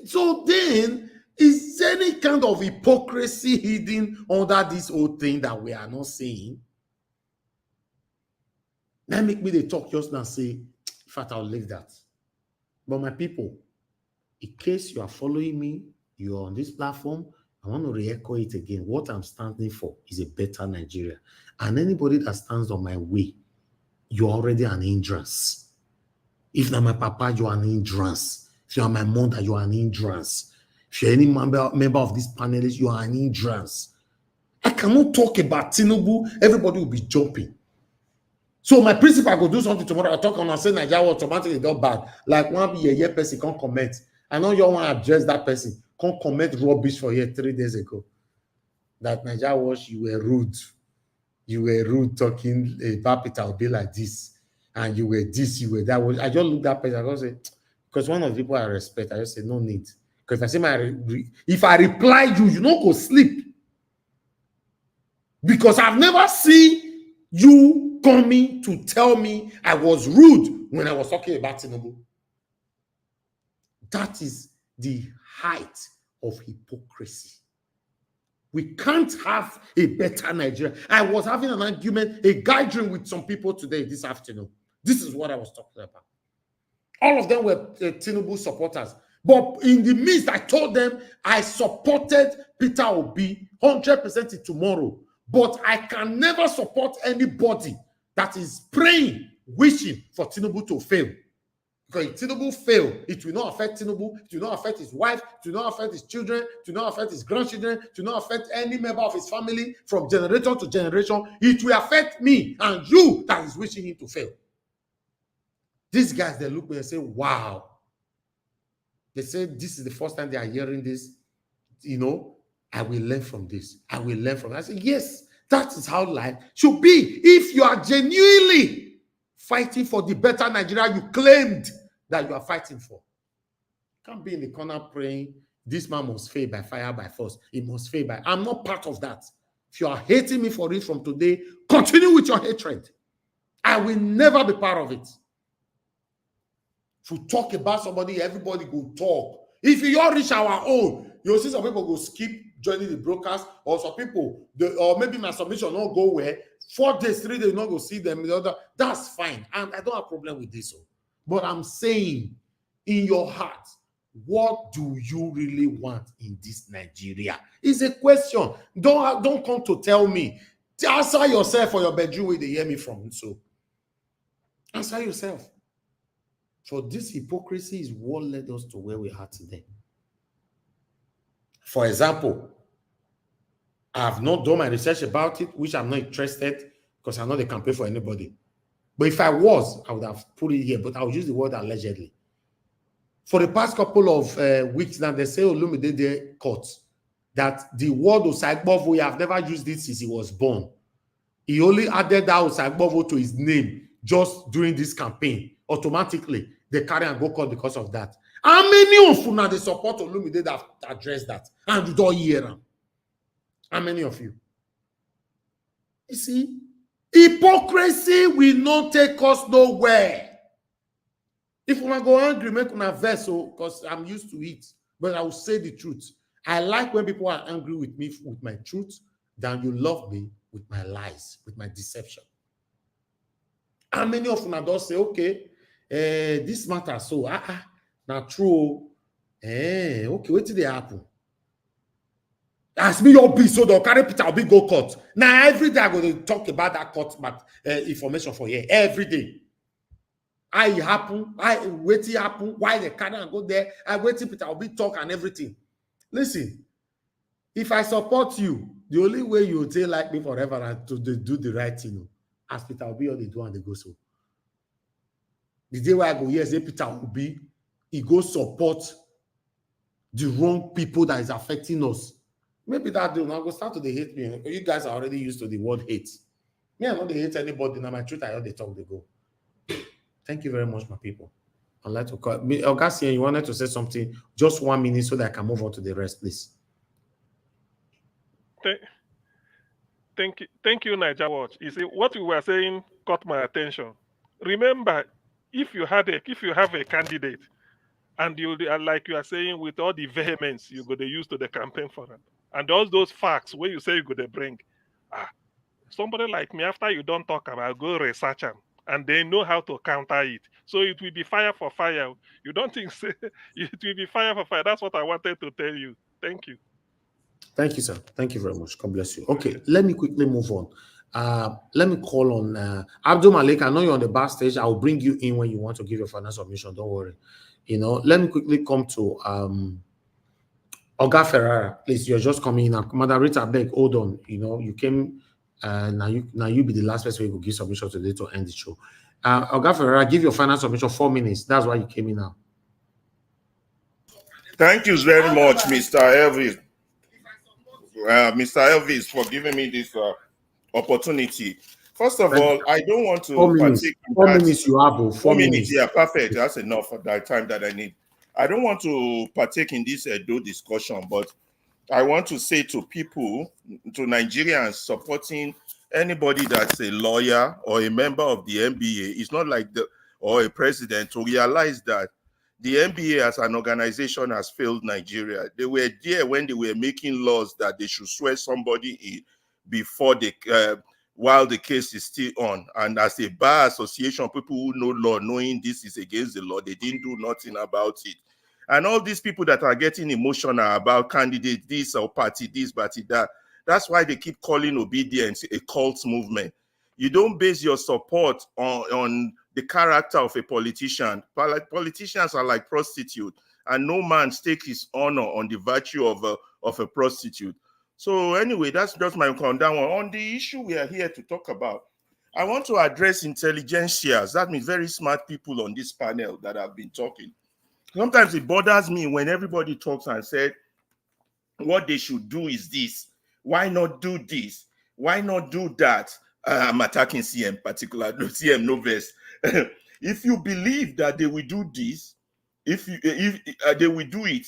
So then, is any kind of hypocrisy hidden under this whole thing that we are not seeing? That make me they talk just now say, in fact, I'll leave that. But my people, in case you are following me, you're on this platform, I want to re-echo it again. What I'm standing for is a better Nigeria. And anybody that stands on my way, you're already an hindrance. If not my papa, you're an hindrance. If you're my mother, you're an hindrance. If you're any member of this panelist, you are an hindrance. I cannot talk about Tinubu. Everybody will be jumping. So my principal will do something tomorrow. I talk on and say Nigeria will automatically go bad. Like one year person can't comment. I know you want to address that person. Can't comment rubbish for you 3 days ago. That Nigeria was you were rude. You were rude talking about it. I'll be like this. And you were this, you were that. I just look that person. I just say, because one of the people I respect, I just say no need. Because if I say if I reply you don't go sleep. Because I've never seen you coming to tell me I was rude when I was talking about Tinubu. That is the height of hypocrisy. We can't have a better Nigeria. I was having an argument, a gathering with some people today, this afternoon. This is what I was talking about. All of them were Tinubu supporters. But in the midst, I told them I supported Peter Obi 100% tomorrow. But I can never support anybody that is praying, wishing for Tinubu to fail. Because if Tinubu fail, it will not affect Tinubu, it will not affect his wife, it will not affect his children, it will not affect his grandchildren, it will not affect any member of his family from generation to generation. It will affect me and you that is wishing him to fail. These guys, they look at me and say, wow. They say this is the first time they are hearing this. I will learn from this. I will learn from it. I say, yes, that is how life should be. If you are genuinely fighting for the better Nigeria you claimed that you are fighting for. You can't be in the corner praying, this man must fail by fire, by force. He must fail by... I'm not part of that. If you are hating me for it from today, continue with your hatred. I will never be part of it. If you talk about somebody, everybody will talk. If you all reach our own, you'll see some people go skip joining the broadcast, or some people, or maybe my submission not go where 4 days, 3 days, not go see them. That's fine. And I don't have a problem with this. But I'm saying, in your heart, what do you really want in this Nigeria? It's a question. Don't come to tell me. Answer yourself for your bedroom where they hear me from. So answer yourself. So this hypocrisy is what led us to where we are today. For example, I have not done my research about it, which I'm not interested because I'm not a campaign for anybody. But if I was, I would have put it here, but I would use the word allegedly. For the past couple of weeks now, they say Olumide caught that the word Osagbovo, we have never used it since he was born. He only added that Osagbovo to his name just during this campaign. Automatically, they carry and go court because of that. How many of you now they support Olumide that address that? And you don't hear them. How many of you? You see, hypocrisy will not take us nowhere. If we go angry, make una vessel, because I'm used to it. But I will say the truth. I like when people are angry with me with my truth than you love me with my lies, with my deception. How many of you don't say, okay, this matter so not true. Okay, what did they happen? As me your be so they'll carry Peter Obi go court. Now every day I'm going to talk about that court information for you. Every day. I happen, I wait it happen, why they carry and go there. I wait till Peter Obi talk and everything. Listen, if I support you, the only way you will stay like me forever is to do the right thing. As Peter Obi all they do and they go so. The day where I go, yes, Peter Obi, he go support the wrong people that is affecting us. Maybe that day, now go start to they hate me. You guys are already used to the word hate. Me, I don't hate anybody. Now my truth, I hear they talk, they go. Thank you very much, my people. I'd like to call me. Augustin, you wanted to say something? Just 1 minute so that I can move on to the rest, please. Thank you, Niger Watch. You see, what you were saying caught my attention. Remember, if you have a candidate, and you like you are saying with all the vehemence you're going to use to the campaign for them, and all those facts where you say you're going to bring, somebody like me, after you don't talk about, go research them, and they know how to counter it. So it will be fire for fire. You don't think it will be fire for fire? That's what I wanted to tell you. Thank you. Thank you, sir. Thank you very much. God bless you. Okay, let me quickly move on. Let me call on Abdul Malik. I know you're on the backstage. I'll bring you in when you want to give your final submission. Don't worry. Let me quickly come to Oga Ferrara. Please, you're just coming in. Madam Rita, beg, hold on. You came. Now you be the last person who will give submission today to end the show. Oga Ferrara, give your final submission 4 minutes. That's why you came in now. Thank you very much, Mr. Elvis. Mr. Elvis, for giving me this opportunity. First of all, I don't want to 4 minutes. partake in 4 that. minutes you have. 4 minutes. Yeah, perfect. That's enough for that time that I need. I don't want to partake in this discussion, but I want to say to people, to Nigerians supporting anybody that's a lawyer or a member of the NBA, it's not like or a president, to realize that the NBA as an organization has failed Nigeria. They were there when they were making laws that they should swear somebody in before they, while the case is still on. And as a bar association, people who know law, knowing this is against the law, they didn't do nothing about it. And all these people that are getting emotional about candidate this or party this, party that, that's why they keep calling obedience a cult movement. You don't base your support on the character of a politician. Politicians are like prostitutes, and no man stakes his honor on the virtue of a prostitute. So anyway, that's just my countdown on the issue we are here to talk about. I want to address intelligentsias. That means very smart people on this panel that have been talking. Sometimes it bothers me when everybody talks and said, what they should do is this. Why not do this? Why not do that? I'm attacking CM particular, CM no verse. If you believe that they will do this, if they will do it,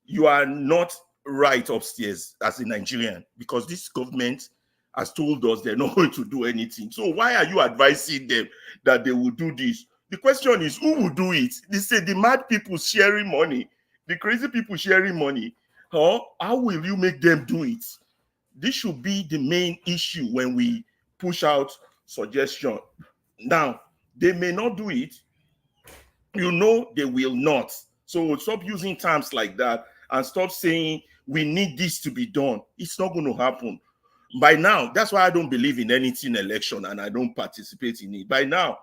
you are not right upstairs as a Nigerian, because this government has told us they're not going to do anything. So why are you advising them that they will do this? The question is, who will do it? They say the mad people sharing money, the crazy people sharing money. How will you make them do it? This should be the main issue when we push out suggestion. Now, they may not do it. You know they will not. So stop using terms like that and stop saying we need this to be done. It's not going to happen. By now, that's why I don't believe in anything election and I don't participate in it. By now,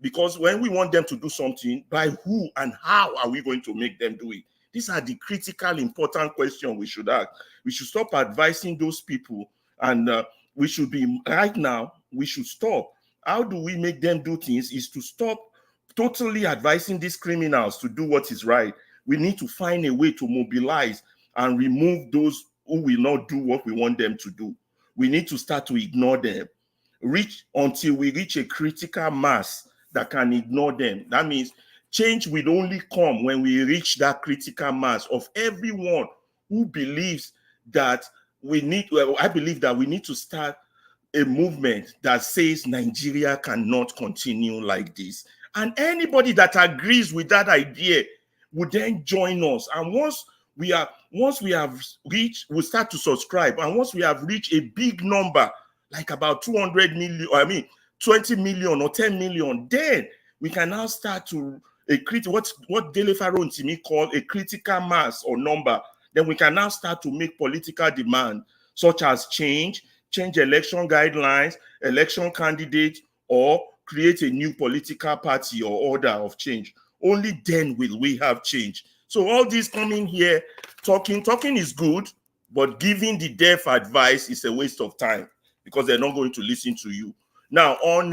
because when we want them to do something, by who and how are we going to make them do it? These are the critical, important questions we should ask. We should stop advising those people, and we should be, right now, we should stop. How do we make them do things is to stop totally advising these criminals to do what is right. We need to find a way to mobilize and remove those who will not do what we want them to do. We need to start to ignore them. Until we reach a critical mass that can ignore them. That means change will only come when we reach that critical mass of everyone who believes that I believe that we need to start a movement that says Nigeria cannot continue like this. And anybody that agrees with that idea would then join us. And once we have reached, we'll start to subscribe. And once we have reached a big number, like about 200 million, 20 million or 10 million, then we can now start to what Dele Faro and Timi call a critical mass or number. Then we can now start to make political demand, such as change election guidelines, election candidates, or create a new political party or order of change. Only then will we have change. So all this coming here, talking is good, but giving the deaf advice is a waste of time because they're not going to listen to you. Now, on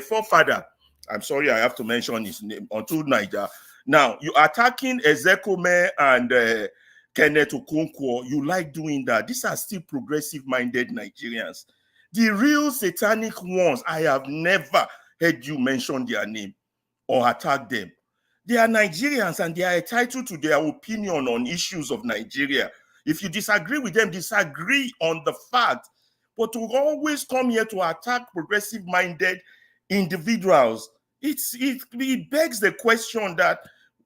forefather, I'm sorry I have to mention his name, onto Niger. Now, you attacking Ezekome and Kenneth Okonkwo, you like doing that. These are still progressive-minded Nigerians. The real satanic ones, I have never heard you mention their name or attack them. They are Nigerians and they are entitled to their opinion on issues of Nigeria. If you disagree with them, disagree on the fact. But to always come here to attack progressive-minded individuals, it begs the question that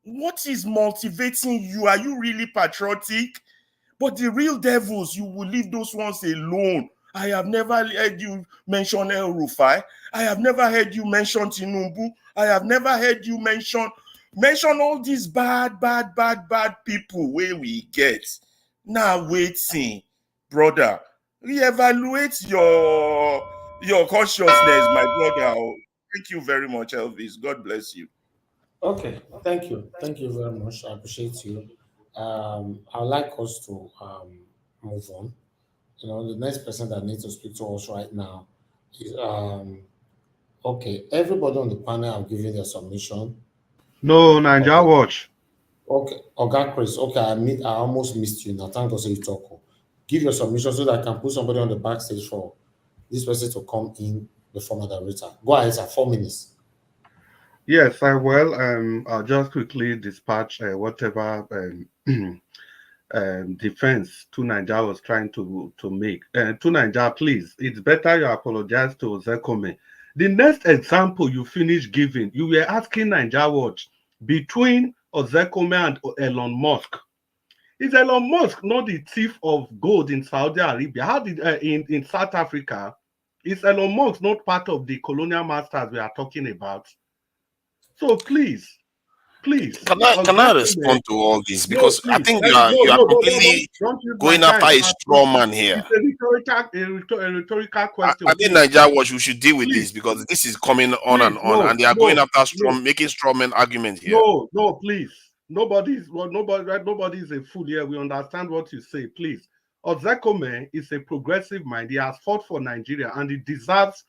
what is motivating you? Are you really patriotic? But the real devils, you will leave those ones alone. I have never heard you mention El Rufai. I have never heard you mention Tinubu. I have never heard you mention all these bad people where we get. Now waiting, brother. Reevaluate your consciousness, my brother. Thank you very much, Elvis. God bless you. Okay, thank you. Thank you very much. I appreciate you. I'd like us to move on. You know, the next person that needs to speak to us right now is okay. Everybody on the panel have given their submission. No, Niger Okay. Watch. Okay. Okay, Chris. Okay, I almost missed you now. Thank God so you talk. Give your submission so that I can put somebody on the backstage for this person to come in before moderator. Go ahead, sir. 4 minutes. Yes, I will. I'll just quickly dispatch whatever defense to Niger was trying to make. To Niger, please, it's better you apologize to Zekome. The next example you finish giving, you were asking Niger Watch between Ozekome and Elon Musk. Is Elon Musk not the thief of gold in Saudi Arabia? How did in South Africa? Is Elon Musk not part of the colonial masters we are talking about? So please. Can I respond to all this? Because I think you are completely don't use going my after time. a straw man here. It's a rhetorical question. I think Niger Watch, we should deal with this because this is coming on and on, and they are going after making straw man argument here. No, please. Nobody is a fool here. We understand what you say, please. Ozekome is a progressive mind. He has fought for Nigeria, and he deserves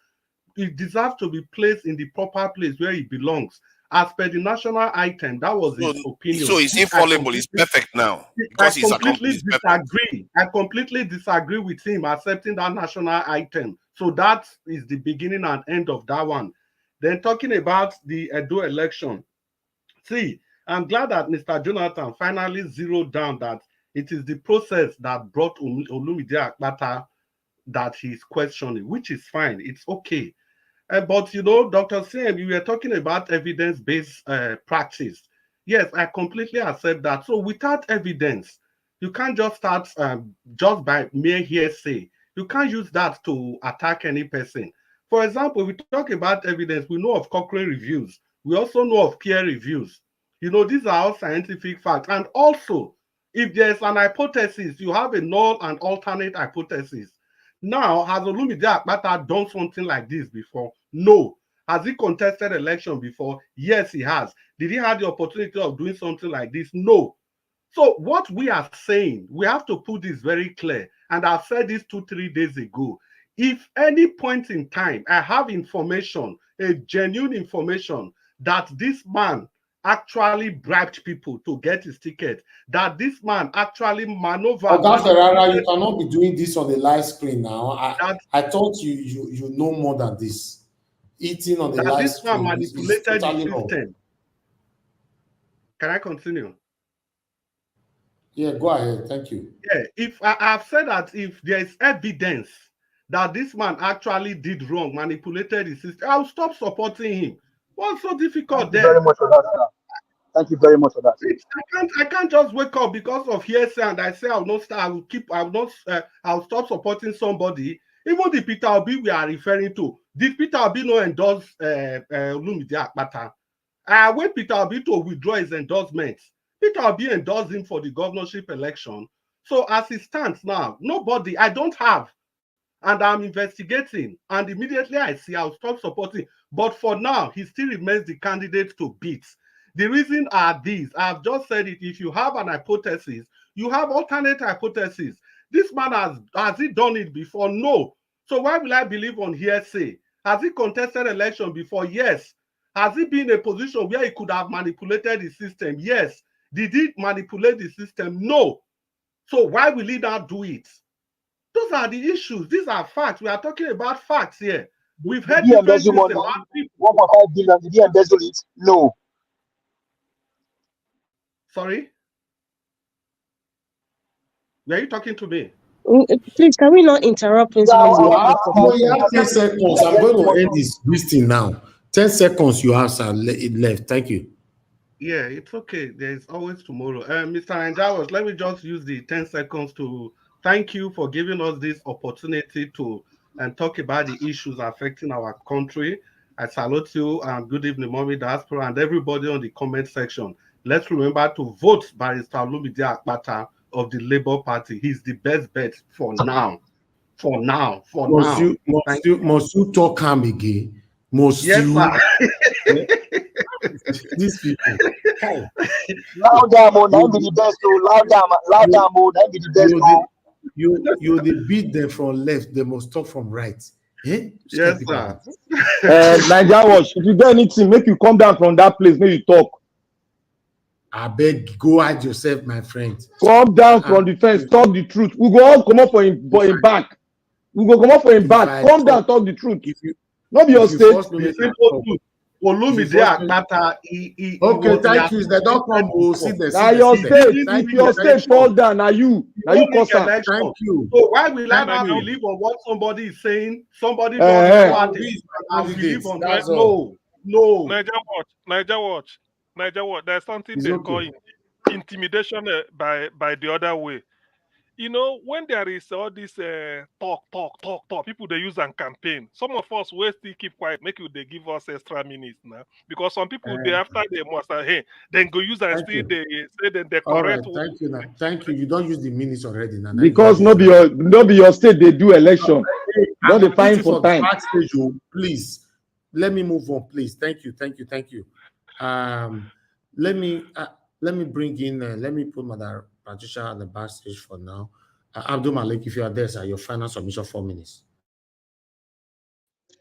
to be placed in the proper place where he belongs. As per the national item, that was his opinion. So he's infallible. He's perfect now because he's accomplished. I completely disagree with him accepting that national item. So that is the beginning and end of that one. Then talking about the Edo election. See, I'm glad that Mr. Jonathan finally zeroed down that it is the process that brought Olumide Akpata that he's questioning, which is fine. It's okay. But you know, Dr. Sim, you were talking about evidence-based practice. Yes, I completely accept that. So without evidence, you can't just start just by mere hearsay. You can't use that to attack any person. For example, we talk about evidence, we know of Cochrane reviews. We also know of peer reviews. You know, these are all scientific facts. And also, if there's an hypothesis, you have a null and alternate hypothesis. Now, has Olumide Akpata done something like this before? No. Has he contested election before? Yes, he has. Did he have the opportunity of doing something like this? No. So what we are saying, we have to put this very clear. And I've said this 2-3 days ago. If any point in time I have information, a genuine information, that this man actually bribed people to get his ticket, that this man actually maneuvered. Oga Ferrara, you cannot be doing this on the live screen now. I thought you know more than this. Eating on the live this man screen manipulated the system. Can I continue? Yeah, go ahead. Thank you. Yeah, if I have said that if there is evidence that this man actually did wrong, manipulated the system, I'll stop supporting him. What's so difficult there? Thank you very much for that, sir. Thank you very much for that. I can't just wake up because of hearsay and I say I'll stop supporting somebody. Even the Peter Obi we are referring to, did Peter Obi not endorse Olumide Akpata? I wait Peter Obi to withdraw his endorsement. Peter Obi endorsed him for the governorship election. So as it stands now, nobody, I don't have, and I'm investigating, and immediately I see, I'll stop supporting. But for now, he still remains the candidate to beat. The reason are these. I've just said it. If you have an hypothesis, you have alternate hypotheses. This man has he done it before? No. So why will I believe on hearsay? Has he contested election before? Yes. Has he been in a position where he could have manipulated the system? Yes. Did he manipulate the system? No. So why will he not do it? Those are the issues. These are facts. We are talking about facts here. We've heard different things about people. 1.5 billion, did he embezzle it? No. Sorry? Were you talking to me? Please, can we not interrupt when someone You have 10 seconds. I'm going to end this thing now. 10 seconds you have, sir, left. Thank you. Yeah, it's okay. There's always tomorrow. Mr. Anjawas, let me just use the 10 seconds to thank you for giving us this opportunity to talk about the issues affecting our country. I salute you and good evening, Mommy Diaspora, and everybody on the comment section. Let's remember to vote Barrister Olumide Akpata of the Labour Party. He's the best bet for now. For now. Must you talk him again? Must Yes, you? sir. These people. Loud down, that be the best. Loud down, that be the best. You they beat them from left. They must talk from right. Eh? Yes, sir. Niger Watch, if you get anything, make you come down from that place. Make you talk. I beg, go hide yourself, my friend. Come down from the fence, talk the truth. We go all come up for him back. We go come up for him back. Come down, talk the truth. Not be your state. The simple truth. Olumide Akpata, okay, thank you. They don't come. We'll see the. Now your state, if your state fall down, now you cause am. Thank you. So why will I not believe on what somebody is saying? Somebody doesn't know what it is. I believe on that. No. Niger Watch. There's something they call intimidation by the other way. You know, when there is all this talk, people they use and campaign. Some of us will still keep quiet, make you they give us extra minutes now. Because some people they after they must hey, then go use and still they say that the correct. Right, thank you. Now. Thank you. You don't use the minutes already now. Because no be your state they do election. Not the fine for time. Backstage, please let me move on, please. Thank you. Let me bring in. Let me put Madam Patricia at the backstage for now. Abdul Malik, if you are there, sir, your final submission 4 minutes.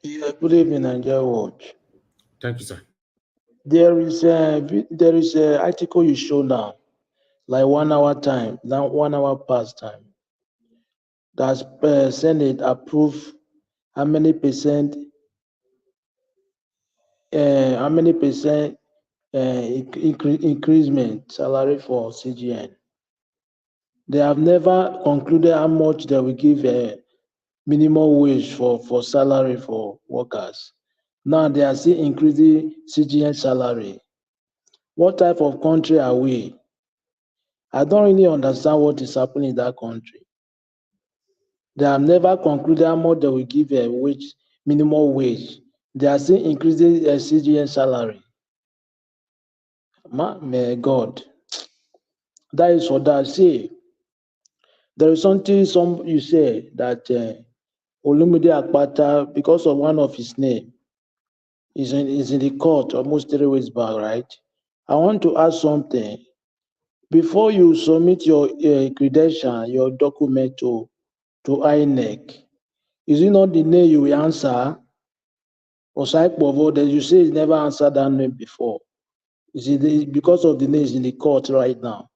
Yeah, good evening, Niger Watch. Thank you, sir. There is a article you show now, like 1 hour time, now 1 hour past time. That's Senate approve how many percent increasement salary for CGN. They have never concluded how much they will give a minimum wage for salary for workers. Now they are still increasing CGN salary. What type of country are we? I don't really understand what is happening in that country. They have never concluded how much they will give a minimum wage. They are still increasing CGN salary. May God. That is what I say. There is something you say that Olumide Akpata, because of one of his name, is in the court almost 3 weeks back, right? I want to ask something. Before you submit your credential, your document to INEC, is it not the name you will answer? Or that you say you never answered that name before? Is it because of the name is in the court right now?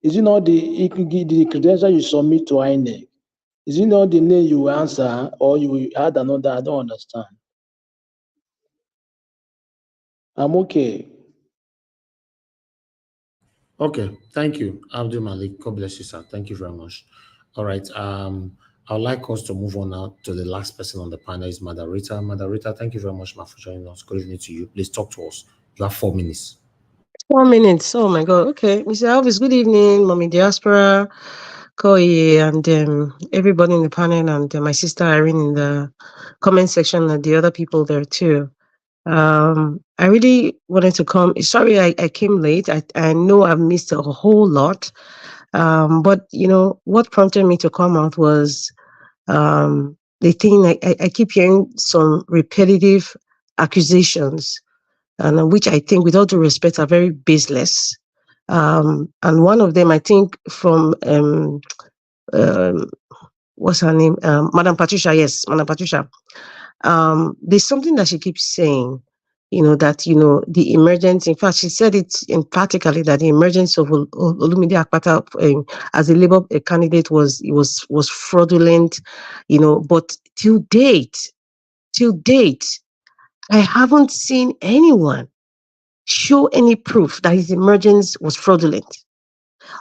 Is it not the credential you submit to INEC? Is it not the name you will answer, or you will add another? I don't understand. I'm okay. Okay, thank you, Abdul Malik. God bless you, sir. Thank you very much. All right. I would like us to move on now to the last person on the panel is Madarita. Madarita, thank you very much, ma, for joining us. Good evening to you. Please talk to us. You have 4 minutes. 4 minutes. Oh my God. Okay, Mr. Elvis. Good evening, Mommy Diaspora, Koi, and everybody in the panel, and my sister Irene in the comment section, and the other people there too. I really wanted to come. Sorry, I came late. I know I've missed a whole lot. But you know what prompted me to come out was the thing I keep hearing some repetitive accusations, and which I think, with all due respect, are very baseless. And one of them, I think, from what's her name, Madam Patricia. Yes, Madam Patricia. There's something that she keeps saying, that, the emergence, in fact, she said it emphatically, that the emergence of Olumide Akpata as a Labour candidate was fraudulent, but till date, I haven't seen anyone show any proof that his emergence was fraudulent.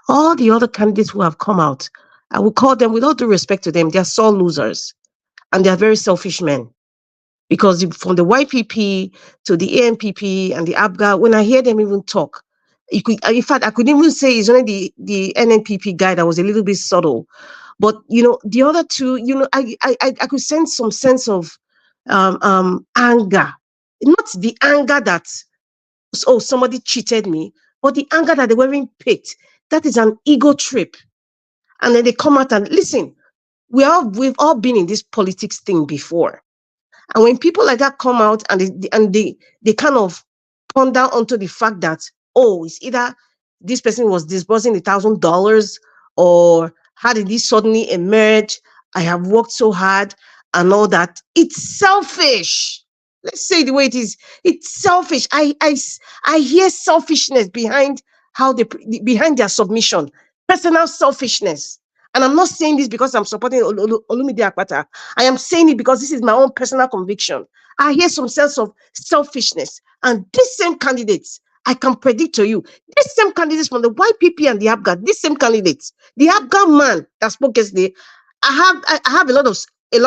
All the other candidates who have come out, I will call them, with all due respect to them, they are sore losers, and they are very selfish men. Because from the YPP to the ANPP and the ABGA, when I hear them even talk, in fact, I could even say it's only the NNPP guy that was a little bit subtle. But, the other two, I could sense some sense of anger. Not the anger that, somebody cheated me, but the anger that they were being picked. That is an ego trip. And then they come out and listen, we've all been in this politics thing before. And when people like that come out and they kind of ponder onto the fact that, oh, it's either this person was disbursing $1,000 or how did this suddenly emerge? I have worked so hard and all that. It's selfish. Let's say the way it is. It's selfish. I hear selfishness behind behind their submission, personal selfishness. And I'm not saying this because I'm supporting Olumide Akpata. I am saying it because this is my own personal conviction. I hear some sense of selfishness. And these same candidates, I can predict to you, these same candidates from the YPP and the APGA, these same candidates, the APGA man that spoke yesterday, I have a lot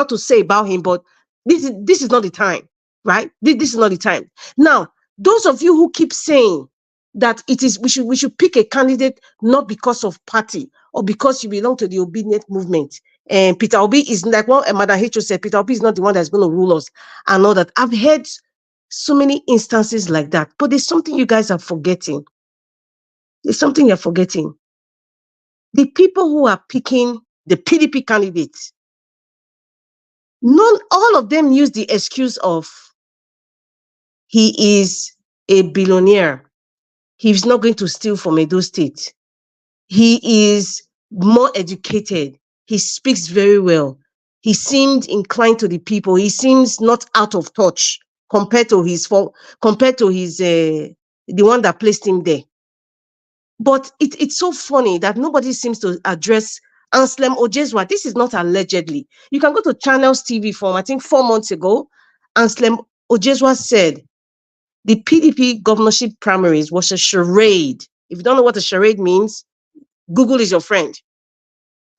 to say about him, but this is not the time, right? This is not the time. Now, those of you who keep saying that we should pick a candidate not because of party or because you belong to the obedient movement. And Peter Obi is like what Madam H.O. said, Peter Obi is not the one that's going to rule us and all that. I've heard so many instances like that, but there's something you guys are forgetting. There's something you're forgetting. The people who are picking the PDP candidates, all of them use the excuse of he is a billionaire. He's not going to steal from Edo State. He is more educated. He speaks very well. He seemed inclined to the people. He seems not out of touch compared to the one that placed him there. But it's so funny that nobody seems to address Anselm Ojeswa. This is not allegedly. You can go to Channels TV from, I think, 4 months ago. Anselm Ojeswa said the PDP governorship primaries was a charade. If you don't know what a charade means, Google is your friend.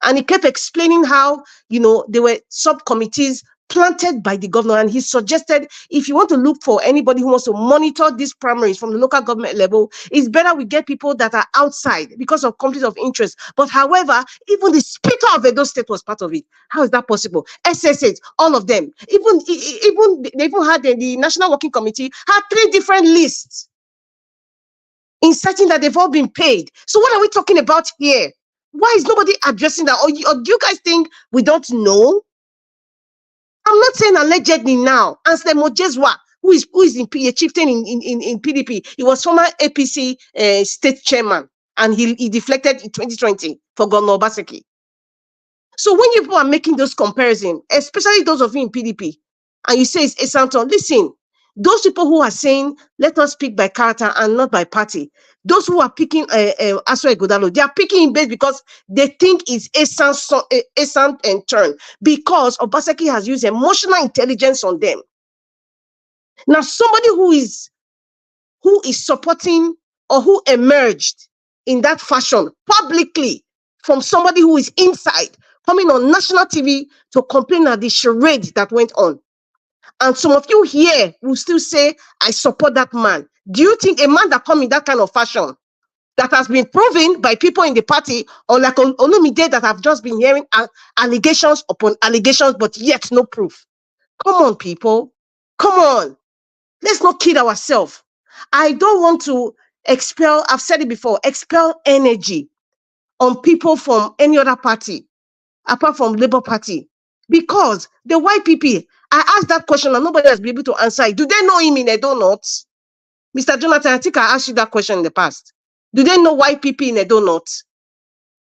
And he kept explaining how, there were subcommittees planted by the governor. And he suggested if you want to look for anybody who wants to monitor these primaries from the local government level, it's better we get people that are outside because of conflict of interest. But however, even the Speaker of Edo State was part of it. How is that possible? SSH, all of them. They even had the National Working Committee had 3 different lists, inserting that they've all been paid. So what are we talking about here? Why is nobody addressing that? Or do you guys think we don't know? I'm not saying allegedly now. Anselm Ojeswa, who is a chieftain in PDP, he was former APC state chairman, and he deflected in 2020 for Governor Obaseki. So when people are making those comparisons, especially those of you in PDP, and you say it's Esanton, listen, those people who are saying, let us pick by character and not by party, those who are picking Aswa Godalo, they are picking him based because they think it's Esant and turn, because Obaseki has used emotional intelligence on them. Now, somebody who is supporting or who emerged in that fashion publicly from somebody who is inside, coming on national TV to complain at the charade that went on. And some of you here will still say, I support that man. Do you think a man that comes in that kind of fashion, that has been proven by people in the party, or like Olumide that have just been hearing allegations upon allegations, but yet no proof? Come on, people. Come on. Let's not kid ourselves. I don't want to expel, I've said it before, expel energy on people from any other party, apart from Labour Party. Because the YPP, I asked that question and nobody has been able to answer it. Do they know him in Edo North? Mr. Jonathan, I think I asked you that question in the past. Do they know YPP in Edo North?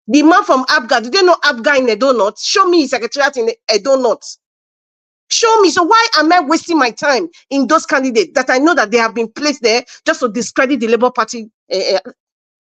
The man from APGA, do they know APGA in Edo North? Show me his secretariat in Edo North. Show me. So why am I wasting my time in those candidates that I know that they have been placed there just to discredit the Labour Party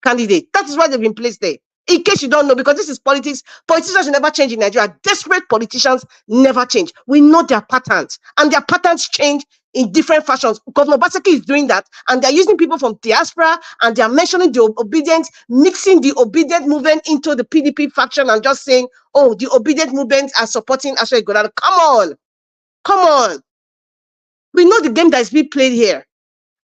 candidate? That is why they've been placed there. In case you don't know, because this is politics, politicians never change in Nigeria. Desperate politicians never change. We know their patterns, and their patterns change in different fashions. Governor Obaseki is doing that, and they're using people from diaspora, and they're mentioning the obedient, mixing the obedient movement into the PDP faction, and just saying, oh, the obedient movement are supporting Aswa Ighodalo. Come on. Come on. We know the game that is being played here.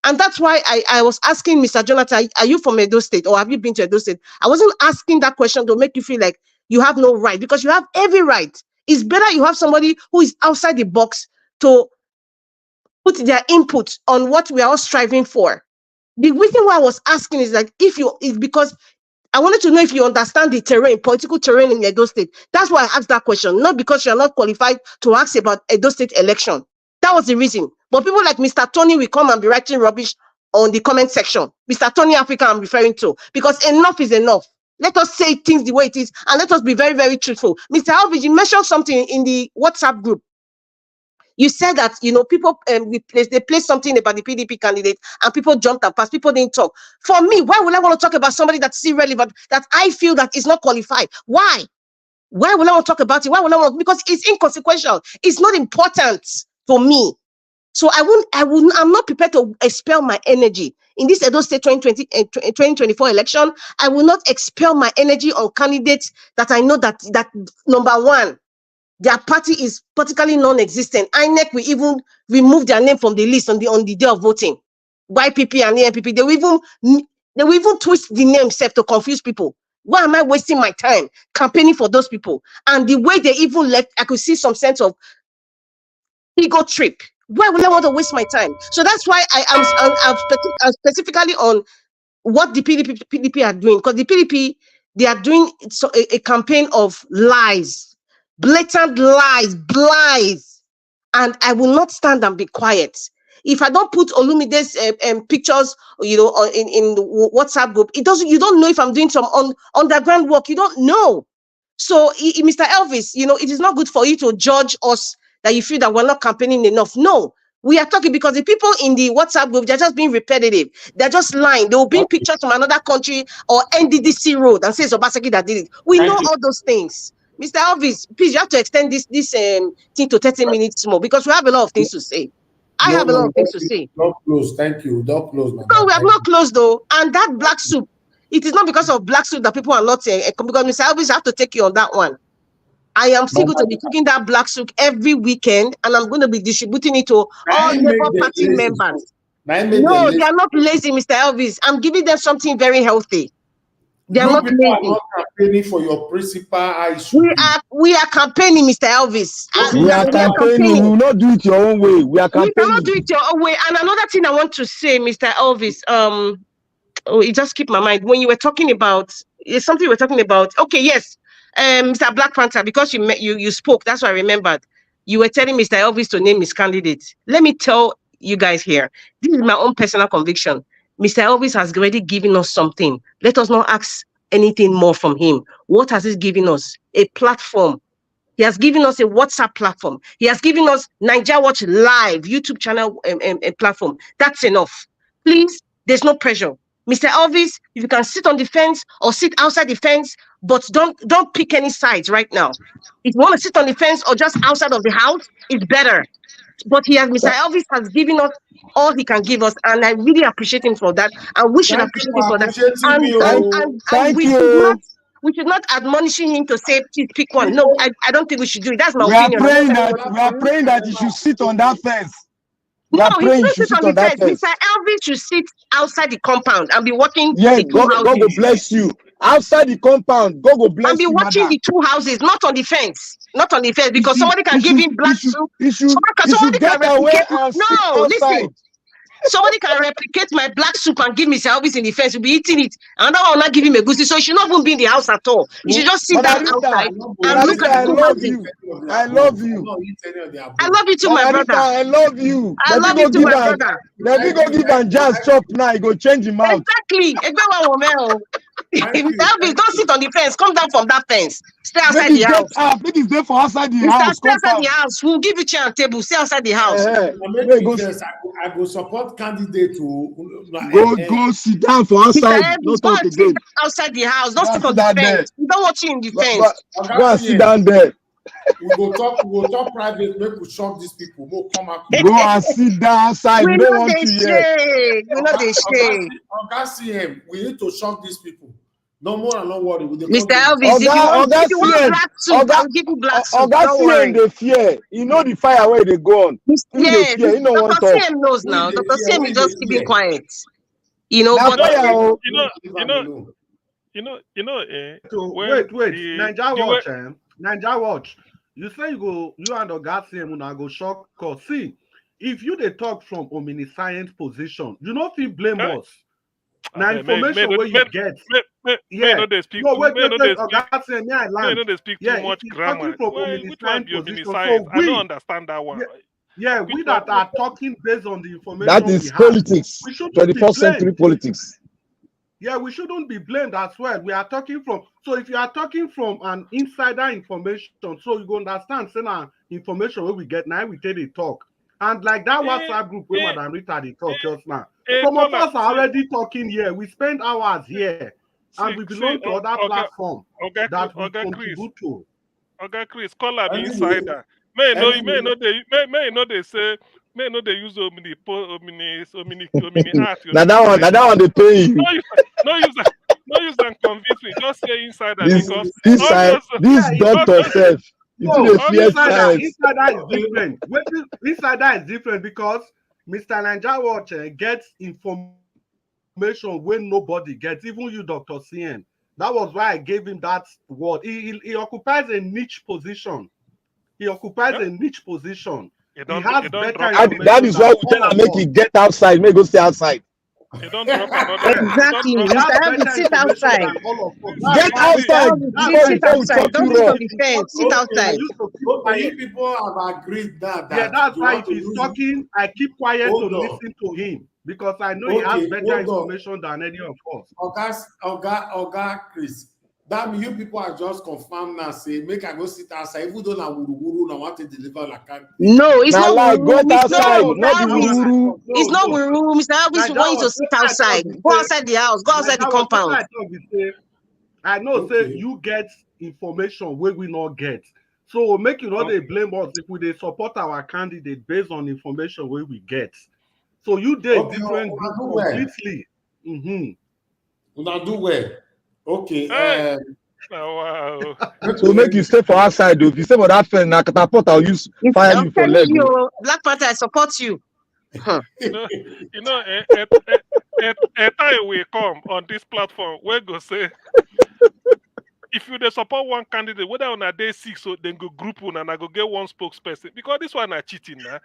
And that's why I was asking Mr. Jonathan, are you from Edo State or have you been to Edo State? I wasn't asking that question to make you feel like you have no right, because you have every right. It's better you have somebody who is outside the box to put their input on what we are all striving for. The reason why I was asking is like, it's because I wanted to know if you understand the terrain, political terrain in Edo State. That's why I asked that question, not because you're not qualified to ask about Edo State election. That was the reason. But people like Mr. Tony will come and be writing rubbish on the comment section. Mr. Tony Africa I'm referring to, because enough is enough. Let us say things the way it is, and let us be very, very truthful. Mr. Alvin, you mentioned something in the WhatsApp group. You said that, you know, people they placed something about the PDP candidate and people jumped and passed. People didn't talk. For me, why would I want to talk about somebody that's irrelevant, that I feel that is not qualified? Why? Why would I want to talk about it? Why would I want? Because it's inconsequential. It's not important for me. So I'm not prepared to expel my energy in this Edo State 2024 election. I will not expel my energy on candidates that I know that number one, their party is politically non-existent. INEC will even remove their name from the list on the day of voting. YPP and ENPP, they will even twist the name set to confuse people. Why am I wasting my time campaigning for those people? And the way they even left, I could see some sense of ego trip. Why would I want to waste my time? So that's why I'm specifically on what the PDP are doing, because the PDP, they are doing a campaign of lies, blatant lies, and I will not stand and be quiet. If I don't put Olumide's pictures, you know, in the WhatsApp group, you don't know if I'm doing some underground work. You don't know. So, Mr. Elvis, you know, it is not good for you to judge us that you feel that we're not campaigning enough. No, we are talking because the people in the WhatsApp group, they're just being repetitive. They're just lying. They will bring pictures from another country or NDDC road and say it's Obaseki that did it. We know all those things. Mr. Elvis, please, you have to extend this thing to 30 minutes more because we have a lot of things to say. I have a lot of things to say. Not close. Thank you. Don't close, my No, we have not closed though. And that black soup, it is not because of black soup that people are not saying, because Mr. Elvis, I have to take you on that one. I am still going to be cooking that black soup every weekend, and I'm going to be distributing it to all Labour Party members. No, they are not lazy, Mr. Elvis. I'm giving them something very healthy. They are not lazy. Are not campaigning for your principal issue. We are campaigning, Mr. Elvis. We are campaigning. We will not do it your own way. We are campaigning. We cannot do it your own way. And another thing I want to say, Mr. Elvis, it just keep my mind. When you were talking about, it's something you were talking about. Okay, yes. Mr. Black Panther, because you spoke, that's what I remembered. You were telling Mr. Elvis to name his candidate. Let me tell you guys here, this is my own personal conviction. Mr. Elvis has already given us something. Let us not ask anything more from him. What has he given us? A platform. He has given us a WhatsApp platform. He has given us Nigeria Watch Live YouTube channel platform. That's enough. Please, there's no pressure. Mr. Elvis, if you can sit on the fence or sit outside the fence, but don't pick any sides right now. If you want to sit on the fence or just outside of the house, it's better. But Mr. Elvis has given us all he can give us, and I really appreciate him for that. And we should appreciate him for that. And we should not admonish him to say, please pick one. No, I don't think we should do it. That's my opinion. We are praying that you should sit on that fence. No, he should sit on the fence. Mr. Elvis should sit outside the compound and be watching the two houses. God will bless you. Outside the compound, God will bless you. And be watching the two houses, not on the fence. Not on the fence, because somebody can give him black soup. Somebody can replicate. No, listen. Somebody can replicate my black soup and give Mr. Elvis in the fence. We'll be eating it. Another one will not give him a goosey. So he should not even be in the house at all. He should just sit down outside and look at the two houses. I love you. I love you too, my brother. I love you. I love you too, my brother. Let me go give and just chop now. He go change him out. Exactly. Mr. Elvis, don't sit on the fence. Come down from that fence. Stay outside the house. I think it's there for outside the house. Stay outside the house. We'll give you chair and table. Stay outside the house. I go support candidate to go sit down for outside. Don't sit outside the house. Don't sit on the fence. We don't watch you in the fence. Go and sit down there. We go talk private. Make we shock these people. We'll come out. Go and sit down outside. We don't want to hear. We know they shame. I see him. We need to shock these people. No more and no worry. Mr. Elvis, if you want black soup, I'll give you black soup. Don't worry. The fear. You know the fire where they go on. Yes, Dr. CM knows now. Dr. CM is just keeping quiet. You know, but wait. Nigeria Watch. You say you and Oga CM una go shock cause. See, if you they talk from omniscient position, you know if you blame us. Now information where you get. May no they speak. No, wait, May no they speak. May no they speak too much grammar. From Which one be position. science? So I don't understand that one. Yeah, we that are talking based on the information That is we have. politics. We shouldn't 21st be century blamed. politics. Yeah, we shouldn't be blamed as well. We are talking from, so if you are talking from an insider information, so you go understand, say now information where we get now, we take the talk. And like that WhatsApp group where Madam Rita they talk just now. Some of us are already talking here. We spend hours here. And we belong to other platforms that we contribute to. Okay, Chris, call am insider. May no they say, may no they use omni art. Now that one they pay you. No use and convince me. Just say insider because this doctor self. Insider is different. Insider is different because Mr. Niger Watch gets information when nobody gets, even you, Dr. CN. That was why I gave him that word. He occupies a niche position. He occupies a niche position. He has better information. That is why we tell him make he get outside, make go stay outside. You don't drop another. Exactly. Mr. Elvis, sit outside. Get outside. Sit outside. Don't sit on the fence. Sit outside. Okay, people have agreed that. Yeah, that's why if he's talking, I keep quiet to listen to him because I know he has better information than any of us. Oga, Chris. That mean you people are just confirmed now. Say make I go sit outside. Even though na wuru na want to deliver like no, it's not like go outside. It's not wuru. Mr. Elvis want you to sit outside. Go outside the house. Go outside the compound. I know. Say you get information where we not get. So make you know they blame us if we they support our candidate based on information where we get. So you did different group completely. Una do well. Okay. Wow. So make you stay for outside though. If you stay for that fence, now catapult I'll use fire you for leg. Black Panther, I support you. Huh. You know, a time will come on this platform where go say if you they support one candidate, whether on a day 6 so then go group one and I go get one spokesperson because this one are cheating now.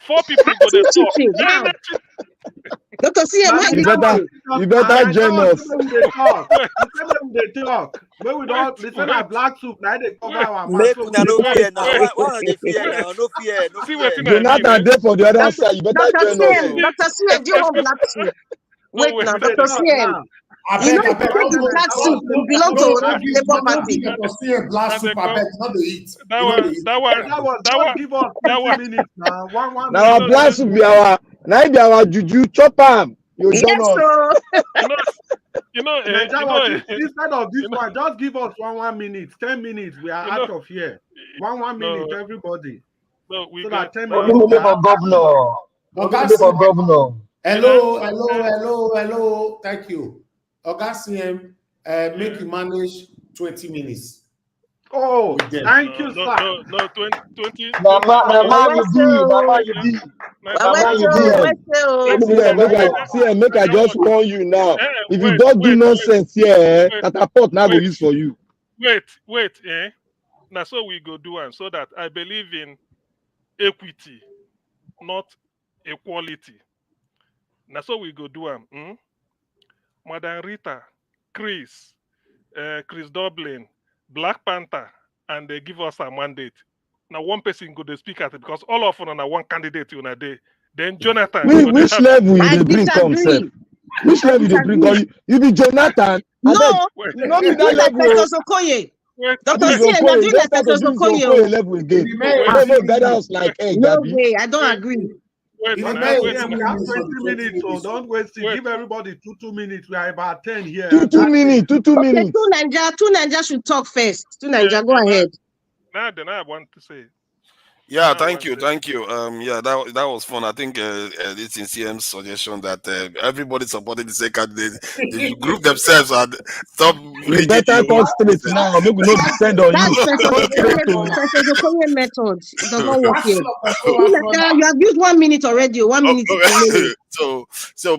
4 people go there talk. Dr. CM, you better join us. They talk. When we don't listen at black soup, now they cover our make una no fear now. Why they fear now? No fear. Jonathan there for the other side. You better join us. Dr. CM, do you want black soup? Wait now, Dr. CM. You know, the black soup belong to Labour Party. Black soup, I bet not the eat. That one give us 20 minutes now. One now our black soup be our now juju chop am. You join us. Instead of this one, just give us 1 minute, 10 minutes. We are out of here. 1 minute, everybody. No, we so got 10 minutes. For governor. Hello. Thank you. Oga CM, make you manage 20 minutes. Oh, thank you, sir. No, 20. Mama, you do. Make I just warn you now. If you don't do nonsense here, catapult now go use for you. Wait. Now so we go do one so that I believe in equity, not equality. Now so we go do one. Madam Rita, Chris Dublin, Black Panther, and they give us a mandate. Now one person go to speak at it because all of them are one candidate in a day. Then Jonathan. Which level you they bring come, sir? Which level they bring come? You be Jonathan? No, you not be that level. Dr. CM, I'm doing like Professor Okoye. Level again. No, gather us like egg. No way, I don't agree. We have 20 minutes, so don't waste it. Give everybody 2 minutes. We are about 10 here. 2 minutes. Two minutes. Two Naija should talk first. Two Naija, go ahead. Now, then I want to say. Yeah, thank you. Yeah, that was fun. I think it's in CM's suggestion that everybody supported the same candidate. They group themselves and stop. We better concentrate now. Maybe we not depend on you. That's the Okoye method. It does not work here. You have used 1 minute already. 1 minute.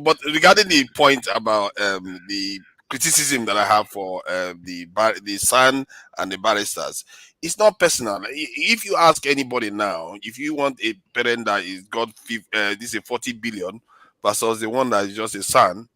But regarding the point about the criticism that I have for the son and the barristers, it's not personal. If you ask anybody now, if you want a parent that is got this is 40 billion versus the one that is just a son,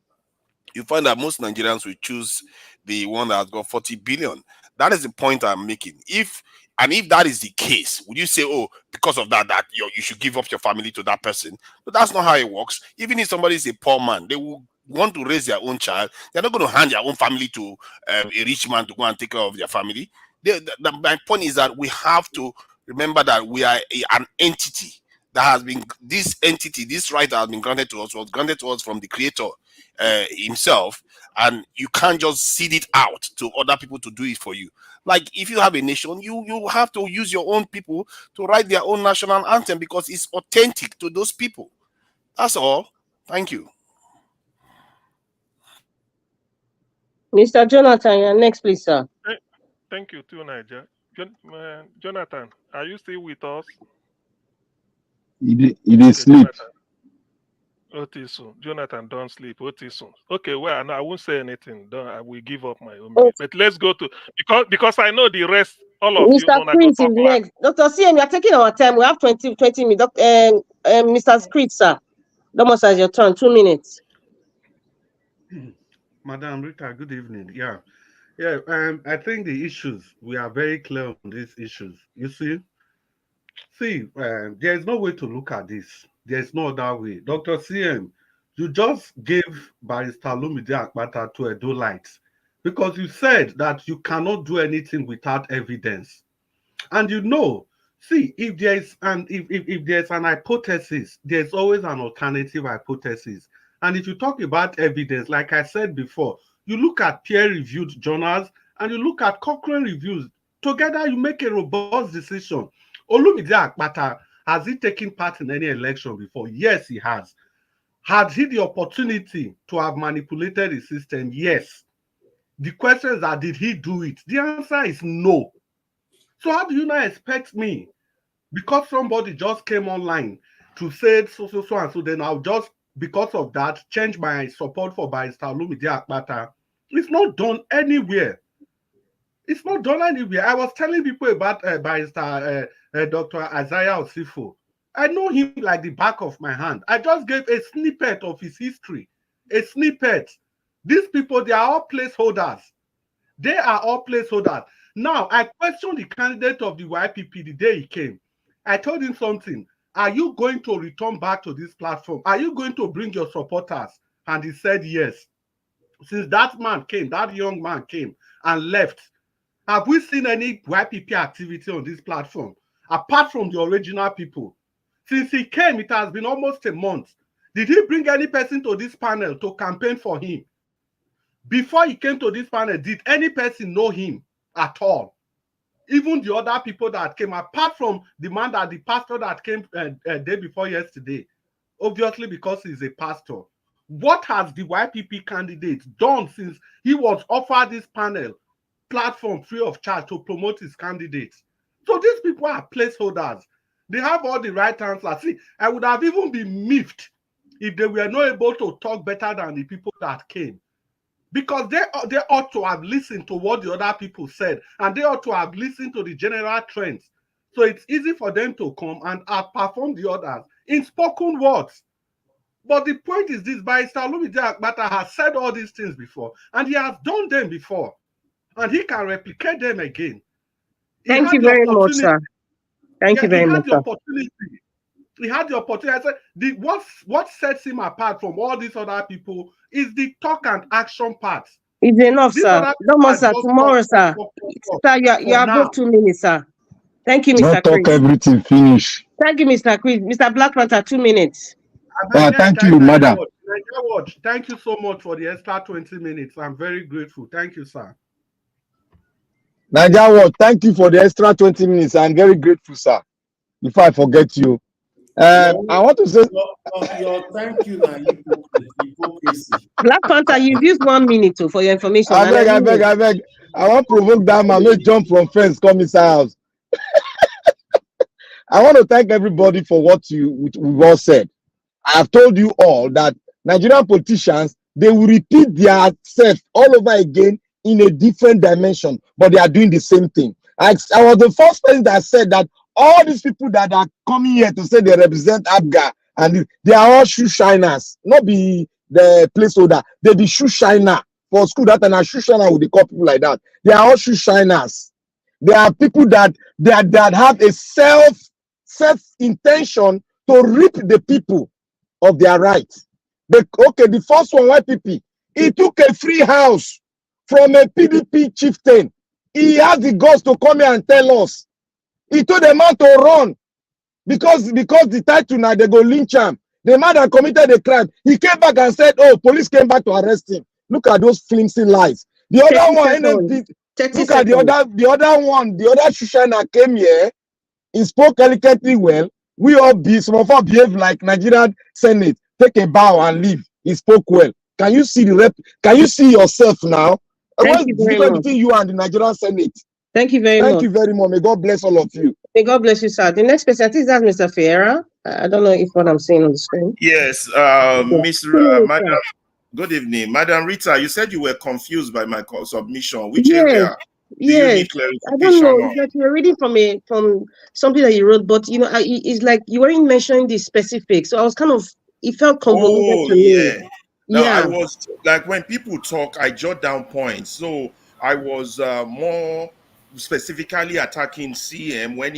you find that most Nigerians will choose the one that has got 40 billion. That is the point I'm making. If that is the case, would you say, oh, because of that you should give up your family to that person? But that's not how it works. Even if somebody is a poor man, they will want to raise their own child. They're not going to hand their own family to a rich man to go and take care of their family. My point is that we have to remember that we are an entity that has been, this right that has been granted to us was granted to us from the Creator himself, and you can't just cede it out to other people to do it for you. Like, if you have a nation, you have to use your own people to write their own national anthem because it's authentic to those people. That's all. Thank you. Mr. Jonathan, you're next, please, sir. Thank you too, Niger. Jonathan, are you still with us? It is sleep. Otisun. Jonathan, don't sleep. Otisun. Okay, well, no, I won't say anything. I will give up my own. But let's go to, because I know the rest, all of Mr. you. Mr. Chris is next. Dr. CM, we are taking our time. We have 20 minutes. Mr. Chris, sir. Almost as your turn, 2 minutes. Madam Rita, good evening. Yeah. I think the issues, we are very clear on these issues. You see, there is no way to look at this. There is no other way. Dr. CM, you just gave Barrister Olumide Akpata to a light because you said that you cannot do anything without evidence. And if there's an hypothesis, there's always an alternative hypothesis. And if you talk about evidence, like I said before, you look at peer-reviewed journals and you look at Cochrane reviews. Together, you make a robust decision. Olumide Akpata, has he taken part in any election before? Yes, he has. Had he the opportunity to have manipulated the system? Yes. The question is that, did he do it? The answer is no. So how do you not expect me, because somebody just came online to say so and so, then I'll just, because of that, change my support for Barrister Olumide Akpata? It's not done anywhere. It's not done anywhere. I was telling people about Barrister Dr. Isaiah Osifo. I know him like the back of my hand. I just gave a snippet of his history. A snippet. These people, they are all placeholders. They are all placeholders. Now, I questioned the candidate of the YPP the day he came. I told him something. Are you going to return back to this platform? Are you going to bring your supporters? And he said yes. Since that man came, that young man came and left, have we seen any YPP activity on this platform, apart from the original people? Since he came, it has been almost a month. Did he bring any person to this panel to campaign for him? Before he came to this panel, did any person know him at all? Even the other people that came, apart from the pastor that came day before yesterday, obviously because he's a pastor. What has the YPP candidate done since he was offered this panel platform free of charge to promote his candidates? So these people are placeholders. They have all the right answers. See, I would have even been miffed if they were not able to talk better than the people that came. Because they ought to have listened to what the other people said, and they ought to have listened to the general trends. So it's easy for them to come and outperform the others in spoken words. But the point is this: Barrister Olumide Akpata has said all these things before, and he has done them before, and he can replicate them again. Thank you very much, sir. Thank you very much, sir. He had the opportunity. I said, what sets him apart from all these other people is the talk and action part. It's enough, sir. No more, sir. Tomorrow, sir. Sir, you are above 2 minutes, sir. Thank you, Mr. Not talk Chris. everything finish. Thank you, Mr. Chris. Mr. Black Panther, 2 minutes. Thank you, madam. Thank you so much for the extra 20 minutes. I'm very grateful. Thank you, sir. Niger Watch, thank you for the extra 20 minutes. I'm very grateful, sir. Before I forget you, I want to say your thank you now, hypocrisy. Black Panther, you've used 1 minute for your information. I beg. I want to provoke that man. Let's jump from fence, come inside house. I want to thank everybody for what we've all said. I have told you all that Nigerian politicians, they will repeat their self all over again in a different dimension, but they are doing the same thing. I was the first person that said that all these people that are coming here to say they represent ABGA, and they are all shoe shiners, not be the placeholder. They be shoe shiner for school that and a shoe shiner with the call people like that. They are all shoe shiners. They are people that have a self intention to rip the people of their rights. The first one, YPP, he took a free house from a PDP chieftain. He has the guts to come here and tell us. He told the man to run because the title now they go lynch him. The man that committed the crime, he came back and said, "Oh, police came back to arrest him." Look at those flimsy lies. The other one, look at the other one, the other Shushana came here. He spoke eloquently well. We all some of us behave like Nigerian Senate. Take a bow and leave. He spoke well. Can you see the rep? Can you see yourself now? What's the difference between you and the Nigerian Senate? Thank you very much. Thank you very much. May God bless all of you. May God bless you, sir. The next person, I think that's Mr. Fiera. I don't know if what I'm saying on the screen. Yes, Miss Madam. Good evening, Madam Rita. You said you were confused by my submission. Which area? Do you need clarification? I don't know. It's like you're reading from something that you wrote, but it's like you weren't mentioning the specifics. So I was kind of, it felt convoluted to me. No, I was like, when people talk, I jot down points. So I was more specifically attacking CM when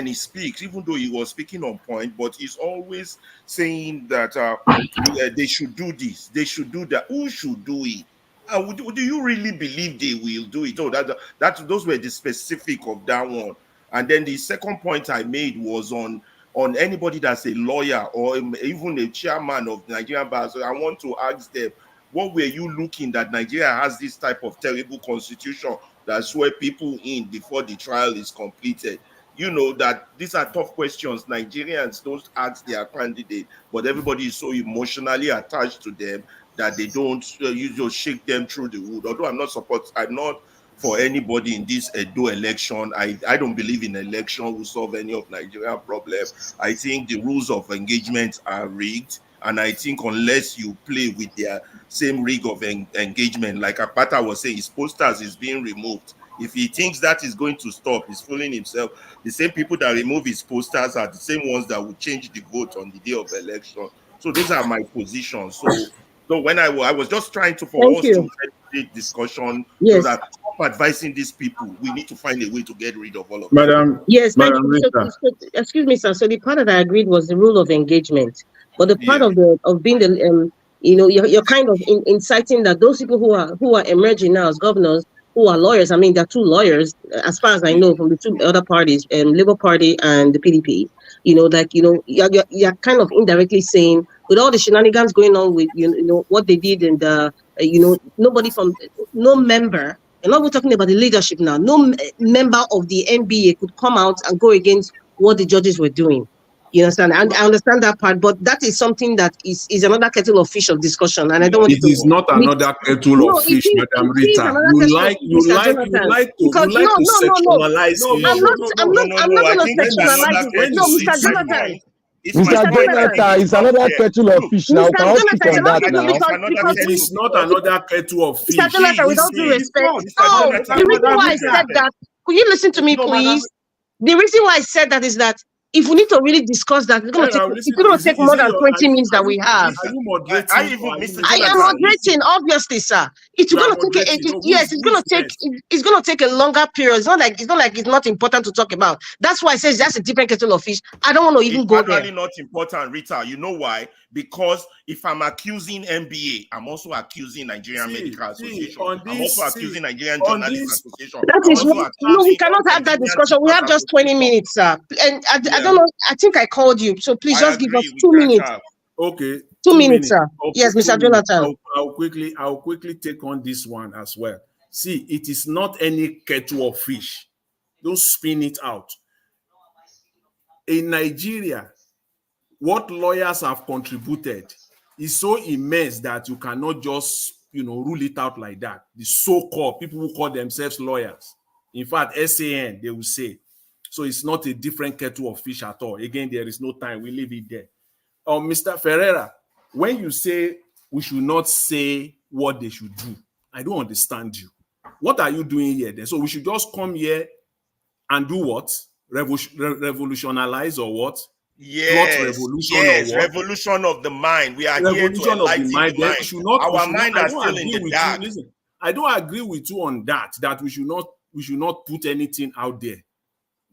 he speaks, even though he was speaking on point, but he's always saying that they should do this, they should do that. Who should do it? Do you really believe they will do it? Oh, those were the specific of that one. And then the second point I made was on anybody that's a lawyer or even a chairman of Nigerian Bar. So I want to ask them, what were you looking that Nigeria has this type of terrible constitution that swear people in before the trial is completed? You know that these are tough questions. Nigerians don't ask their candidate, but everybody is so emotionally attached to them that they don't usually shake them through the wood. Although I'm not for anybody in this Edo election. I don't believe in election will solve any of Nigerian problems. I think the rules of engagement are rigged. And I think unless you play with their same rig of engagement, like Akpata was saying, his posters is being removed. If he thinks that is going to stop, he's fooling himself. The same people that remove his posters are the same ones that will change the vote on the day of election. So those are my positions. So when I was just trying to to discussion, so that advising these people, we need to find a way to get rid of all of them. Yes, thank you. So, excuse me, sir. So the part that I agreed was the rule of engagement, but the part of being the you're kind of inciting that those people who are emerging now as governors, who are lawyers. I mean, there are two lawyers, as far as I know, from the two other parties, Labour Party and the PDP. You're kind of indirectly saying, with all the shenanigans going on with what they did, and no member. And now we're talking about the leadership now. No member of the NBA could come out and go against what the judges were doing. You understand? And I understand that part, but that is something that is another kettle of fish of discussion. And I don't want it is not another kettle of fish, Madam Rita. You like to sexualize it. I'm not going to sexualize it. No, Mr. Jonathan. Mr. Jonathan is another kettle of fish now. Can I speak on that now? It is not another kettle of fish. Mr. Jonathan, with all due respect, no, the reason why I said that, could you listen to me, please? The reason why I said that is that if we need to really discuss that, it's going to take more than 20 minutes that we have. Are you moderating? I am moderating, obviously, sir. It's going to take a longer period. It's not like it's not important to talk about. That's why I say that's a different kettle of fish. I don't want to even go there. It's not important, Rita. You know why? Because if I'm accusing NBA, I'm also accusing Nigerian Medical Association. I'm also accusing Nigerian Journalists Association. That is we cannot have that discussion. We have just 20 minutes, sir. And I don't know. I think I called you, so please just give us 2 minutes. Okay. 2 minutes, sir. Okay, yes, Mr. Jonathan. I'll quickly take on this one as well. See, it is not any kettle of fish. Don't spin it out. In Nigeria, what lawyers have contributed is so immense that you cannot just, rule it out like that. The so-called people who call themselves lawyers. In fact, SAN, they will say. So it's not a different kettle of fish at all. Again, there is no time. We leave it there. Mr. Ferreira, when you say we should not say what they should do, I don't understand you. What are you doing here then? So we should just come here and do what? Revolutionize or what? Yes, revolution yes, or what? revolution of the mind. We are here to Revolution of the enlighten mind. the Then mind. we should not. Our mind I are don't still in agree the with dark. you. Listen, I don't agree with you on that. That we should not put anything out there.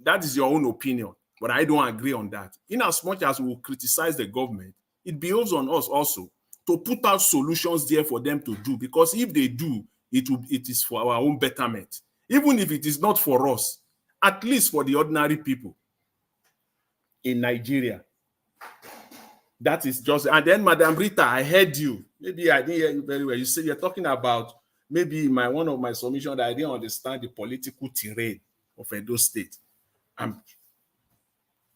That is your own opinion, but I don't agree on that. In as much as we will criticize the government, it behoves on us also to put out solutions there for them to do. Because if they do, it is for our own betterment. Even if it is not for us, at least for the ordinary people in Nigeria. That is just, and then Madam Rita, I heard you. Maybe I didn't hear you very well. You say you're talking about maybe one of my submissions that I didn't understand the political terrain of Edo State.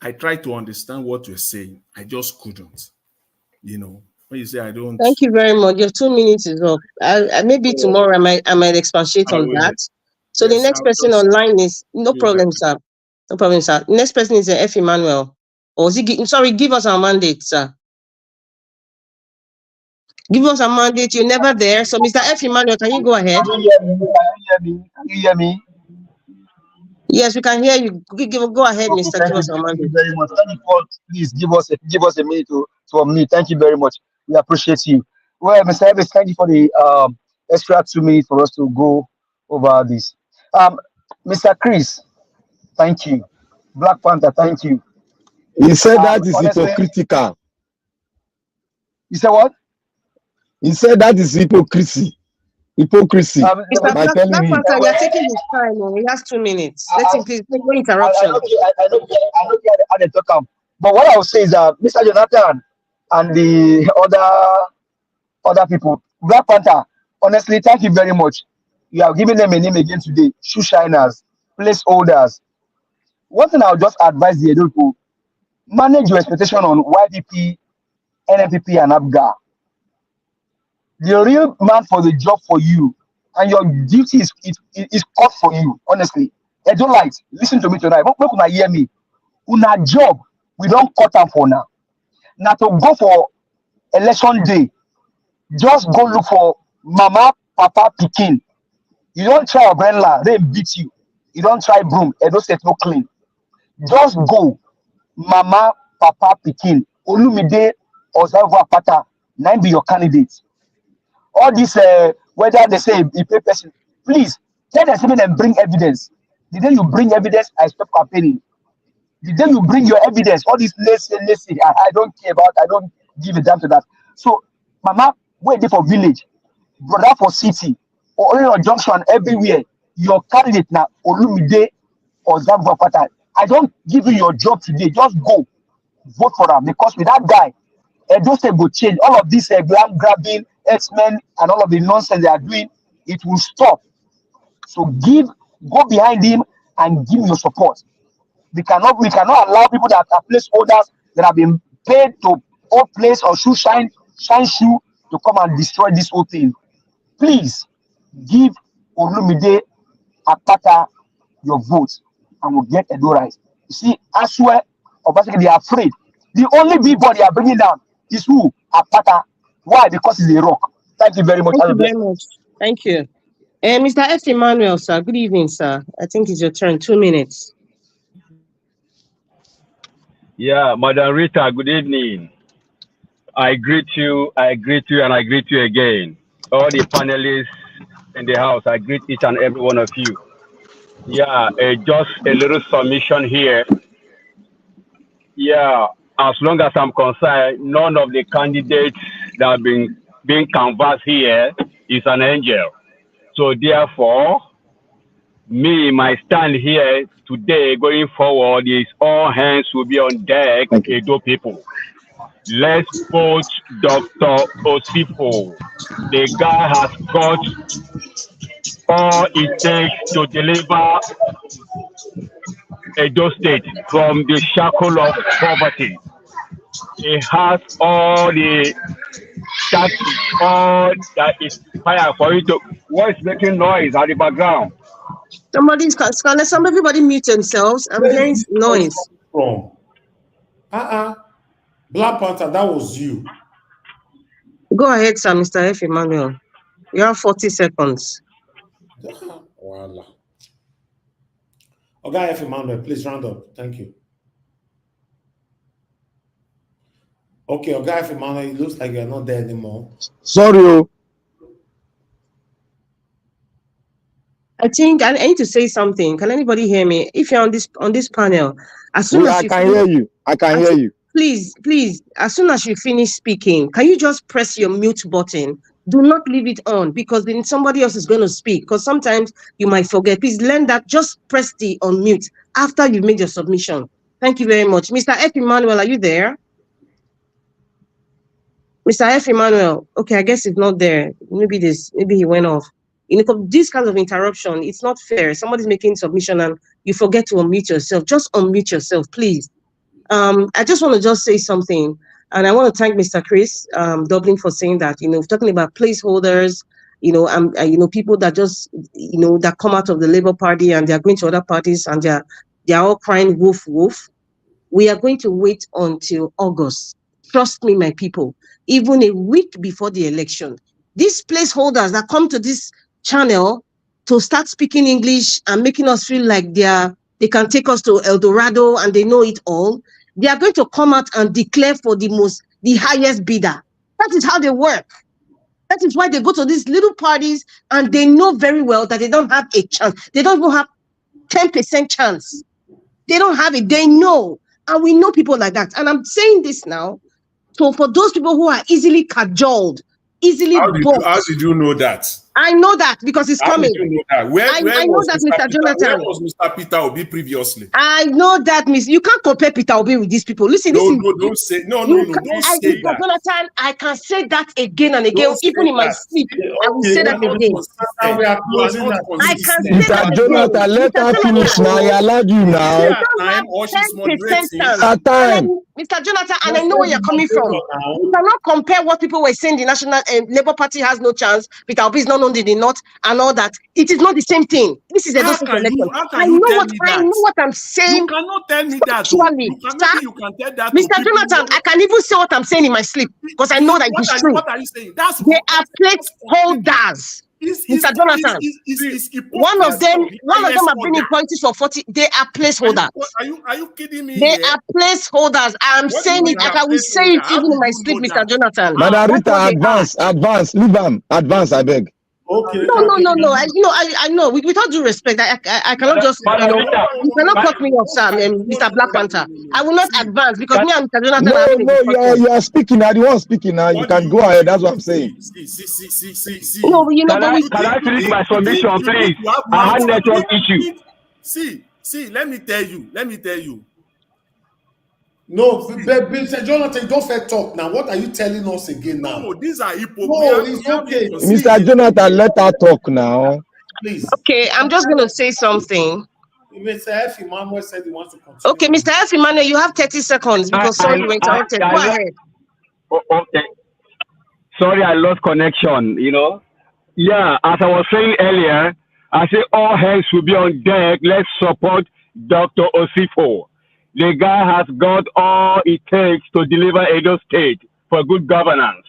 I tried to understand what you're saying. I just couldn't. You know, when you say I don't. Thank you very much. Your 2 minutes is up. Maybe tomorrow I might expatiate on that. So yes, the next person online is no problem, sir. No problem, sir. Next person is F. Emmanuel. Or is he? Sorry, give us our mandate, sir. Give us a mandate. You're never there. So, Mr. F. Emmanuel, can you go ahead? Can you hear me? Yes, we can hear you. Go ahead, Okay, Mr. Give us a mandate. Thank you very much. Please give us a minute to unmute. Thank you very much. We appreciate you. Well, Mr. Evans, thank you for the extra 2 minutes for us to go over this. Mr. Chris, thank you. Black Panther, thank you. He said that is honestly, hypocritical. You said what? He said that is hypocrisy. Hypocrisy. Mr. Black Panther, you're taking his time. He has 2 minutes. Let him please take no interruption. I know how they talk. But what I will say is that Mr. Jonathan and the other people, Black Panther, honestly, thank you very much. You have given them a name again today. Shoe shiners, placeholders. One thing I'll just advise the Edo people, manage your expectation on YDP, NNPP, and ABGA. The real man for the job for you, and your duty is cut for you, honestly. Edoites, listen to me tonight. Don't una hear me. Una job, we don't cut am for now. Now to go for election day, just go look for mama, papa, pikin. You don't try umbrella, they beat you. You don't try broom, Edo State no clean. Just go, mama, papa, pikin. Olumide Akpata, nine be your candidate. All this, whether they say a pay person, please tell them and bring evidence. The day you bring evidence, I stop campaigning. The day you bring your evidence, all this let's say, I don't care about, I don't give a damn to that. So, mama, wait there for village, brother for city, or your junction everywhere. Your candidate now, Olumide Akpata. I don't give you your job today. Just go vote for him, because with that guy, Edo State will change. All of this glam grabbing, X-Men, and all of the nonsense they are doing, it will stop. So go behind him and give your support. We cannot allow people that are placeholders that have been paid to hold place or shine shoe to come and destroy this whole thing. Please give Olumide Akpata your vote and we'll get Edo right. You see, I swear, basically they are afraid. The only big-boy they are bringing down is who? Akpata. Why? Because he's a rock. Thank you very much. Thank you very much. Thank you. Mr. F. Emmanuel, sir. Good evening, sir. I think it's your turn. 2 minutes. Yeah, Madam Rita, good evening. I greet you, and I greet you again. All the panelists in the house, I greet each and every one of you. Yeah, just a little submission here. Yeah, as long as I'm concerned, none of the candidates that have been being canvassed here is an angel. So therefore, my stand here today going forward is all hands will be on deck, Edo people. Let's vote Dr. Osipo. The guy has got all it takes to deliver Edo State from the shackle of poverty. He has all the all that is fire for you to. What is making noise at the background? Everybody mute themselves. I'm hearing noise. From Black Panther, that was you. Go ahead, sir, Mr. F. Emmanuel. You have 40 seconds. Voila. Okay, F. Emmanuel, please round up. Thank you. Okay, Oga Emmanuel, it looks like you're not there anymore. Sorry. I think I need to say something. Can anybody hear me? If you're on this panel, as soon as I you can hear you. I can hear you. Please, as soon as you finish speaking, can you just press your mute button? Do not leave it on, because then somebody else is going to speak. Because sometimes you might forget. Please learn that. Just press the unmute after you've made your submission. Thank you very much. Mr. F. Emmanuel, are you there? Mr. F. Emmanuel, okay, I guess it's not there. Maybe he went off. This kind of interruption, it's not fair. Somebody's making submission and you forget to unmute yourself. Just unmute yourself, please. I just want to just say something, and I want to thank Mr. Chris Dublin for saying that. Talking about placeholders, people that just that come out of the Labour Party and they're going to other parties and they're all crying woof woof. We are going to wait until August. Trust me, my people. Even a week before the election, these placeholders that come to this channel to start speaking English and making us feel like they can take us to El Dorado and they know it all, they are going to come out and declare for the highest bidder. That is how they work. That is why they go to these little parties and they know very well that they don't have a chance. They don't even have 10% chance. They don't have it. They know. And we know people like that. And I'm saying this now. So for those people who are easily cajoled, easily bought. How did you know that? I know that because it's coming. Did you know that? I know that, Mr. Jonathan. Where was Mr. Peter Obi previously? I know that, Miss. You can't compare Peter Obi with these people. Listen, don't say that. Jonathan, I can say that again and again, even in my sleep. I will say that again. I can say that again. Jonathan, let her finish now. I allowed you now. Mr. Jonathan, and I know where you're coming from. You cannot compare what people were saying. The National Labour Party has no chance. Peter Obi is not known in the North and all that. It is not the same thing. This is a different election. I know what I'm saying. You cannot tell me that. You can tell that. Mr. Jonathan, I can even say what I'm saying in my sleep because I know that it is true. What are you saying? They are placeholders. Mr. Jonathan, one of them have been in politics for 40. They are placeholders. Are you kidding me? They are placeholders. I'm saying it. I will say it even in my sleep, Mr. Jonathan. Madam Rita, advance, leave them, advance, I beg. Okay. No. I know. With all due respect, I cannot just, you cannot cut me off, sir, Mr. Black Panther. I will not advance because me and Mr. Jonathan. No, you are speaking now. You are speaking now. You can go ahead. That's what I'm saying. See. No, can I finish my submission, please? I had network issue. See. Let me tell you. No, Mr. Jonathan, don't fair talk now. What are you telling us again now? No, these are hypocrites. No, it's okay. Mr. Jonathan, let her talk now. Please. Okay, I'm just going to say something. Mr. F. Emmanuel said he wants to continue. Okay, Mr. F. Emmanuel, you have 30 seconds because sorry you were interrupted. Go ahead. Okay. Sorry, I lost connection, Yeah, as I was saying earlier, I say all hands should be on deck. Let's support Dr. Osifo. The guy has got all it takes to deliver Edo State for good governance,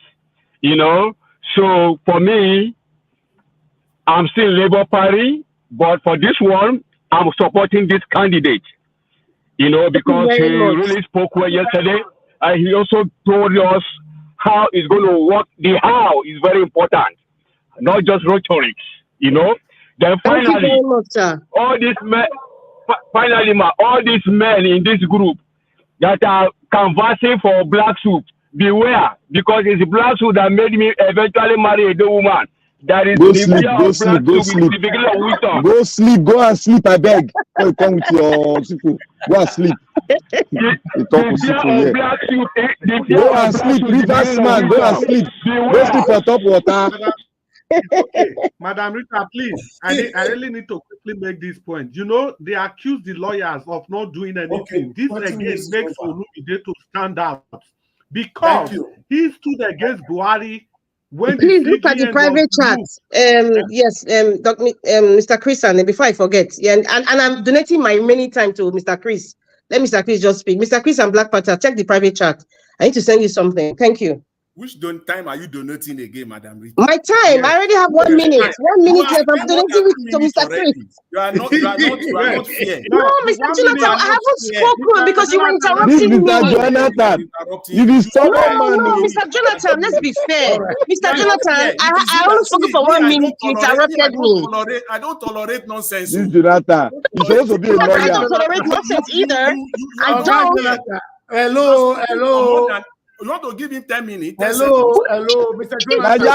So for me, I'm still Labour Party, but for this one, I'm supporting this candidate, because he really spoke well yesterday. And he also told us how it's going to work. The how is very important, not just rhetoric, Then finally, all these men. Finally, all these men in this group that are canvassing for black suit, beware, because it's black suit that made me eventually marry a woman. That is go sleep, go and sleep, I beg. Come with your people. Go and sleep. Go and sleep, reverse man, go and sleep. Go sleep for top water. Okay, Madam Rita, please. I really need to quickly make this point. They accuse the lawyers of not doing anything. Okay, this again makes Olumide to stand out because he stood against Buhari when. Please look at the private chat. Yes, Mr. Chris, and before I forget, and I'm donating my remaining time to Mr. Chris. Let Mr. Chris just speak. Mr. Chris and Black Panther, check the private chat. I need to send you something. Thank you. Which time are you donating again, Madam Rita? My time. I already have 1 minute. 1 minute left. I'm donating it to Mr. Chris. You are not fair. No, Mr. Jonathan, I haven't spoken because you were interrupting me. Mr. Jonathan, you be stubborn man. No, Mr. Jonathan, let's be fair. Mr. Jonathan, I only spoke for 1 minute. You interrupted me. I don't tolerate nonsense. This Jonathan, you're supposed to be a lawyer. I don't tolerate nonsense either. I don't. Hello. You want to give him 10 minutes? Hello, Mr. Jonathan.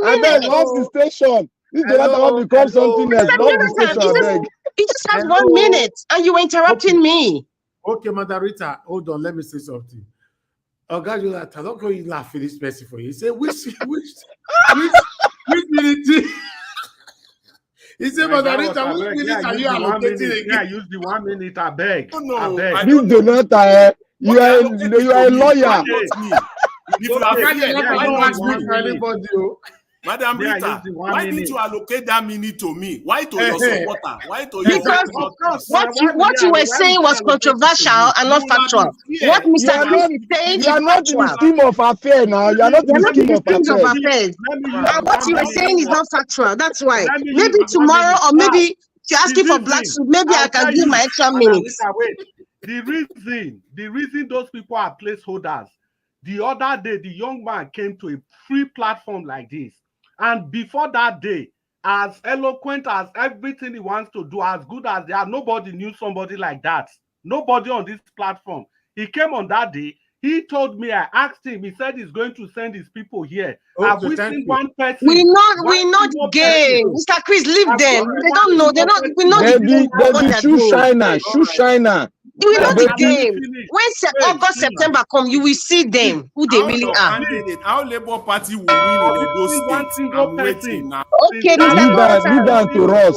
I beg, off the station. This Jonathan will become something else. Off the station, I beg. He just has 1 minute, and you were interrupting me. Okay, Madam Rita, hold on. Let me say something. Oh God, Jonathan, don't go in laugh with this person for you. He said, which minute? He said, Madam Rita, which minute are you allocating again? I use the 1 minute. I beg. No, this Jonathan, you are a lawyer. Madam Rita, why did you allocate that minute to me? Why to your supporter? Why to your because what you were saying was controversial and not factual. What Mr. Chris is saying is you are not in the factual. scheme of affairs now. You are not in the scheme of affairs. And what you were saying is not factual. That's why. Maybe tomorrow, or maybe if you're asking for black suit, maybe I can give my extra minutes. The reason those people are placeholders. The other day, the young man came to a free platform like this. And before that day, as eloquent as everything he wants to do, as good as they are, nobody knew somebody like that. Nobody on this platform. He came on that day. He told me, I asked him, he said he's going to send his people here. Okay, have we seen one person? We know the game. Mr. Chris, leave them. They don't know. We know the game. They shoe shiner. You know the game. When August, September come, you will see them, who they really are. Our Labour Party will win in those states. I'm waiting now. Okay, leave that to us.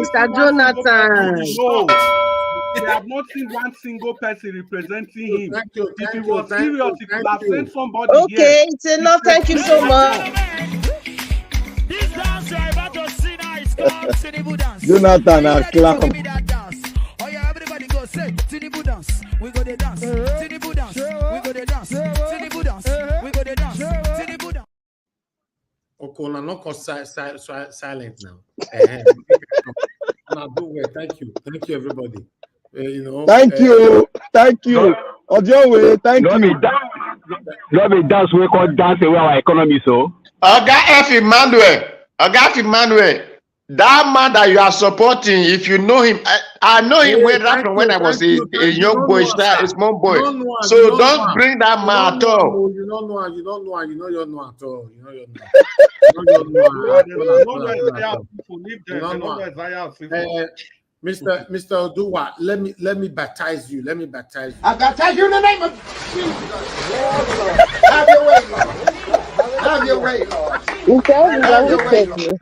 Mr. Jonathan. We have not seen one single person representing him. Thank you. If he was serious, he could have sent somebody here. Okay, it's enough. Thank you so much. Jonathan, I clap. Oh yeah, everybody go say Tinubu dance. We go the dance. Tinubu dance. We go the dance. Tinubu dance. We go the dance. Tinubu dance. Okay, now not silent now. Now do well. Thank you, everybody. Thank you. Ojowe, thank you. Let me dance. We call dance away our economy. So, Oga Emmanuel. That man that you are supporting, if you know him, I know him from when I was a young boy, a small boy. So don't bring that man at all. You don't know at all. Mr. Oduwa, let me baptize you. I baptize you in the name of Jesus. Have your way, Lord. Have your way, Lord. Have your way, Lord.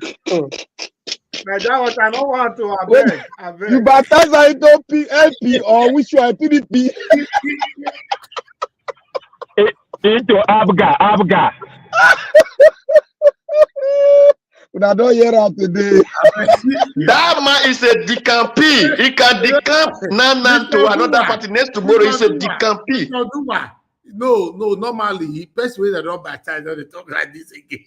I don't want to. I beg. You baptize into PLP or which one? PDP? Into Abga. I don't hear that today. That man is a decampi. He can decamp Nanan to another party. Next tomorrow, he's a decampi. No, normally, best way that don't baptize, they talk like this again.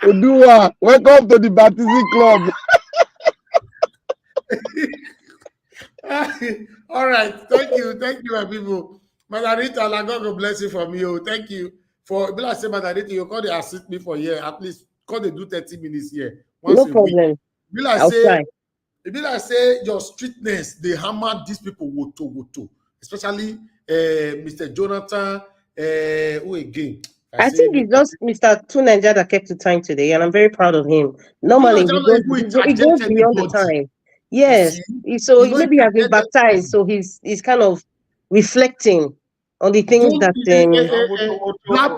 Odua, welcome to the baptism club. All right, thank you, my people. Margarita, God bless you from you. Thank you for. Like I say, Margarita, you call the assist me for here. At least call they do 30 minutes here. No problem. I'll say your streetness, they hammer these people woto. Especially Mr. Jonathan. Who again? I think it's just Mr. Tunanja that kept the time today, and I'm very proud of him. Normally, he goes beyond the time. Yes, so maybe he has been baptized, so he's kind of reflecting on the things that Black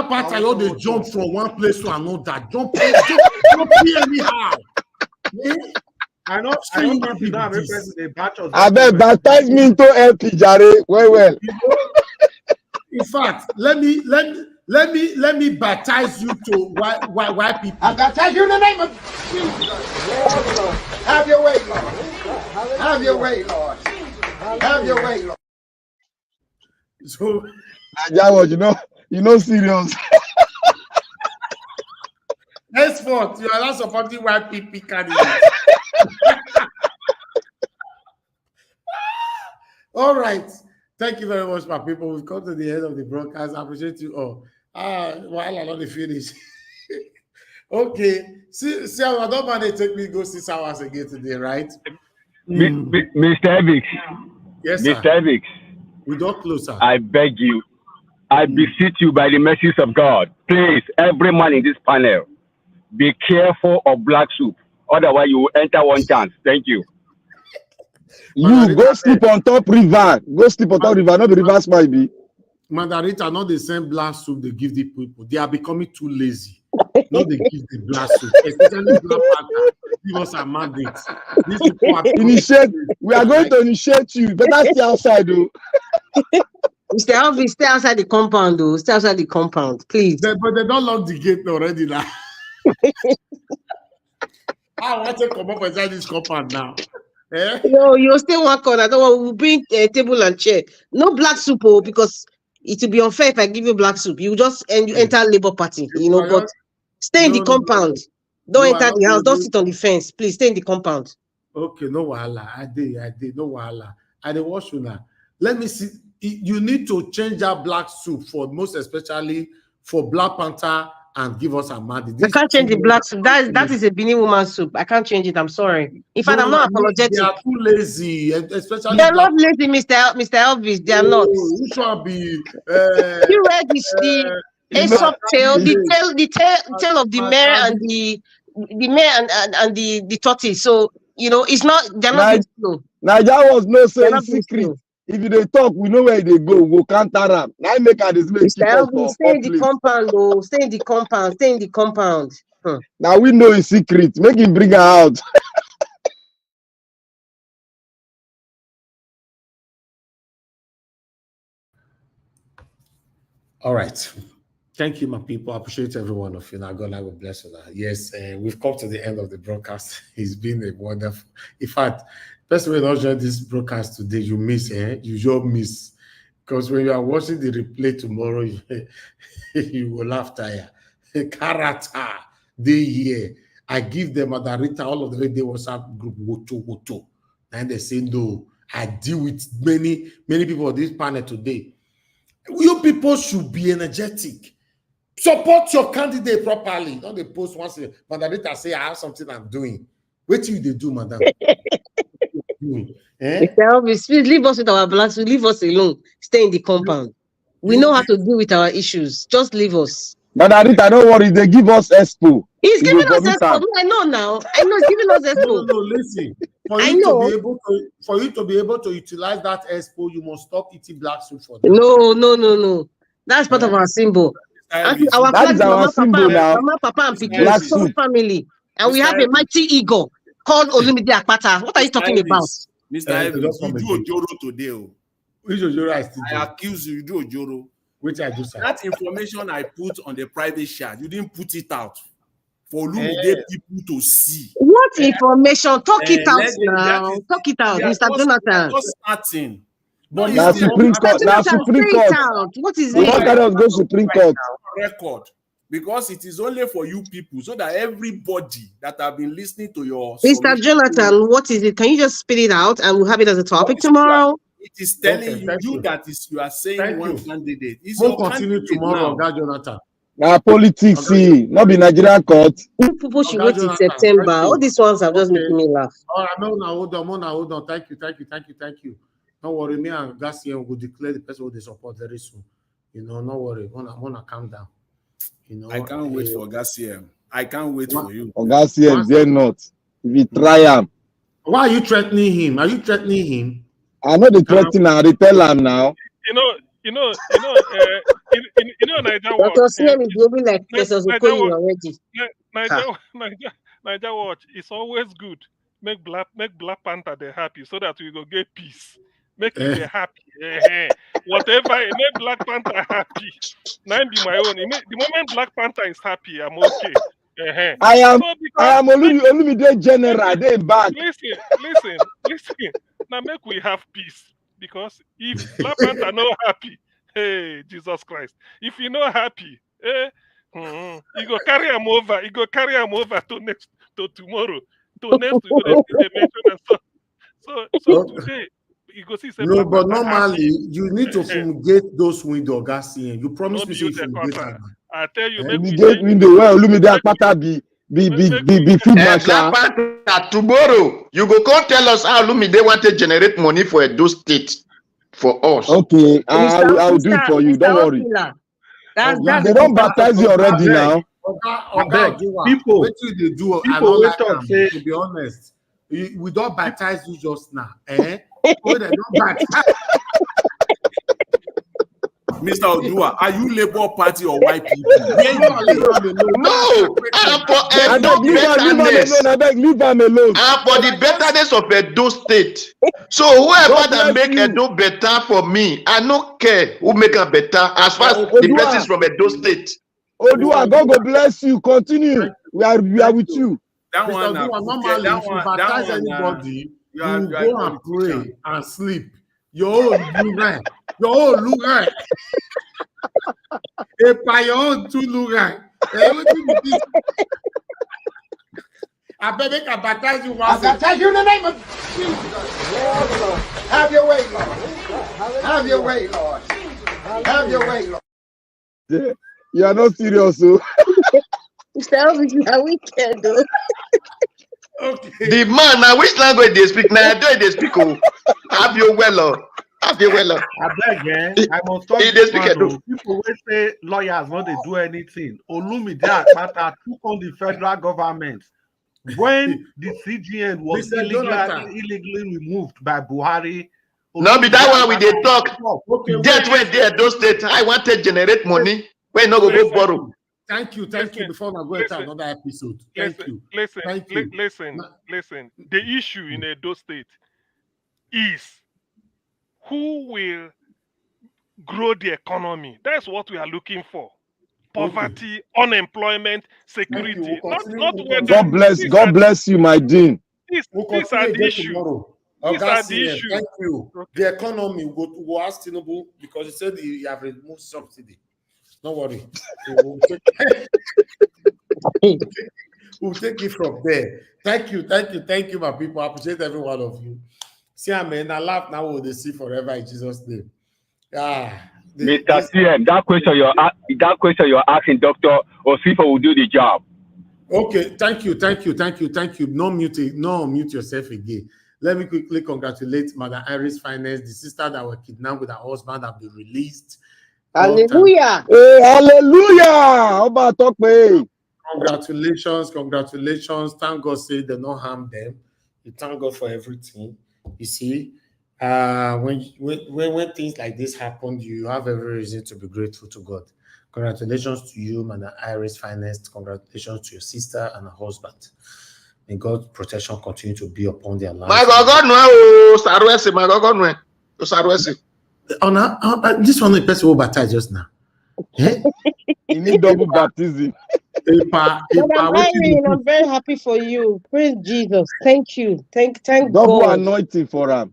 Panther, you they jump from one place to another. Jump anyhow. I know I bet baptize me into LP Jare. Well. In fact, let me baptize you to white people. I baptize you in the name of Jesus. Have your way, Lord. Have your way, Lord. Have your way, Lord. So, Naija, you know, serious. henceforth, you are not supporting YPP candidates. All right. Thank you very much, my people. We've come to the end of the broadcast. I appreciate you all. While I don't finish. Okay. See, I don't mind they take me go 6 hours again today, right? Mr. Evix. Yes, sir. Mr. Evix. We don't close, sir. I beg you. I beseech you by the mercies of God. Please, every man in this panel, be careful of black soup. Otherwise, you will enter one chance. Thank you. You go sleep on top river. Go sleep on top river. Not the rivers might be. Mandarita, not the same black soup they give the people. They are becoming too lazy. Not they give the black soup, especially Black Panther. Give us a mandate. These people are initiate. We are going to initiate you. Better stay outside, though. Mr. Elvis, stay outside the compound, though. Stay outside the compound, please. But they don't lock the gate already now. I want to come up inside this compound now. Eh? No, you stay one corner. Don't worry, we'll bring a table and chair. No black soup, because it will be unfair if I give you black soup. You just you enter Labour Party, but stay in the compound. Don't enter the house. Don't sit on the fence. Please stay in the compound. Okay, no wahala. I did. No wahala. I dey watch you now. Let me see. You need to change that black soup for most especially for Black Panther and give us a mandate. I can't change the black soup. That is a Benin woman soup. I can't change it. I'm sorry. In fact, I'm not apologetic. They are too lazy, especially. They're not lazy, Mr. Elvis. They are not. Which one be? You read the Aesop tale, the tale of the mare and the mare and the tortoise. So it's not. They're not slow. Naija was no saying secret. If they talk, we know where they go. We'll counter them. Now make a display. Stay in the compound, though. Stay in the compound. Stay in the compound. Now we know his secret. Make him bring her out. All right. Thank you, my people. I appreciate every one of you. Now, God, I will bless you. Yes, we've come to the end of the broadcast. It's been a wonderful. In fact, person will not join this broadcast today, you miss, you just miss. Because when you are watching the replay tomorrow, you will laugh tired. Character, they here. I give them Madarita all of the way they WhatsApp group, woto. And they say, no, I deal with many people on this panel today. You people should be energetic. Support your candidate properly. Don't they post once a Madarita say, I have something I'm doing. What do they do, madam? Mr. Elvis, please leave us with our blacks. Leave us alone. Stay in the compound. We know how to deal with our issues. Just leave us. Madarita, don't worry. They give us expo. He's giving us expo. I know now. I know he's giving us expo. No, listen. For you to be able to utilize that expo, you must stop eating black soup for them. No. That's part of our symbol. That is our symbol now. Mama, Papa, and Pikin, family. And we have a mighty ego called Olumide Akpata. What are you talking about? Mr. Evans, you do Ojoro today. Which Ojoro I still do? I accuse you do Ojoro. Which I do, sir? That information I put on the private chat, you didn't put it out for Olumide people to see. What information? Talk it out now. Talk it out, Mr. Jonathan. Just starting. But now Supreme Court. What is it? What kind of go Supreme Court? Record. Because it is only for you people, so that everybody that have been listening to your Mr. Jonathan, what is it? Can you just spit it out and we'll have it as a topic tomorrow? It is telling you that you are saying one candidate. We'll continue tomorrow, God, Jonathan. Now politics, not be Nigerian court. People should wait till September. All these ones are just making me laugh. All right, hold on. Thank you. Don't worry, me and Garcia will declare the person who they support very soon. No worry. I want to calm down. I can't wait for Garcia. I can't wait for you. Garcia, dare not. If you try him. Why are you threatening him? Are you threatening him? I know the threatening. I tell him now. Naija Watch. Naija Watch. It's always good. Make Black Panther they happy so that we go get peace. Make me happy. Whatever, make Black Panther happy. Now be my own. The moment Black Panther is happy, I'm okay. I am Olumide General. They back. Listen. Now make we have peace. because if Black Panther not happy, hey, Jesus Christ, if you not happy, you go carry him over, to tomorrow, to next week, they still dey mention and so today, you go see say No, Black but Panther normally happy. you need to fumigate those windows, Garcia. You promised me say you fumigate them. I tell you, Eh? make we Fumigate window where Olumide Akpata be food Black marshal. Panther, tomorrow, you go come tell us how Olumide want to generate money for Edo State for us. Okay, I will do it for you. Don't worry. That's They don't baptize you already now. People, what they do? I don't wait like up, them, say- to be honest. We don't baptize you just now. Eh? Oh, they don't baptize. Mr. Odua, are you Labour Party or white people? No, and for I Edo beg, leave am betterness, alone. I beg, leave am alone. and for the betterness of Edo State. So whoever that make Edo better for me, I no care who make a better as far as the person is from Edo State. Odua, God go bless you. Continue. We are with you. That Mr. one, Dua, normally, if you baptize anybody, you are go a and politician. pray and sleep. Your own lugai. Your own two lugai. I bet they can baptize you once. I baptize you in the name of Jesus. Yes, Lord. Have your way, Lord. Have your way, Lord. Have your way, Lord. You are not serious, so. Mr. Elvis, you are wicked, though. Okay. The man, now which language they speak? Now I do they speak. Oh, have your well, have your well. I beg, I must talk They this speak one, Edo. oh. People will say lawyers not they do anything. Olumide Akpata took on the federal government when the CGN was Mr. Jonathan. illegally removed by Buhari. No, be that one we they talk. Okay, Get when they Edo State. I want to generate money. When no go borrow. Thank you. Before I go into another episode. Thank you. Listen. The issue in Edo State is who will grow the economy. That's what we are looking for. Poverty, unemployment, security. Not whether God bless you, my dean. These are the issue. Thank you. Okay. The economy will ask Tinubu because he said he have removed subsidy. Don't worry. We'll take it from there. Thank you, my people. I appreciate every one of you. See, I mean, I laugh now. Will they see forever in Jesus' name? Mr. CM, that question you're asking, Dr. Osifa will do the job. Okay, thank you. No mute yourself again. Let me quickly congratulate Mother Iris Finance, the sister that were kidnapped with her husband have been released. Hallelujah. Hey, hallelujah. How about talk, man? Congratulations. Thank God say they don't harm them. You thank God for everything. You see, when things like this happen, you have every reason to be grateful to God. Congratulations to you, Mother Iris Finance. Congratulations to your sister and her husband. May God's protection continue to be upon their lives. My God, no, Sarwesi, my God, no, Sarwesi. This one is person who baptized just now. You need double baptism. I'm very happy for you. Praise Jesus. Thank you. Thank double God. Anointing for him.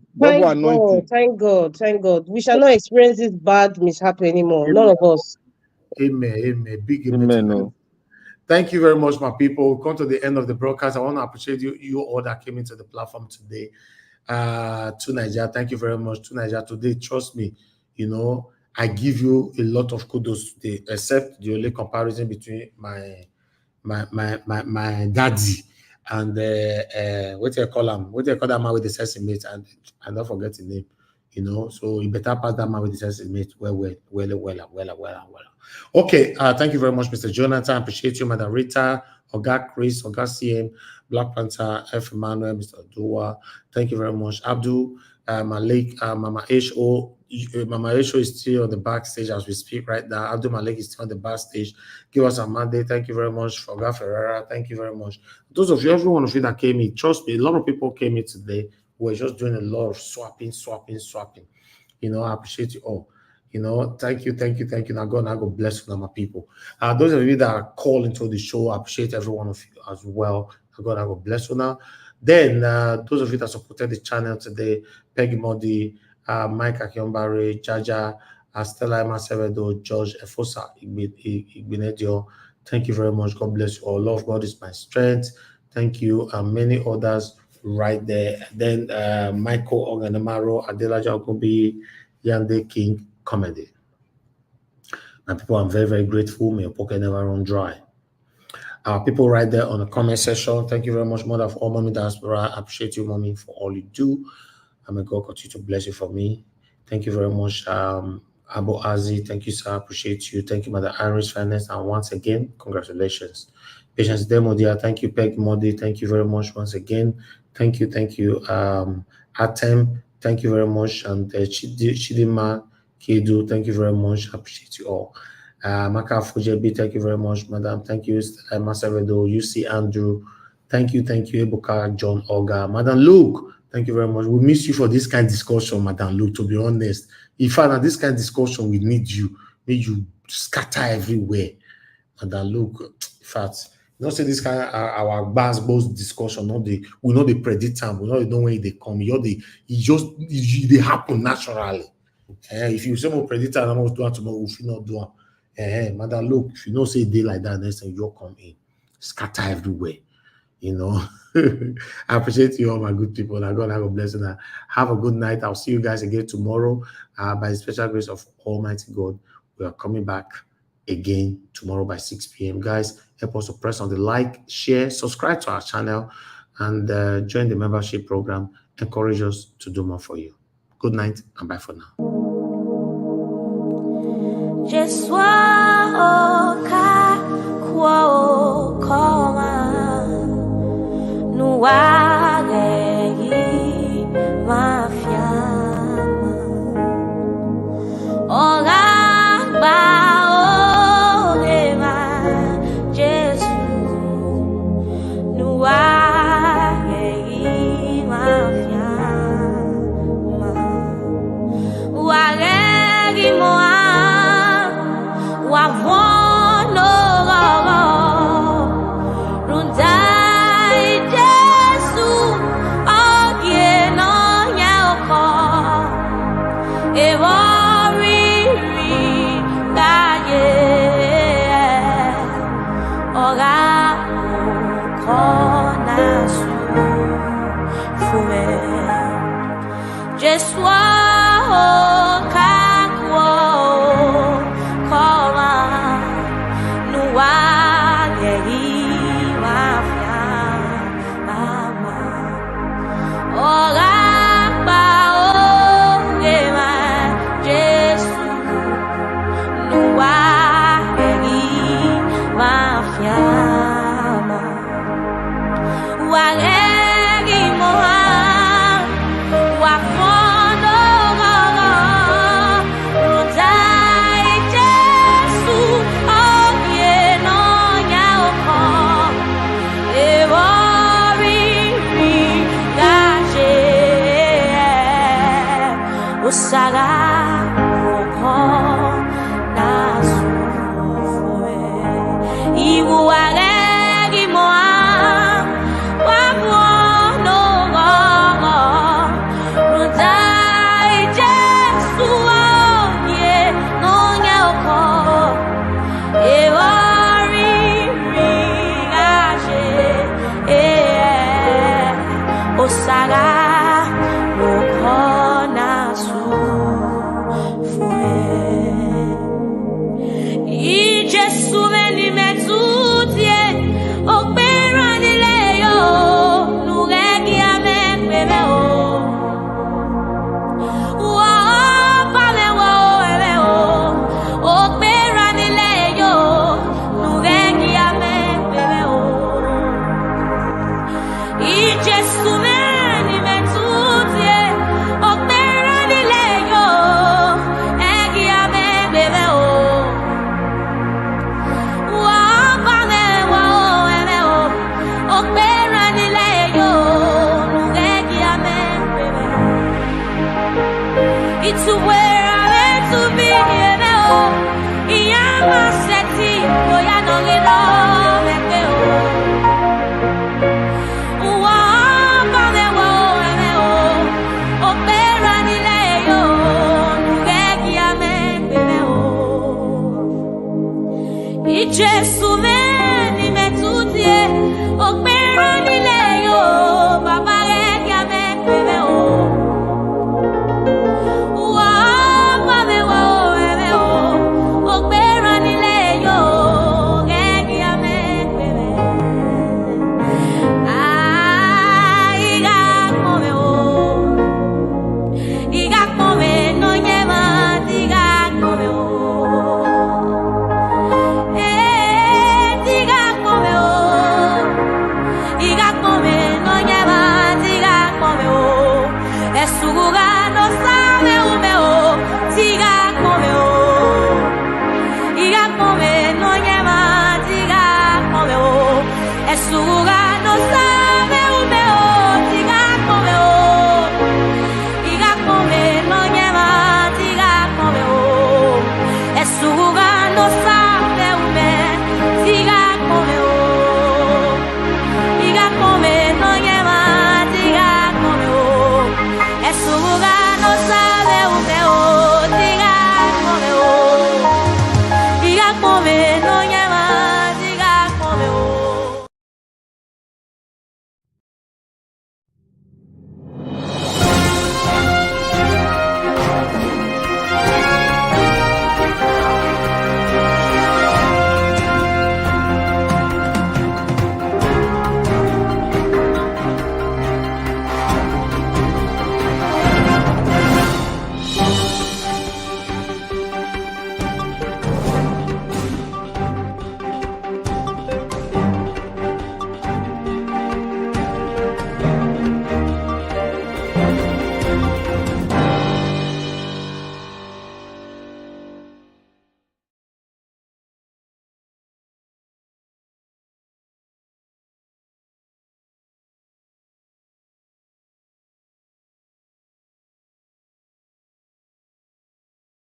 Thank God. We shall not experience this bad mishap anymore. None of us. Amen. Big amen. No. Thank you very much, my people. We've come to the end of the broadcast. I want to appreciate you all that came into the platform today. To Nigeria, thank you very much. To Nigeria today, trust me, I give you a lot of kudos today, except the only comparison between my daddy and what do you call him? What do you call that man with the sesame mate? And don't forget the name. So you better pass that man with the sesame mate. Well. Okay, thank you very much, Mr. Jonathan. Appreciate you, Madam Rita, Oga Chris, Oga CM, Black Panther, F. Emmanuel, Mr. Dua. Thank you very much, Abdul, Malik, Mama H.O. Mama H.O. is still on the backstage as we speak right now. Abdul Malik is still on the backstage. Give us a Monday. Thank you very much, Oga Ferreira. Thank you very much. Those of you, every one of you that came in, trust me, a lot of people came in today. We're just doing a lot of swapping. I appreciate you all. Thank you. Now God bless you, my people. Those of you that are calling to the show, I appreciate every one of you as well. God bless you now. Then those of you that supported the channel today, Peggy Modi, Mike Akiombare, Jaja, Stella Masevedo, George Efosa, Igbinedio. Thank you very much. God bless you all. Love God is my strength. Thank you. And many others right there. Then Michael Oganamaro, Adela Jacobi, Yande King, Comedy. And people, I'm very, very grateful. May your pocket never run dry. People right there on the comment section. Thank you very much, Mother, for all Mommy Diaspora. I appreciate you, Mommy, for all you do. And may God continue to bless you for me. Thank you very much, Abu Azi. Thank you, sir. I appreciate you. Thank you, Mother Iris Finance. And once again, congratulations. Patience Demodia. Thank you, Peg Modi. Thank you very much once again. Thank you. Anthem. Thank you very much. And Chidima Kedu. Thank you very much. I appreciate you all. Maka Fujebi, thank you very much, Madam. Thank you, Masavedo, UC Andrew. Thank you, Ebuka, John Oga. Madam Luke, thank you very much. We miss you for this kind of discussion, Madam Luke, to be honest. In fact, this kind of discussion, we need you scatter everywhere. Madam Luke, in fact, you know, say this kind of our basketball discussion, we know the predict time, we know when they come, they happen naturally. If you say more predict time, I'm going to do it tomorrow, if you not do it. Madam, look, if you don't say a day like that, next time you'll come in, scatter everywhere, you know. I appreciate you all, my good people. And God have a blessing. Have a good night. I'll see you guys again tomorrow. By the special grace of Almighty God, we are coming back again tomorrow by 6 p.m. Guys, help us to press on the like, share, subscribe to our channel, and join the membership program. Encourage us to do more for you. Good night and bye for now. Just walk Sugar